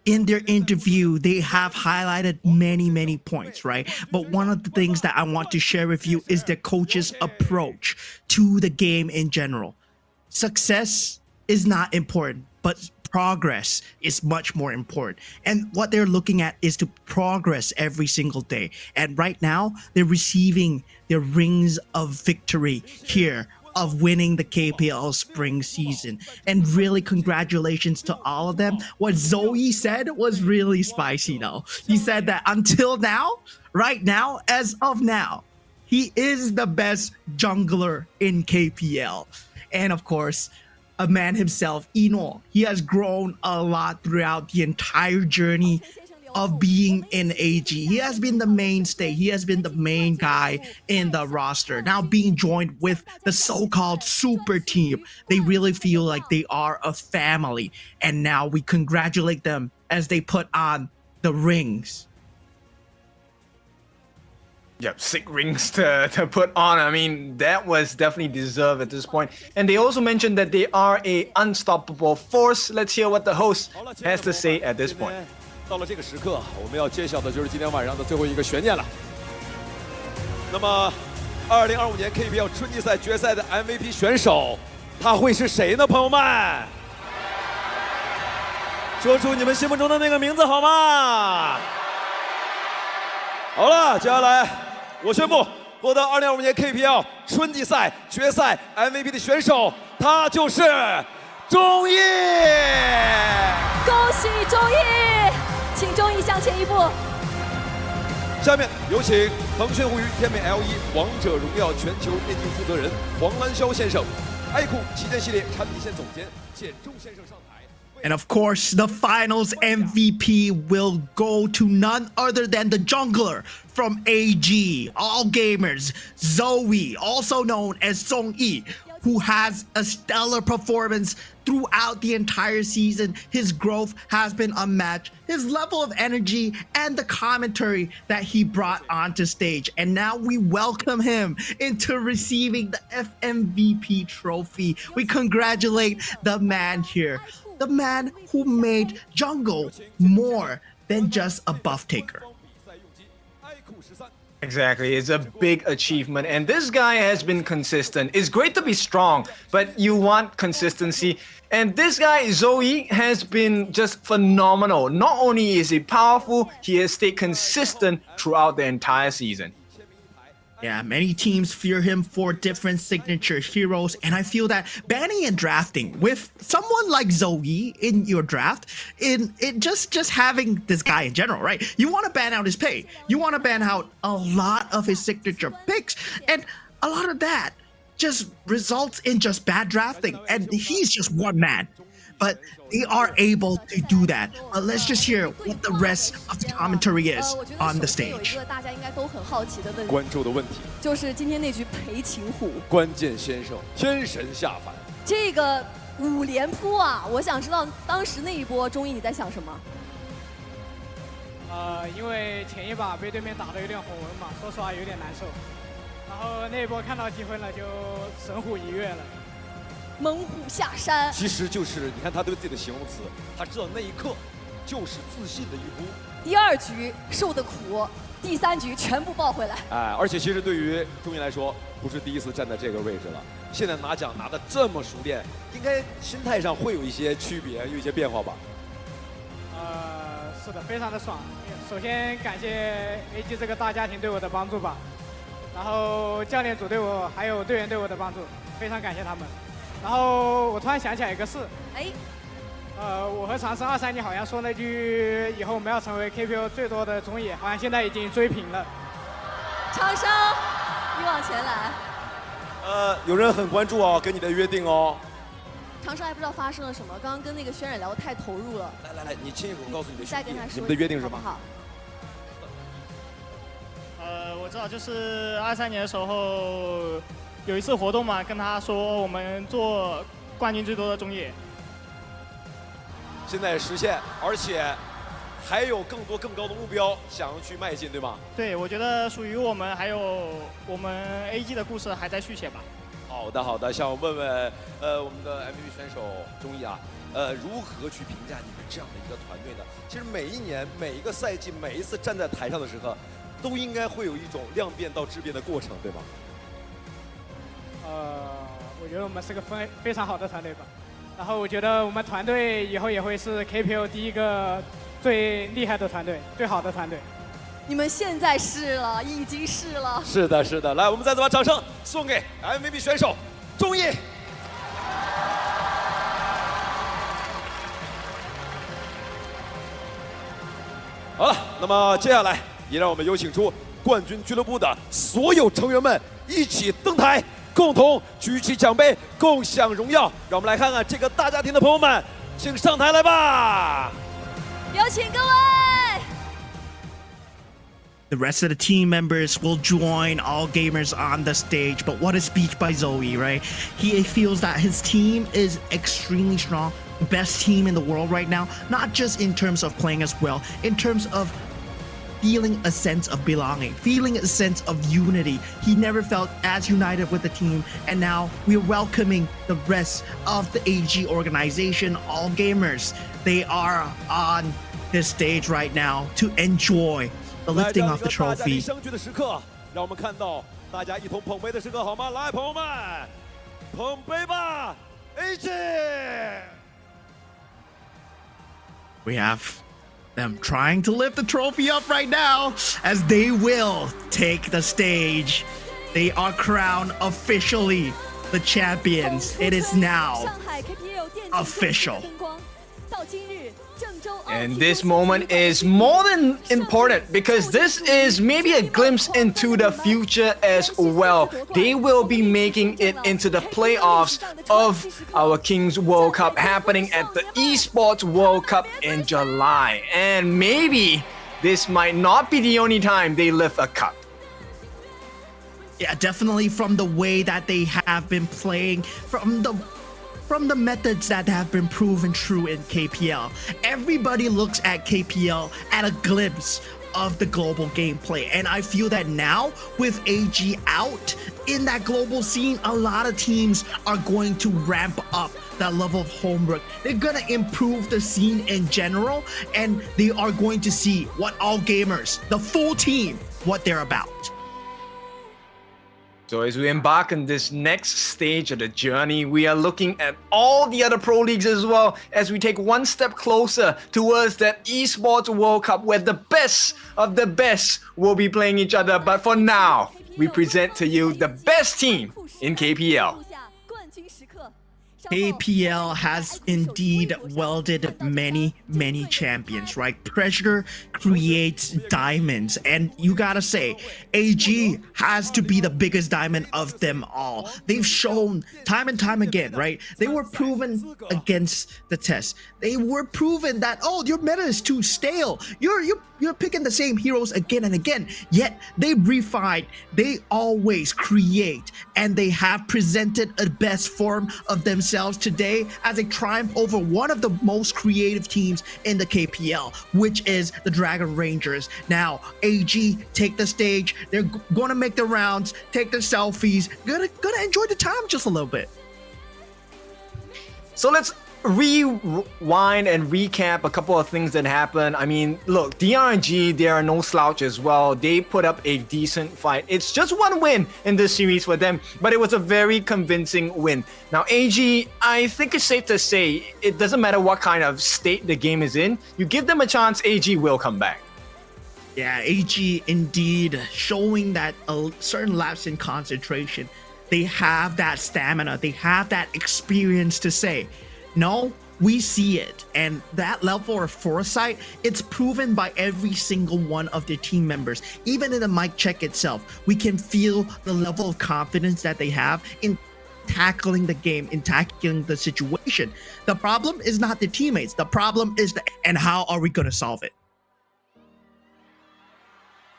In their interview, they have highlighted many points, right? But one of the things that I want to share with you is the coach's approach to the game in general. Success is not important, but progress is much more important. And what they're looking at is to progress every single day. And right now, they're receiving their rings of victory here of winning the KPL spring season. And really congratulations to all of them. What Zoe said was really spicy though. He said that until now, right now, as of now, he is the best jungler in KPL. And of course, a man himself, Ino, he has grown a lot throughout the entire journey of being in AG. He has been the mainstay. He has been the main guy in the roster. Now being joined with the so-called super team, they really feel like they are a family. And now we congratulate them as they put on the rings. Yep, 6 rings to put on. I mean, that was definitely deserved at this point. And they also mentioned that they are a unstoppable force. Let's hear what the host has to say at this point. 到了这个时刻，我们要揭晓的就是今天晚上的最后一个悬念了。那么，2025年 KPL 春季赛决赛的 MVP 选手，他会是谁呢？朋友们，说出你们心目中的那个名字好吗？好了，接下来我宣布，获得2025年 KPL 春季赛决赛 MVP 的选手，他就是钟毅。恭喜钟毅！请钟毅向前一步。下面有请腾讯互娱天美 L1王者荣耀全球电竞负责人黄兰霄先生，爱酷旗舰系列产品线总监简仲先生上台。And of course, the finals MVP will go to none other than the jungler from AG, All Gamers, Zoe, also known as Song Yi, who has a stellar performance throughout the entire season. His growth has been unmatched. His level of energy and the commentary that he brought onto stage. And now we welcome him into receiving the FMVP trophy. We congratulate the man here. The man who made jungle more than just a buff taker. Exactly, it's a big achievement, and this guy has been consistent. It's great to be strong, but you want consistency. And this guy, Zoe, has been just phenomenal. Not only is he powerful, he has stayed consistent throughout the entire season. Yeah, many teams fear him for different signature heroes, and I feel that banning and drafting with someone like Zoe in your draft, just having this guy in general, right? You want to ban out his pay. You want to ban out a lot of his signature picks, and a lot of that just results in just bad drafting, and he's just one man. But they are able to do that. But let's just hear what the rest of the commentary is on the stage. 大家应该都很好奇的问题，关注的问题就是今天那局裴擒虎，关键先生天神下凡，这个5连扑啊！我想知道当时那一波，钟毅你在想什么？因为前一把被对面打得有点火温嘛，说实话有点难受。然后那一波看到机会了，就神虎一跃了，猛虎下山。其实就是你看他对自己的形容词，他知道那一刻就是自信的一步。第2局受的苦，第3局全部抱回来。哎，而且其实对于钟毅来说，不是第一次站在这个位置了。现在拿奖拿得这么熟练，应该心态上会有一些区别，有一些变化吧？是的，非常的爽。首先感谢 AG 这个大家庭对我的帮助吧，然后教练组对我还有队员对我的帮助，非常感谢他们。然后我突然想起来一个事，我和长生23年好像说那句以后我们要成为 KPL 最多的中野，好像现在已经追平了。长生，你往前来。有人很关注哦，跟你的约定哦。长生还不知道发生了什么，刚刚跟那个轩冉聊得太投入了。来，你亲一口告诉你的再跟他说，你们的约定是什么？好。我知道，就是23年的时候有一次活动嘛，跟他说我们做冠军最多的中野。现在实现，而且还有更多更高的目标想要去迈进，对吗？对，我觉得属于我们还有我们 AG 的故事还在续写吧。好的，想问问我们的 MVP 选手钟毅啊，如何去评价你们这样的一个团队呢？其实每一年、每一个赛季、每一次站在台上的时候，都应该会有一种量变到质变的过程，对吗？我觉得我们是个非常好的团队吧。然后我觉得我们团队以后也会是 KPL 第一个最厉害的团队，最好的团队。你们现在是了，已经是了。是的，来，我们再次把掌声送给 MVP 选手钟毅。好了，那么接下来也让我们有请出冠军俱乐部的所有成员们一起登台，共同举起奖杯，共享荣耀。让我们来看看这个大家庭的朋友们，请上台来吧！有请各位。The rest of the team members will join all gamers on the stage, but what a speech by Zoe, right? He feels that his team is extremely strong, best team in the world right now, not just in terms of playing as well, in terms of feeling a sense of belonging, feeling a sense of unity. He never felt as united with the team, and now we're welcoming the rest of the AG organization, all gamers. They are on this stage right now to enjoy the lifting of the trophy. 相聚的时刻，让我们看到大家一同捧杯的时刻，好吗？来，朋友们，捧杯吧 ，AG！ We have them trying to lift the trophy up right now as they will take the stage. They are crowned officially the champions. It is now official. And this moment is more than important because this is maybe a glimpse into the future as well. They will be making it into the playoffs of our Kings World Cup happening at the Esports World Cup in July. And maybe this might not be the only time they lift a cup. Yeah, definitely from the way that they have been playing, from the methods that have been proven true in KPL. Everybody looks at KPL at a glimpse of the global gameplay. And I feel that now with AG out in that global scene, a lot of teams are going to ramp up that level of homework. They're gonna improve the scene in general, and they are going to see what all gamers, the full team, what they're about. So as we embark on this next stage of the journey, we are looking at all the other pro leagues as well as we take one step closer towards that Esports World Cup where the best of the best will be playing each other. But for now, we present to you the best team in KPL. KPL has indeed welded many champions, right? Pressure creates diamonds, and you gotta say, AG has to be the biggest diamond of them all. They've shown time and time again, right? They were proven against the test. They were proven that, oh, your meta is too stale. You're picking the same heroes again and again. Yet they refine, they always create, and they have presented a best form of themselves themselves today as a triumph over one of the most creative teams in the KPL, which is the Dragon Rangers. Now, AG take the stage. They're going to make the rounds, take the selfies, gonna enjoy the time just a little bit. So let's rewind and recap a couple of things that happened. I mean, look, DRG, they are no slouch as well. They put up a decent fight. It's just one win in this series for them, but it was a very convincing win. Now, AG, I think it's safe to say it doesn't matter what kind of state the game is in. You give them a chance, AG will come back. Yeah, AG indeed showing that a certain lapse in concentration. They have that stamina. They have that experience to say, no, we see it. And that level of foresight, it's proven by every single one of their team members. Even in the mic check itself, we can feel the level of confidence that they have in tackling the game, in tackling the situation. The problem is not the teammates. The problem is and how are we going to solve it?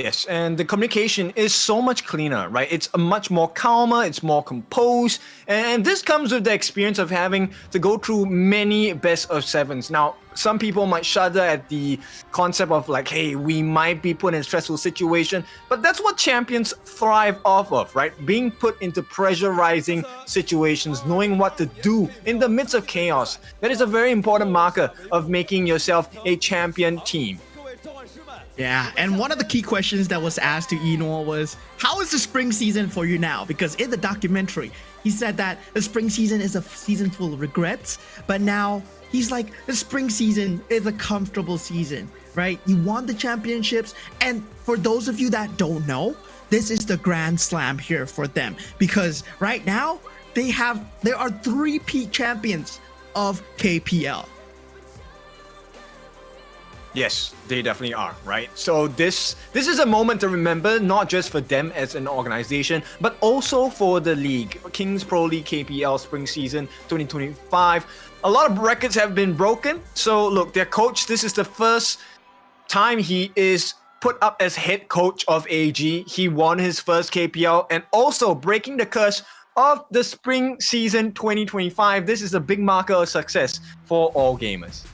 Yes, and the communication is so much cleaner, right? It's much more calmer, it's more composed, and this comes with the experience of having to go through many best of sevens. Now, some people might shudder at the concept of like, hey, we might be put in a stressful situation, but that's what champions thrive off of, right? Being put into pressurizing situations, knowing what to do in the midst of chaos. That is a very important marker of making yourself a champion team. Yeah, and one of the key questions that was asked to Enoa was, how is the spring season for you now? Because in the documentary, he said that the spring season is a season full of regrets, but now he's like, the spring season is a comfortable season, right? You won the championships, and for those of you that don't know, this is the Grand Slam here for them, because right now, there are 3 peak champions of KPL. Yes, they definitely are, right? So this is a moment to remember, not just for them as an organization, but also for the league. Kings Pro League KPL Spring Season 2025. A lot of records have been broken. So look, their coach, this is the first time he is put up as head coach of AG. He won his first KPL and also breaking the curse of the Spring Season 2025. This is a big marker of success for all gamers.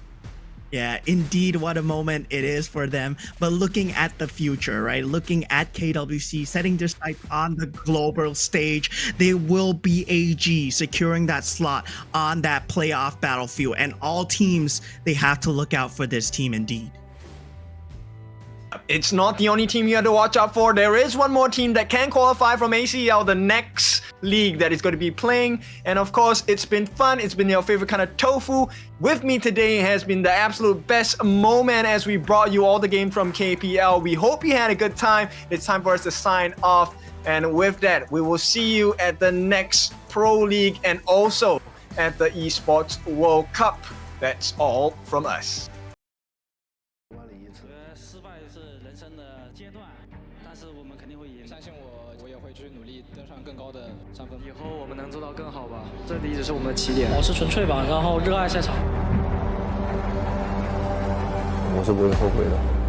Yeah, indeed, what a moment it is for them. But looking at the future, right? Looking at KWC, setting their sights on the global stage, they will be AG securing that slot on that playoff battlefield. And all teams, they have to look out for this team indeed. It's not the only team you have to watch out for. There is one more team that can qualify from ACL, the next league that is going to be playing. And of course, it's been fun. It's been your favorite kind of tofu. With me today has been the absolute best moment as we brought you all the game from KPL. We hope you had a good time. It's time for us to sign off. And with that, we will see you at the next Pro League and also at the Esports World Cup. That's all from us. 失败是人生的阶段，但是我们肯定会赢。相信我也会去努力登上更高的山峰。以后我们能做到更好吧？这里只是我们的起点。保持纯粹吧，然后热爱赛场。我是不会后悔的。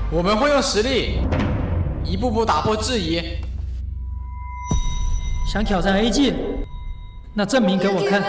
我们会用实力一步步打破质疑。想挑战 AG， 那证明给我看。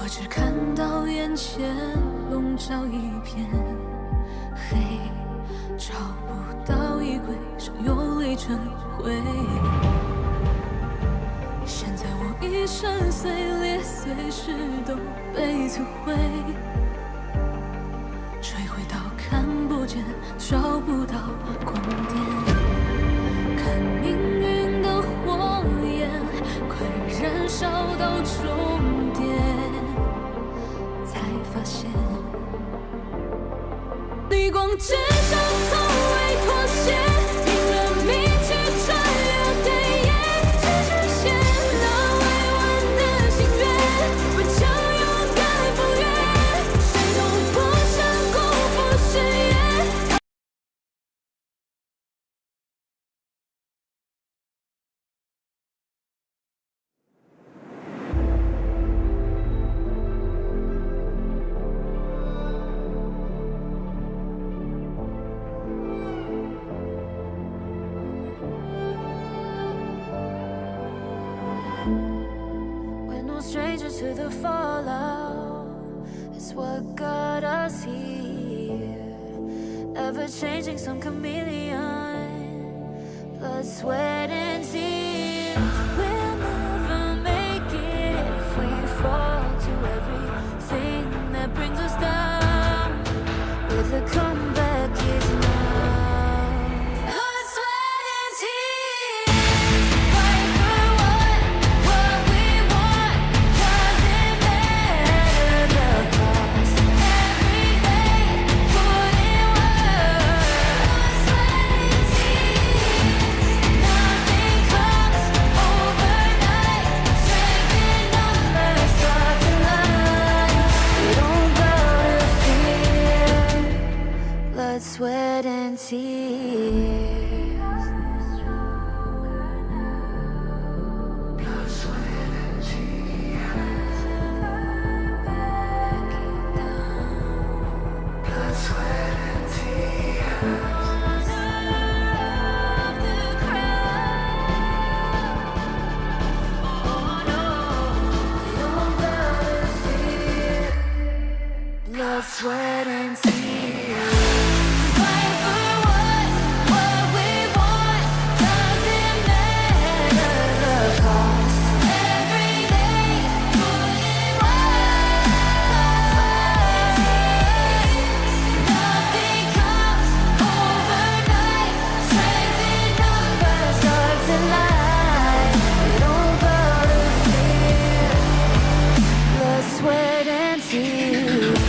我只看到眼前笼罩一片黑，找不到衣柜上有泪成灰。现在我一身碎裂，随时都被摧毁，摧毁到看不见，找不到光点。看命运的火焰快燃烧到终点，才发现逆光之上从未妥协，拼了命去穿越黑夜，去实现那未完的心愿，顽强勇敢赴约，谁都不想辜负誓言。We're no strangers to the fallout. It's what got us here. Ever changing, some chameleon. Blood, sweat, and tears. We'll never make it if we fall to everything that brings us down. With a comeback is now. Blood, sweat, and tears. Fight for what we want. Doesn't matter the cost. Every day, put in work. Blood, sweat, and tears. Nothing comes overnight. Strength in numbers start to line. We don't bow to fear. Blood, sweat, and tears. Blood, sweat, and tears. Fight for what we want. Doesn't matter the cost. Every day, put in work. Nothing comes overnight. Strength in numbers starts to line. We don't bow to fear. Blood, sweat, and tears.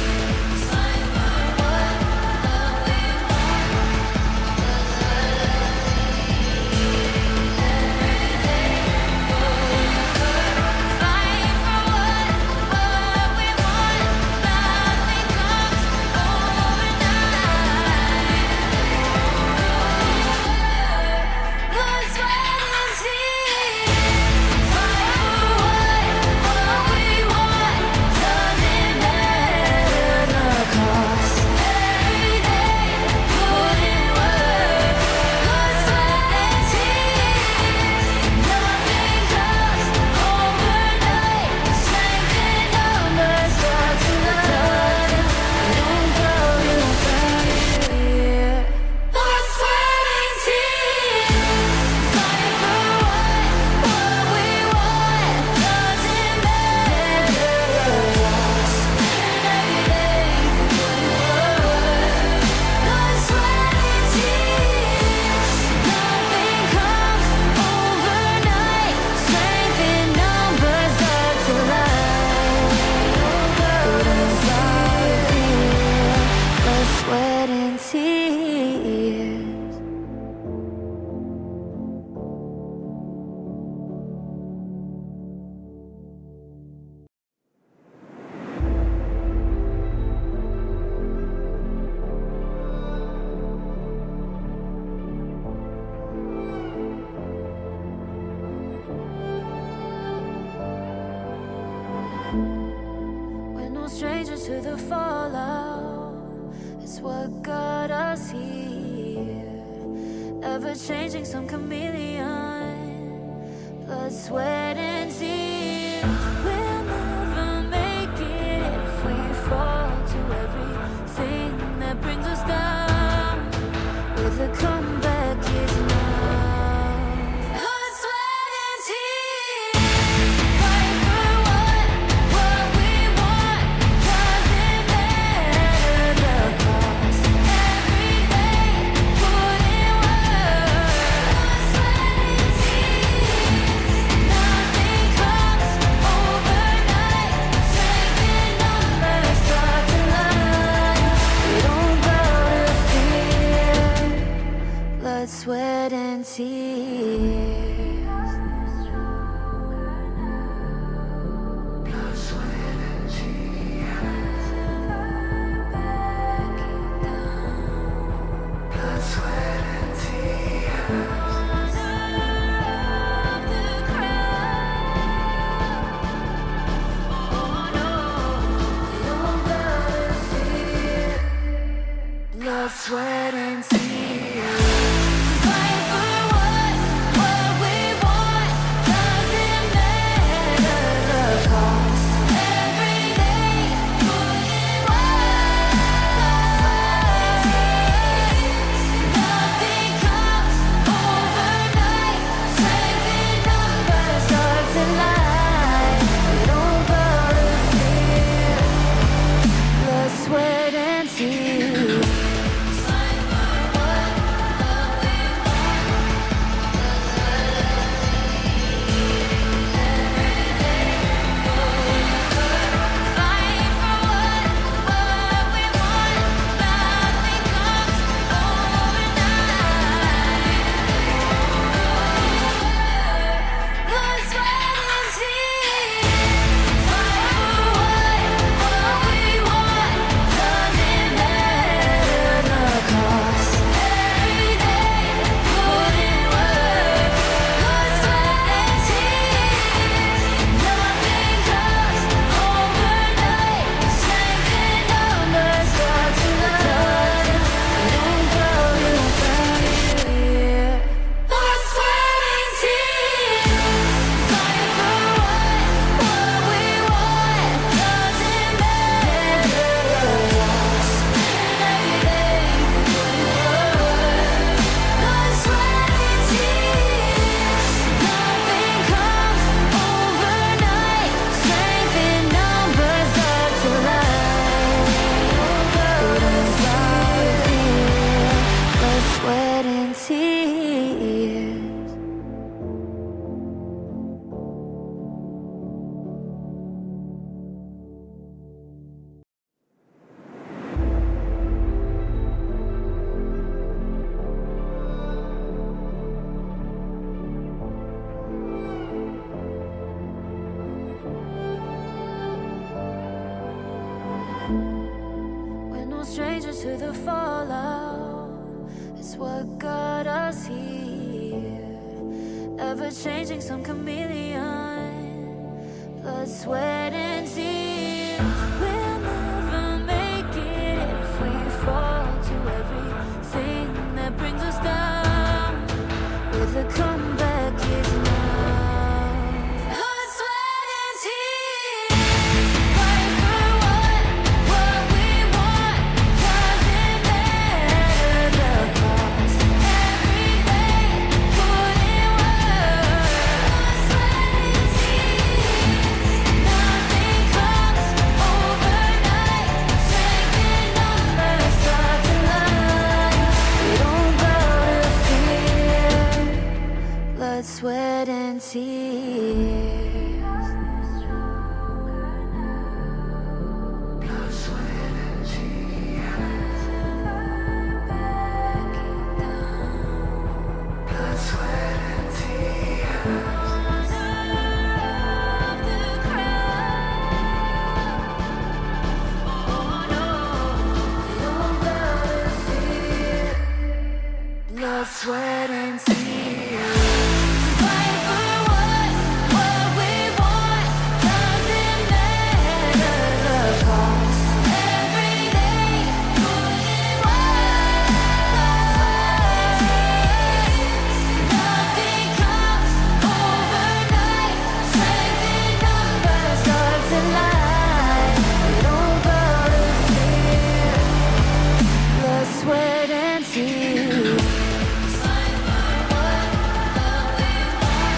Sweat and tears. We're no strangers to the fallout. It's what got us here. Ever changing, some chameleon. Blood, sweat, and tears. We'll never make it strangers to the fallout. It's what got us here. Ever changing, some chameleon. Blood, sweat, and tears. We'll never make it if we fall to everything that brings us down. With a comeback is now. Blood, sweat, and tears. Fight for what we want. Doesn't matter the cost. Every day, put in work. Blood, sweat, and tears. Nothing comes overnight. Strength in numbers start to line. We don't bow to fear. Blood, sweat, and tears. Blood, sweat, and tears. Blood, sweat, and tears. Honor of the crowd. Oh no, we don't bow to fear. Blood, sweat, and tears. Fight for what we want. Doesn't matter the cost. Every day, put in work. Nothing comes overnight. Strength in numbers start to line. We don't bow to fear. Blood, sweat, and tears. Fight for what we want.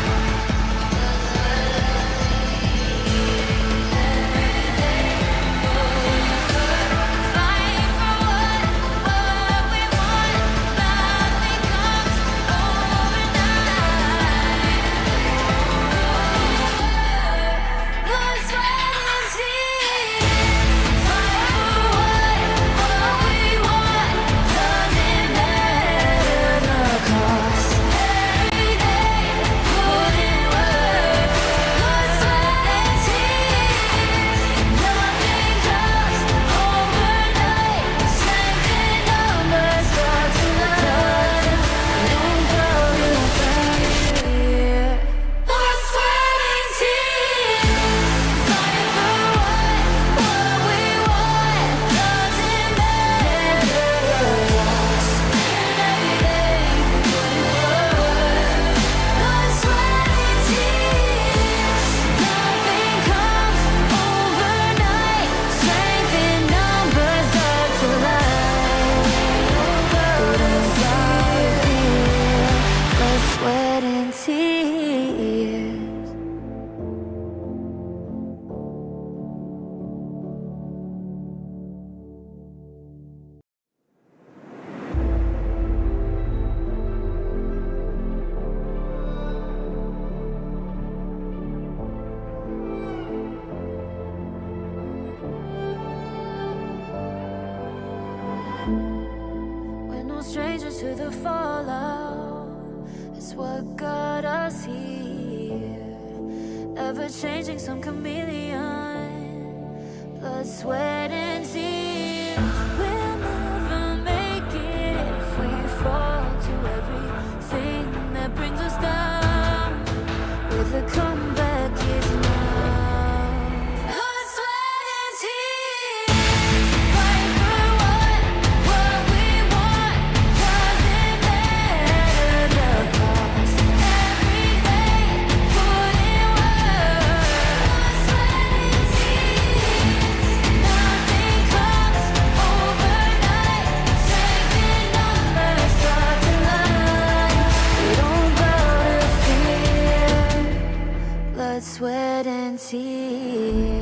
Every day, put in work. Fight for what we want. Nothing comes overnight. Blood, sweat, and tears. Fight for what we want. Doesn't matter the cost. Every day, put in work. Blood, sweat, and tears. Nothing comes overnight. Strength in numbers start to line. We don't bow to fear. Blood, sweat, and tears. Fight for what we want. Doesn't matter the cost. Every day, put in work. Blood, sweat, and tears. Nothing comes overnight. Strength in numbers start to line. We don't bow to fear. Blood, sweat, and tears. We're no strangers to the fallout. It's what got us here. Ever changing, some chameleon. Blood, sweat, and tears. We'll never make it if we fall to everything that brings us down. With a comeback is now. Blood, sweat, and tears. Fight for what we want. Doesn't matter the cost. Every day, put in work. Blood, sweat, and tears. Nothing comes overnight. Strength in numbers start to line. We don't bow to fear. Blood, sweat, and tears.